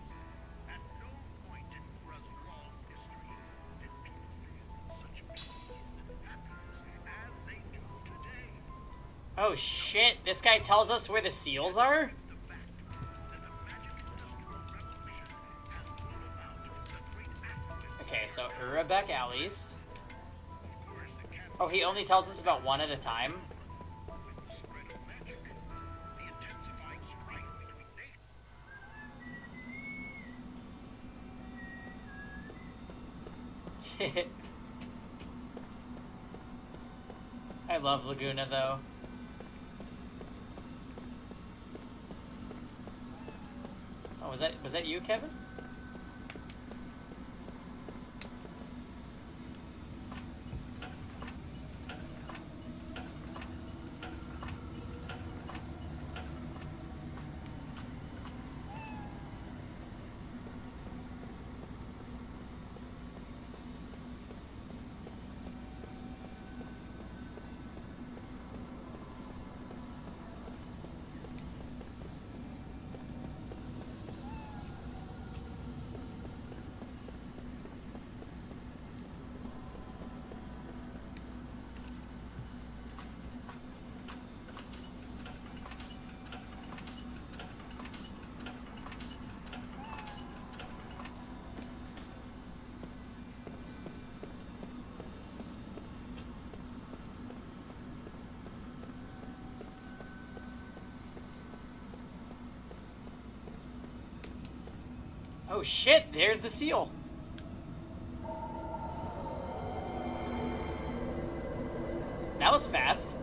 At no point in Mura's long history did people feel such peace and happiness as they do today. Oh shit, this guy tells us where the seals are? The fact that the magic industrial revolution has brought about the great aqueduct Okay, so Urabek alleys. whereas the cat Oh, he only tells us about one at a time? with the spread of magic, the intensified strife between nations. I love Laguna though. Oh, was that you, Kevin? Oh shit, there's the seal. That was fast.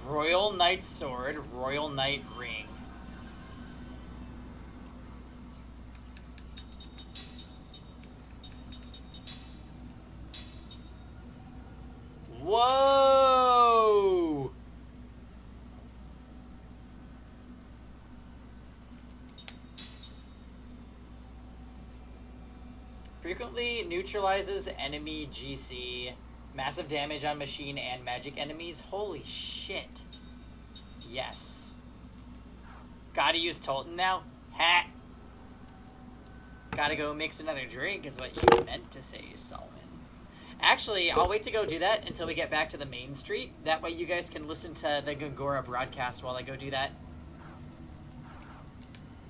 Royal Knight Sword, Royal Knight Ring. Whoa! Frequently neutralizes enemy GC. Massive damage on machine and magic enemies. Holy shit. Yes. Gotta use Tolton now? Ha! Gotta go mix another drink is what you meant to say, Solomon. Actually, I'll wait to go do that until we get back to the main street. That way you guys can listen to the Gungora broadcast while I go do that.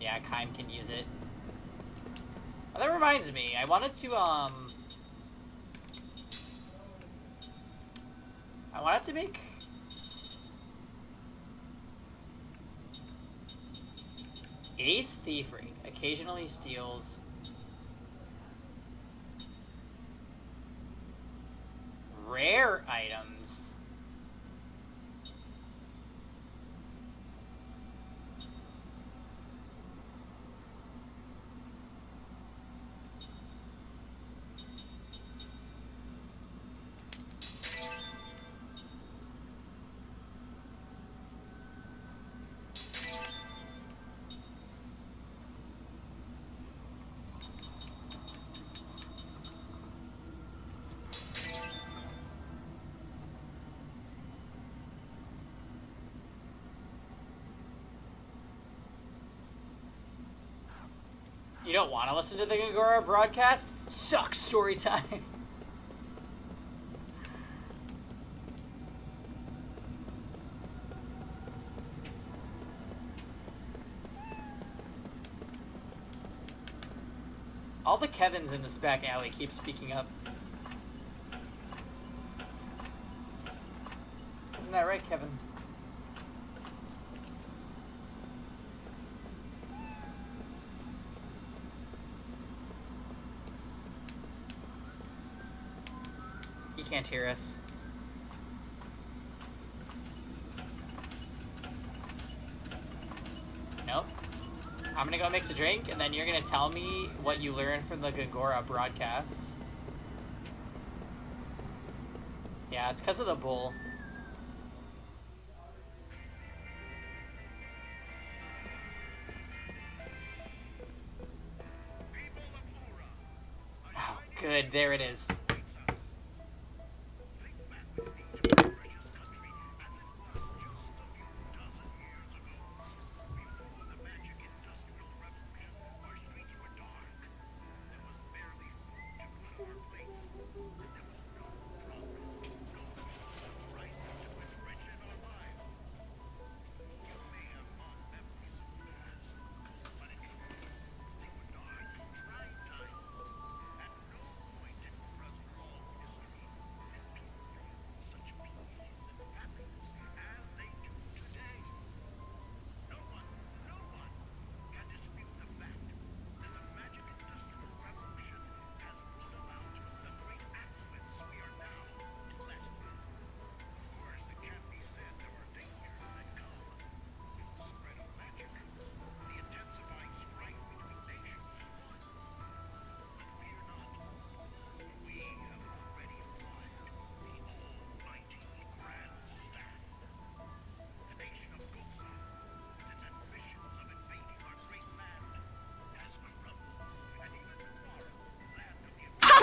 Yeah, Kaim can use it. Oh, that reminds me, I wanted to make Ace Thievery. Occasionally steals rare items. You don't want to listen to the Gungora broadcast? Sucks story time. All the Kevins in this back alley keep speaking up. Isn't that right, Kevin? He can't hear us. Nope. I'm gonna go mix a drink, and then you're gonna tell me what you learned from the Gagora broadcasts. Yeah, it's because of the bull. Oh, good. There it is.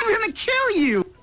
I'm gonna kill you!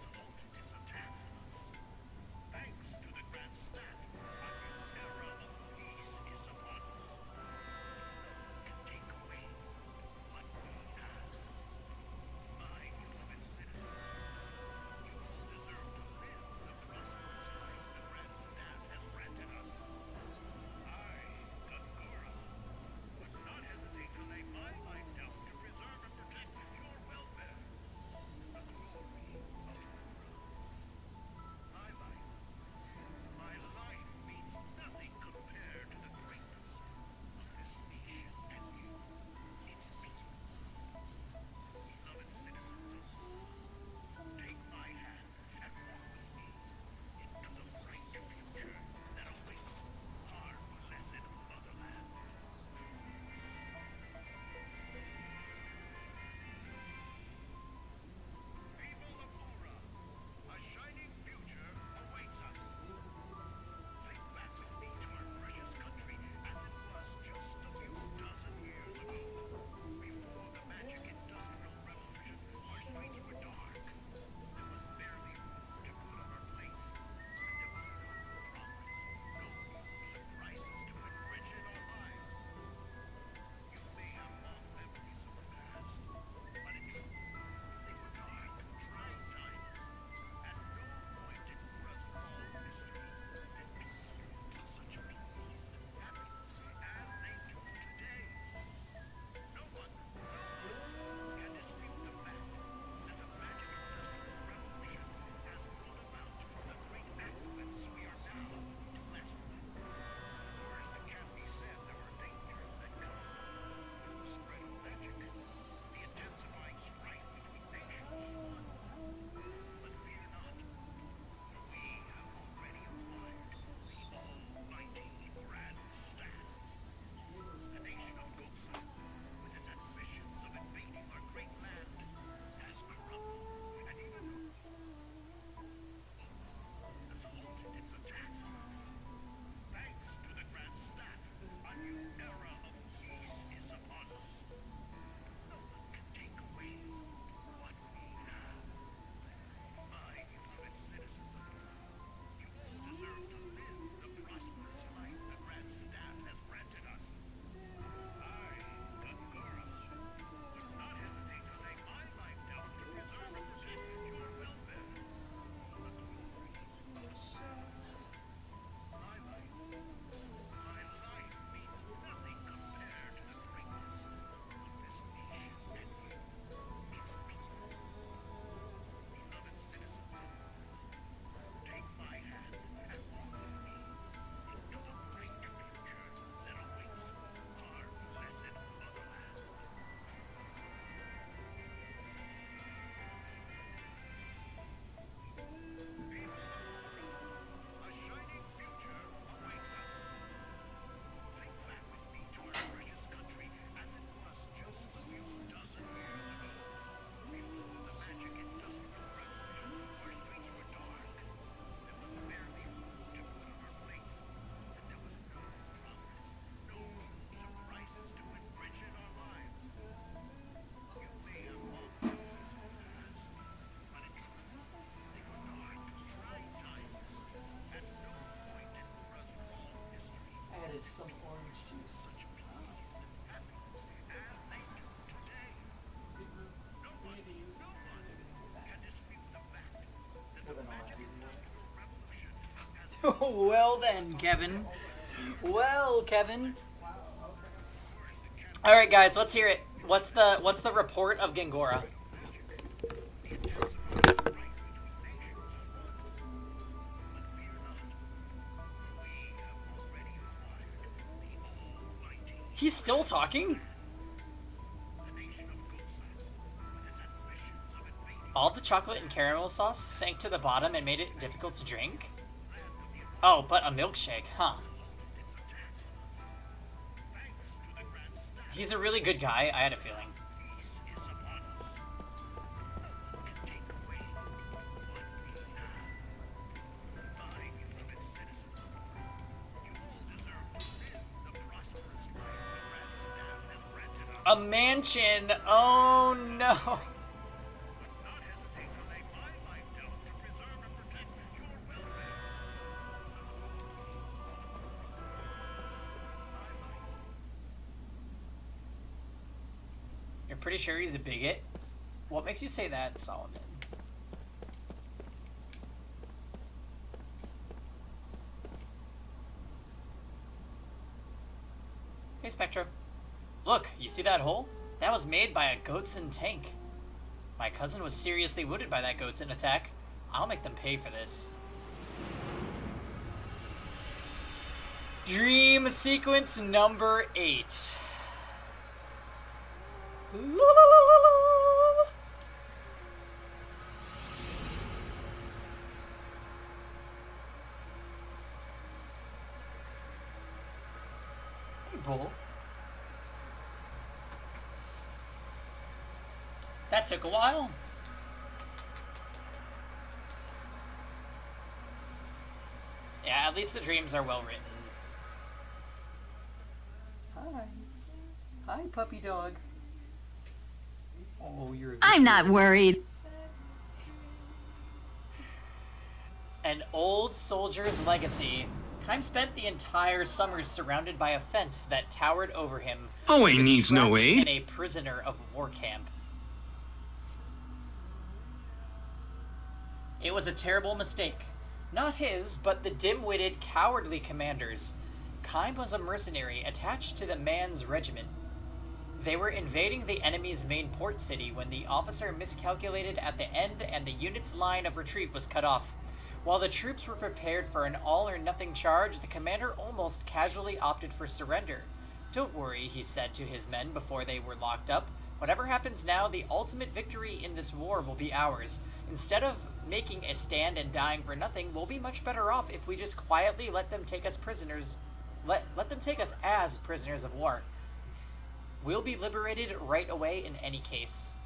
Well then, Kevin. Well, Kevin. All right, guys, let's hear it. What's the report of Gengora? He's still talking? All the chocolate and caramel sauce sank to the bottom and made it difficult to drink? Oh, but a milkshake, huh? He's a really good guy, I had a feeling. A mansion! Oh no! You're pretty sure he's a bigot? What makes you say that, Solomon? Hey, Spectro. Look, you see that hole? That was made by a Goatson tank. My cousin was seriously wounded by that Goatson attack. I'll make them pay for this. Dream sequence number 8. La, la, la, la, la. Hey, Bull. That took a while. Yeah, at least the dreams are well written. Hi. Hi, puppy dog. Oh, you're... I'm not worried. An old soldier's legacy. Keim spent the entire summer surrounded by a fence that towered over him. Oh, he was needs no trapped aid. And a prisoner of war camp. It was a terrible mistake. Not his, but the dim-witted, cowardly commander's. Keim was a mercenary attached to the man's regiment. They were invading the enemy's main port city when the officer miscalculated at the end and the unit's line of retreat was cut off. While the troops were prepared for an all-or-nothing charge, the commander almost casually opted for surrender. Don't worry, he said to his men before they were locked up. Whatever happens now, the ultimate victory in this war will be ours. Instead of making a stand and dying for nothing, we'll be much better off if we just quietly let them take us prisoners. Let them take us as prisoners of war. We'll be liberated right away in any case.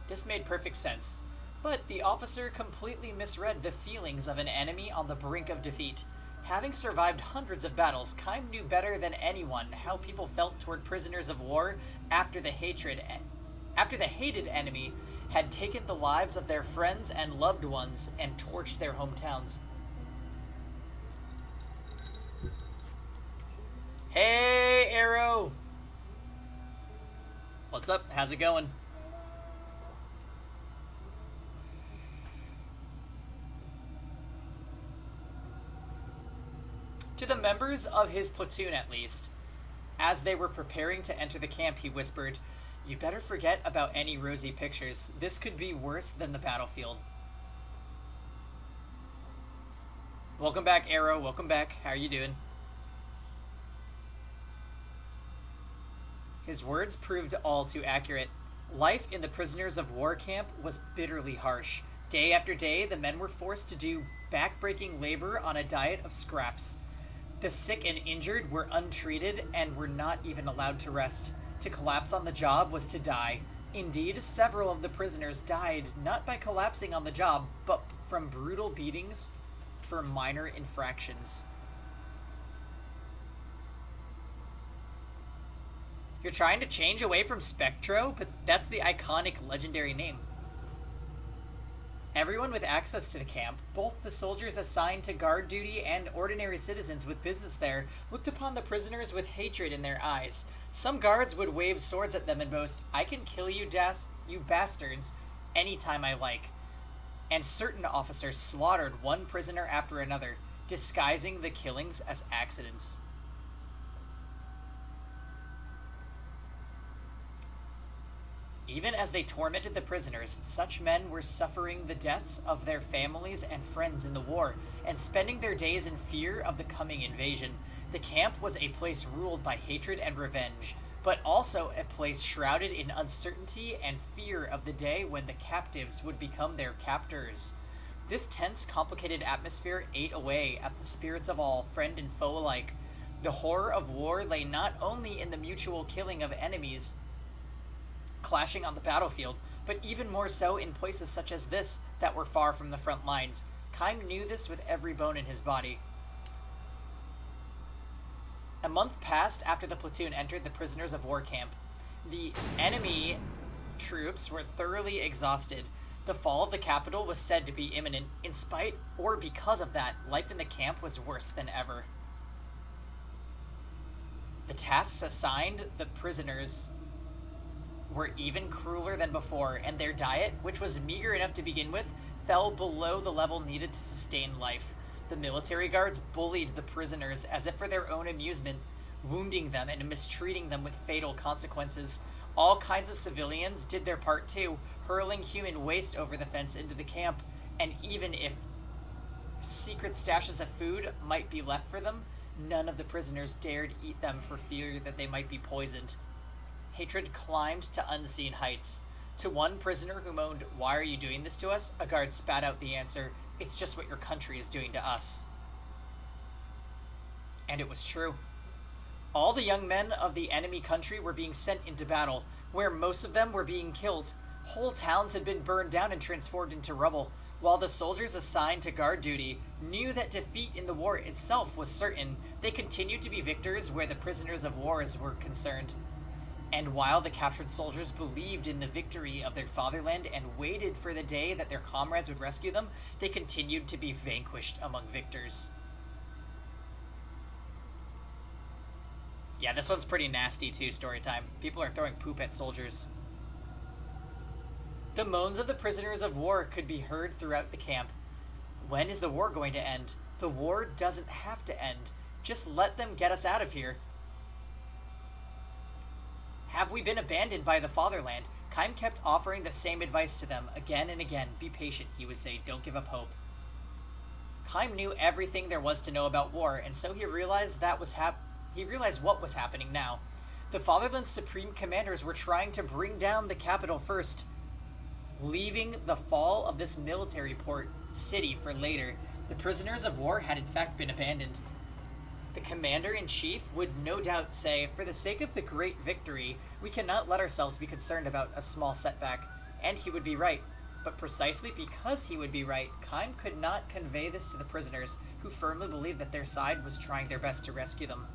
This made perfect sense, but the officer completely misread the feelings of an enemy on the brink of defeat. Having survived hundreds of battles, Keim knew better than anyone how people felt toward prisoners of war after the hated enemy had taken the lives of their friends and loved ones and torched their hometowns. Hey, Arrow! What's up? How's it going? To the members of his platoon, at least, as they were preparing to enter the camp, he whispered, "You better forget about any rosy pictures. This could be worse than the battlefield." Welcome back, Arrow. Welcome back. How are you doing? His words proved all too accurate. Life in the prisoners of war camp was bitterly harsh. Day after day, the men were forced to do back-breaking labor on a diet of scraps. The sick and injured were untreated and were not even allowed to rest. To collapse on the job was to die. Indeed, several of the prisoners died not by collapsing on the job, but from brutal beatings for minor infractions. You're trying to change away from Spectro, but that's the iconic legendary name. Everyone with access to the camp, both the soldiers assigned to guard duty and ordinary citizens with business there, looked upon the prisoners with hatred in their eyes. Some guards would wave swords at them and boast, "I can kill you, you bastards, anytime I like." And certain officers slaughtered one prisoner after another, disguising the killings as accidents. Even as they tormented the prisoners, such men were suffering the deaths of their families and friends in the war, and spending their days in fear of the coming invasion. The camp was a place ruled by hatred and revenge, but also a place shrouded in uncertainty and fear of the day when the captives would become their captors. This tense, complicated atmosphere ate away at the spirits of all, friend and foe alike. The horror of war lay not only in the mutual killing of enemies clashing on the battlefield, but even more so in places such as this that were far from the front lines. Kime knew this with every bone in his body. A month passed after the platoon entered the prisoners of war camp. The enemy troops were thoroughly exhausted. The fall of the capital was said to be imminent. In spite or because of that, life in the camp was worse than ever. The tasks assigned the prisoners were even crueler than before, and their diet, which was meager enough to begin with, fell below the level needed to sustain life. The military guards bullied the prisoners as if for their own amusement, wounding them and mistreating them with fatal consequences. All kinds of civilians did their part too, hurling human waste over the fence into the camp, and even if secret stashes of food might be left for them, none of the prisoners dared eat them for fear that they might be poisoned. Hatred climbed to unseen heights. To one prisoner who moaned, "Why are you doing this to us?" a guard spat out the answer, "It's just what your country is doing to us." And it was true. All the young men of the enemy country were being sent into battle, where most of them were being killed. Whole towns had been burned down and transformed into rubble, while the soldiers assigned to guard duty knew that defeat in the war itself was certain. They continued to be victors where the prisoners of wars were concerned. And while the captured soldiers believed in the victory of their fatherland and waited for the day that their comrades would rescue them, they continued to be vanquished among victors. Yeah, this one's pretty nasty too, story time. People are throwing poop at soldiers. The moans of the prisoners of war could be heard throughout the camp. When is the war going to end? The war doesn't have to end. Just let them get us out of here. Have we been abandoned by the fatherland? Kime kept offering the same advice to them again and again. Be patient, he would say. Don't give up hope. Kime knew everything there was to know about war, and so he realized what was happening now. The fatherland's supreme commanders were trying to bring down the capital first, leaving the fall of this military port city for later. The prisoners of war had in fact been abandoned. The commander-in-chief would no doubt say, "For the sake of the great victory, we cannot let ourselves be concerned about a small setback." And he would be right. But precisely because he would be right, Kime could not convey this to the prisoners, who firmly believed that their side was trying their best to rescue them.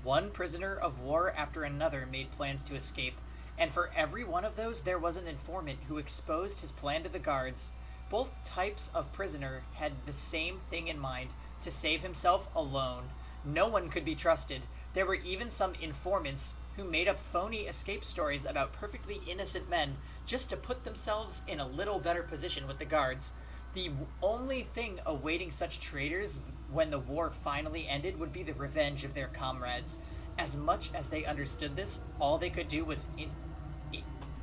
One prisoner of war after another made plans to escape, and for every one of those there was an informant who exposed his plan to the guards. Both types of prisoner had the same thing in mind, to save himself alone. No one could be trusted. There were even some informants who made up phony escape stories about perfectly innocent men just to put themselves in a little better position with the guards. The only thing awaiting such traitors when the war finally ended would be the revenge of their comrades. As much as they understood this, all they could do was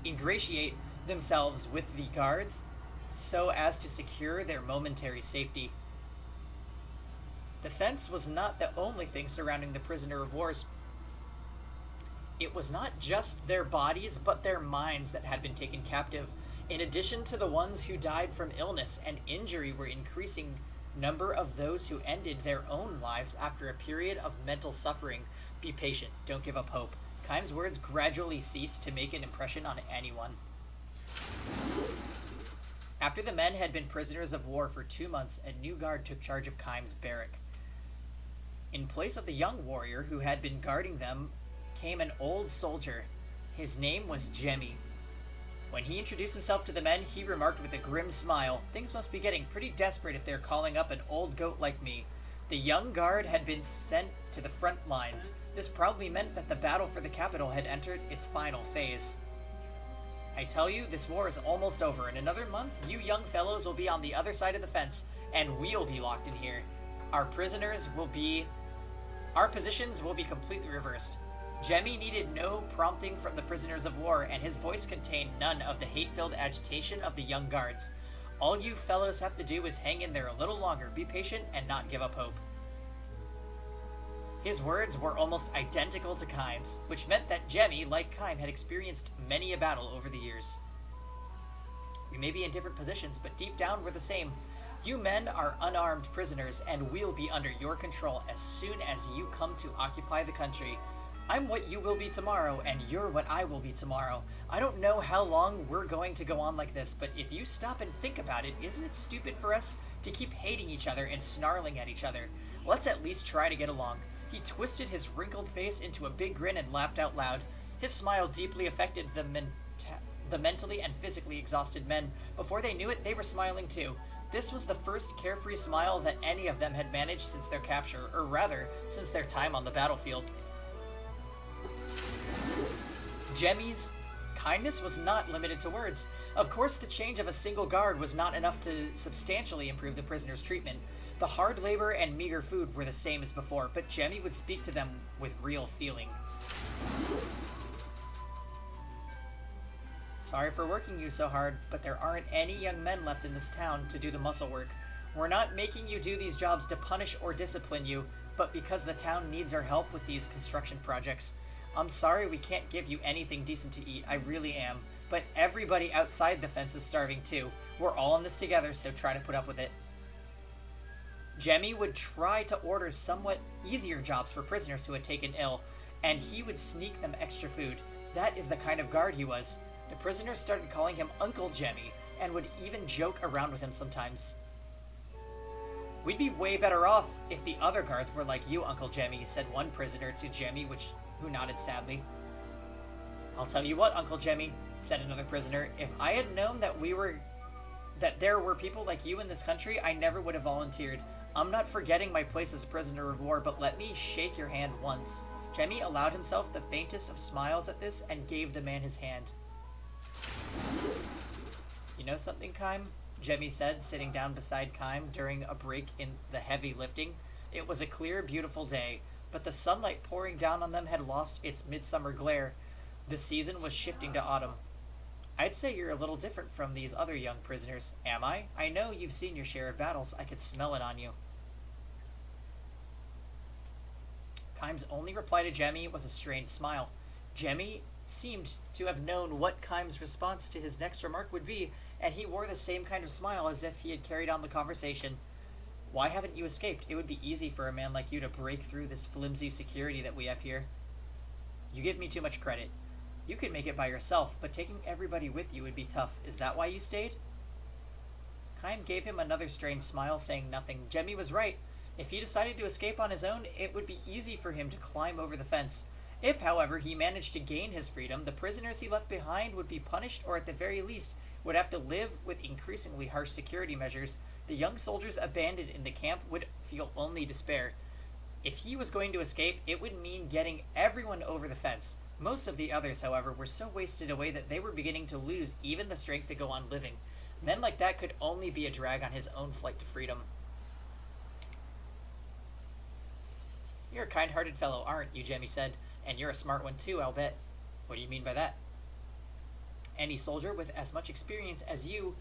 ingratiate themselves with the guards so as to secure their momentary safety. The fence was not the only thing surrounding the prisoner of wars. It was not just their bodies, but their minds that had been taken captive. In addition to the ones who died from illness and injury were increasing number of those who ended their own lives after a period of mental suffering. Be patient, don't give up hope. Kime's words gradually ceased to make an impression on anyone. After the men had been prisoners of war for 2 months, a new guard took charge of Kime's barrack. In place of the young warrior who had been guarding them came an old soldier. His name was Jemmy. When he introduced himself to the men, he remarked with a grim smile, "Things must be getting pretty desperate if they're calling up an old goat like me." The young guard had been sent to the front lines. This probably meant that the battle for the capital had entered its final phase. I tell you, this war is almost over. In another month, you young fellows will be on the other side of the fence, and we'll be locked in here. Our positions will be completely reversed. Jemmy needed no prompting from the prisoners of war, and his voice contained none of the hate-filled agitation of the young guards. All you fellows have to do is hang in there a little longer, be patient, and not give up hope. His words were almost identical to Kime's, which meant that Jemmy, like Kime, had experienced many a battle over the years. We may be in different positions, but deep down we're the same. You men are unarmed prisoners, and we'll be under your control as soon as you come to occupy the country. I'm what you will be tomorrow, and you're what I will be tomorrow. I don't know how long we're going to go on like this, but if you stop and think about it, isn't it stupid for us to keep hating each other and snarling at each other? Let's at least try to get along. He twisted his wrinkled face into a big grin and laughed out loud. His smile deeply affected the mentally and physically exhausted men. Before they knew it, they were smiling too. This was the first carefree smile that any of them had managed since their capture, or rather, since their time on the battlefield. Jemmy's kindness was not limited to words. Of course, the change of a single guard was not enough to substantially improve the prisoners' treatment. The hard labor and meager food were the same as before, but Jemmy would speak to them with real feeling. Sorry for working you so hard, but there aren't any young men left in this town to do the muscle work. We're not making you do these jobs to punish or discipline you, but because the town needs our help with these construction projects. I'm sorry we can't give you anything decent to eat, I really am. But everybody outside the fence is starving too. We're all in this together, so try to put up with it. Jemmy would try to order somewhat easier jobs for prisoners who had taken ill, and he would sneak them extra food. That is the kind of guard he was. The prisoners started calling him Uncle Jemmy, and would even joke around with him sometimes. We'd be way better off if the other guards were like you, Uncle Jemmy, said one prisoner to Jemmy, who nodded sadly. I'll tell you what, Uncle Jemmy, said another prisoner, if I had known that there were people like you in this country, I never would have volunteered. I'm not forgetting my place as a prisoner of war, but let me shake your hand once. Jemmy allowed himself the faintest of smiles at this and gave the man his hand. You know something, Kime? Jemmy said, sitting down beside Kime during a break in the heavy lifting. It was a clear, beautiful day, but the sunlight pouring down on them had lost its midsummer glare. The season was shifting to autumn. I'd say you're a little different from these other young prisoners, am I? I know you've seen your share of battles. I could smell it on you. Kime's only reply to Jemmy was a strained smile. Jemmy seemed to have known what Kime's response to his next remark would be, and he wore the same kind of smile as if he had carried on the conversation. Why haven't you escaped? It would be easy for a man like you to break through this flimsy security that we have here. You give me too much credit. You could make it by yourself, but taking everybody with you would be tough. Is that why you stayed? Kime gave him another strange smile, saying nothing. Jemmy was right. If he decided to escape on his own, it would be easy for him to climb over the fence. If, however, he managed to gain his freedom, the prisoners he left behind would be punished, or at the very least, would have to live with increasingly harsh security measures. The young soldiers abandoned in the camp would feel only despair. If he was going to escape, it would mean getting everyone over the fence. Most of the others, however, were so wasted away that they were beginning to lose even the strength to go on living. Men like that could only be a drag on his own flight to freedom. You're a kind-hearted fellow, aren't you, Jemmy said. And you're a smart one too, I'll bet. What do you mean by that? Any soldier with as much experience as you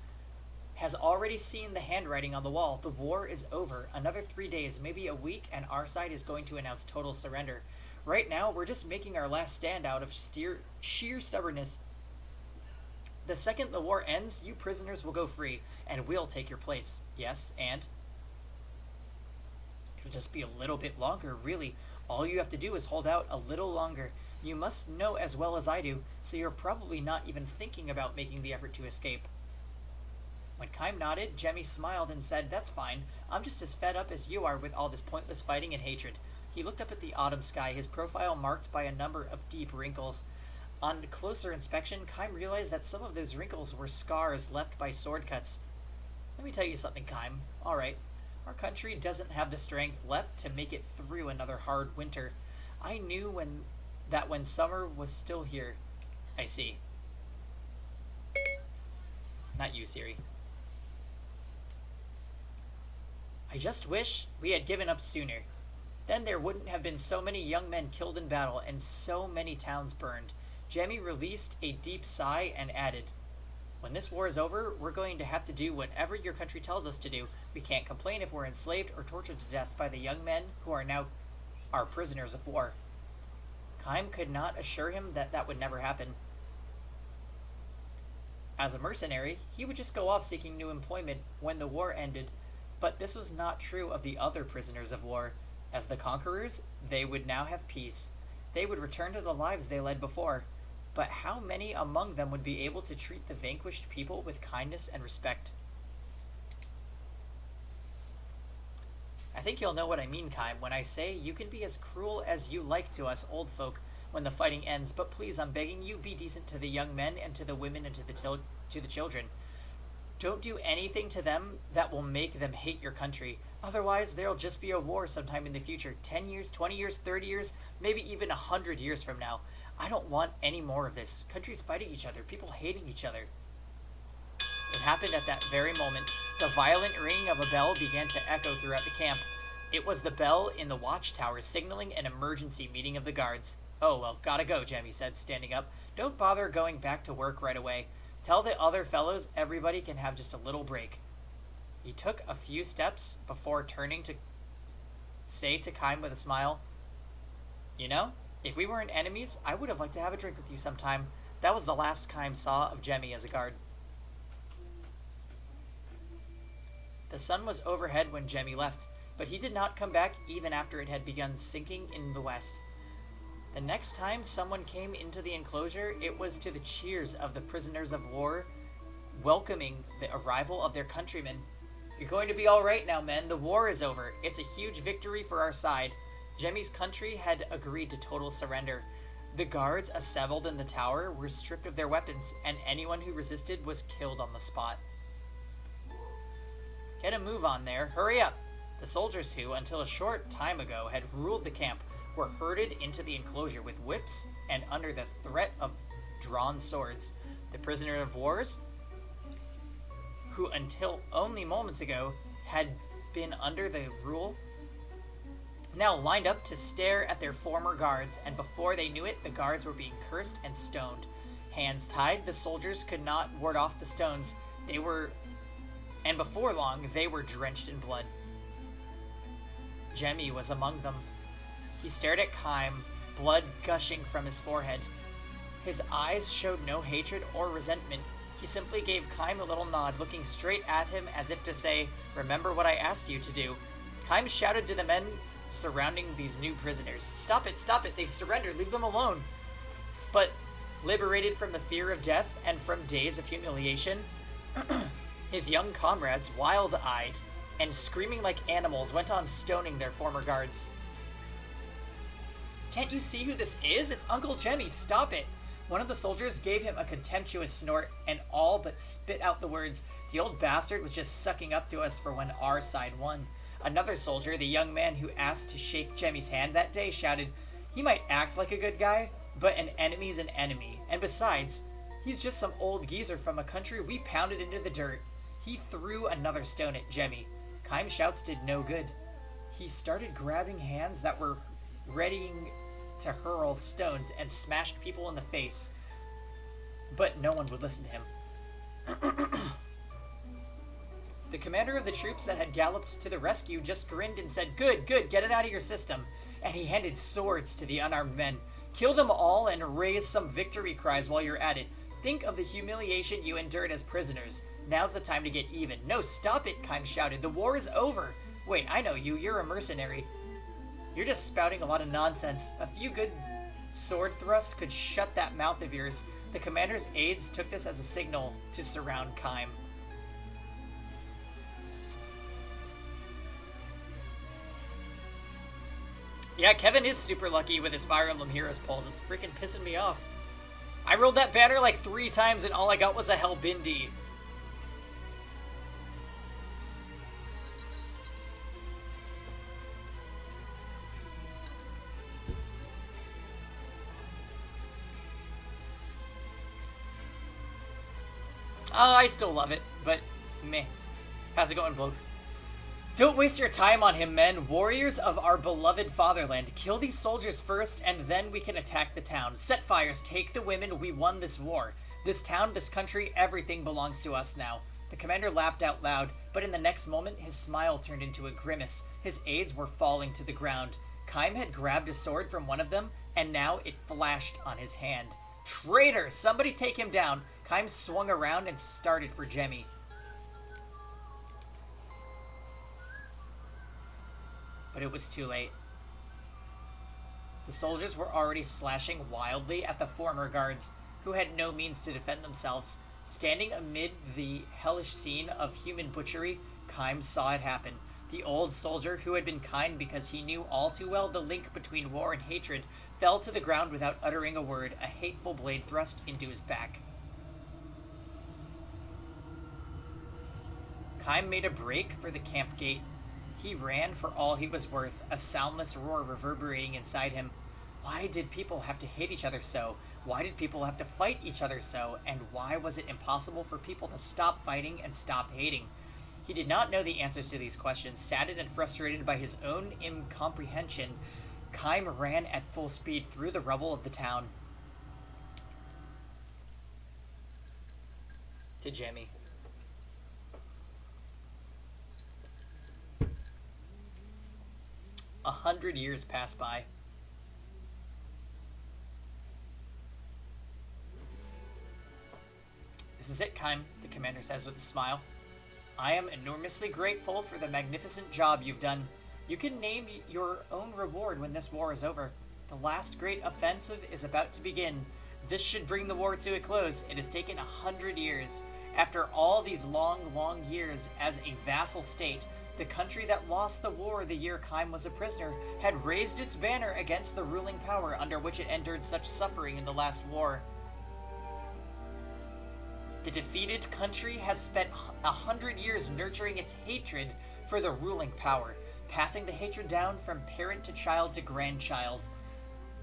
has already seen the handwriting on the wall. The war is over. Another 3 days, maybe a week, and our side is going to announce total surrender. Right now, we're just making our last stand out of sheer stubbornness. The second the war ends, you prisoners will go free, and we'll take your place. Yes, and? It'll just be a little bit longer, really. All you have to do is hold out a little longer. You must know as well as I do, so you're probably not even thinking about making the effort to escape. When Kime nodded, Jemmy smiled and said, That's fine. I'm just as fed up as you are with all this pointless fighting and hatred. He looked up at the autumn sky, his profile marked by a number of deep wrinkles. On closer inspection, Kime realized that some of those wrinkles were scars left by sword cuts. Let me tell you something, Kime. Alright. Our country doesn't have the strength left to make it through another hard winter. I knew when summer was still here. I see. Not you, Siri. I just wish we had given up sooner. Then there wouldn't have been so many young men killed in battle and so many towns burned. Jemmy released a deep sigh and added, when this war is over, we're going to have to do whatever your country tells us to do. We can't complain if we're enslaved or tortured to death by the young men who are now our prisoners of war. Kime could not assure him that that would never happen. As a mercenary, he would just go off seeking new employment when the war ended, but this was not true of the other prisoners of war. As the conquerors, they would now have peace. They would return to the lives they led before. But how many among them would be able to treat the vanquished people with kindness and respect? I think you'll know what I mean, Kime, when I say you can be as cruel as you like to us old folk when the fighting ends, but please, I'm begging you, be decent to the young men and to the women and to the children. Don't do anything to them that will make them hate your country. Otherwise, there'll just be a war sometime in the future, 10 years, 20 years, 30 years, maybe even 100 years from now. I don't want any more of this. Countries fighting each other, people hating each other. It happened at that very moment. The violent ringing of a bell began to echo throughout the camp. It was the bell in the watchtower signaling an emergency meeting of the guards. Oh, well, gotta go, Jemmy said, standing up. Don't bother going back to work right away. Tell the other fellows everybody can have just a little break. He took a few steps before turning to say to Kime with a smile, you know, if we weren't enemies, I would have liked to have a drink with you sometime. That was the last Kime saw of Jemmy as a guard. The sun was overhead when Jemmy left, but he did not come back even after it had begun sinking in the west. The next time someone came into the enclosure, it was to the cheers of the prisoners of war, welcoming the arrival of their countrymen. You're going to be all right now, men. The war is over. It's a huge victory for our side. Jemmy's country had agreed to total surrender. The guards assembled in the tower were stripped of their weapons, and anyone who resisted was killed on the spot. Get a move on there. Hurry up! The soldiers who, until a short time ago, had ruled the camp were herded into the enclosure with whips and under the threat of drawn swords. The prisoner of wars, who until only moments ago had been under the rule, now lined up to stare at their former guards, and before they knew it, the guards were being cursed and stoned. Hands tied, the soldiers could not ward off the stones. And before long, they were drenched in blood. Jemmy was among them. He stared at Kime, blood gushing from his forehead. His eyes showed no hatred or resentment. He simply gave Kime a little nod, looking straight at him as if to say, remember what I asked you to do. Kime shouted to the men surrounding these new prisoners. Stop it, they've surrendered, leave them alone. But, liberated from the fear of death and from days of humiliation, his young comrades, wild-eyed and screaming like animals, went on stoning their former guards. Can't you see who this is? It's Uncle Jemmy, stop it! One of the soldiers gave him a contemptuous snort and all but spit out the words, the old bastard was just sucking up to us for when our side won. Another soldier, the young man who asked to shake Jemmy's hand that day, shouted, he might act like a good guy, but an enemy's an enemy. And besides, he's just some old geezer from a country we pounded into the dirt. He threw another stone at Jemmy. Kime's shouts did no good. He started grabbing hands that were readying to hurl stones and smashed people in the face. But no one would listen to him. The commander of the troops that had galloped to the rescue just grinned and said, good, get it out of your system. And he handed swords to the unarmed men. Kill them all and raise some victory cries while you're at it. Think of the humiliation you endured as prisoners. Now's the time to get even. No, stop it, Kime shouted. The war is over. Wait, I know you. You're a mercenary. You're just spouting a lot of nonsense. A few good sword thrusts could shut that mouth of yours. The commander's aides took this as a signal to surround Kime. Yeah, Kevin is super lucky with his Fire Emblem Heroes pulls. It's freaking pissing me off. I rolled that banner like 3 times and all I got was a Hellbindi. I still love it, but meh. How's it going, bloke? Don't waste your time on him, men. Warriors of our beloved fatherland. Kill these soldiers first, and then we can attack the town. Set fires, take the women, we won this war. This town, this country, everything belongs to us now. The commander laughed out loud, but in the next moment, his smile turned into a grimace. His aides were falling to the ground. Kaim had grabbed a sword from one of them, and now it flashed on his hand. Traitor! Somebody take him down! Kaim swung around and started for Jemmy. But it was too late. The soldiers were already slashing wildly at the former guards, who had no means to defend themselves. Standing amid the hellish scene of human butchery, Kaim saw it happen. The old soldier, who had been kind because he knew all too well the link between war and hatred, fell to the ground without uttering a word, a hateful blade thrust into his back. Kaim made a break for the camp gate. He ran for all he was worth, a soundless roar reverberating inside him. Why did people have to hate each other so? Why did people have to fight each other so? And why was it impossible for people to stop fighting and stop hating? He did not know the answers to these questions. Saddened and frustrated by his own incomprehension, Kaim ran at full speed through the rubble of the town to Jemmy. 100 years passed by. This is it, Kaim, the commander says with a smile. I am enormously grateful for the magnificent job you've done. You can name your own reward when this war is over. The last great offensive is about to begin. This should bring the war to a close. It has taken 100 years. After all these long, long years as a vassal state, the country that lost the war the year Kaim was a prisoner had raised its banner against the ruling power under which it endured such suffering in the last war. The defeated country has spent 100 years nurturing its hatred for the ruling power, passing the hatred down from parent to child to grandchild.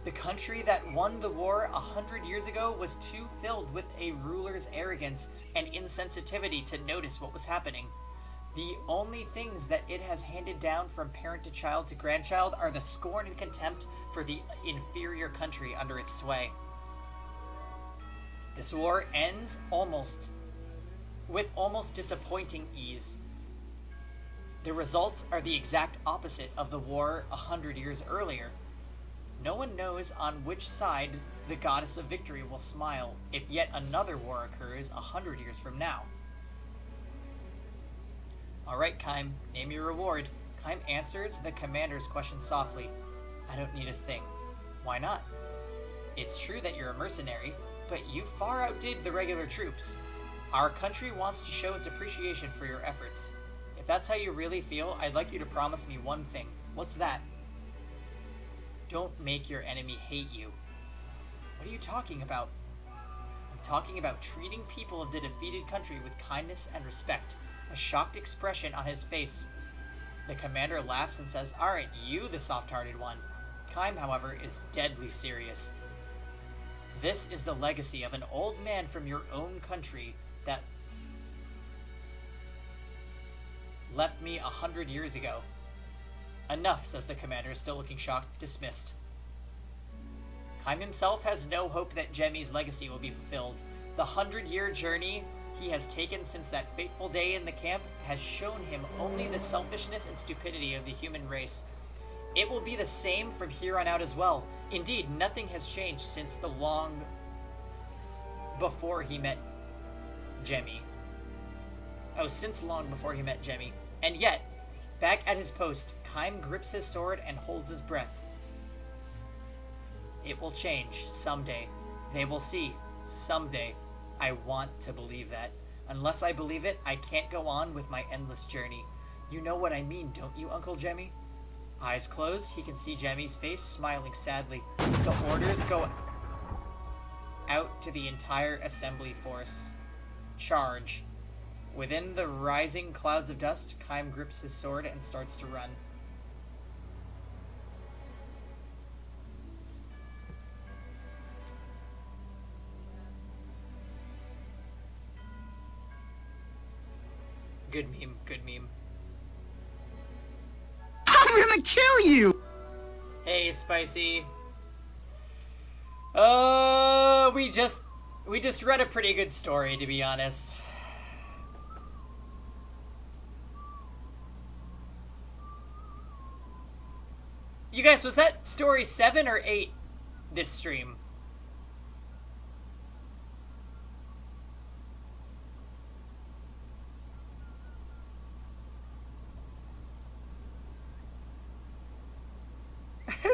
The country that won the war 100 years ago was too filled with a ruler's arrogance and insensitivity to notice what was happening. The only things that it has handed down from parent to child to grandchild are the scorn and contempt for the inferior country under its sway. This war ends with almost disappointing ease. The results are the exact opposite of the war 100 years earlier. No one knows on which side the goddess of victory will smile if yet another war occurs 100 years from now. Alright, Kaim, name your reward. Kaim answers the commander's question softly. I don't need a thing. Why not? It's true that you're a mercenary, but you far outdid the regular troops. Our country wants to show its appreciation for your efforts. If that's how you really feel, I'd like you to promise me one thing. What's that? Don't make your enemy hate you. What are you talking about? I'm talking about treating people of the defeated country with kindness and respect. A shocked expression on his face. The commander laughs and says, Aren't you the soft-hearted one? Kaim, however, is deadly serious. This is the legacy of an old man from your own country that left me 100 years ago. Enough, says the commander, still looking shocked. Dismissed. Kaim himself has no hope that Jemmy's legacy will be fulfilled. The 100-year journey he has taken since that fateful day in the camp has shown him only the selfishness and stupidity of the human race. It will be the same from here on out as well. Indeed, nothing has changed since the long before he met Jemmy. Since long before he met Jemmy. And yet, back at his post, Kaim grips his sword and holds his breath. It will change someday. They will see someday. I want to believe that. Unless I believe it, I can't go on with my endless journey. You know what I mean, don't you, Uncle Jemmy? Eyes closed, he can see Jemmy's face, smiling sadly. The orders go out to the entire assembly force. Charge. Within the rising clouds of dust, Kaim grips his sword and starts to run. Good meme. Good meme. I'm gonna kill you! Hey, Spicy. We just read a pretty good story, to be honest. You guys, was that story 7 or 8 this stream?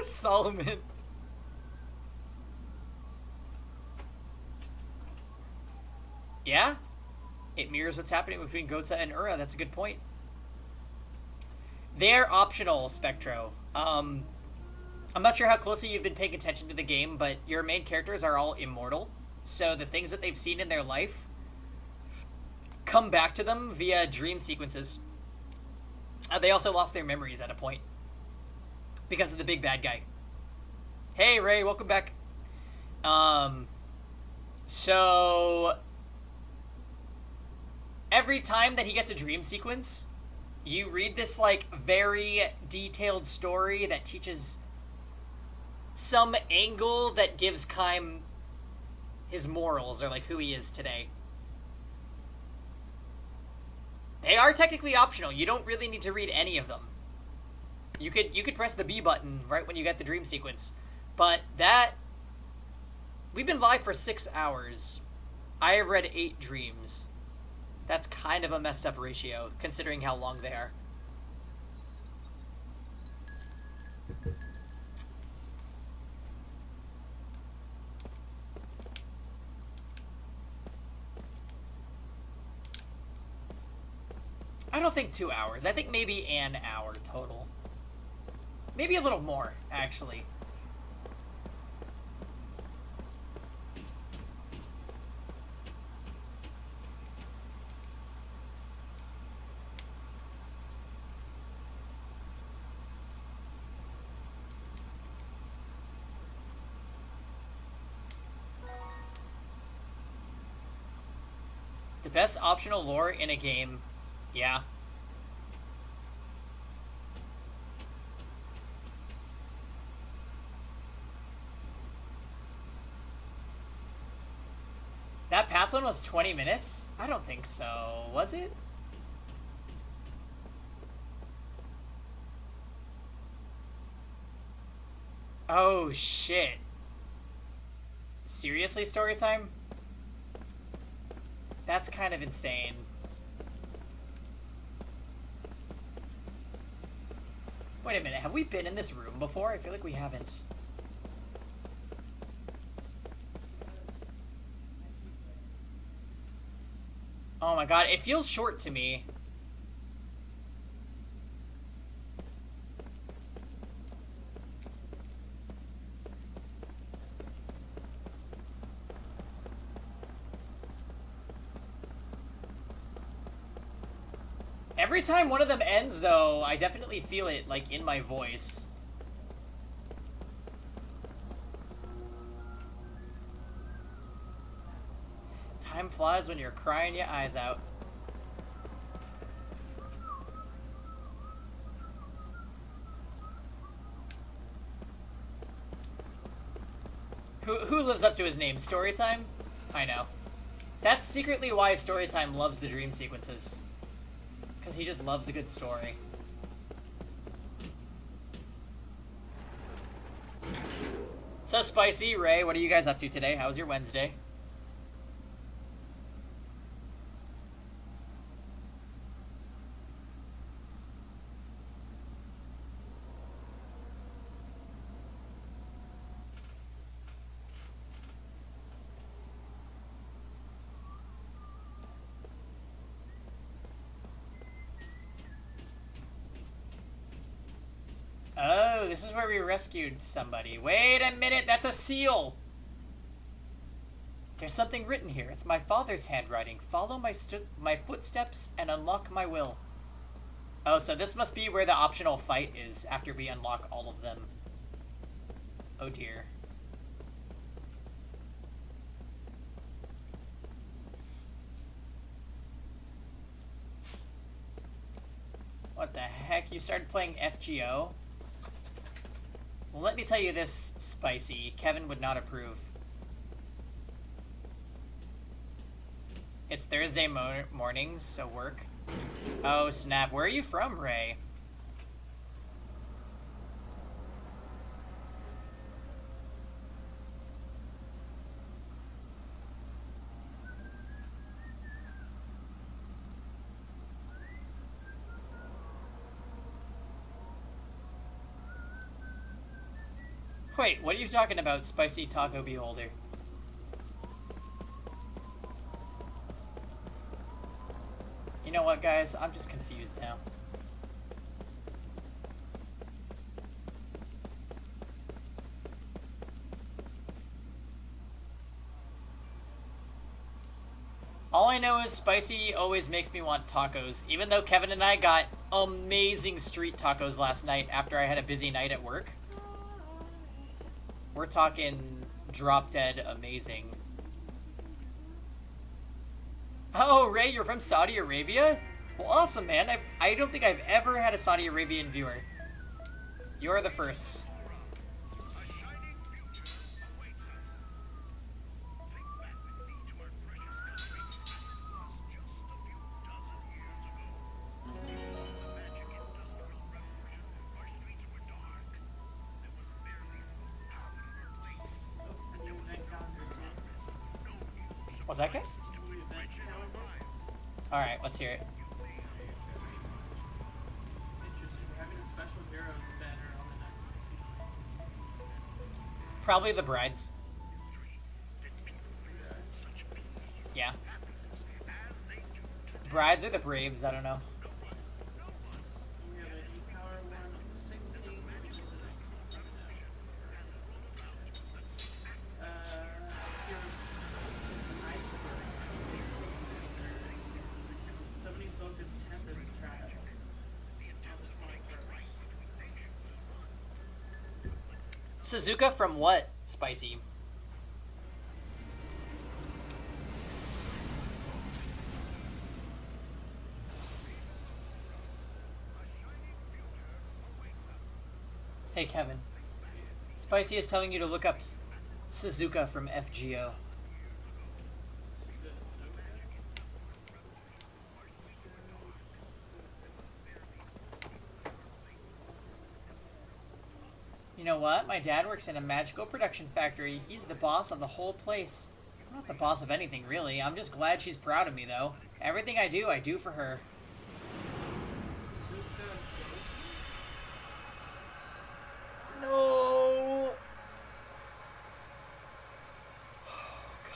Solomon. Yeah? It mirrors what's happening between Gotha and Ura. That's a good point. They're optional, Spectro. I'm not sure how closely you've been paying attention to the game, but your main characters are all immortal. So the things that they've seen in their life come back to them via dream sequences. They also lost their memories at a point because of the big bad guy. Hey, Ray, welcome back. So every time that he gets a dream sequence, you read this, like, very detailed story that teaches some angle that gives Kaim his morals, or, like, who he is today. They are technically optional. You don't really need to read any of them. You could press the B button right when you get the dream sequence. But that... We've been live for 6 hours. I have read 8 dreams. That's kind of a messed up ratio, considering how long they are. I don't think 2 hours. I think maybe an hour total. Maybe a little more, actually. The best optional lore in a game, yeah. That past one was 20 minutes? I don't think so. Was it? Oh, shit. Seriously, story time? That's kind of insane. Wait a minute, have we been in this room before? I feel like we haven't. Oh my god, it feels short to me. Every time one of them ends, though, I definitely feel it, like, in my voice. Time flies when you're crying your eyes out. Who lives up to his name? Storytime? I know. That's secretly why Storytime loves the dream sequences. Because he just loves a good story. So, Spicy, Ray, what are you guys up to today? How was your Wednesday? Oh, this is where we rescued somebody. Wait a minute, that's a seal! There's something written here. It's my father's handwriting. Follow my footsteps and unlock my will. Oh, so this must be where the optional fight is after we unlock all of them. Oh dear. What the heck? You started playing FGO? Well, let me tell you this, Spicy. Kevin would not approve. It's Thursday mornings, so work. Oh, snap. Where are you from, Ray? Wait, what are you talking about, Spicy Taco Beholder? You know what, guys? I'm just confused now. All I know is Spicy always makes me want tacos, even though Kevin and I got amazing street tacos last night after I had a busy night at work. We're talking drop dead amazing. Oh, Ray, you're from Saudi Arabia? Well, awesome, man. I don't think I've ever had a Saudi Arabian viewer. You're the first. Was that good? Alright, let's hear it. Interesting. We're having a special heroes banner on the next. Probably the brides. Yeah. Brides or the Braves, I don't know. We have an E-Power one on the 16th, which is here's an iceberg. Somebody focus Tempest trial on the 21st. Suzuka from what, Spicy? Hey, Kevin. Spicy is telling you to look up Suzuka from FGO. You know what? My dad works in a magical production factory. He's the boss of the whole place. I'm not the boss of anything, really. I'm just glad she's proud of me, though. Everything I do for her. No! Oh, God.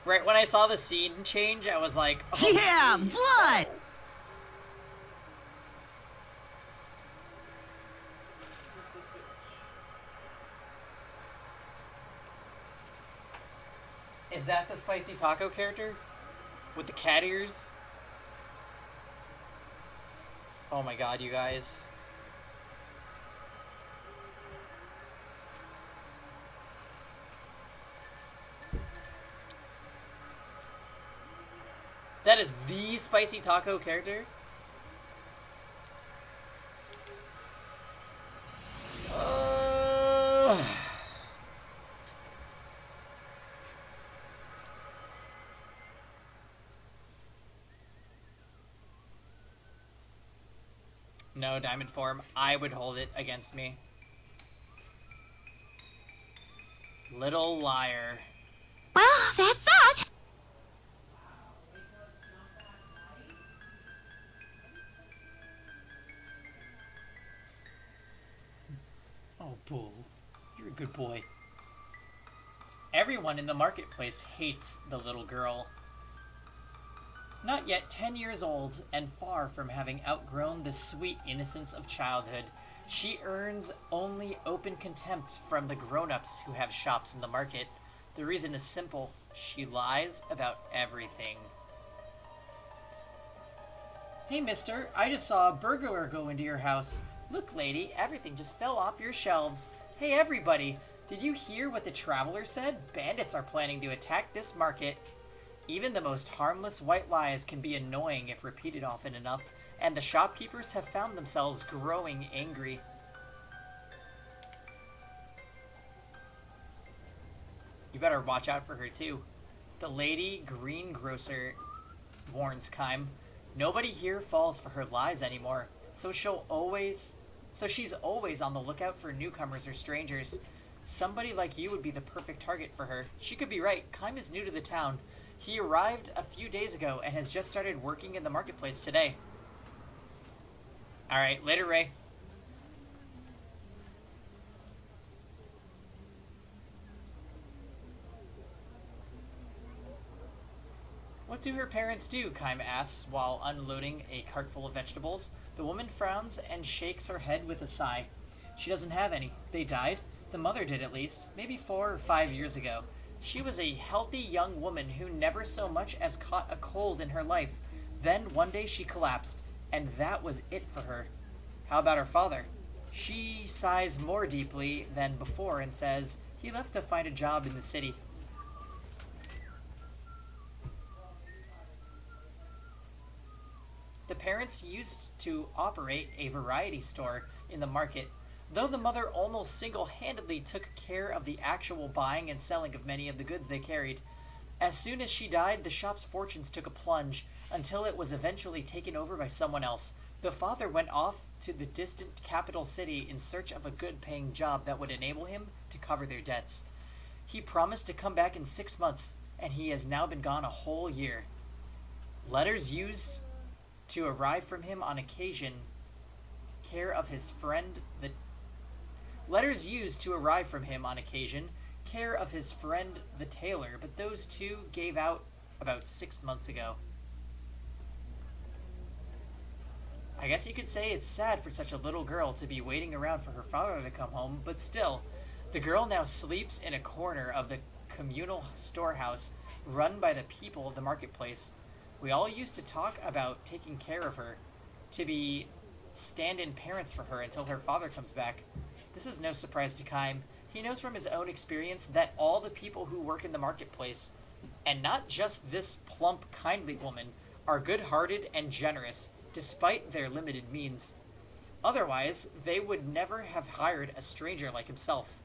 Right when I saw the scene change, I was like, oh. Yeah, blood! Is that the Spicy Taco character? With the cat ears? Oh my god, you guys. That is the Spicy Taco character? No, Diamond Form. I would hold it against me. Little liar. Well, that's that. Oh, Bull. You're a good boy. Everyone in the marketplace hates the little girl. Not yet 10 years old, and far from having outgrown the sweet innocence of childhood, she earns only open contempt from the grown-ups who have shops in the market. The reason is simple. She lies about everything. Hey, mister, I just saw a burglar go into your house. Look, lady, everything just fell off your shelves. Hey, everybody, Did you hear what the traveler said? Bandits are planning to attack this market. Even the most harmless white lies can be annoying if repeated often enough, and the shopkeepers have found themselves growing angry. You better watch out for her too. The lady greengrocer warns Kime. Nobody here falls for her lies anymore, so she's always on the lookout for newcomers or strangers. Somebody like you would be the perfect target for her. She could be right. Kime is new to the town. He arrived a few days ago and has just started working in the marketplace today. Alright, later, Ray. What do her parents do? Kime asks while unloading a cart full of vegetables. The woman frowns and shakes her head with a sigh. She doesn't have any. They died. The mother did, at least. Maybe 4 or 5 years ago. She was a healthy young woman who never so much as caught a cold in her life. Then one day she collapsed, and that was it for her. How about her father? She sighs more deeply than before and says he left to find a job in the city. The parents used to operate a variety store in the market, though the mother almost single-handedly took care of the actual buying and selling of many of the goods they carried. As soon as she died, the shop's fortunes took a plunge, until it was eventually taken over by someone else. The father went off to the distant capital city in search of a good-paying job that would enable him to cover their debts. He promised to come back in 6 months, and he has now been gone a whole year. Letters used to arrive from him on occasion, care of his friend the tailor, but those two gave out about 6 months ago. I guess you could say it's sad for such a little girl to be waiting around for her father to come home, but still, the girl now sleeps in a corner of the communal storehouse run by the people of the marketplace. We all used to talk about taking care of her, to be stand-in parents for her until her father comes back. This is no surprise to Kime. He knows from his own experience that all the people who work in the marketplace, and not just this plump, kindly woman, are good-hearted and generous, despite their limited means. Otherwise, they would never have hired a stranger like himself.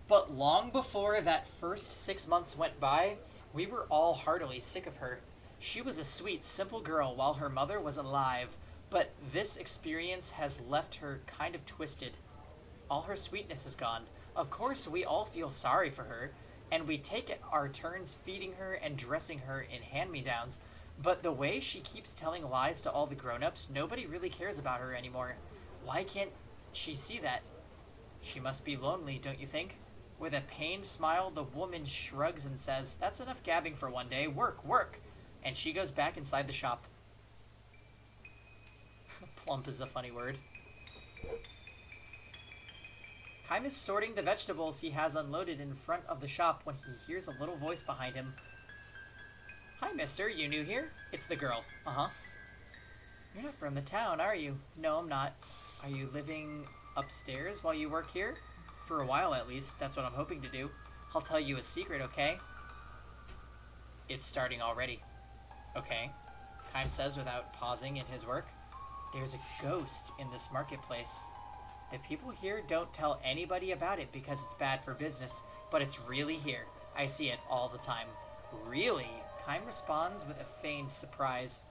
But long before that first 6 months went by, we were all heartily sick of her. She was a sweet, simple girl while her mother was alive, but this experience has left her kind of twisted. All her sweetness is gone. Of course, we all feel sorry for her, and we take our turns feeding her and dressing her in hand-me-downs, but the way she keeps telling lies to all the grown-ups, nobody really cares about her anymore. Why can't she see that? She must be lonely, don't you think? With a pained smile, the woman shrugs and says, "That's enough gabbing for one day. Work, work!" And she goes back inside the shop. Plump is a funny word. Kime is sorting the vegetables he has unloaded in front of the shop when he hears a little voice behind him. "Hi, mister. You new here?" It's the girl. Uh-huh. "You're not from the town, are you?" "No, I'm not." "Are you living upstairs while you work here?" "For a while, at least. That's what I'm hoping to do. I'll tell you a secret, okay?" "It's starting already." "Okay," Kime says without pausing in his work. "There's a ghost in this marketplace. The people here don't tell anybody about it because it's bad for business, but it's really here. I see it all the time." "Really?" Kime responds with a feigned surprise.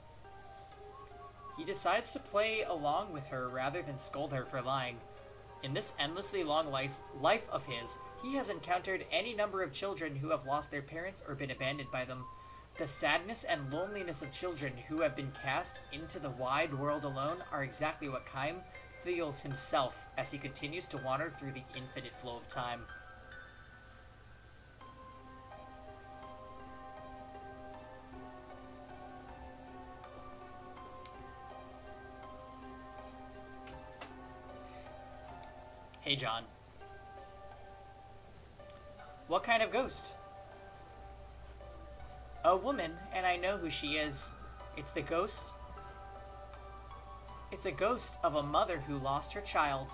He decides to play along with her rather than scold her for lying. In this endlessly long life of his, he has encountered any number of children who have lost their parents or been abandoned by them. The sadness and loneliness of children who have been cast into the wide world alone are exactly what Kime feels himself as he continues to wander through the infinite flow of time. Hey, John. "What kind of ghost?" "A woman, and I know who she is. It's a ghost of a mother who lost her child.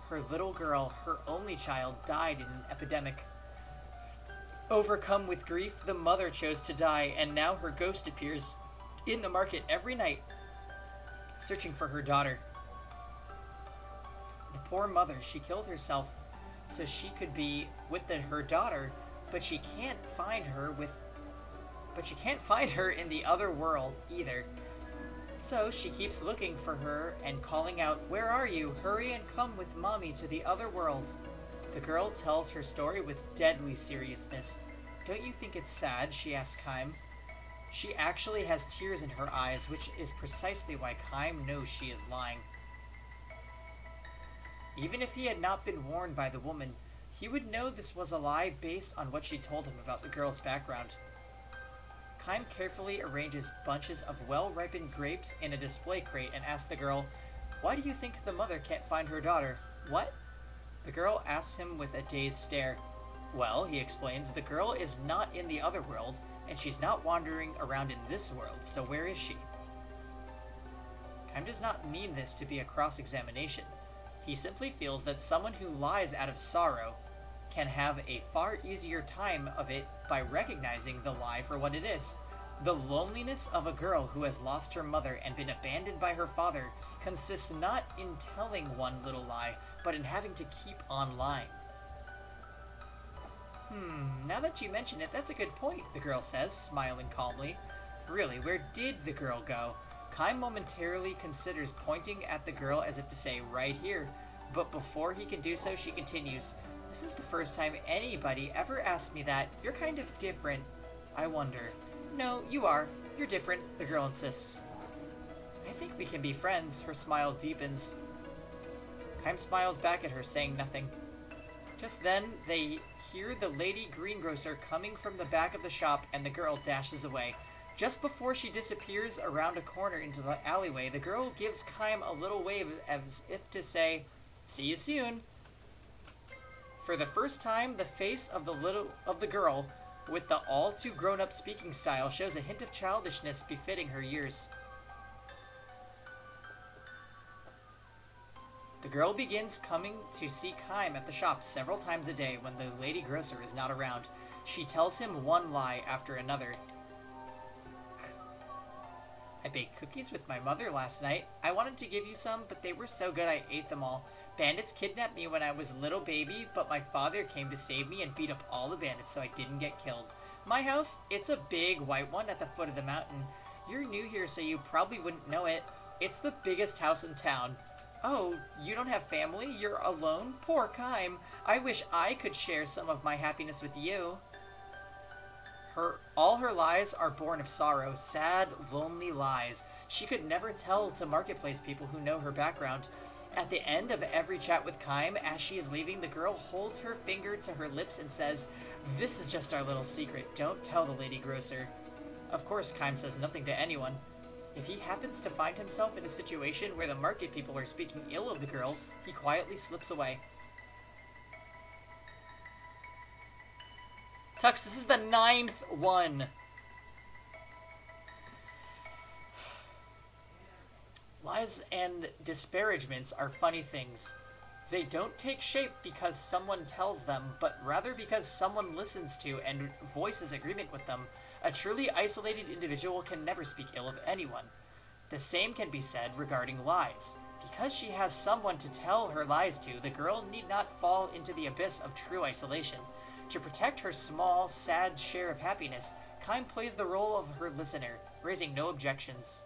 Her little girl, her only child, died in an epidemic. Overcome with grief, the mother chose to die, and now her ghost appears in the market every night, searching for her daughter. The poor mother, she killed herself so she could be with her daughter, but she can't find her in the other world either. So she keeps looking for her and calling out, "Where are you? Hurry and come with mommy to the other world." The girl tells her story with deadly seriousness. "Don't you think it's sad?" she asks Kaim. She actually has tears in her eyes, which is precisely why Kaim knows she is lying. Even if he had not been warned by the woman, he would know this was a lie based on what she told him about the girl's background. Kaim carefully arranges bunches of well-ripened grapes in a display crate and asks the girl, "Why do you think the mother can't find her daughter?" "What?" The girl asks him with a dazed stare. "Well," he explains, "the girl is not in the other world, and she's not wandering around in this world, so where is she?" Kaim does not mean this to be a cross-examination. He simply feels that someone who lies out of sorrow can have a far easier time of it by recognizing the lie for what it is. The loneliness of a girl who has lost her mother and been abandoned by her father consists not in telling one little lie, but in having to keep on lying. Now that you mention it, that's a good point, the girl says, smiling calmly. Really, where did the girl go? Kaim momentarily considers pointing at the girl as if to say, "Right here." But before he can do so, she continues, "This is the first time anybody ever asked me that. You're kind of different. I wonder." "No, you are. You're different," the girl insists. "I think we can be friends." Her smile deepens. Kaim smiles back at her, saying nothing. Just then, they hear the lady greengrocer coming from the back of the shop, and the girl dashes away. Just before she disappears around a corner into the alleyway, the girl gives Kaim a little wave as if to say, "See you soon." For the first time, the face of the girl, with the all too grown-up speaking style, shows a hint of childishness befitting her years. The girl begins coming to see Kaim at the shop several times a day when the lady grocer is not around. She tells him one lie after another. "I baked cookies with my mother last night. I wanted to give you some, but they were so good I ate them all. Bandits kidnapped me when I was a little baby, but my father came to save me and beat up all the bandits so I didn't get killed. My house, it's a big white one at the foot of the mountain. You're new here, so you probably wouldn't know it. It's the biggest house in town." "Oh, you don't have family? You're alone? Poor Kaim. I wish I could share some of my happiness with you." All her lies are born of sorrow, sad, lonely lies. She could never tell to marketplace people who know her background. At the end of every chat with Kaim, as she is leaving, the girl holds her finger to her lips and says, "This is just our little secret. Don't tell the lady grocer." Of course, Kaim says nothing to anyone. If he happens to find himself in a situation where the market people are speaking ill of the girl, he quietly slips away. Tux, this is the 9th one. Lies and disparagements are funny things. They don't take shape because someone tells them, but rather because someone listens to and voices agreement with them. A truly isolated individual can never speak ill of anyone. The same can be said regarding lies. Because she has someone to tell her lies to, the girl need not fall into the abyss of true isolation. To protect her small, sad share of happiness, Kaim plays the role of her listener, raising no objections.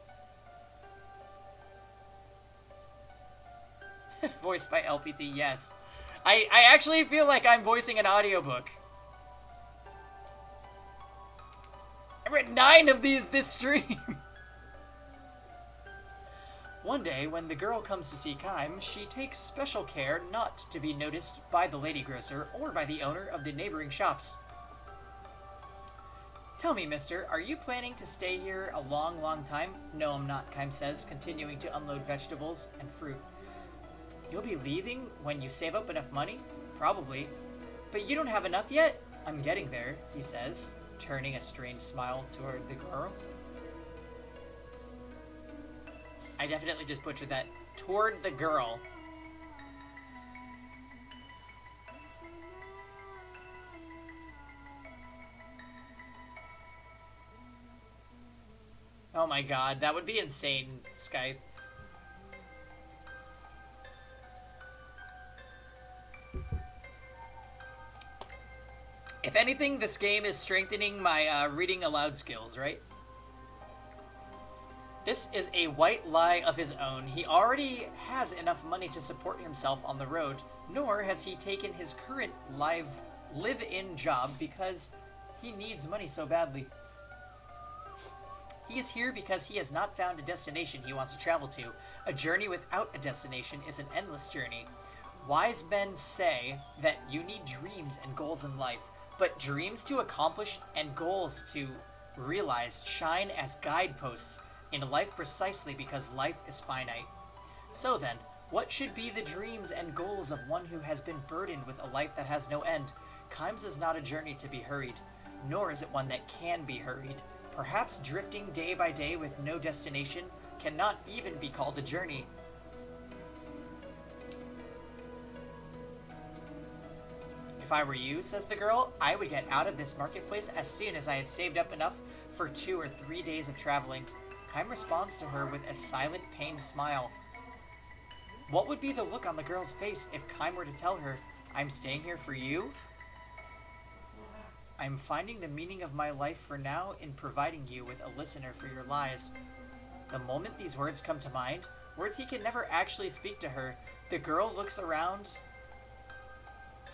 Voiced by LPT, yes. I actually feel like I'm voicing an audiobook. I read 9 of these this stream. One day, when the girl comes to see Kaim, she takes special care not to be noticed by the lady grocer or by the owner of the neighboring shops. "Tell me, mister, are you planning to stay here a long, long time?" "No, I'm not," Kaim says, continuing to unload vegetables and fruit. "You'll be leaving when you save up enough money?" "Probably." "But you don't have enough yet?" "I'm getting there," he says, turning a strange smile toward the girl. I definitely just butchered that. Toward the girl. my god, that would be insane, Skype. If anything, this game is strengthening my reading aloud skills, right? This is a white lie of his own. He already has enough money to support himself on the road, nor has he taken his current live-in job because he needs money so badly. He is here because he has not found a destination he wants to travel to. A journey without a destination is an endless journey. Wise men say that you need dreams and goals in life, but dreams to accomplish and goals to realize shine as guideposts in life precisely because life is finite. So then, what should be the dreams and goals of one who has been burdened with a life that has no end? Kimes is not a journey to be hurried, nor is it one that can be hurried. Perhaps drifting day by day with no destination cannot even be called a journey. If I were you, says the girl, I would get out of this marketplace as soon as I had saved up enough for 2 or 3 days of traveling. Kime responds to her with a silent, pained smile. What would be the look on the girl's face if Kime were to tell her, I'm staying here for you? I'm finding the meaning of my life for now in providing you with a listener for your lies. The moment these words come to mind, words he can never actually speak to her, the girl looks around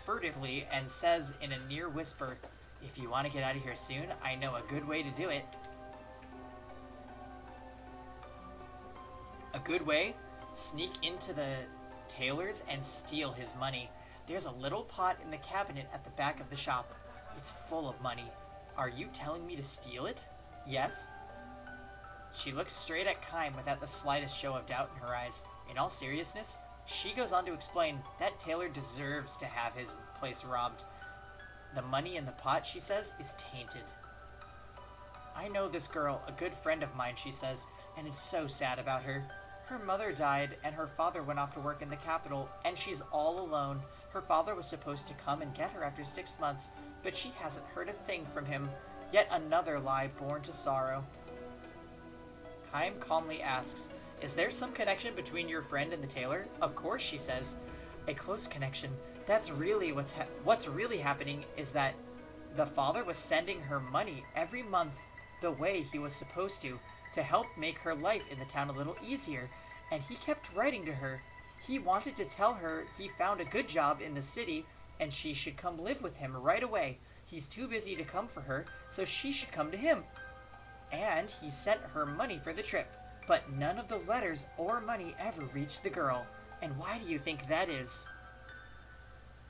furtively and says in a near whisper, if you want to get out of here soon, I know a good way to do it. A good way? Sneak into the tailor's and steal his money. There's a little pot in the cabinet at the back of the shop. It's full of money. Are you telling me to steal it? Yes. She looks straight at Kime without the slightest show of doubt in her eyes. In all seriousness, she goes on to explain that tailor deserves to have his place robbed. The money in the pot, she says, is tainted. I know this girl, a good friend of mine, she says, and it's so sad about her. Her mother died, and her father went off to work in the capital, and she's all alone. Her father was supposed to come and get her after 6 months, but she hasn't heard a thing from him. Yet another lie born to sorrow. Kime calmly asks, is there some connection between your friend and the tailor? Of course, she says. A close connection. That's really what's really happening is that the father was sending her money every month the way he was supposed to help make her life in the town a little easier, and he kept writing to her. He wanted to tell her he found a good job in the city and she should come live with him right away. He's too busy to come for her, so she should come to him. And he sent her money for the trip, but none of the letters or money ever reached the girl. And why do you think that is?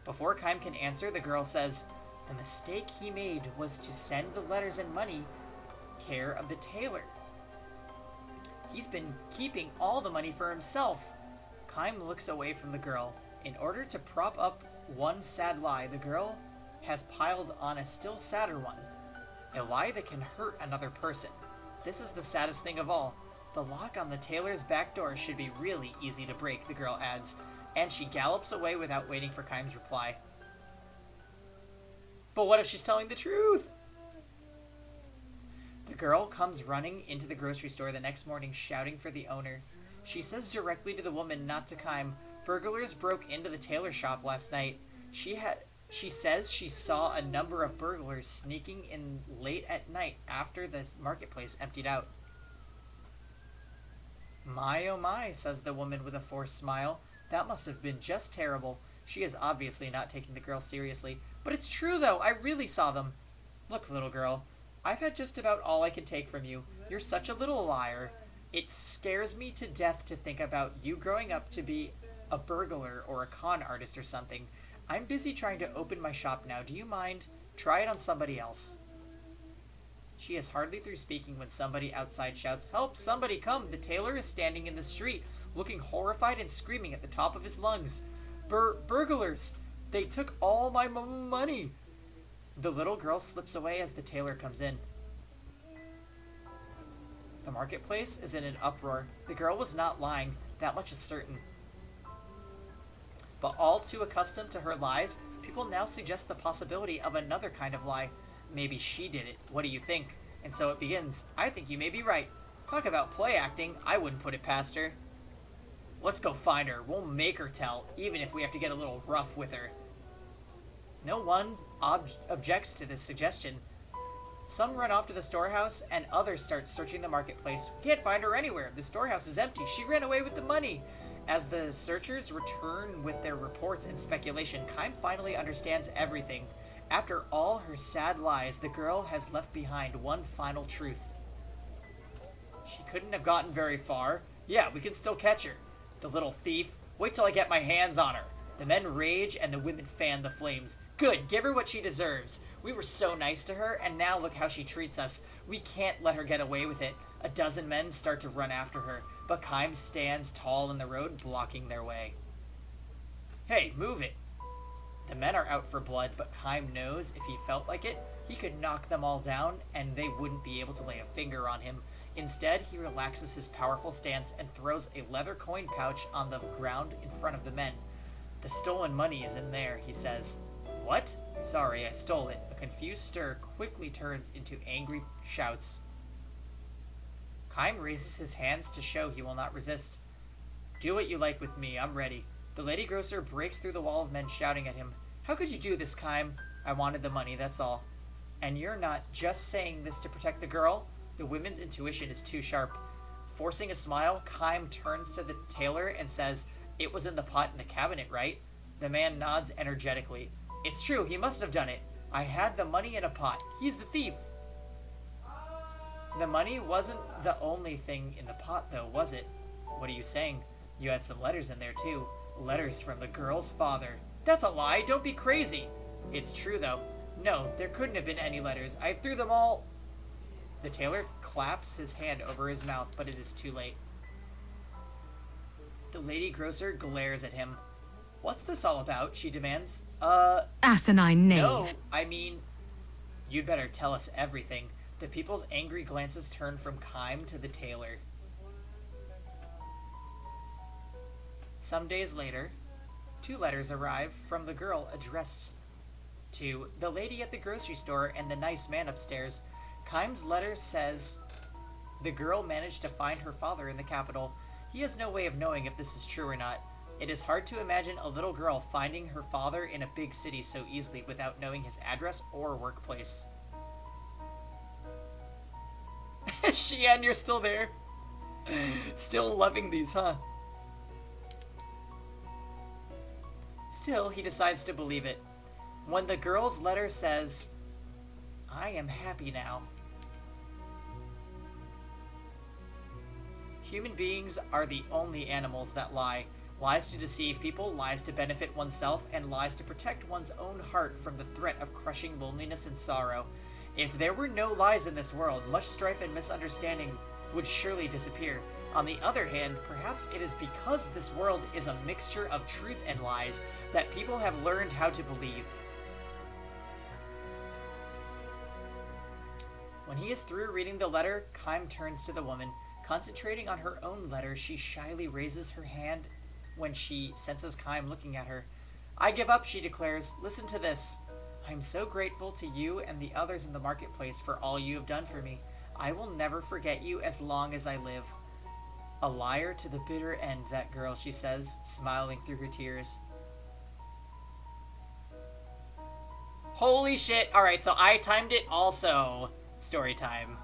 Before Kime can answer, the girl says, the mistake he made was to send the letters and money care of the tailor. He's been keeping all the money for himself. Kime looks away from the girl. In order to prop up one sad lie, the girl has piled on a still sadder one. A lie that can hurt another person. This is the saddest thing of all. The lock on the tailor's back door should be really easy to break, the girl adds, and she gallops away without waiting for Kime's reply. But what if she's telling the truth? The girl comes running into the grocery store the next morning shouting for the owner. She says directly to the woman, not to Kime, burglars broke into the tailor shop last night. She says she saw a number of burglars sneaking in late at night after the marketplace emptied out. My oh my, says the woman with a forced smile. That must have been just terrible. She is obviously not taking the girl seriously. But it's true though, I really saw them. Look, little girl, I've had just about all I can take from you. You're such a little liar. It scares me to death to think about you growing up to be a burglar or a con artist or something. I'm busy trying to open my shop now. Do you mind? Try it on somebody else. She is hardly through speaking when somebody outside shouts, help, somebody come. The tailor is standing in the street, looking horrified and screaming at the top of his lungs. Burglars! They took all my money! The little girl slips away as the tailor comes in. The marketplace is in an uproar. The girl was not lying, that much is certain. But all too accustomed to her lies, people now suggest the possibility of another kind of lie. Maybe she did it. What do you think? And so it begins. I think you may be right. Talk about play acting, I wouldn't put it past her. Let's go find her. We'll make her tell, even if we have to get a little rough with her. No one objects to this suggestion. Some run off to the storehouse, and others start searching the marketplace. We can't find her anywhere. The storehouse is empty. She ran away with the money. As the searchers return with their reports and speculation, Kime finally understands everything. After all her sad lies, the girl has left behind one final truth. She couldn't have gotten very far. Yeah, we can still catch her. The little thief. Wait till I get my hands on her. The men rage and the women fan the flames. Good, give her what she deserves. We were so nice to her, and now look how she treats us. We can't let her get away with it. A dozen men start to run after her, but Kime stands tall in the road, blocking their way. Hey, move it! The men are out for blood, but Kime knows if he felt like it, he could knock them all down, and they wouldn't be able to lay a finger on him. Instead, he relaxes his powerful stance and throws a leather coin pouch on the ground in front of the men. The stolen money is in there, he says. What? Sorry, I stole it. A confused stir quickly turns into angry shouts. Kime raises his hands to show he will not resist. Do what you like with me, I'm ready. The lady grocer breaks through the wall of men shouting at him. How could you do this, Kime? I wanted the money, that's all. And you're not just saying this to protect the girl? The women's intuition is too sharp. Forcing a smile, Kime turns to the tailor and says, It was in the pot in the cabinet, right? The man nods energetically. It's true, he must have done it. I had the money in a pot. He's the thief. The money wasn't the only thing in the pot, though, was it? What are you saying? You had some letters in there, too. Letters from the girl's father. That's a lie. Don't be crazy. It's true, though. No, there couldn't have been any letters. I threw them all... The tailor claps his hand over his mouth, but it is too late. The lady grocer glares at him. What's this all about? She demands. Asinine knave. No, I mean... You'd better tell us everything. The people's angry glances turn from Kime to the tailor. Some days later, 2 letters arrive from the girl addressed to the lady at the grocery store and the nice man upstairs. Kime's letter says the girl managed to find her father in the capital. He has no way of knowing if this is true or not. It is hard to imagine a little girl finding her father in a big city so easily without knowing his address or workplace. Shian, you're still there. Still loving these, huh? Still, he decides to believe it. When the girl's letter says, I am happy now. Human beings are the only animals that lie. Lies to deceive people, lies to benefit oneself, and lies to protect one's own heart from the threat of crushing loneliness and sorrow. If there were no lies in this world, much strife and misunderstanding would surely disappear. On the other hand, perhaps it is because this world is a mixture of truth and lies that people have learned how to believe. When he is through reading the letter, Kime turns to the woman. Concentrating on her own letter, she shyly raises her hand when she senses Kime looking at her. I give up, she declares. Listen to this. I am so grateful to you and the others in the marketplace for all you have done for me. I will never forget you as long as I live. A liar to the bitter end, that girl, she says, smiling through her tears. Holy shit. Alright, so I timed it also. Story time.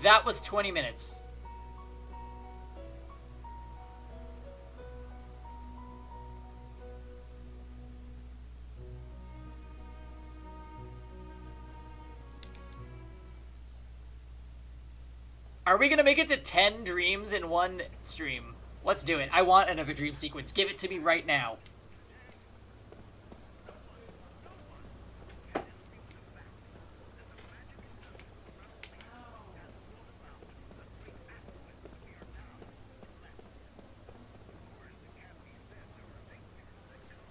That was 20 minutes. Are we gonna make it to 10 dreams in one stream? Let's do it. I want another dream sequence. Give it to me right now.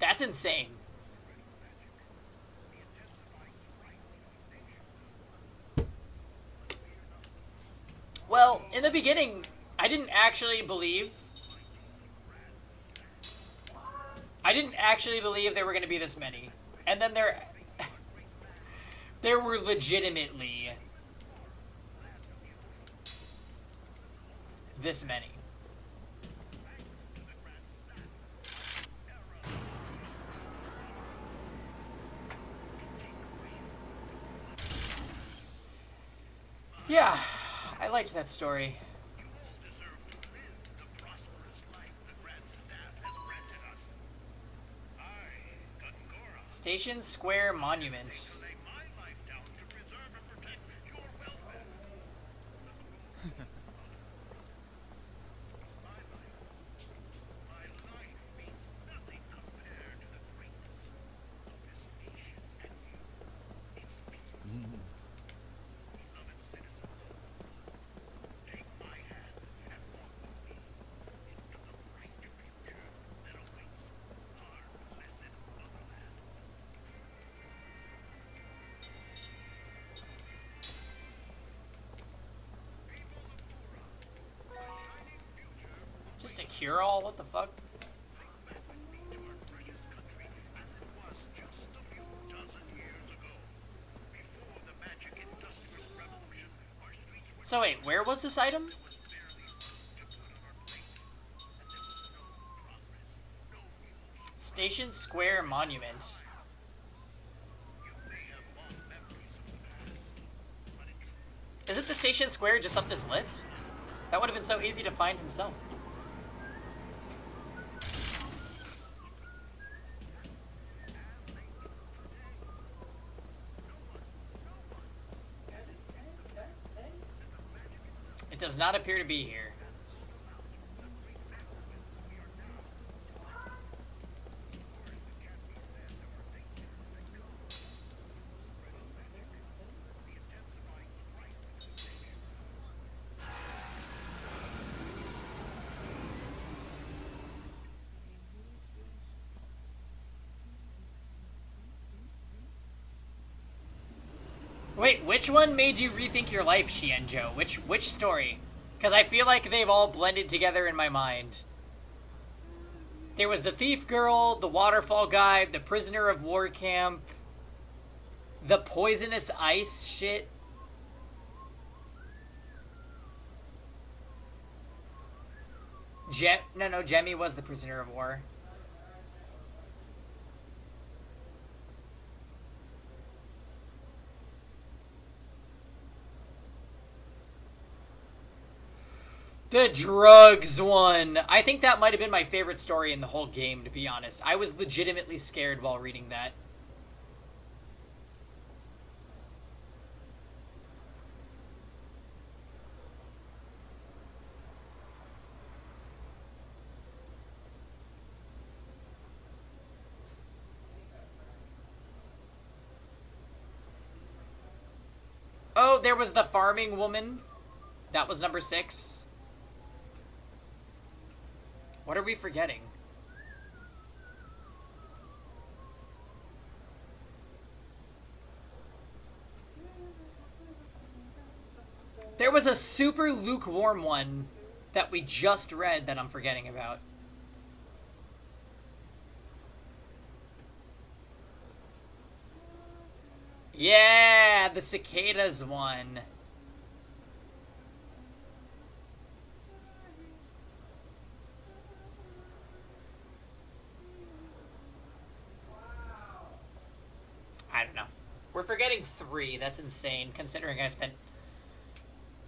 That's insane. Well, in the beginning, I didn't actually believe there were going to be this many. And then there were legitimately this many. Yeah, I liked that story. You all deserve to live the prosperous life the Grand Staff has granted us. I, Gungora, Station Square Monument. lay my life down to preserve and protect your welfare. My life means nothing compared to the greatness of this nation and you, its people. Beloved citizens, take my hand and walk with me into the bright future that awaits our blessed motherland. People of Mura, the shining future Just a cure-all? What the fuck? back with me to our precious country as it was just a few dozen years ago. Before the magic industrial revolution, our streets were So wait, where was this item? barely food to put on our plates, and there was no progress, no news. Station Square Monument. You may have fond memories of the past, but in truth, Isn't the Station Square just up this lift? That would have been so easy to find himself. It does not appear to be here. Wait, which one made you rethink your life, Xianzhou? Which story? Because I feel like they've all blended together in my mind. There was the thief girl, the waterfall guy, the prisoner of war camp, the poisonous ice shit. No, Jemmy was the prisoner of war. The drugs one. I think that might have been my favorite story in the whole game, to be honest. I was legitimately scared while reading that. Oh, there was the farming woman. That was number 6. What are we forgetting? There was a super lukewarm one that we just read that I'm forgetting about. Yeah, the cicadas one. I don't know. We're forgetting 3. That's insane, considering I spent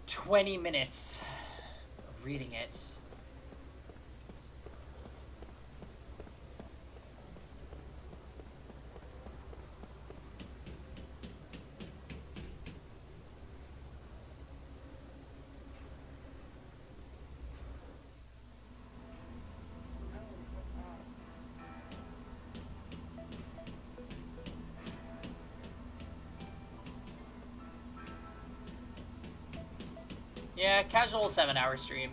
20 minutes reading it. Yeah, casual 7-hour stream.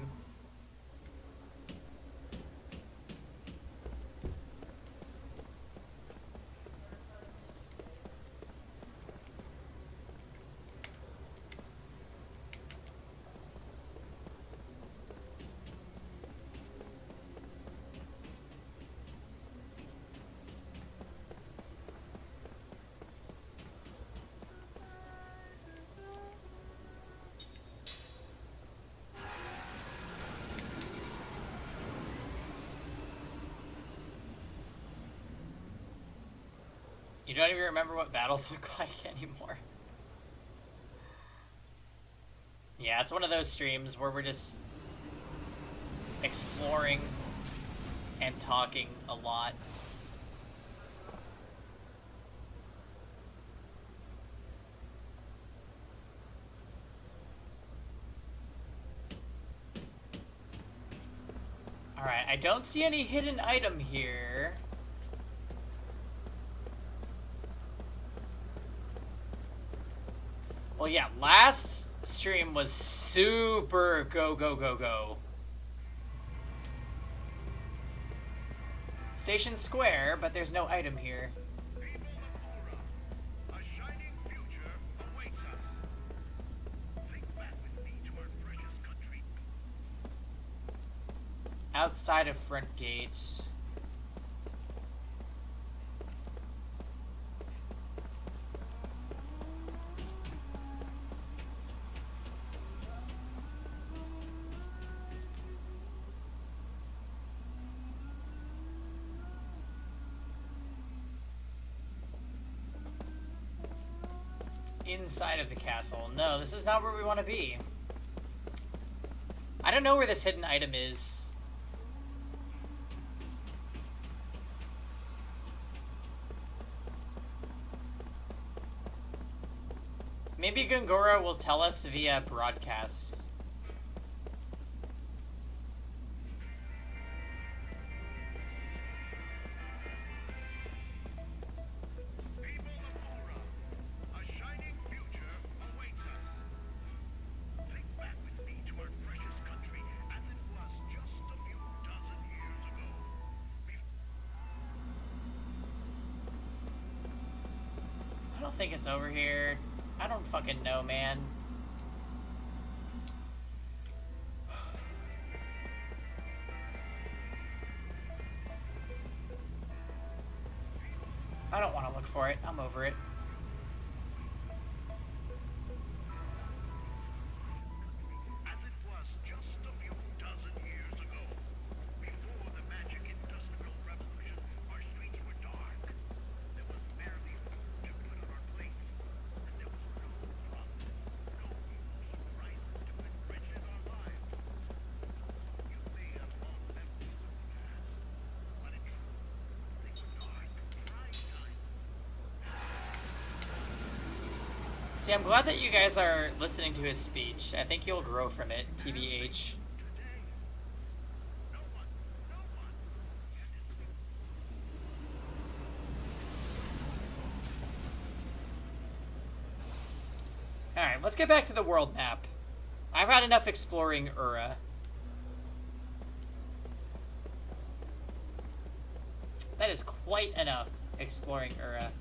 don't even remember what battles look like anymore. Yeah, it's one of those streams where we're just exploring and talking a lot. Alright, I don't see any hidden item here. Well, yeah, last stream was super go, go, go, go. Station Square, but there's no item here. People of Aura, a shining future awaits us. Think back with me to our precious country. Outside of front gates. Inside of the castle. No, this is not where we want to be. I don't know where this hidden item is. Maybe Gungora will tell us via broadcast. People of Aura, a shining future awaits us. Think back with me to our precious country as it was just a few dozen years ago. I don't think it's over here. I don't fucking know, man. I don't want to look for it. I'm over it. As it was just a few dozen years ago. Before the magic industrial revolution, our streets were dark. There was barely food to put on our plates. And there was no profit, no emotional horizon to enrich our lives. You may have fond memories of the past, but in truth, they were dark, trying times. See, I'm glad that you guys are listening to his speech. I think you'll grow from it, TBH. Alright, let's get back to the world map. I've had enough exploring Ura. That is quite enough exploring Ura.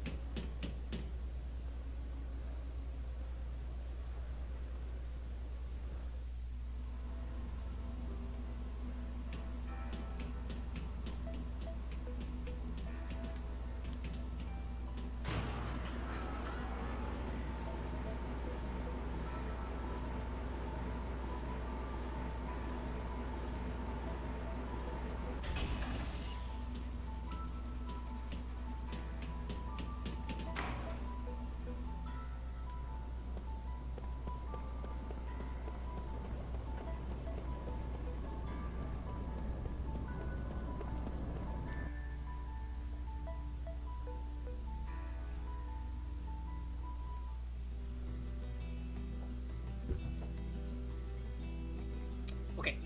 Okay.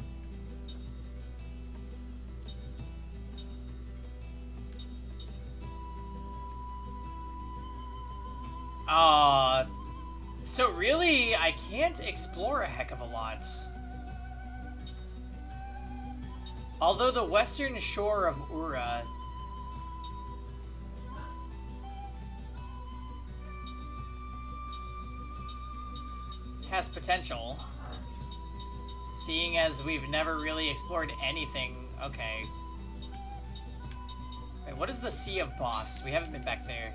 So really, I can't explore a heck of a lot. Although the western shore of Ura has potential. Seeing as we've never really explored anything. Okay. Wait, what is the Sea of Boss? We haven't been back there.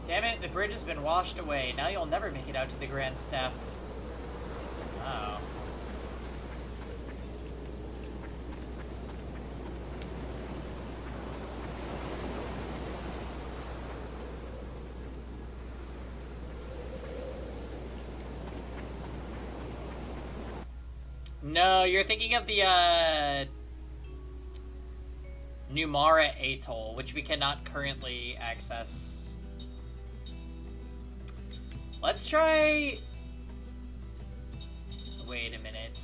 Damn it, the bridge has been washed away. Now you'll never make it out to the Grand Staff. Oh. No, you're thinking of the, Numara Atoll, which we cannot currently access. Let's try... Wait a minute.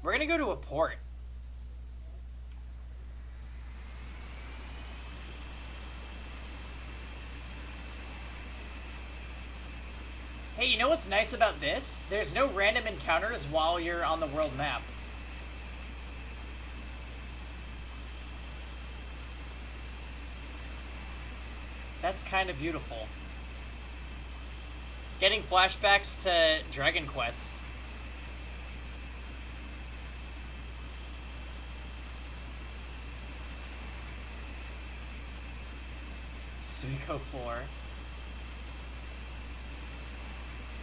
We're gonna go to a port. Hey, you know what's nice about this? There's no random encounters while you're on the world map. That's kind of beautiful. Getting flashbacks to Dragon Quest. Suiko 4.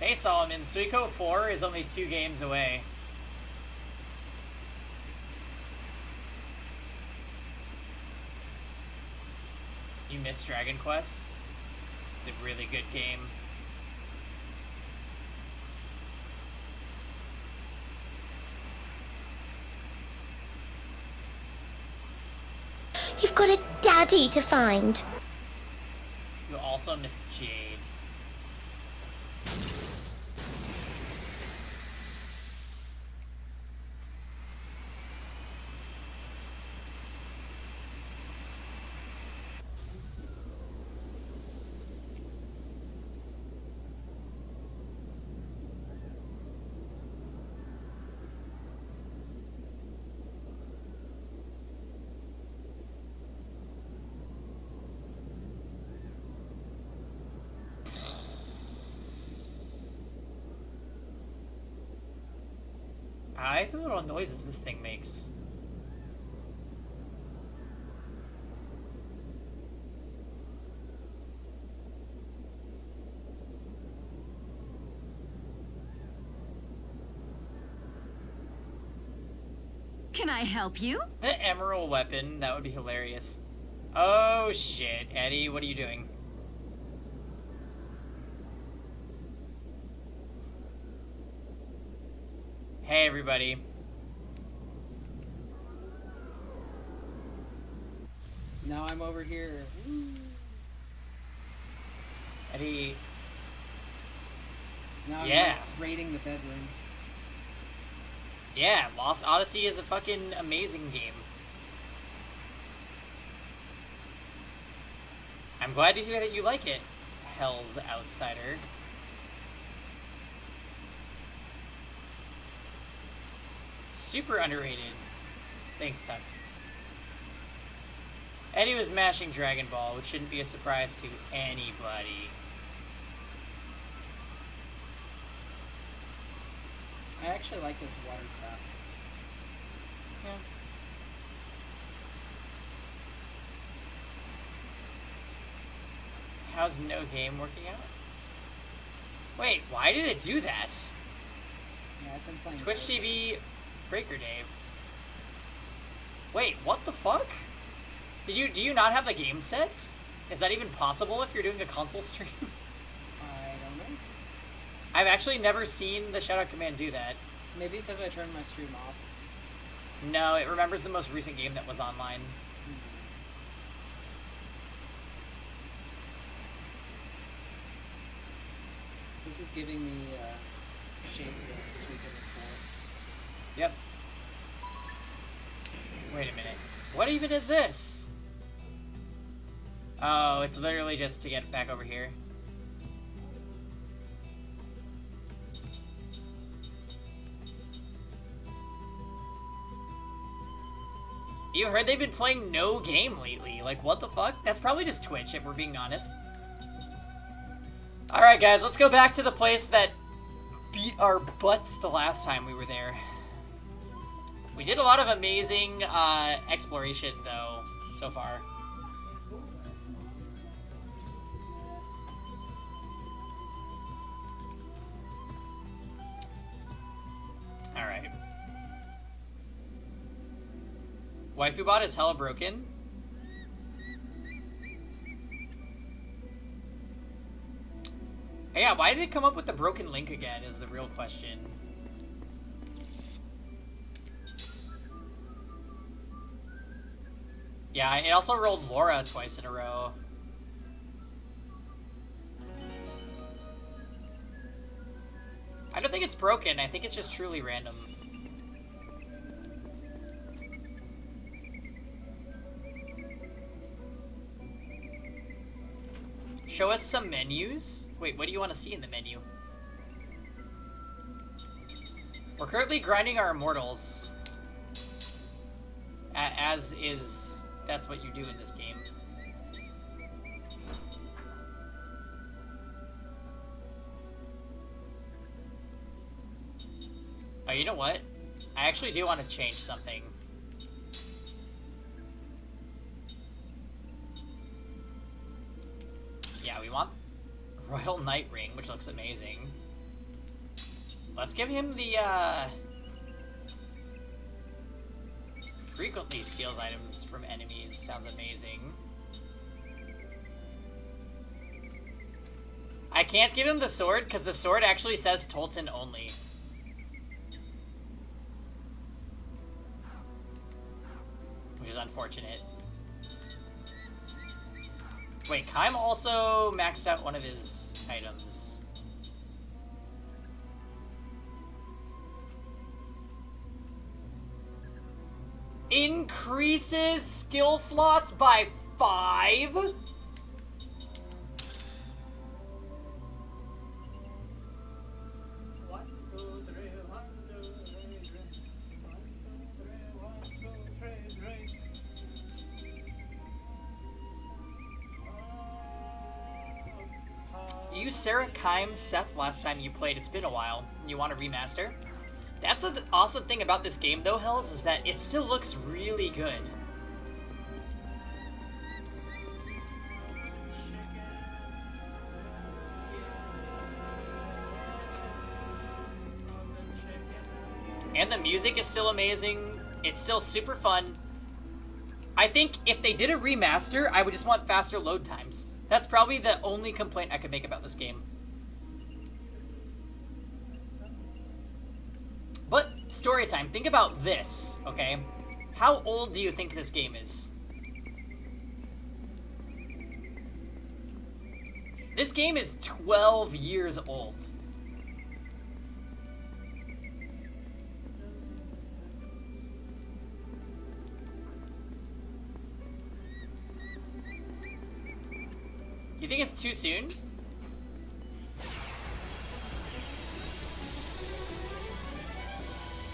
Hey Solomon, Suiko 4 is only 2 games away. You missed Dragon Quest? It's a really good game. You've got a daddy to find. You also missed Jade. I like the little noises this thing makes. Can I help you? The emerald weapon, that would be hilarious. Oh shit, Eddie, what are you doing? Hey everybody. Now I'm over here. Woo. Eddie. Now I'm Yeah. raiding the bedroom. Yeah, Lost Odyssey is a fucking amazing game. I'm glad to hear that you like it, Hell's Outsider. Super underrated. Thanks, Tux. Eddie was mashing Dragon Ball, which shouldn't be a surprise to anybody. I actually like this watercraft. Yeah. How's no game working out? Wait, why did it do that? Yeah, I've been playing Twitch TV Breaker Dave. Wait, what the fuck? Do you not have the game set? Is that even possible if you're doing a console stream? I don't know. I've actually never seen the Shadow Command do that. Maybe because I turned my stream off. No, it remembers the most recent game that was online. This is giving me shades of Suikoden 4. Yep. Wait a minute. What even is this? Oh, it's literally just to get back over here. You heard they've been playing no game lately. Like, what the fuck? That's probably just Twitch, if we're being honest. Alright, guys, let's go back to the place that beat our butts the last time we were there. We did a lot of amazing exploration, though, so far. Alright. Waifu bot is hella broken. Hey, yeah, why did it come up with the broken link again is the real question. Yeah, it also rolled Laura twice in a row. I don't think it's broken. I think it's just truly random. Show us some menus? Wait, what do you want to see in the menu? We're currently grinding our immortals. As is... That's what you do in this game. Oh, you know what? I actually do want to change something. Yeah, we want Royal Knight Ring, which looks amazing. Let's give him the, frequently steals items from enemies. Sounds amazing. I can't give him the sword, because the sword actually says Tolton only. Which is unfortunate. Wait, Kaim also maxed out one of his items. Increases skill slots by 5? 1, 2, 3, 1, 2, 3, 3. 1, 2, 3, 1, 2, 3, 3. You used Sarah Kaim's Seth last time you played. It's been a while. You want to remaster? That's the awesome thing about this game, though, Hells, is that it still looks really good. And the music is still amazing. It's still super fun. I think if they did a remaster, I would just want faster load times. That's probably the only complaint I could make about this game. But, story time. Think about this, okay? How old do you think this game is? This game is 12 years old. You think it's too soon?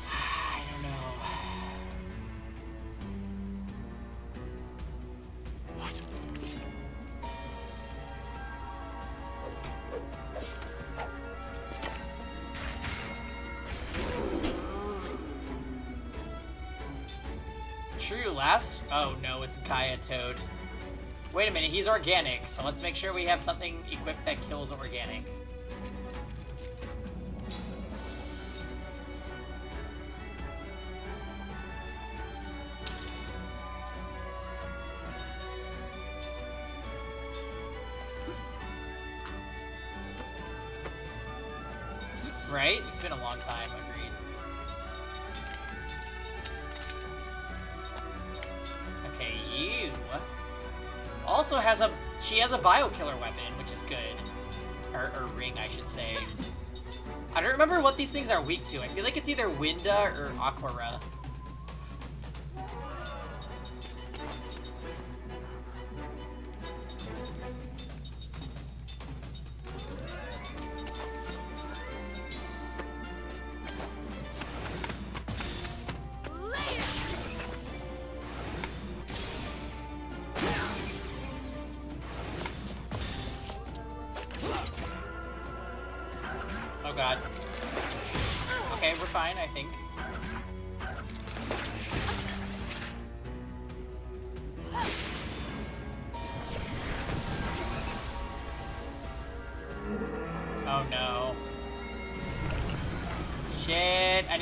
I don't know. What? True last? Oh no, it's Gaia Toad. Wait a minute, he's organic, so let's make sure we have something equipped that kills organic. Right? It's been a long time, agreed. Okay, you also has she has a bio-killer weapon, which is good. Or ring, I should say. I don't remember what these things are weak to. I feel like it's either Winda or Aquara. Oh god. Okay, we're fine, I think.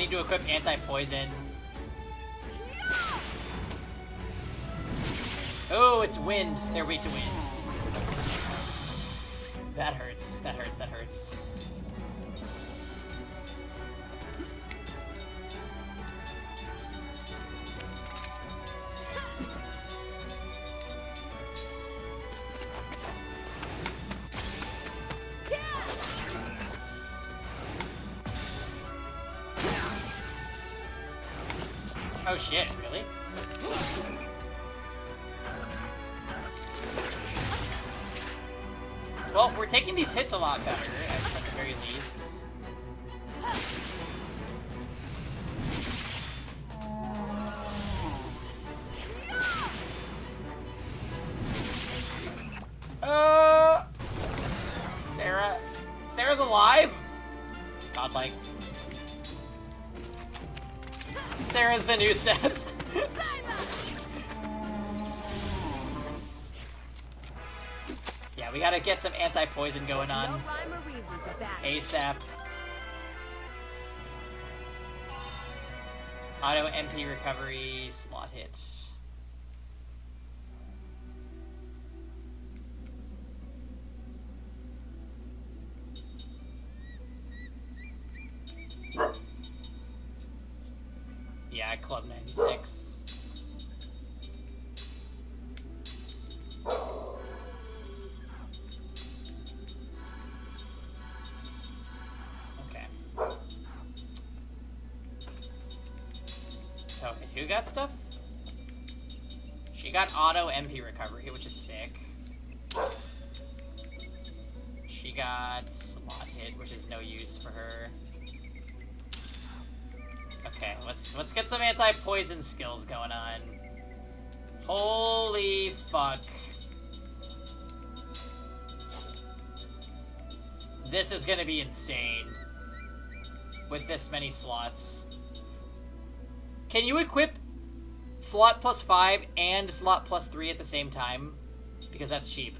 need to equip anti-poison. Oh, it's wind. They're weak to wind. That hurts. That hurts. That hurts. Oh shit, really? Well, we're taking these hits a lot better, at the very least. Sarah? Sarah's alive? Godlike. Sarah's the new Seth. Yeah, we gotta get some anti-poison going on. ASAP. Auto MP recovery, slot hits. Yeah, Club 96. Okay. So, who got stuff? She got auto MP recovery, which is sick. She got slot hit, which is no use for her. Okay, let's get some anti-poison skills going on. Holy fuck. This is gonna be insane. With this many slots. Can you equip slot +5 and slot +3 at the same time? Because that's cheap.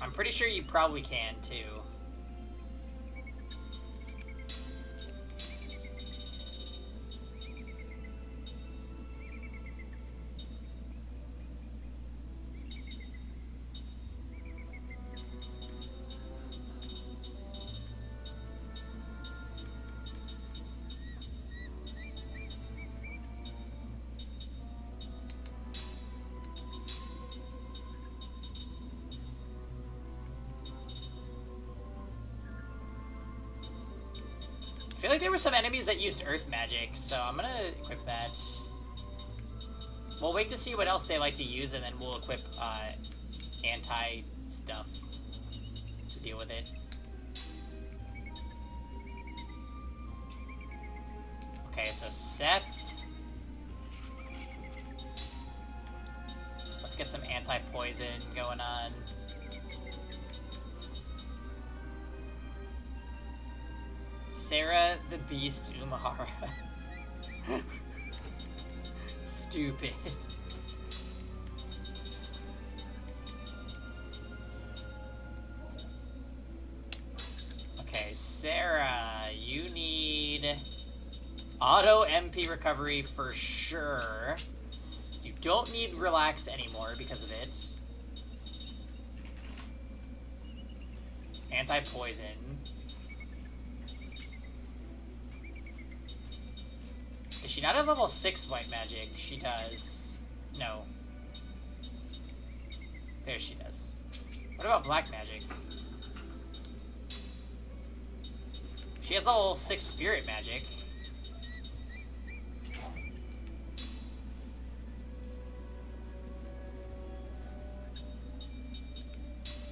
I'm pretty sure you probably can, too. I feel like there were some enemies that used earth magic, so I'm gonna equip that. We'll wait to see what else they like to use, and then we'll equip anti-stuff to deal with it. Okay, so Seth. Let's get some anti-poison going on. Sarah the Beast Umahara. Stupid. Okay, Sarah, you need auto MP recovery for sure. You don't need relax anymore because of it. Anti-poison. Does she not have level 6 white magic? She does. No. There she does. What about black magic? She has level 6 spirit magic.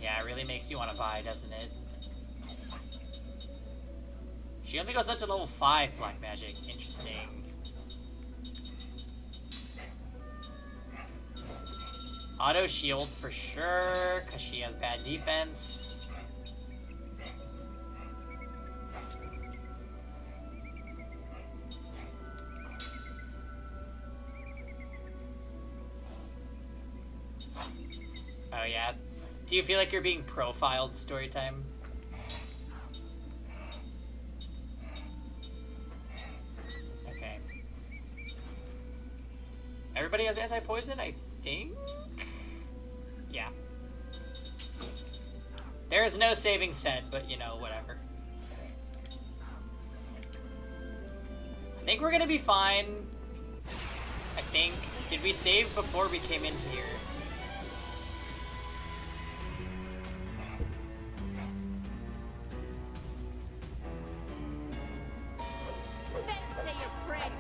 Yeah, it really makes you want to buy, doesn't it? She only goes up to level 5 black magic. Interesting. Auto shield for sure, because she has bad defense. Oh yeah. Do you feel like you're being profiled, Storytime? Okay. Everybody has anti-poison, I think? Yeah. There is no saving said, but you know, whatever. I think we're gonna be fine. I think. Did we save before we came into here? Say your prayers.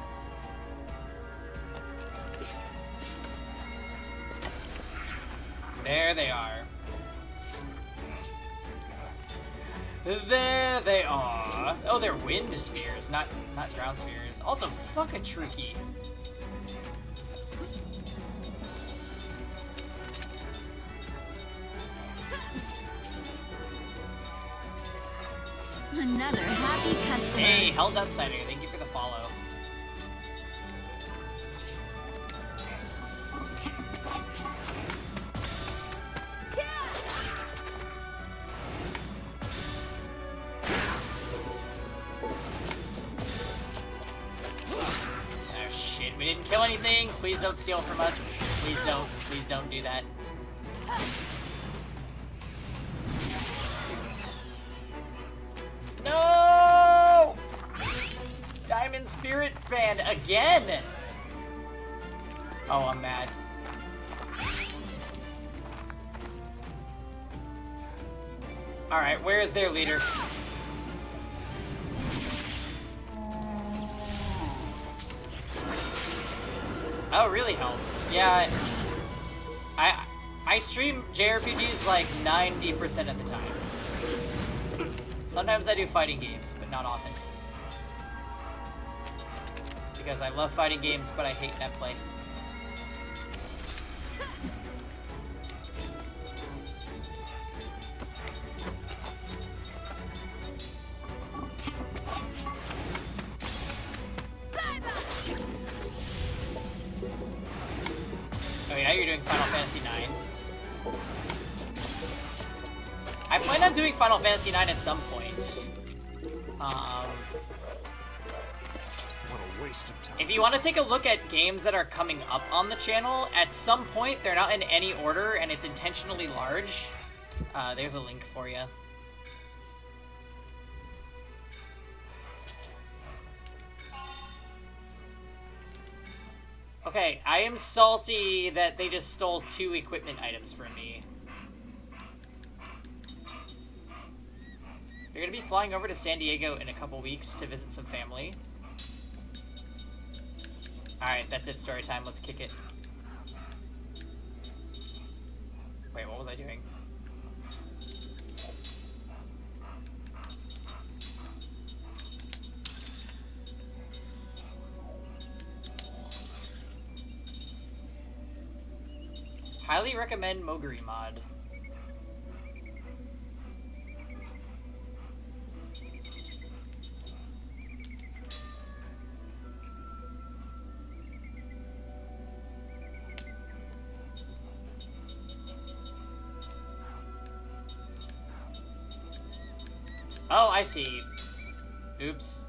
There they are. There they are. Oh, they're wind spheres, not ground spheres. Also, fuck a Truki. Another happy customer. Hey, Hell's Outsider, thank you for the follow. Oh shit, we didn't kill anything. Please don't steal from us. Please don't do that. No! Diamond Spirit Band again! Oh, I'm mad. Alright, where is their leader? Oh, really, Hells? Yeah, I stream JRPGs like 90% of the time. Sometimes I do fighting games, but not often. Because I love fighting games, but I hate netplay. Oh yeah, you're doing Final Fantasy IX. I plan on doing Final Fantasy IX at some point. What a waste of time. If you want to take a look at games that are coming up on the channel, at some point, they're not in any order, and it's intentionally large. There's a link for you. Okay, I am salty that they just stole 2 equipment items from me. You're gonna be flying over to San Diego in a couple weeks to visit some family. Alright, that's it, story time. Let's kick it. Wait, what was I doing? Highly recommend Moguri mod. Oh, I see. Oops.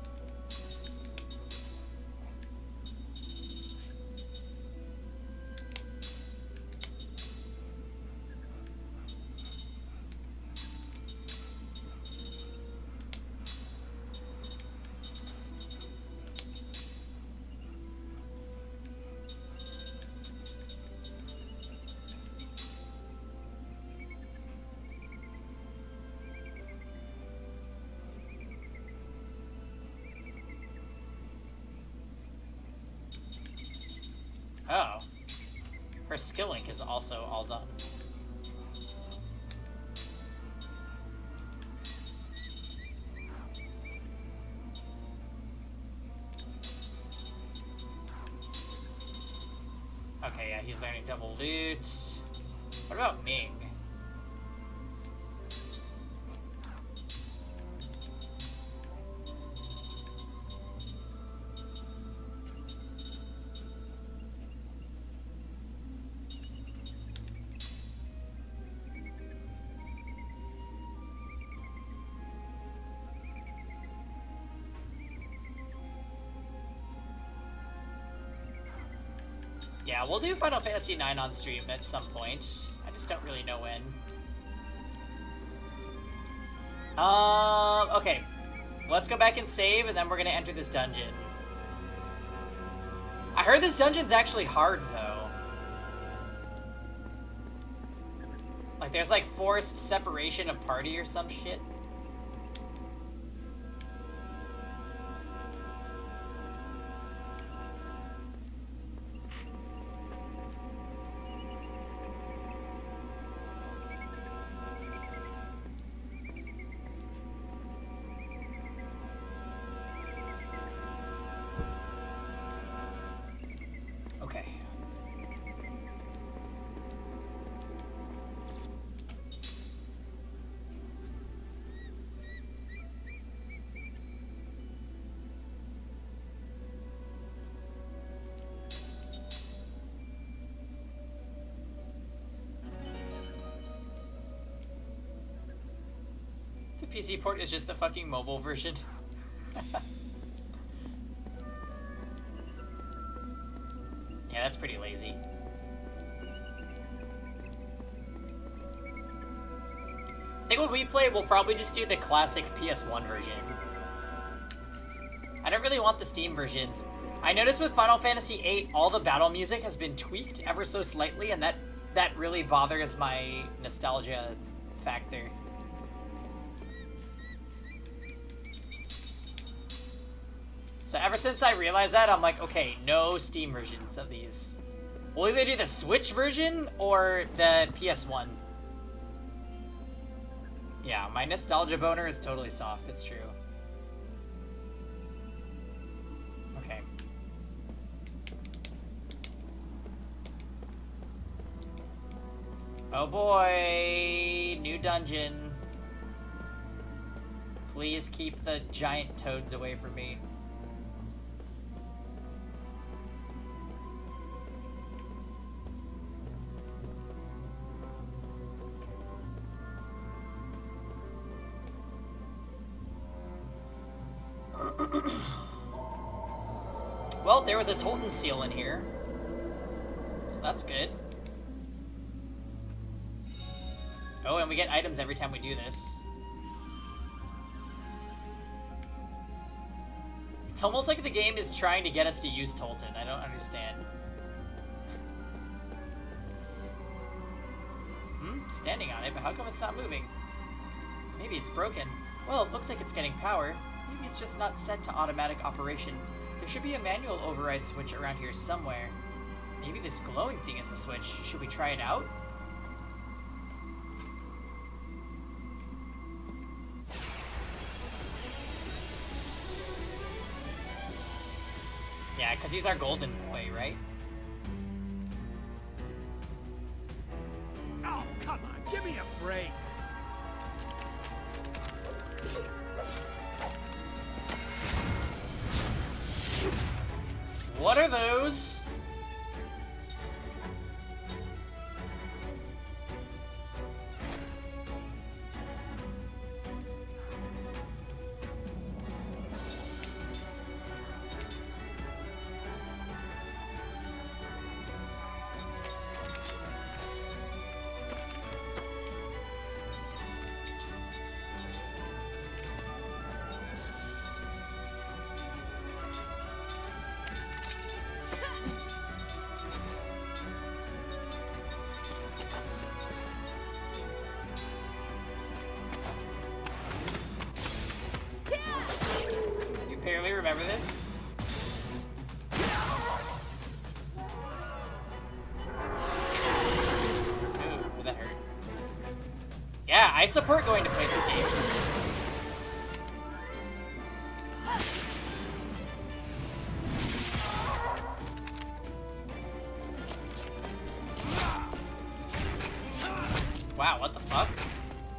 Oh. Her skill link is also all done. Okay, yeah, he's learning double loot. What about Ming? Yeah, we'll do Final Fantasy IX on stream at some point. I just don't really know when. Okay. Let's go back and save, and then we're gonna enter this dungeon. I heard this dungeon's actually hard, though. Like, there's, like, forced separation of party or some shit. Okay. The PC port is just the fucking mobile version. Yeah, that's pretty lazy. I think when we play, we'll probably just do the classic PS1 version. I don't really want the Steam versions. I noticed with Final Fantasy VIII, all the battle music has been tweaked ever so slightly, and that really bothers my nostalgia factor. So ever since I realized that, I'm like, okay, no Steam versions of these. We'll either do the Switch version or the PS1. Yeah, my nostalgia boner is totally soft, it's true. Okay. Oh boy, new dungeon. Please keep the giant toads away from me. Well, there was a Tolton seal in here, so that's good. Oh, and we get items every time we do this. It's almost like the game is trying to get us to use Tolton. I don't understand. Standing on it, but how come it's not moving? Maybe it's broken. Well, it looks like it's getting power. Maybe it's just not set to automatic operation. There should be a manual override switch around here somewhere. Maybe this glowing thing is the switch. Should we try it out? Yeah, because he's our golden boy, right? Oh, come on, give me a break. What are those? Apparently remember this. Ooh, that hurt. Yeah, I support going to play this game. Wow, what the fuck?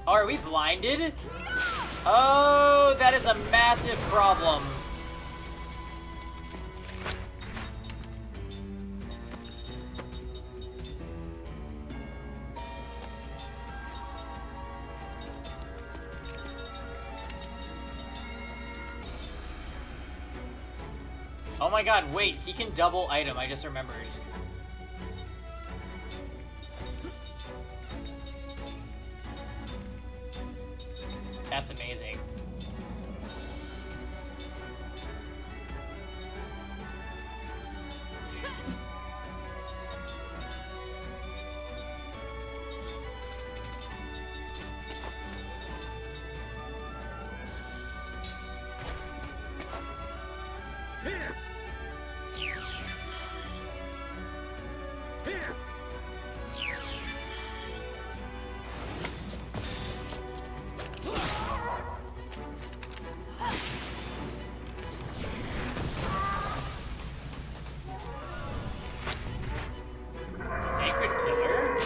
Oh, are we blinded? Oh, that is a massive problem. Oh my god, wait, he can double item, I just remembered. That's amazing. Sacred Pillar?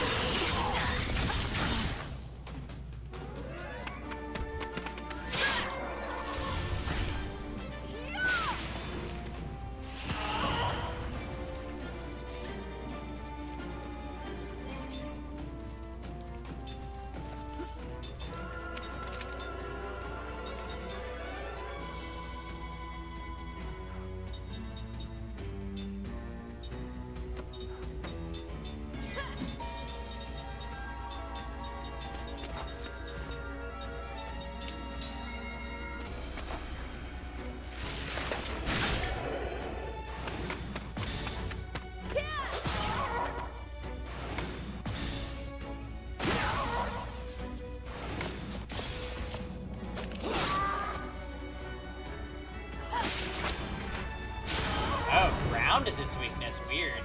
Oh, ground is its weakness. Weird.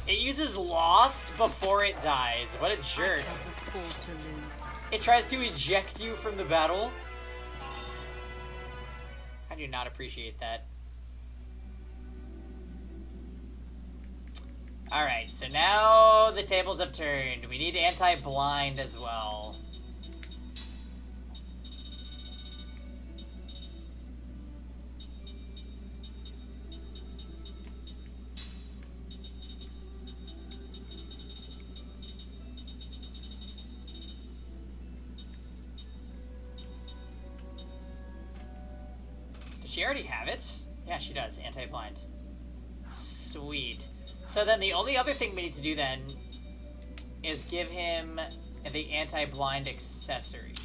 It uses Lost before it dies. What a jerk. Can't afford to lose. It tries to eject you from the battle. I do not appreciate that. Alright, so now the tables have turned. We need anti-blind as well. Does she already have it? Yeah, she does. Anti-blind. Sweet. So then the only other thing we need to do then is give him the anti-blind accessory.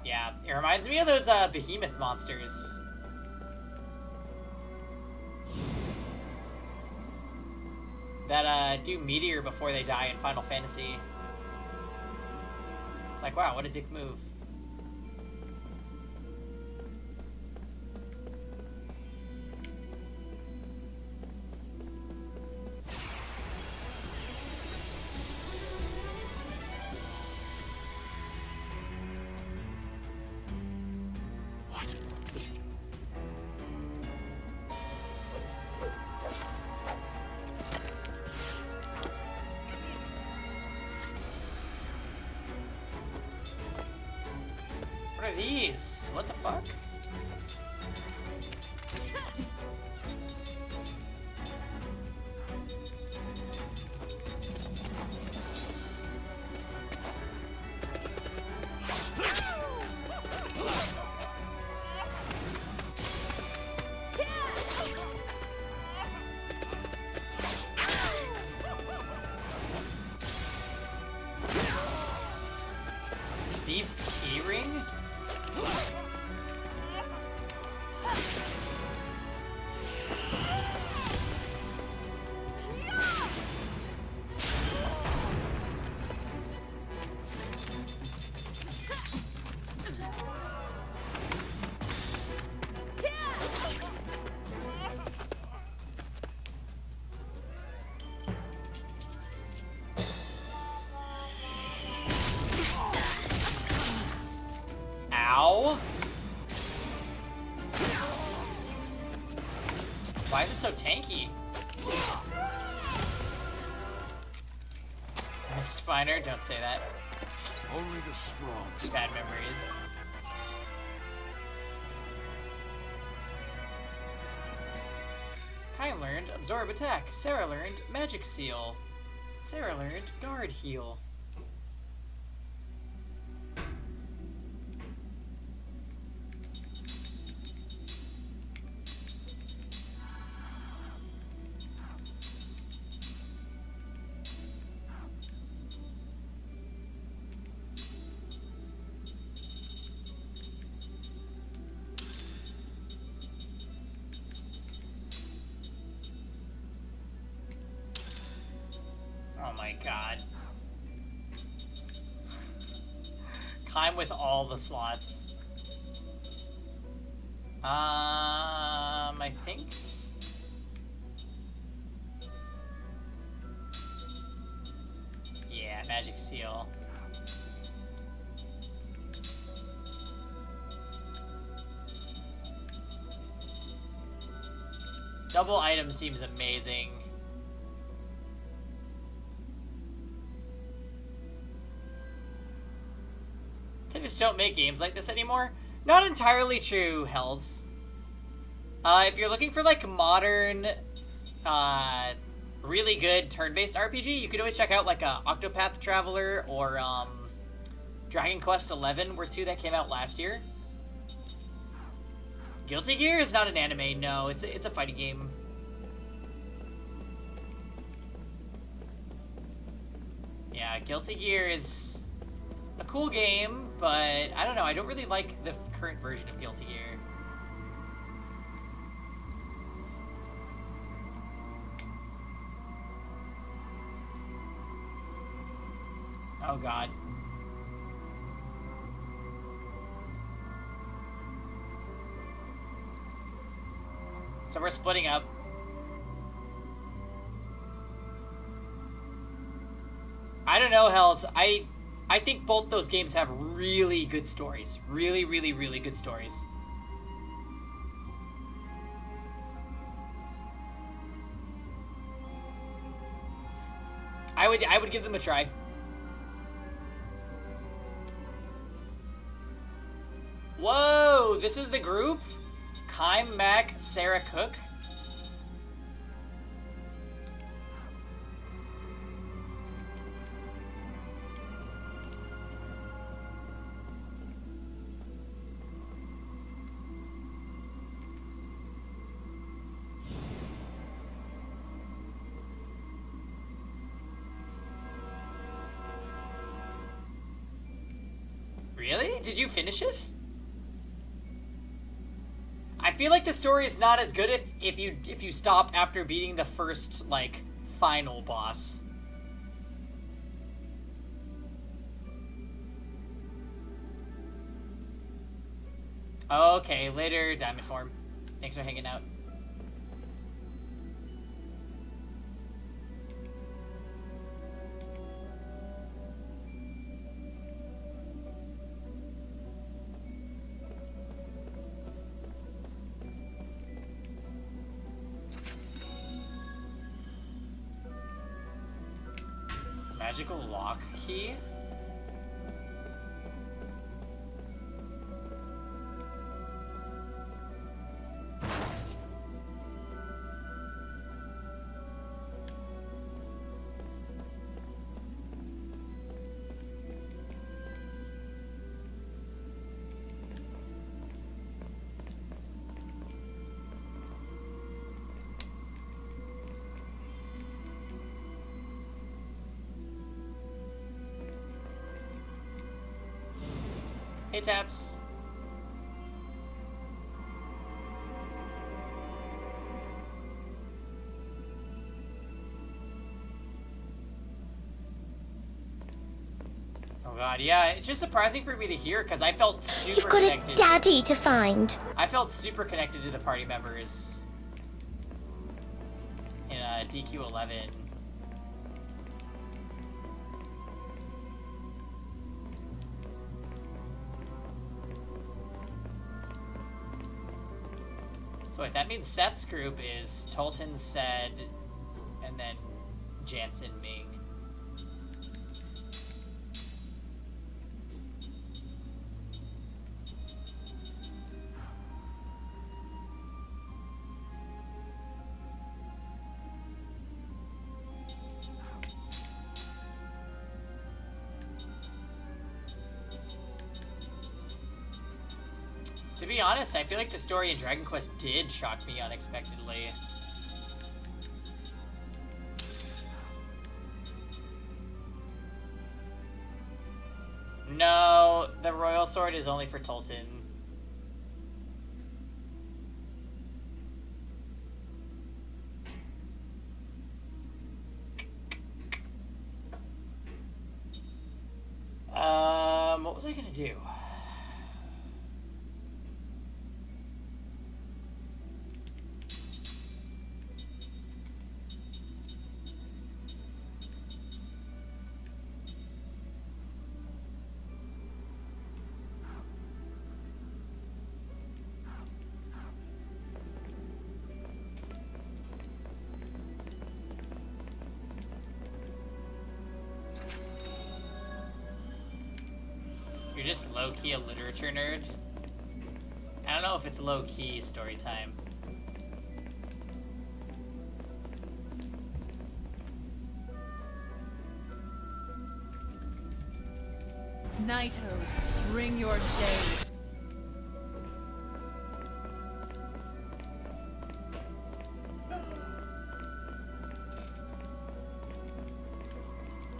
Yeah, it reminds me of those behemoth monsters. That do meteor before they die in Final Fantasy. It's like, wow, what a dick move. What are these? What the fuck? Thief's keyring? Ow. Why is it so tanky? Mistfinder, don't say that. Only the strong. Bad memories. Kai learned Absorb Attack. Sarah learned Magic Seal. Sarah learned Guard Heal. my god. Climb with all the slots. I think. Yeah, magic seal. Double item seems amazing. They just don't make games like this anymore. Not entirely true, Hells. If you're looking for like modern, really good turn-based RPG, you could always check out like Octopath Traveler or Dragon Quest XI were two that came out last year. Guilty Gear is not an anime, no, it's a fighting game. Yeah, Guilty Gear is a cool game, but I don't know, I don't really like the current version of Guilty Gear. Oh god. So we're splitting up. I don't know, Hells. I think both those games have really good stories. Really, really, really good stories. I would give them a try. Whoa, this is the group? Kime, Mac, Sarah Cook. Really? Did you finish it? I feel like the story is not as good if you stop after beating the first, like, final boss. Okay, later, Diamond Form. Thanks for hanging out. Magical lock key? Hey, Taps. Oh god, yeah, it's just surprising for me to hear because I felt super You've got connected. a daddy to find. I felt super connected to the party members in DQ11. So wait, that means Seth's group is Tolton, Sed, and then Jansen, Ming. To be honest, I feel like the story in Dragon Quest did shock me unexpectedly. No, the Royal Sword is only for Tolton. was I gonna do? You're just low-key a literature nerd? I don't know if it's low-key story time. Knighthood, bring your shade.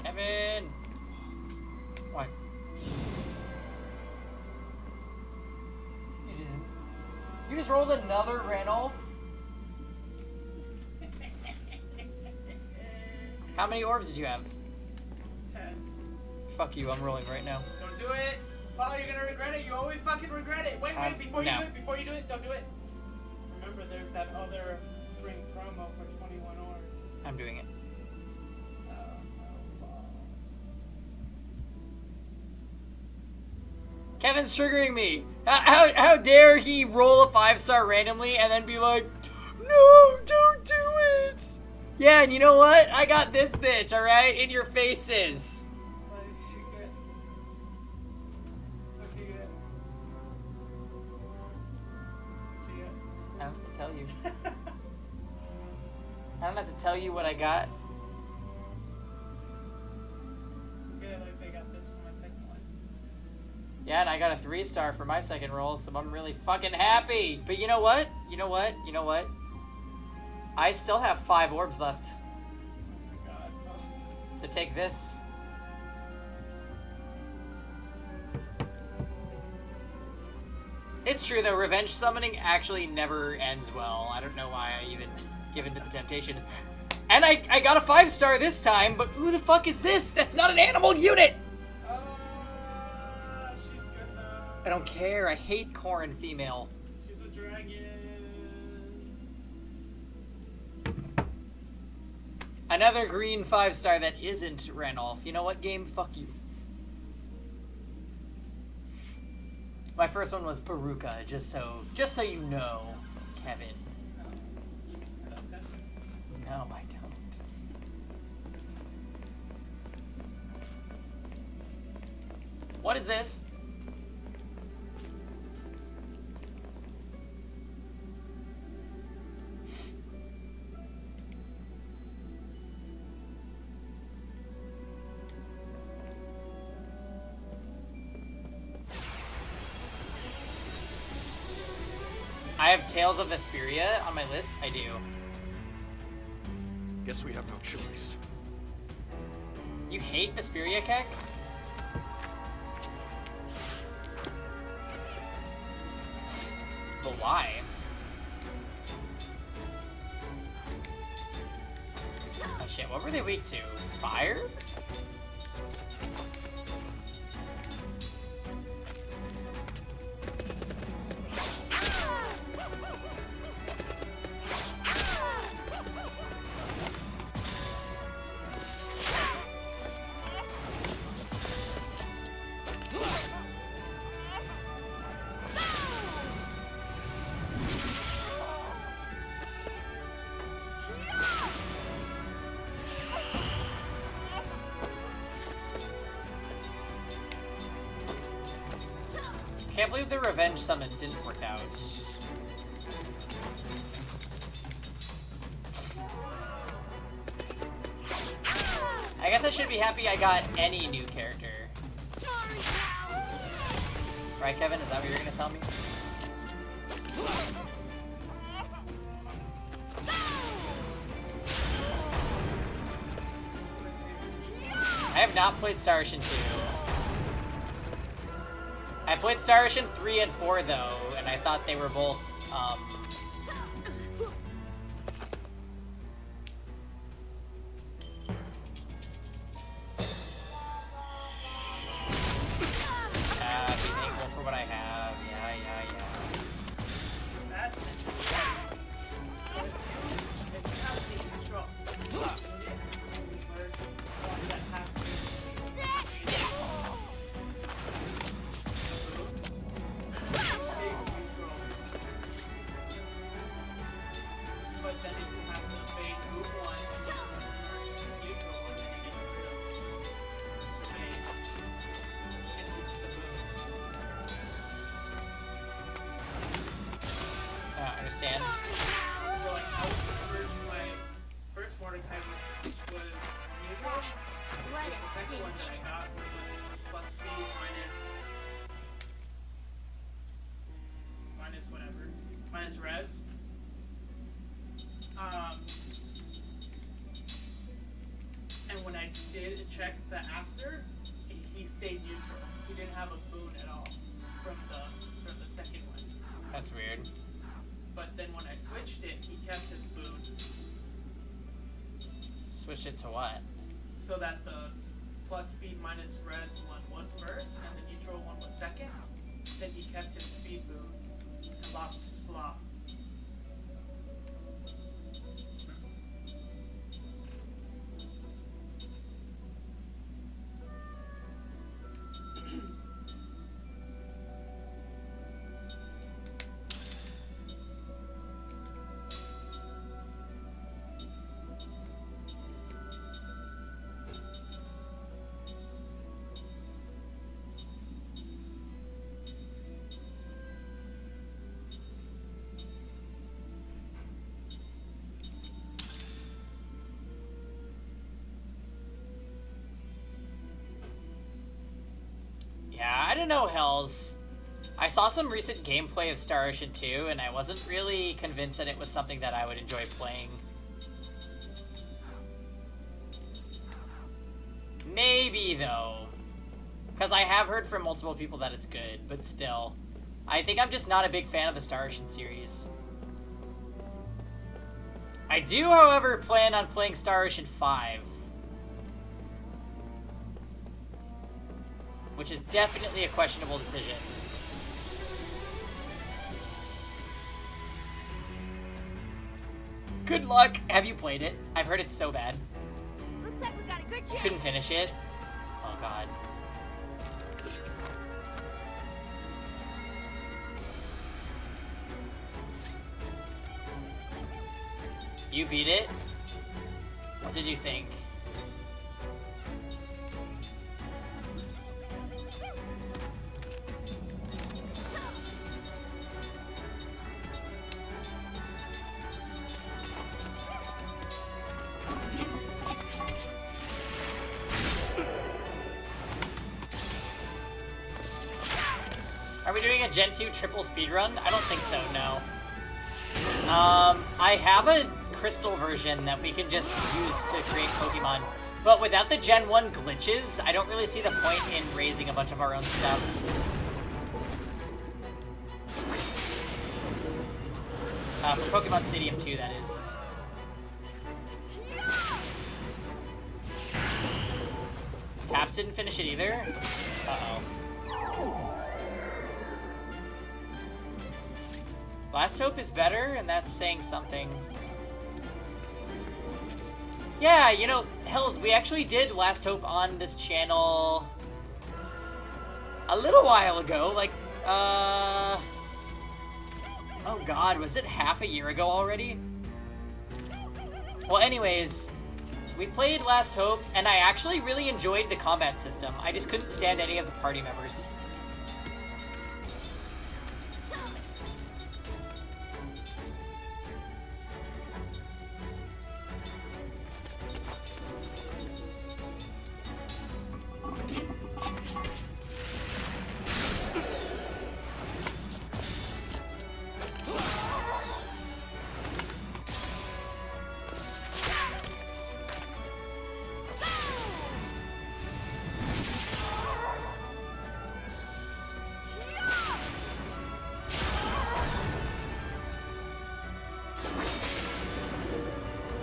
Kevin! What? You didn't. You just rolled another Ranulph? How many orbs did you have? 10. Fuck you, I'm rolling right now. Don't do it. Paul, you're gonna regret it. You always fucking regret it. Wait, before you no. do it, before you do it, don't do it. Remember, there's that other spring promo for 21 orbs. I'm doing it. Kevin's triggering me. How dare he roll a 5-star randomly and then be like, no, don't do it. Yeah, and you know what? I got this bitch, all right, in your faces. What did she get? What did you get? What did you get? I don't have to tell you. I don't have to tell you what I got. It's good, like they got this for my second one. Yeah, and I got a 3-star for my second roll, so I'm really fucking happy. But you know what? You know what? You know what? I still have 5 orbs left. Oh my god. Oh. So take this. It's true though, revenge summoning actually never ends well. I don't know why I even give in to the temptation. And I got a 5-star this time, but who the fuck is this? That's not an animal unit! She's good though. I don't care, I hate Corrin female. She's a dragon. Another green 5-star that isn't Ranulph. You know what, game? Fuck you. My first one was Peruka, just so you know, Kevin. No, I don't. What is this? I have Tales of Vesperia on my list. I do. Guess we have no choice. You hate Vesperia, Keck? But why? Oh shit, what were they weak to? Fire? Can't believe the revenge summon didn't work out. I guess I should be happy I got any new character. Right, Kevin? Is that what you're gonna tell me? I have not played Star Ocean 2. I played Star Ocean 3 and 4 though, and I thought they were both, one that I got was plus speed minus whatever, minus res. And when I did check the after, he stayed neutral. He didn't have a boon at all from the second one. That's weird. But then when I switched it, he kept his boon. Switch it to what? So that the plus speed minus res one was first, and the neutral one was second. Then he kept his speed boon and lost his flop. Yeah, I don't know, Hells. I saw some recent gameplay of Star Ocean 2, and I wasn't really convinced that it was something that I would enjoy playing. Maybe, though. Because I have heard from multiple people that it's good, but still. I think I'm just not a big fan of the Star Ocean series. I do, however, plan on playing Star Ocean 5. Which is definitely a questionable decision. Good luck! Have you played it? I've heard it's so bad. Looks like we got a good chance. Couldn't finish it? Oh god. You beat it? What did you think? Are we doing a Gen 2 triple speedrun? I don't think so, no. I have a crystal version that we can just use to create Pokemon. But without the Gen 1 glitches, I don't really see the point in raising a bunch of our own stuff. For Pokemon Stadium 2, that is. Taps didn't finish it either? Uh-oh. Last Hope is better, and that's saying something. Yeah, you know, Hells, we actually did Last Hope on this channel a little while ago, like, oh god, was it half a year ago already? Well, anyways, we played Last Hope, and I actually really enjoyed the combat system. I just couldn't stand any of the party members.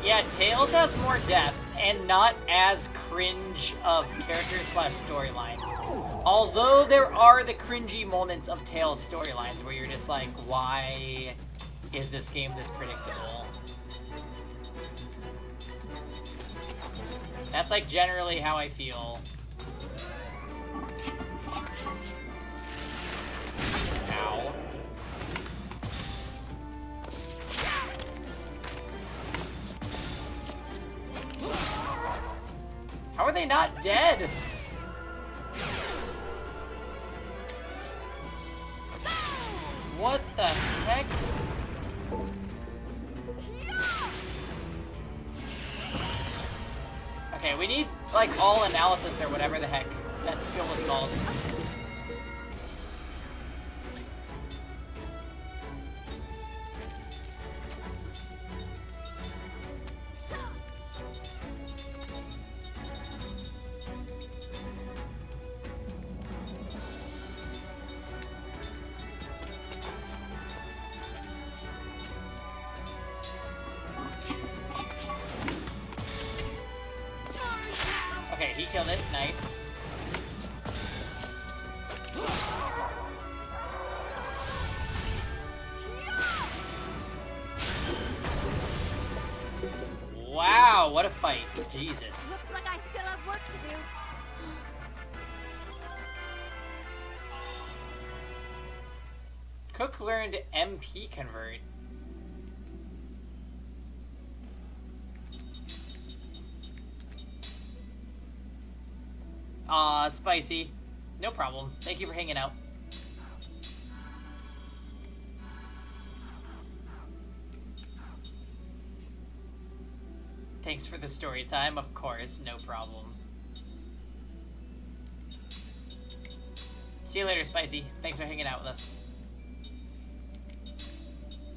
Yeah, Tails has more depth, and not as cringe of characters slash storylines. Although there are the cringy moments of Tails' storylines where you're just like, why is this game this predictable? That's like generally how I feel. Ow. How are they not dead? What the heck? Okay, Okay, we need, like, all analysis or whatever the heck that skill was called. Okay, he killed it. Nice. Wow, what a fight. Jesus. Looks like I still have work to do. Cook learned MP convert. Aw, spicy. No problem. Thank you for hanging out. Thanks for the story time, of course, no problem. See you later, Spicy. Thanks for hanging out with us.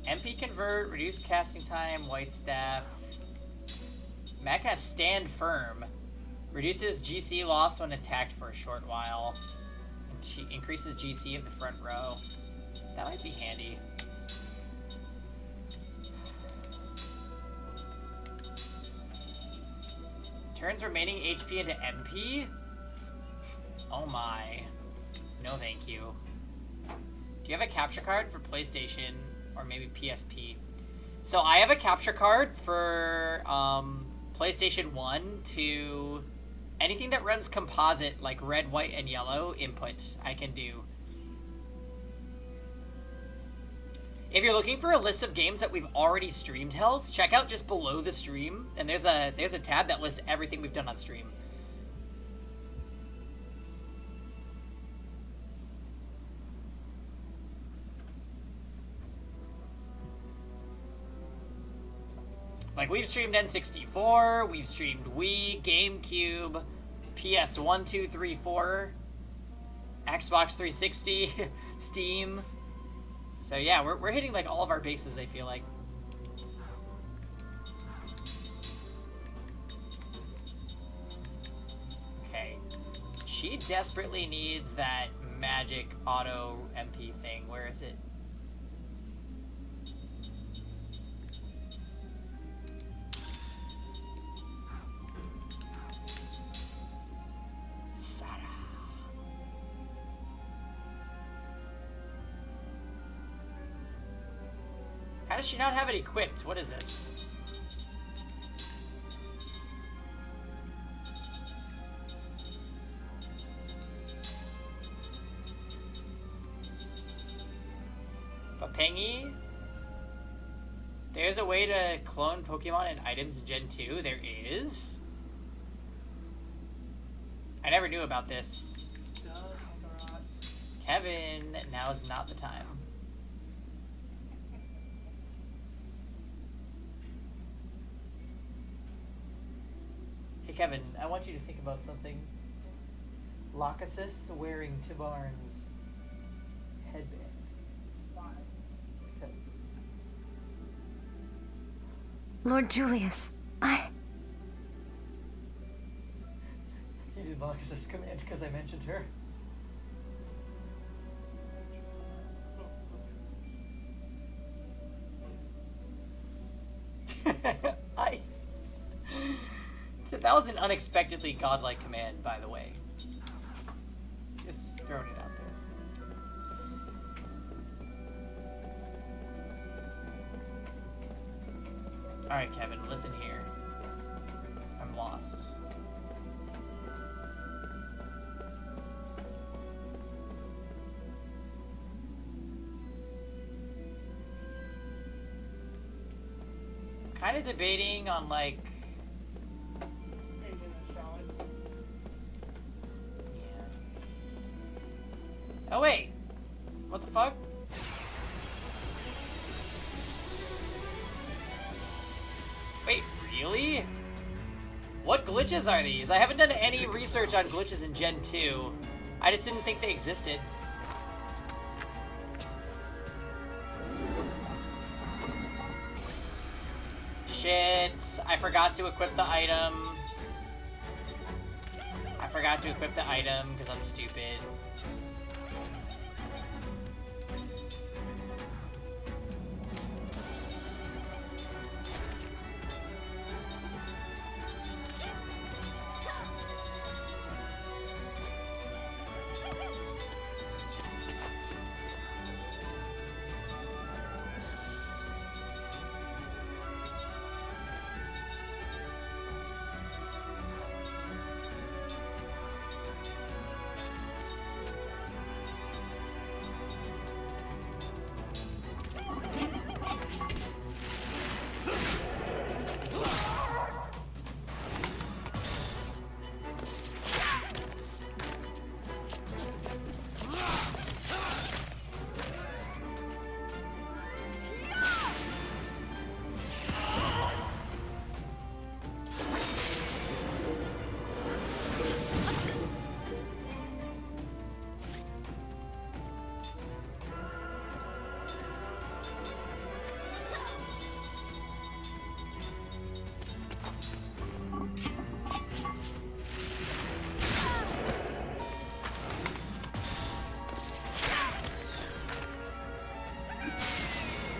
MP convert, reduce casting time, white staff. Mac has stand firm. Reduces GC loss when attacked for a short while. And increases GC of the front row. That might be handy. Turns remaining HP into MP? Oh my. No thank you. Do you have a capture card for PlayStation or maybe PSP? So I have a capture card for PlayStation 1 to anything that runs composite, like red, white, and yellow input, I can do. If you're looking for a list of games that we've already streamed, Hells, check out just below the stream, and there's a tab that lists everything we've done on stream. Like, we've streamed N64, we've streamed Wii, GameCube, PS1, 2, 3, 4, Xbox 360, Steam. So yeah, we're hitting like all of our bases, I feel like. Okay. She desperately needs that magic auto MP thing. Where is it? How does she not have it equipped? What is this? Papengi? There's a way to clone Pokemon and items in Gen 2? There is? I never knew about this. Kevin, now is not the time. Hey Kevin, I want you to think about something. Lachesis wearing Tibarn's headband. Why? Because... Lord Julius, He did Lachesis command because I mentioned her. That was an unexpectedly godlike command, by the way. Just throwing it out there. Alright, Kevin, listen here. I'm lost. Kind of debating on, like... Oh wait, what the fuck? Wait, really? What glitch glitches are these? I haven't done any research on glitches in Gen 2. I just didn't think they existed. Shit, I forgot to equip the item. I forgot to equip the item because I'm stupid.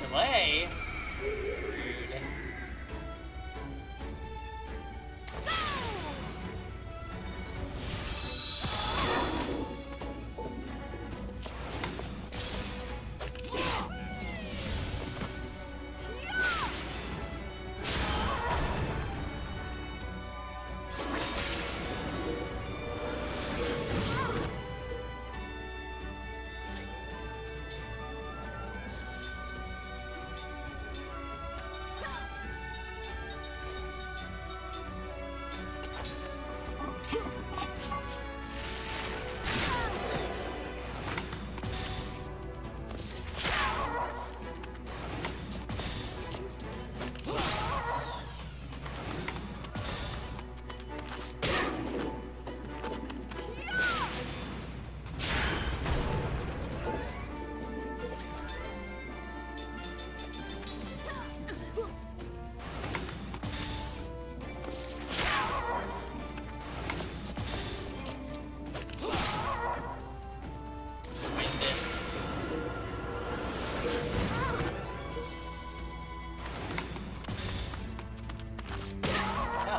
Delay? Rude.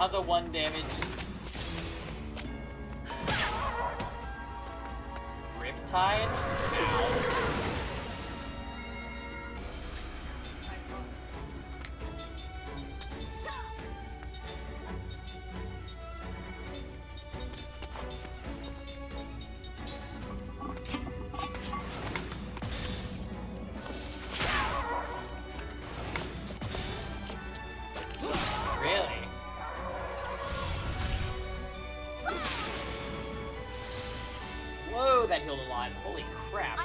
The 1 damage. Riptide? Ow. That healed a lot. Holy crap.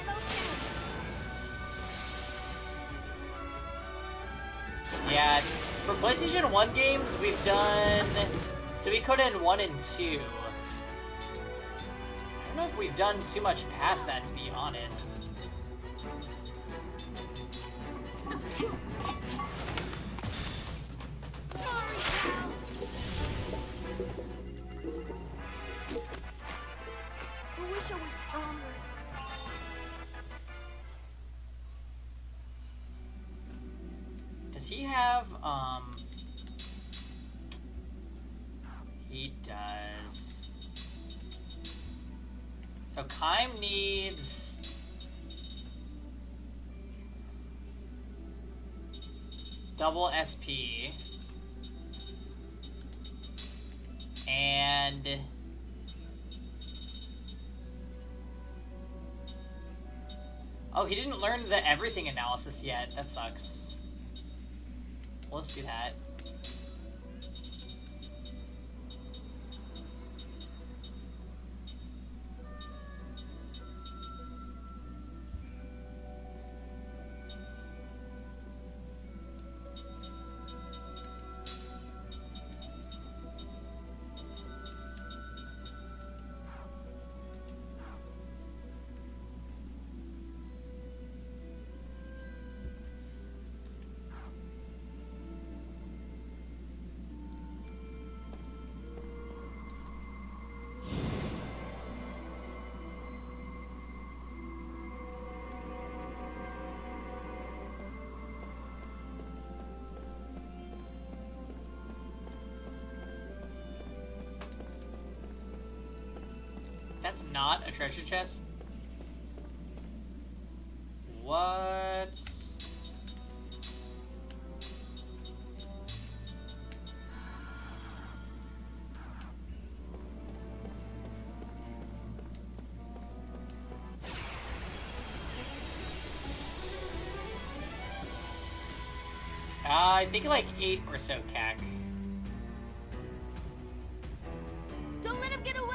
Yeah, for PlayStation 1 games, we've done Suikoden 1 and 2. I don't know if we've done too much past that, to be honest. Does he have, he does. So Kaim needs double SP and oh, he didn't learn the everything analysis yet. That sucks. Well, let's do that. That's not a treasure chest? What? I think like 8 or so CAC. Don't let him get away!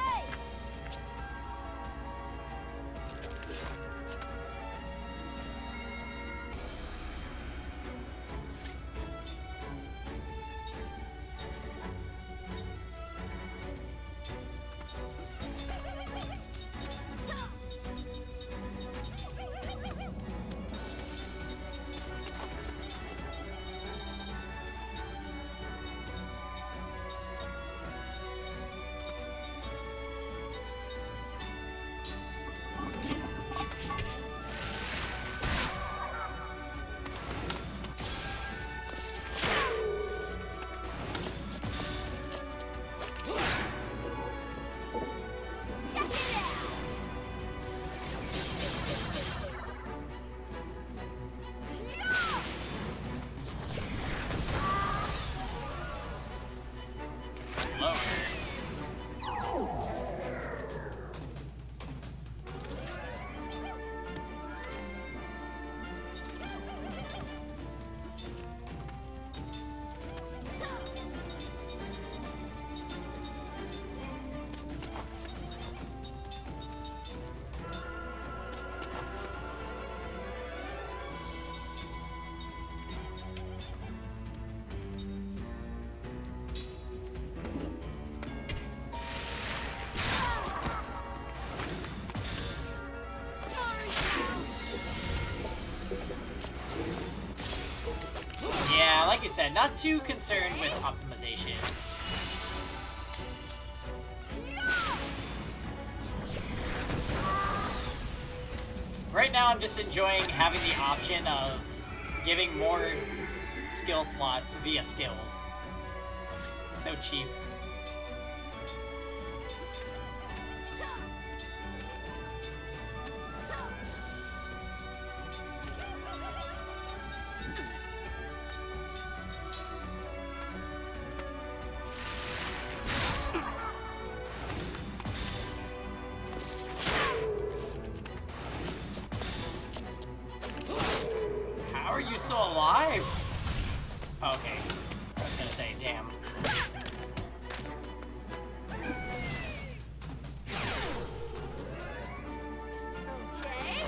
Yeah, like you said, not too concerned with optimization. Right now, I'm just enjoying having the option of giving more skill slots via skills. So cheap. How are you still alive? Okay. I was gonna say, damn. Okay.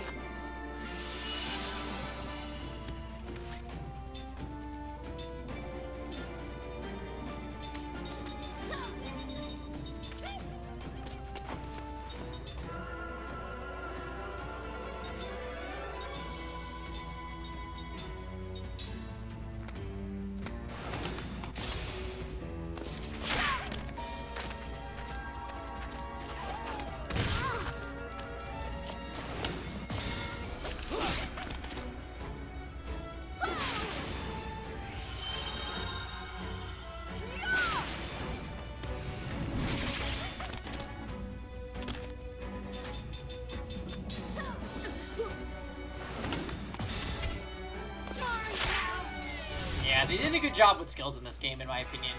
Yeah, they did a good job with skills in this game, in my opinion.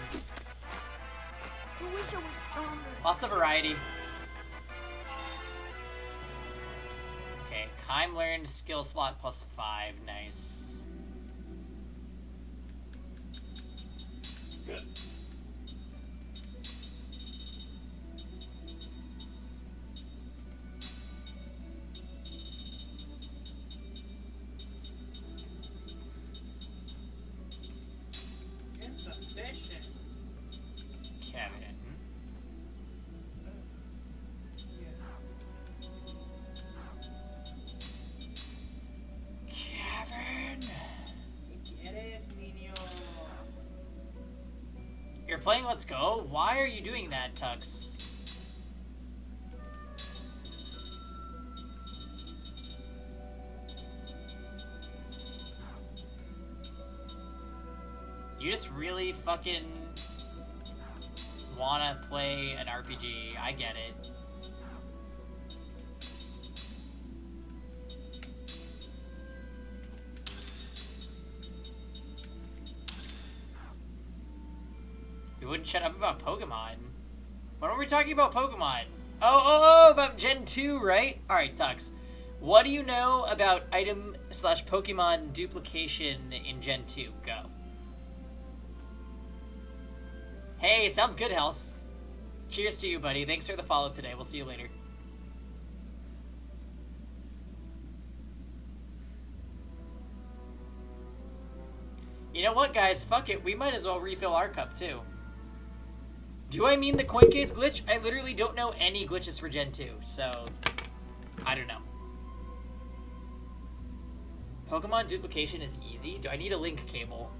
I wish I was stronger. Lots of variety. Okay, Kime learned skill slot +5. Nice. Good. Insufficient. Kevin. Kevin. ¿Quieres, niño? You're playing Let's Go? Why are you doing that, Tux? You just really fucking wanna play an RPG. I get it. wouldn't shut up about Pokemon. When were we talking about Pokemon? Oh, about Gen 2, right? Alright, Tux. What do you know about item/Pokemon duplication in Gen 2? Go. Hey, sounds good, Hells. Cheers to you, buddy. Thanks for the follow today. We'll see you later. You know what, guys? Fuck it. We might as well refill our cup, too. Do I mean the coin case glitch? I literally don't know any glitches for Gen 2, so I don't know. Pokemon duplication is easy? Do I need a link cable?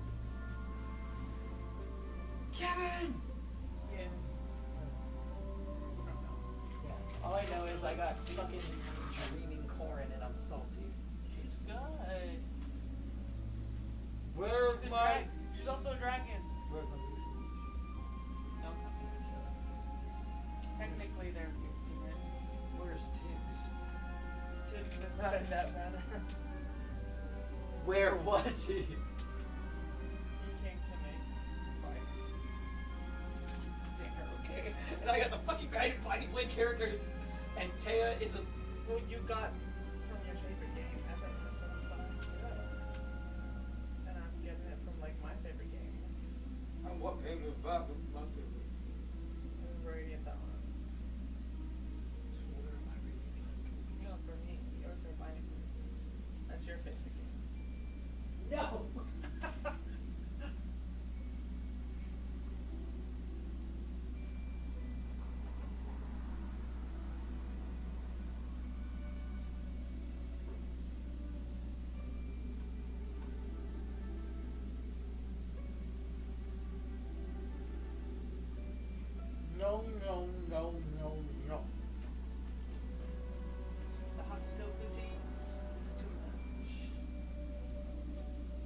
Kevin! Yes. Yeah, all I know is I got fucking dreaming corn and I'm salty. She's good. Where's my... She's also a dragon. Where's my... No, technically they're humans. Where's Tibbs? Tibbs is not in that manner. Where was he? He came to me twice. Just like there, okay? And I got the fucking guided Fighting Blade characters. And Taya is a... Well, you got from your favorite game ever, so I'm sorry. And I'm getting it from like my favorite games. And what game was that? What's my favorite? Radiant Dawn. Where am I reading? No, for me, yours are Binding of Isaac. That's your favorite game. No! No, no, no, no, no. The hostilities is too much.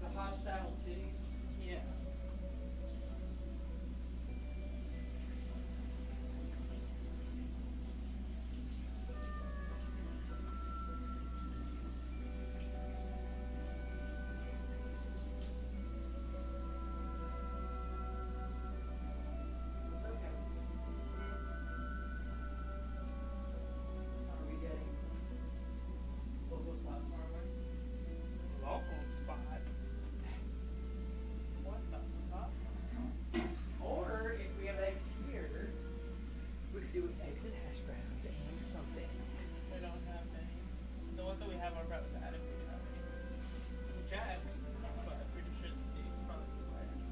The hostile titties? Yeah. It's okay. Are we getting local spots tomorrow morning? Local spot. What the fuck? Or if we have eggs here, we could do eggs and hash browns and something. We don't have any. The ones that we have are probably adequate. Jack, but I'm pretty sure the date's probably expired.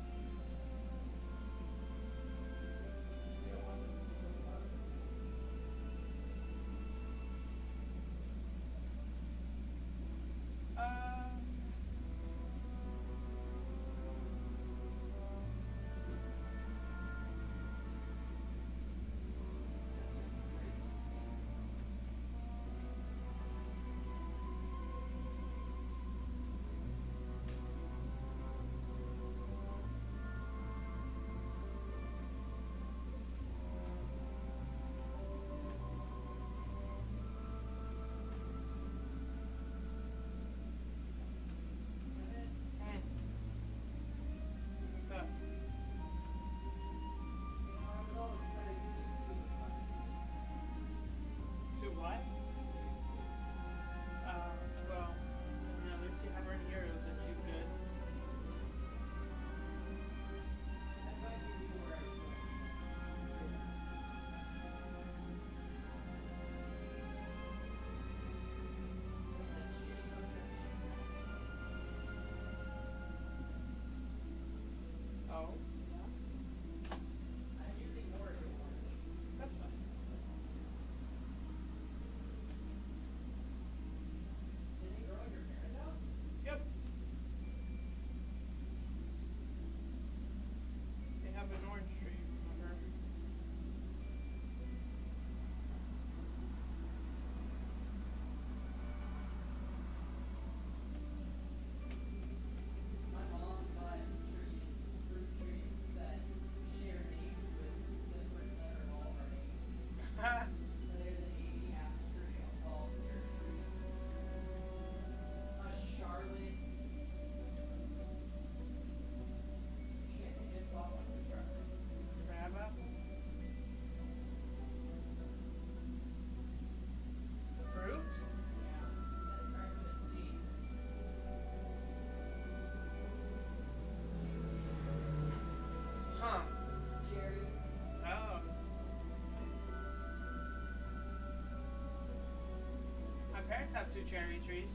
2 cherry trees.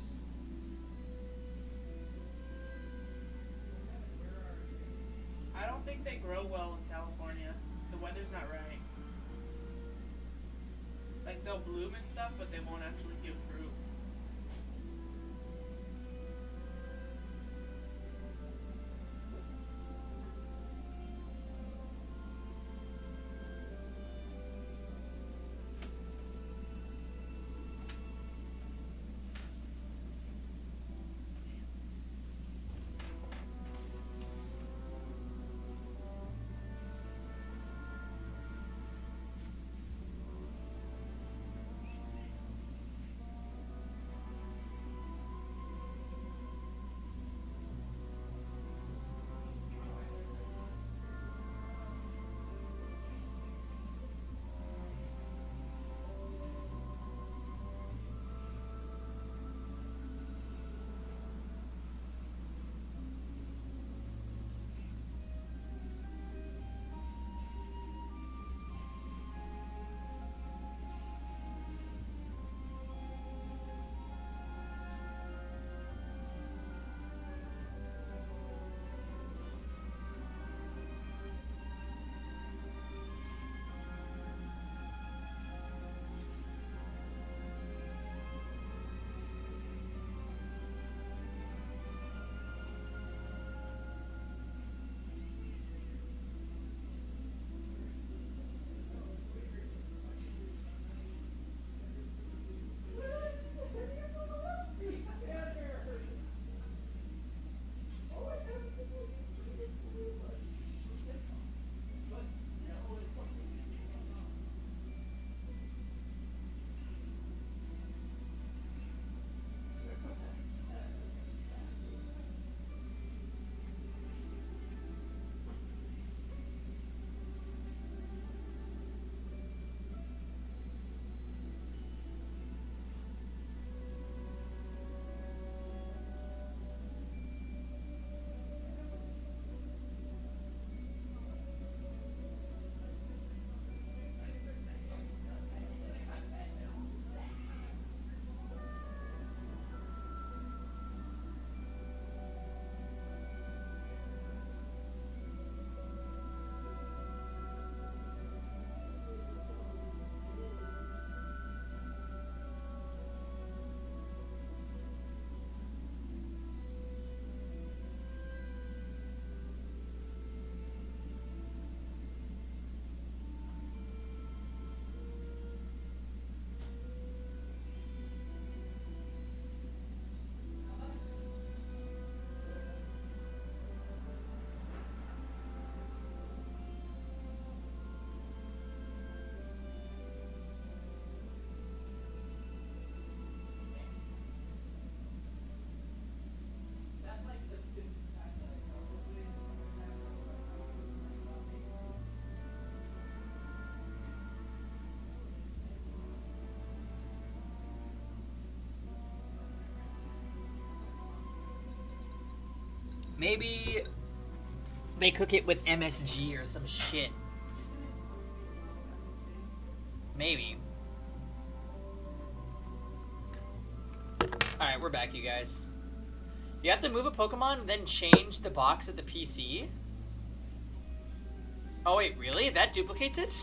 I don't think they grow well in California. The weather's not right. Like, they'll bloom and stuff, but they won't actually give fruit. Maybe they cook it with MSG or some shit. Maybe. Alright, we're back, you guys. You have to move a Pokemon and then change the box at the PC? Oh wait, really? That duplicates it?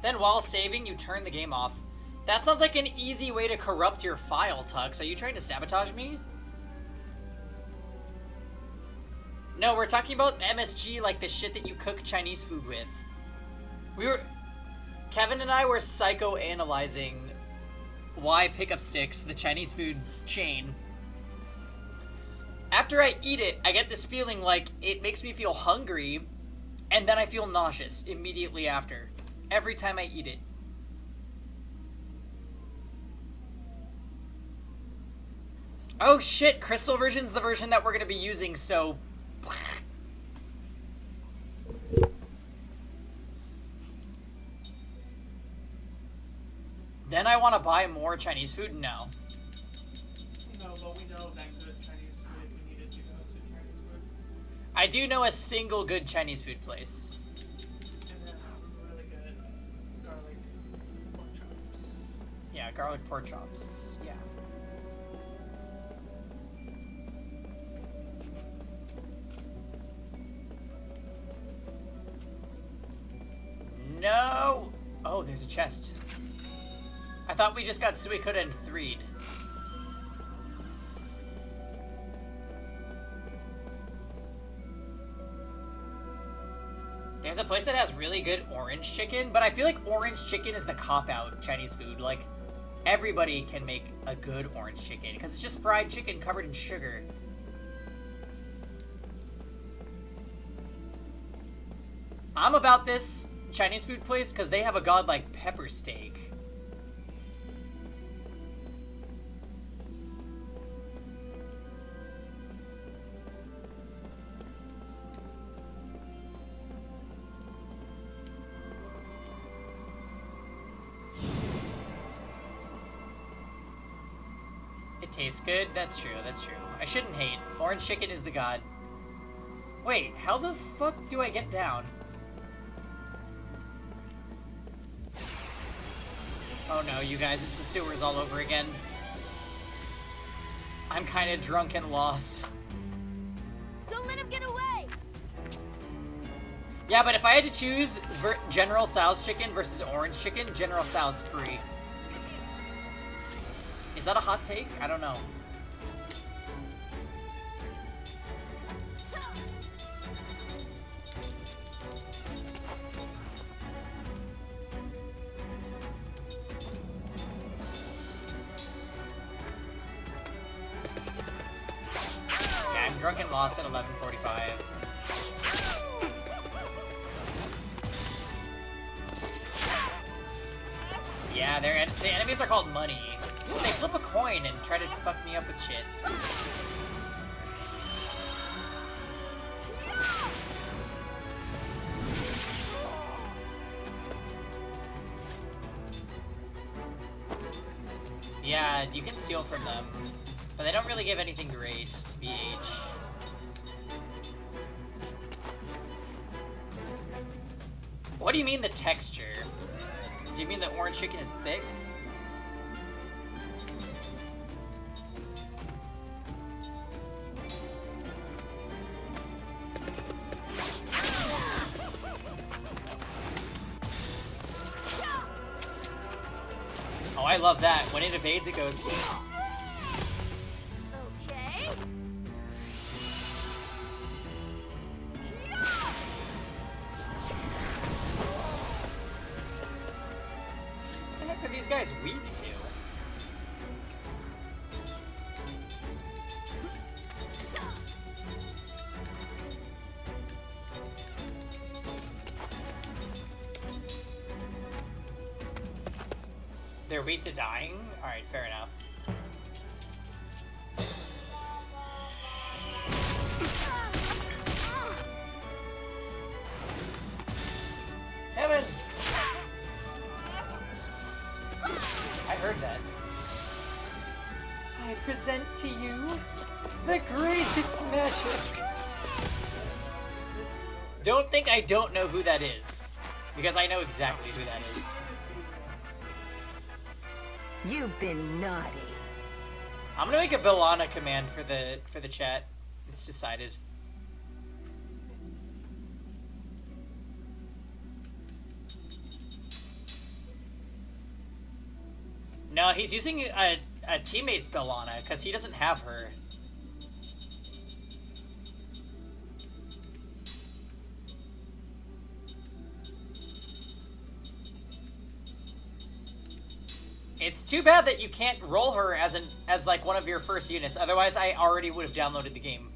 Then while saving, you turn the game off. That sounds like an easy way to corrupt your file, Tux. Are you trying to sabotage me? No, we're talking about MSG, like the shit that you cook Chinese food with. Kevin and I were psychoanalyzing why Pickup Sticks, the Chinese food chain. After I eat it, I get this feeling like it makes me feel hungry, and then I feel nauseous immediately after. Every time I eat it. Oh shit, Crystal version's the version that we're gonna be using, so... Then I want to buy more Chinese food? No. No, but we know that good Chinese food if we needed to go to Chinese food. I do know a single good Chinese food place. And then really good garlic pork chops. Yeah, garlic pork chops. Yeah. No! Oh, there's a chest. I thought we just got Suikoda and 3'd. There's a place that has really good orange chicken, but I feel like orange chicken is the cop-out Chinese food. Like, everybody can make a good orange chicken, because it's just fried chicken covered in sugar. I'm about this Chinese food place because they have a godlike pepper steak. It tastes good? That's true, that's true. I shouldn't hate. Orange chicken is the god. Wait, how the fuck do I get down? Oh no, you guys, it's the sewers all over again. I'm kind of drunk and lost. Don't let him get away! Yeah, but if I had to choose General Tso's chicken versus orange chicken, General Tso's free. Is that a hot take? I don't know. Yeah, I'm drunk and lost at 11:45. Yeah, the enemies are called money. They flip a coin and try to fuck me up with shit. Yeah, you can steal from them, but they don't really give anything great to BH. What do you mean the texture? Do you mean the orange chicken is thick? Oh, I love that. When it evades, it goes... Okay. What the heck are these guys weak to? They're weak to dying? Alright, fair enough. Kevin! I heard that. I present to you the greatest magic. Don't think I don't know who that is, because I know exactly who that is. You've been naughty. I'm gonna make a Bellana command for the chat. It's decided. No, he's using a teammate's Bellana because he doesn't have her. It's too bad that you can't roll her as like one of your first units. Otherwise, I already would have downloaded the game.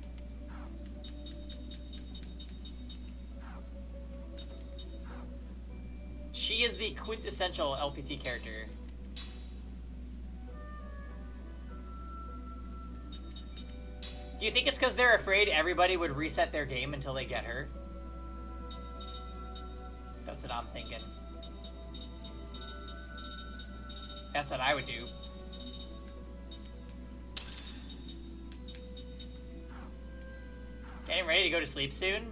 She is the quintessential LPT character. Do you think it's because they're afraid everybody would reset their game until they get her? That's what I'm thinking. That's what I would do. Getting ready to go to sleep soon?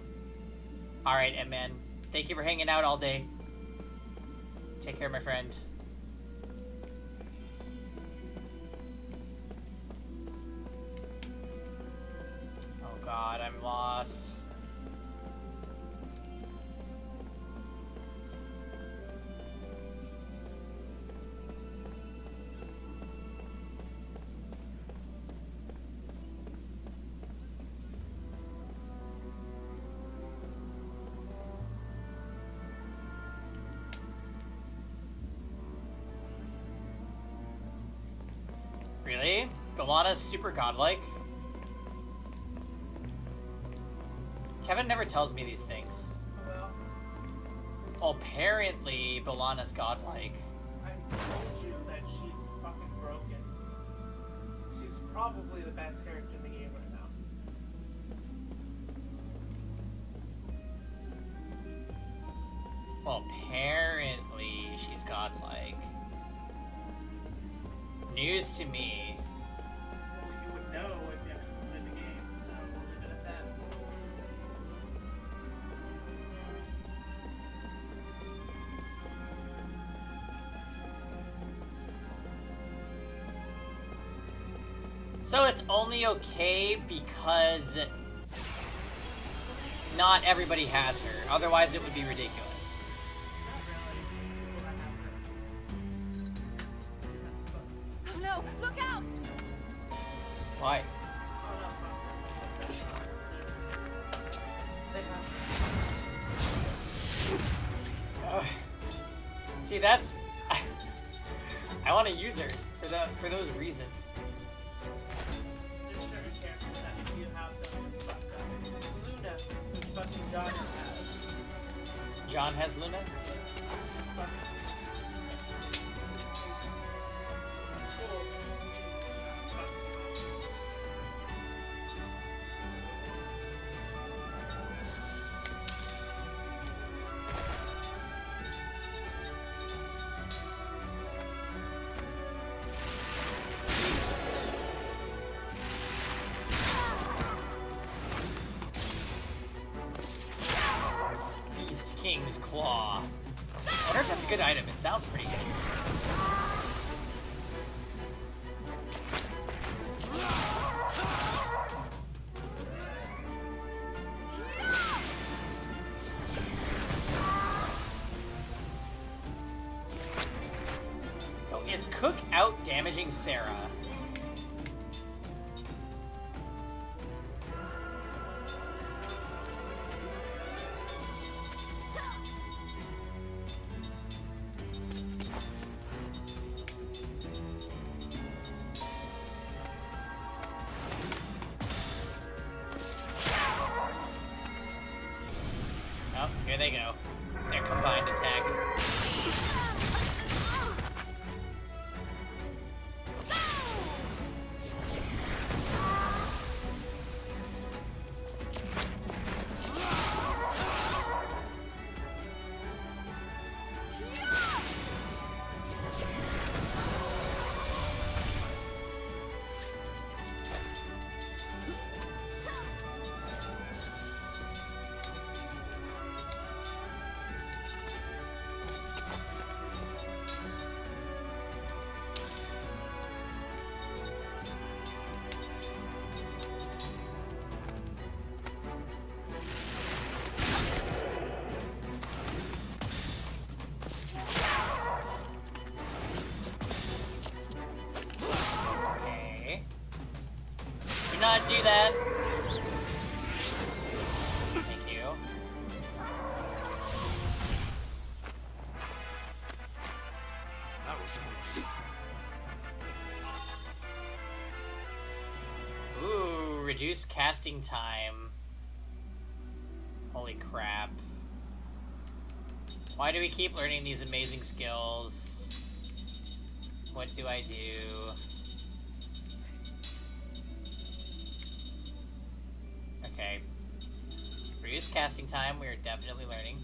Alright, M-Man. Thank you for hanging out all day. Take care, my friend. god, I'm lost. Really? Galana's super godlike? Kevin never tells me these things. Well, apparently, Balana's godlike. I told you that she's fucking broken. She's probably the best character in the game right now. Well, apparently, she's godlike. News to me. Well, you would know if you actually played the game, so we'll leave it at that. So it's only okay because not everybody has her. Otherwise, it would be ridiculous. Oh no! Look out! Why? See, that's... I want to use her for those reasons. There's certain characters that if you have them, it's fucked up. Luna, which fucking John has. John has Luna? Beast King's Claw. I wonder if that's a good item. It sounds pretty good. Oh, is Cook out damaging Sarah? Oh, here they go. Their combined attack. Okay. Do not do that. Thank you. That was close. Ooh, reduce casting time. Holy crap. Why do we keep learning these amazing skills? What do I do? Okay. Reduce casting time, we are definitely learning.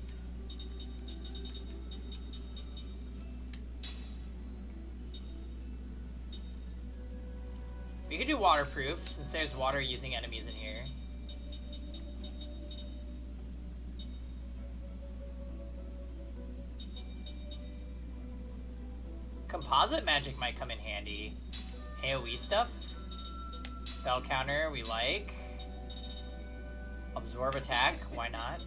We could do waterproof, since there's water using enemies in here. Composite magic might come in handy. AoE stuff. Spell counter, we like. Absorb attack, why not?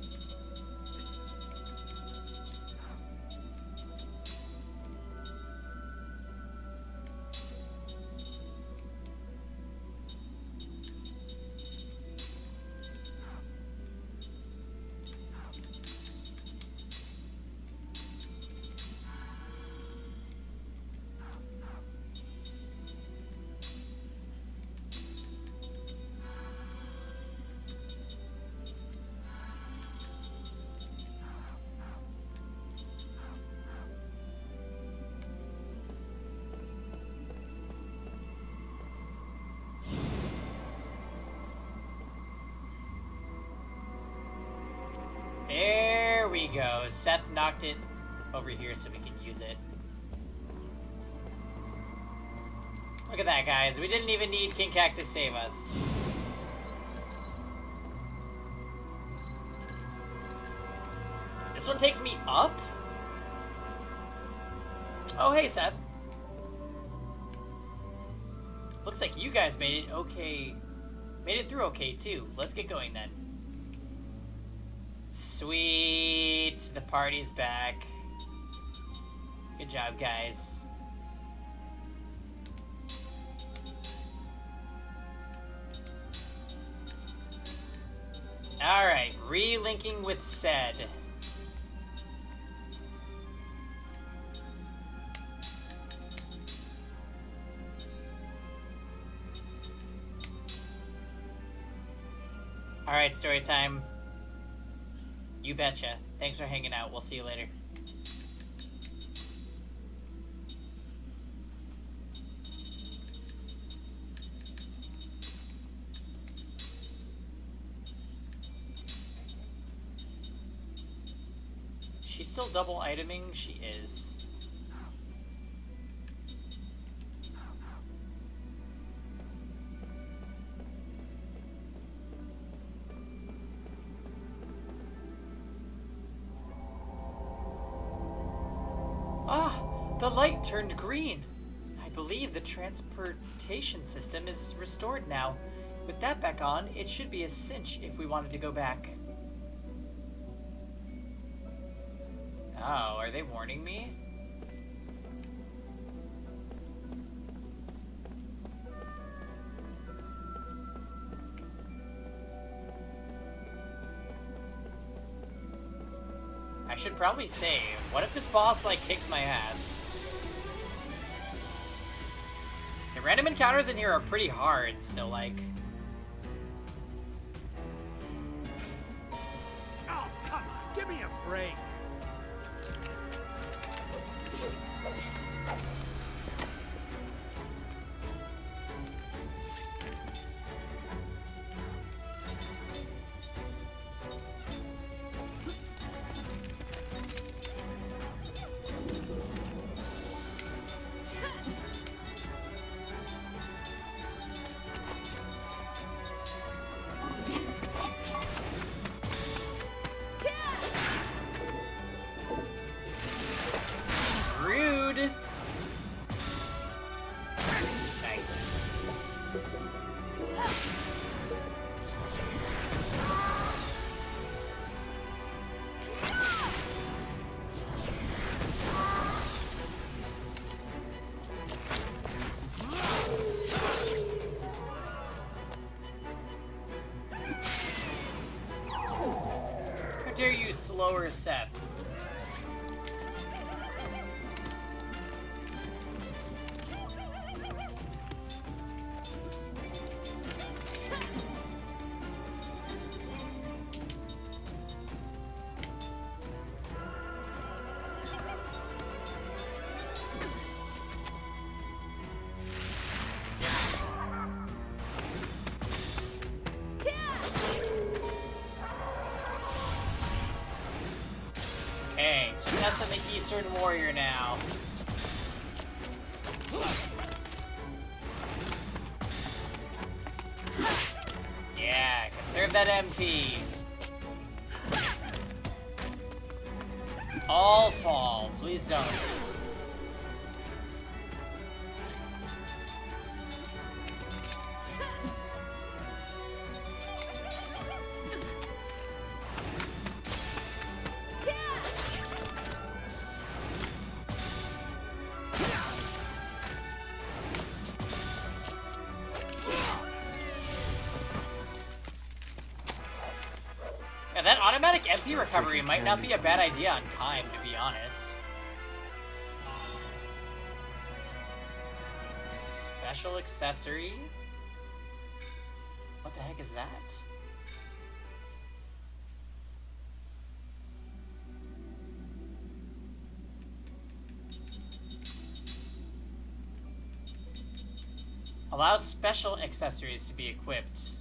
There we go. Seth knocked it over here so we can use it. Look at that, guys. We didn't even need King Cac to save us. This one takes me up? Oh, hey, Seth. Looks like you guys made it okay. Made it through okay, too. Let's get going, then. Sweet. The party's back. Good job, guys. Alright, relinking with Sed. Alright, story time. You betcha. Thanks for hanging out. We'll see you later. She's still double iteming? She is. Ah, the light turned green. I believe the transportation system is restored now. With that back on, it should be a cinch if we wanted to go back. Oh, are they warning me? I should probably save. What if this boss, like, kicks my ass? The random encounters in here are pretty hard, so, like... Oh, come on, give me a break. Rude! Nice. How dare you slower Seth? Okay, just messing the Eastern Warrior now. Yeah, conserve that MP. All fall, please don't. That automatic MP recovery might not be a bad idea on Kime, to be honest. Special accessory? What the heck is that? Allows special accessories to be equipped.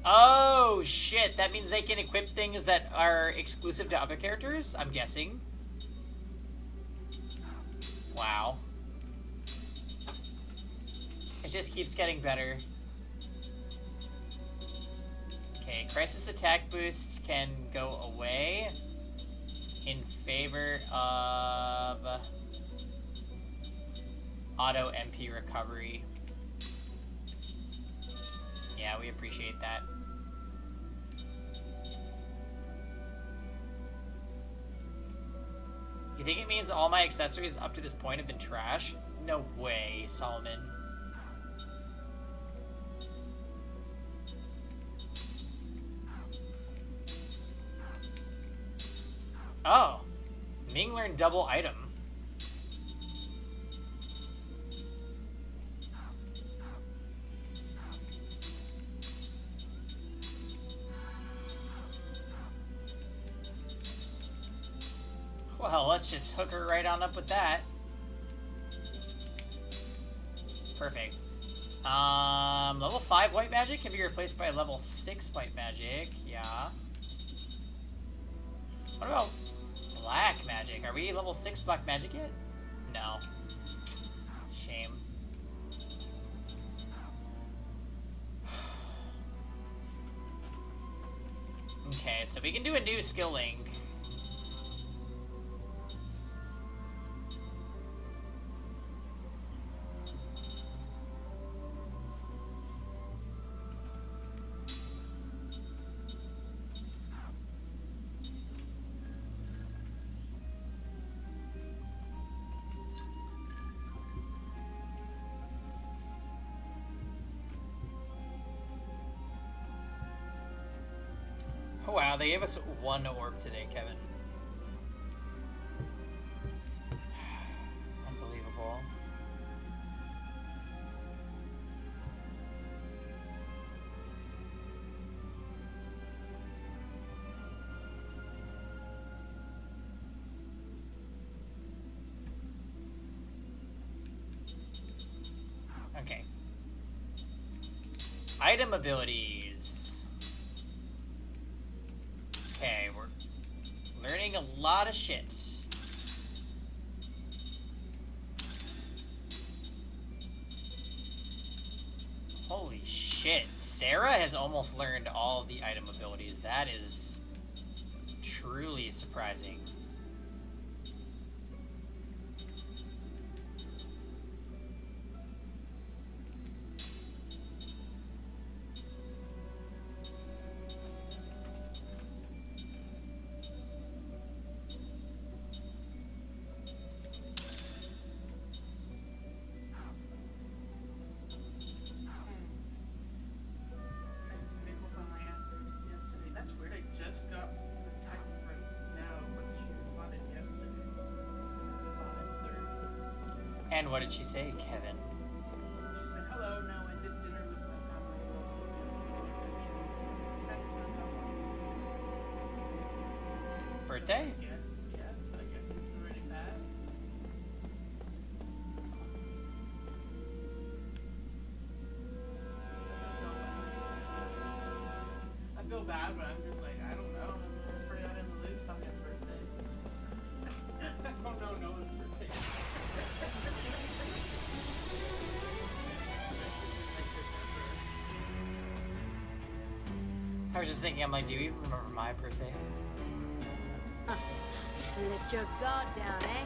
Oh, shit. That means they can equip things that are exclusive to other characters, I'm guessing. Wow. It just keeps getting better. Okay, crisis attack boost can go away in favor of auto MP recovery. Yeah, we appreciate that. You think it means all my accessories up to this point have been trash? No way, Solomon. Oh, Ming learned double item. Well, let's just hook her right on up with that. Perfect. Level 5 white magic can be replaced by level 6 white magic. Yeah. What about black magic? Are we level 6 black magic yet? No. Shame. Okay, so we can do a new skill link. Oh wow, they gave us one orb today, Kevin. Unbelievable. Okay. Item abilities. Okay, we're learning a lot of shit. Holy shit. Sarah has almost learned all the item abilities. That is truly surprising. And what did she say, Kevin? She said, hello, now I did dinner with my family. Birthday? Yes, I guess it's already passed. I feel bad, but I'm just like, I don't know. I'm afraid I didn't lose fucking birthday. I don't know Noah's birthday. I was just thinking, I'm like, do you even remember my birthday? Let your guard down, eh?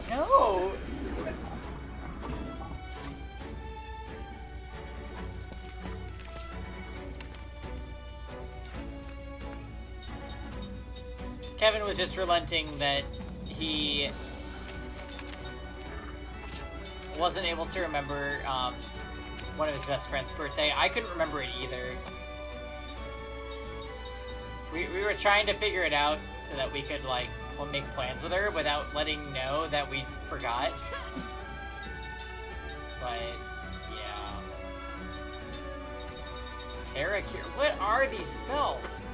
No! Kevin was just relenting that he wasn't able to remember one of his best friend's birthday. I couldn't remember it either. We were trying to figure it out so that we could, like, make plans with her without letting know that we forgot. But, yeah. Paracure. What are these spells?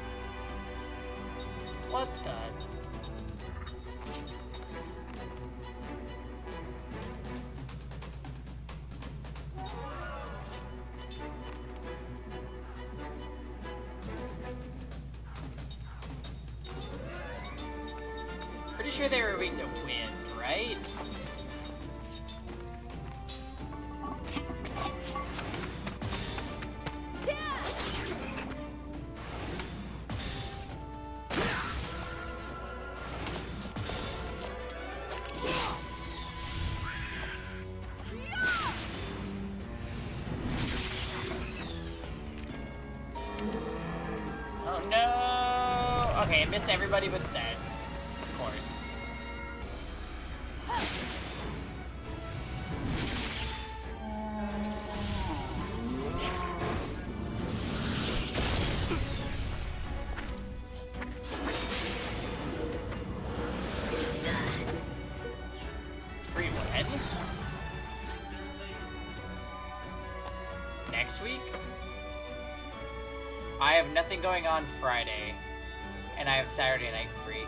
What the? Pretty sure they were weak to wind, right? Oh no! Okay, I missed everybody but Zed. Of course. Free win? Next week? I have nothing going on Friday, and I have Saturday night free.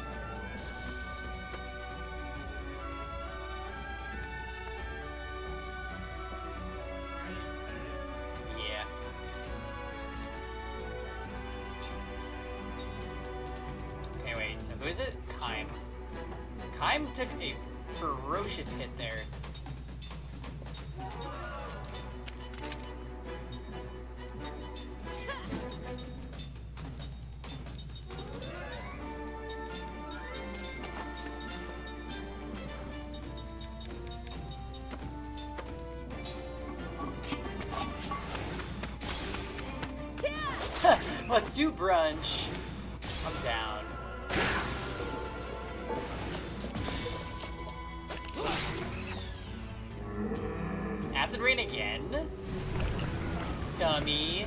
Yeah. Okay, wait, so who is it? Kime. Kime took a ferocious hit there. Let's do brunch. I'm down. Acid rain again? Dummy.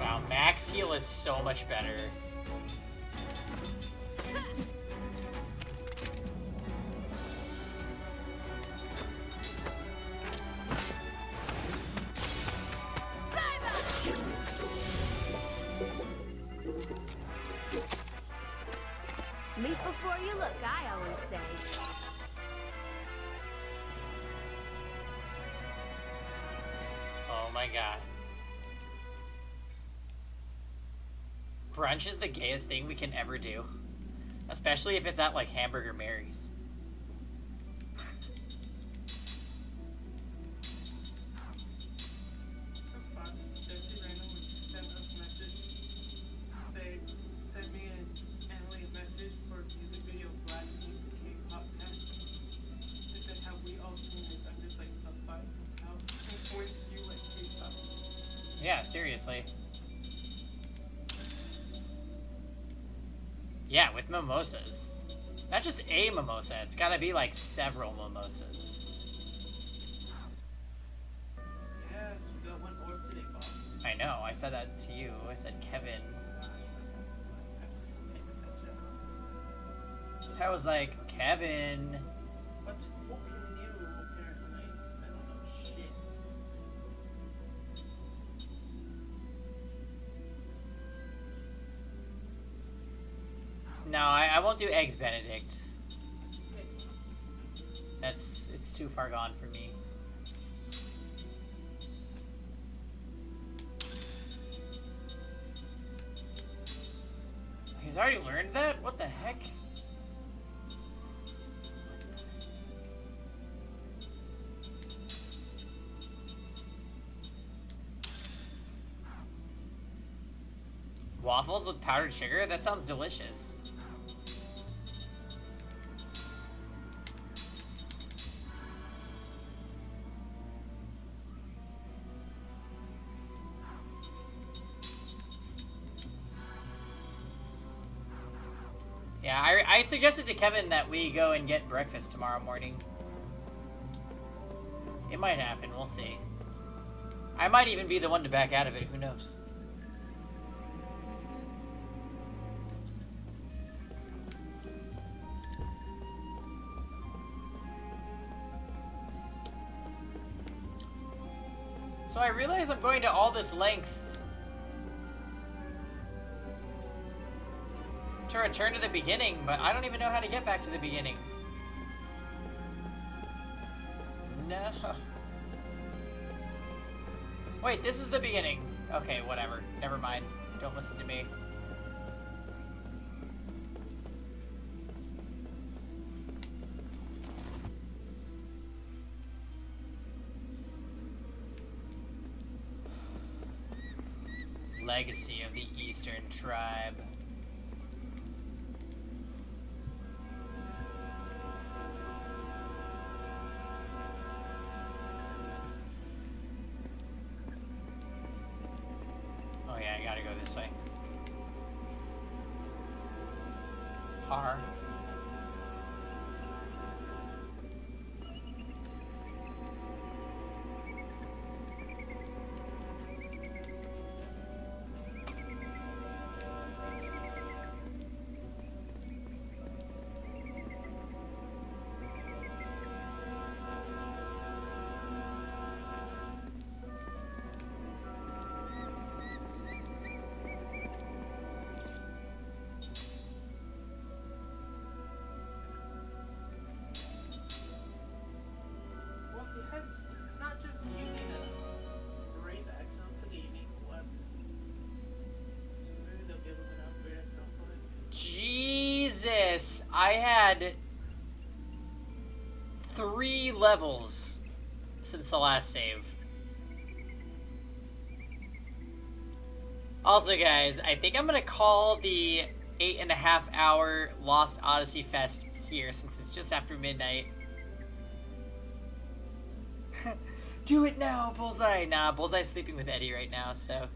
Wow, max heal is so much better. Leap before you look, I always say. Oh my god. Brunch is the gayest thing we can ever do. Especially if it's at, like, Hamburger Mary's. Yeah, seriously. Yeah, with mimosas. Not just a mimosa, it's gotta be like several mimosas. Yes, we got one orb today, Bob. I know, I said that to you. I said Kevin. I was like, Kevin. What fucking new, apparently. I don't know shit. No, I won't do Eggs Benedict. It's too far gone for me. He's already learned that? What the heck? Waffles with powdered sugar? That sounds delicious. Yeah, I suggested to Kevin that we go and get breakfast tomorrow morning. It might happen, we'll see. I might even be the one to back out of it, who knows? So I realize I'm going to all this length to return to the beginning, but I don't even know how to get back to the beginning. No. Wait, this is the beginning. Okay, whatever. Never mind. Don't listen to me. Legacy of the Eastern Tribe. Oh yeah, I gotta go this way. Har. Well, it's not just using a great excellence in the evening weapon. Maybe they'll give him an upgrade at some point. Jesus! I had 3 levels since the last save. Also, guys, I think I'm gonna call the 8.5 hour Lost Odyssey Fest here since it's just after midnight. Do it now, Bullseye! Nah, Bullseye's sleeping with Eddie right now, so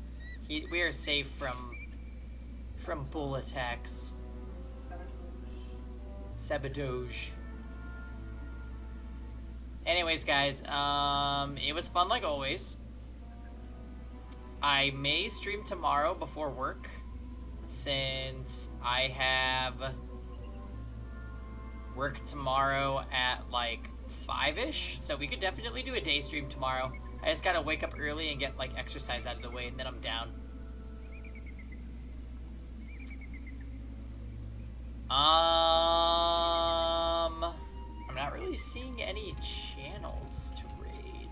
we are safe from bull attacks. Sabotage. Anyways, guys, it was fun like always. I may stream tomorrow before work, since I have work tomorrow at like 5-ish, so we could definitely do a day stream tomorrow. I just gotta wake up early and get like exercise out of the way, and then I'm down. I'm not really seeing any channels to raid.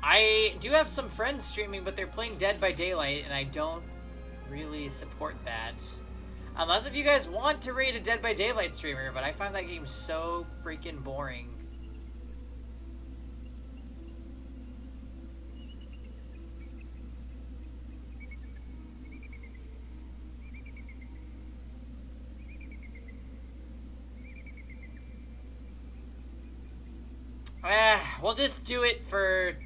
I do have some friends streaming, but they're playing Dead by Daylight, and I don't really support that. Unless if you guys want to raid a Dead by Daylight streamer, but I find that game so freaking boring. We'll just do it for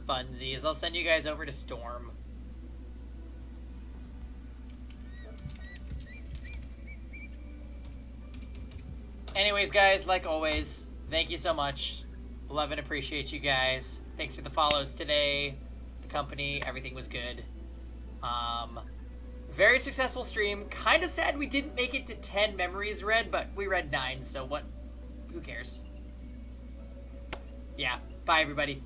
funsies. I'll send you guys over to Storm. Anyways, guys, like always, thank you so much. Love and appreciate you guys. Thanks for the follows today. The company, everything was good. Very successful stream. Kind of sad we didn't make it to 10 memories read, but we read 9, so what? Who cares? Yeah, bye everybody.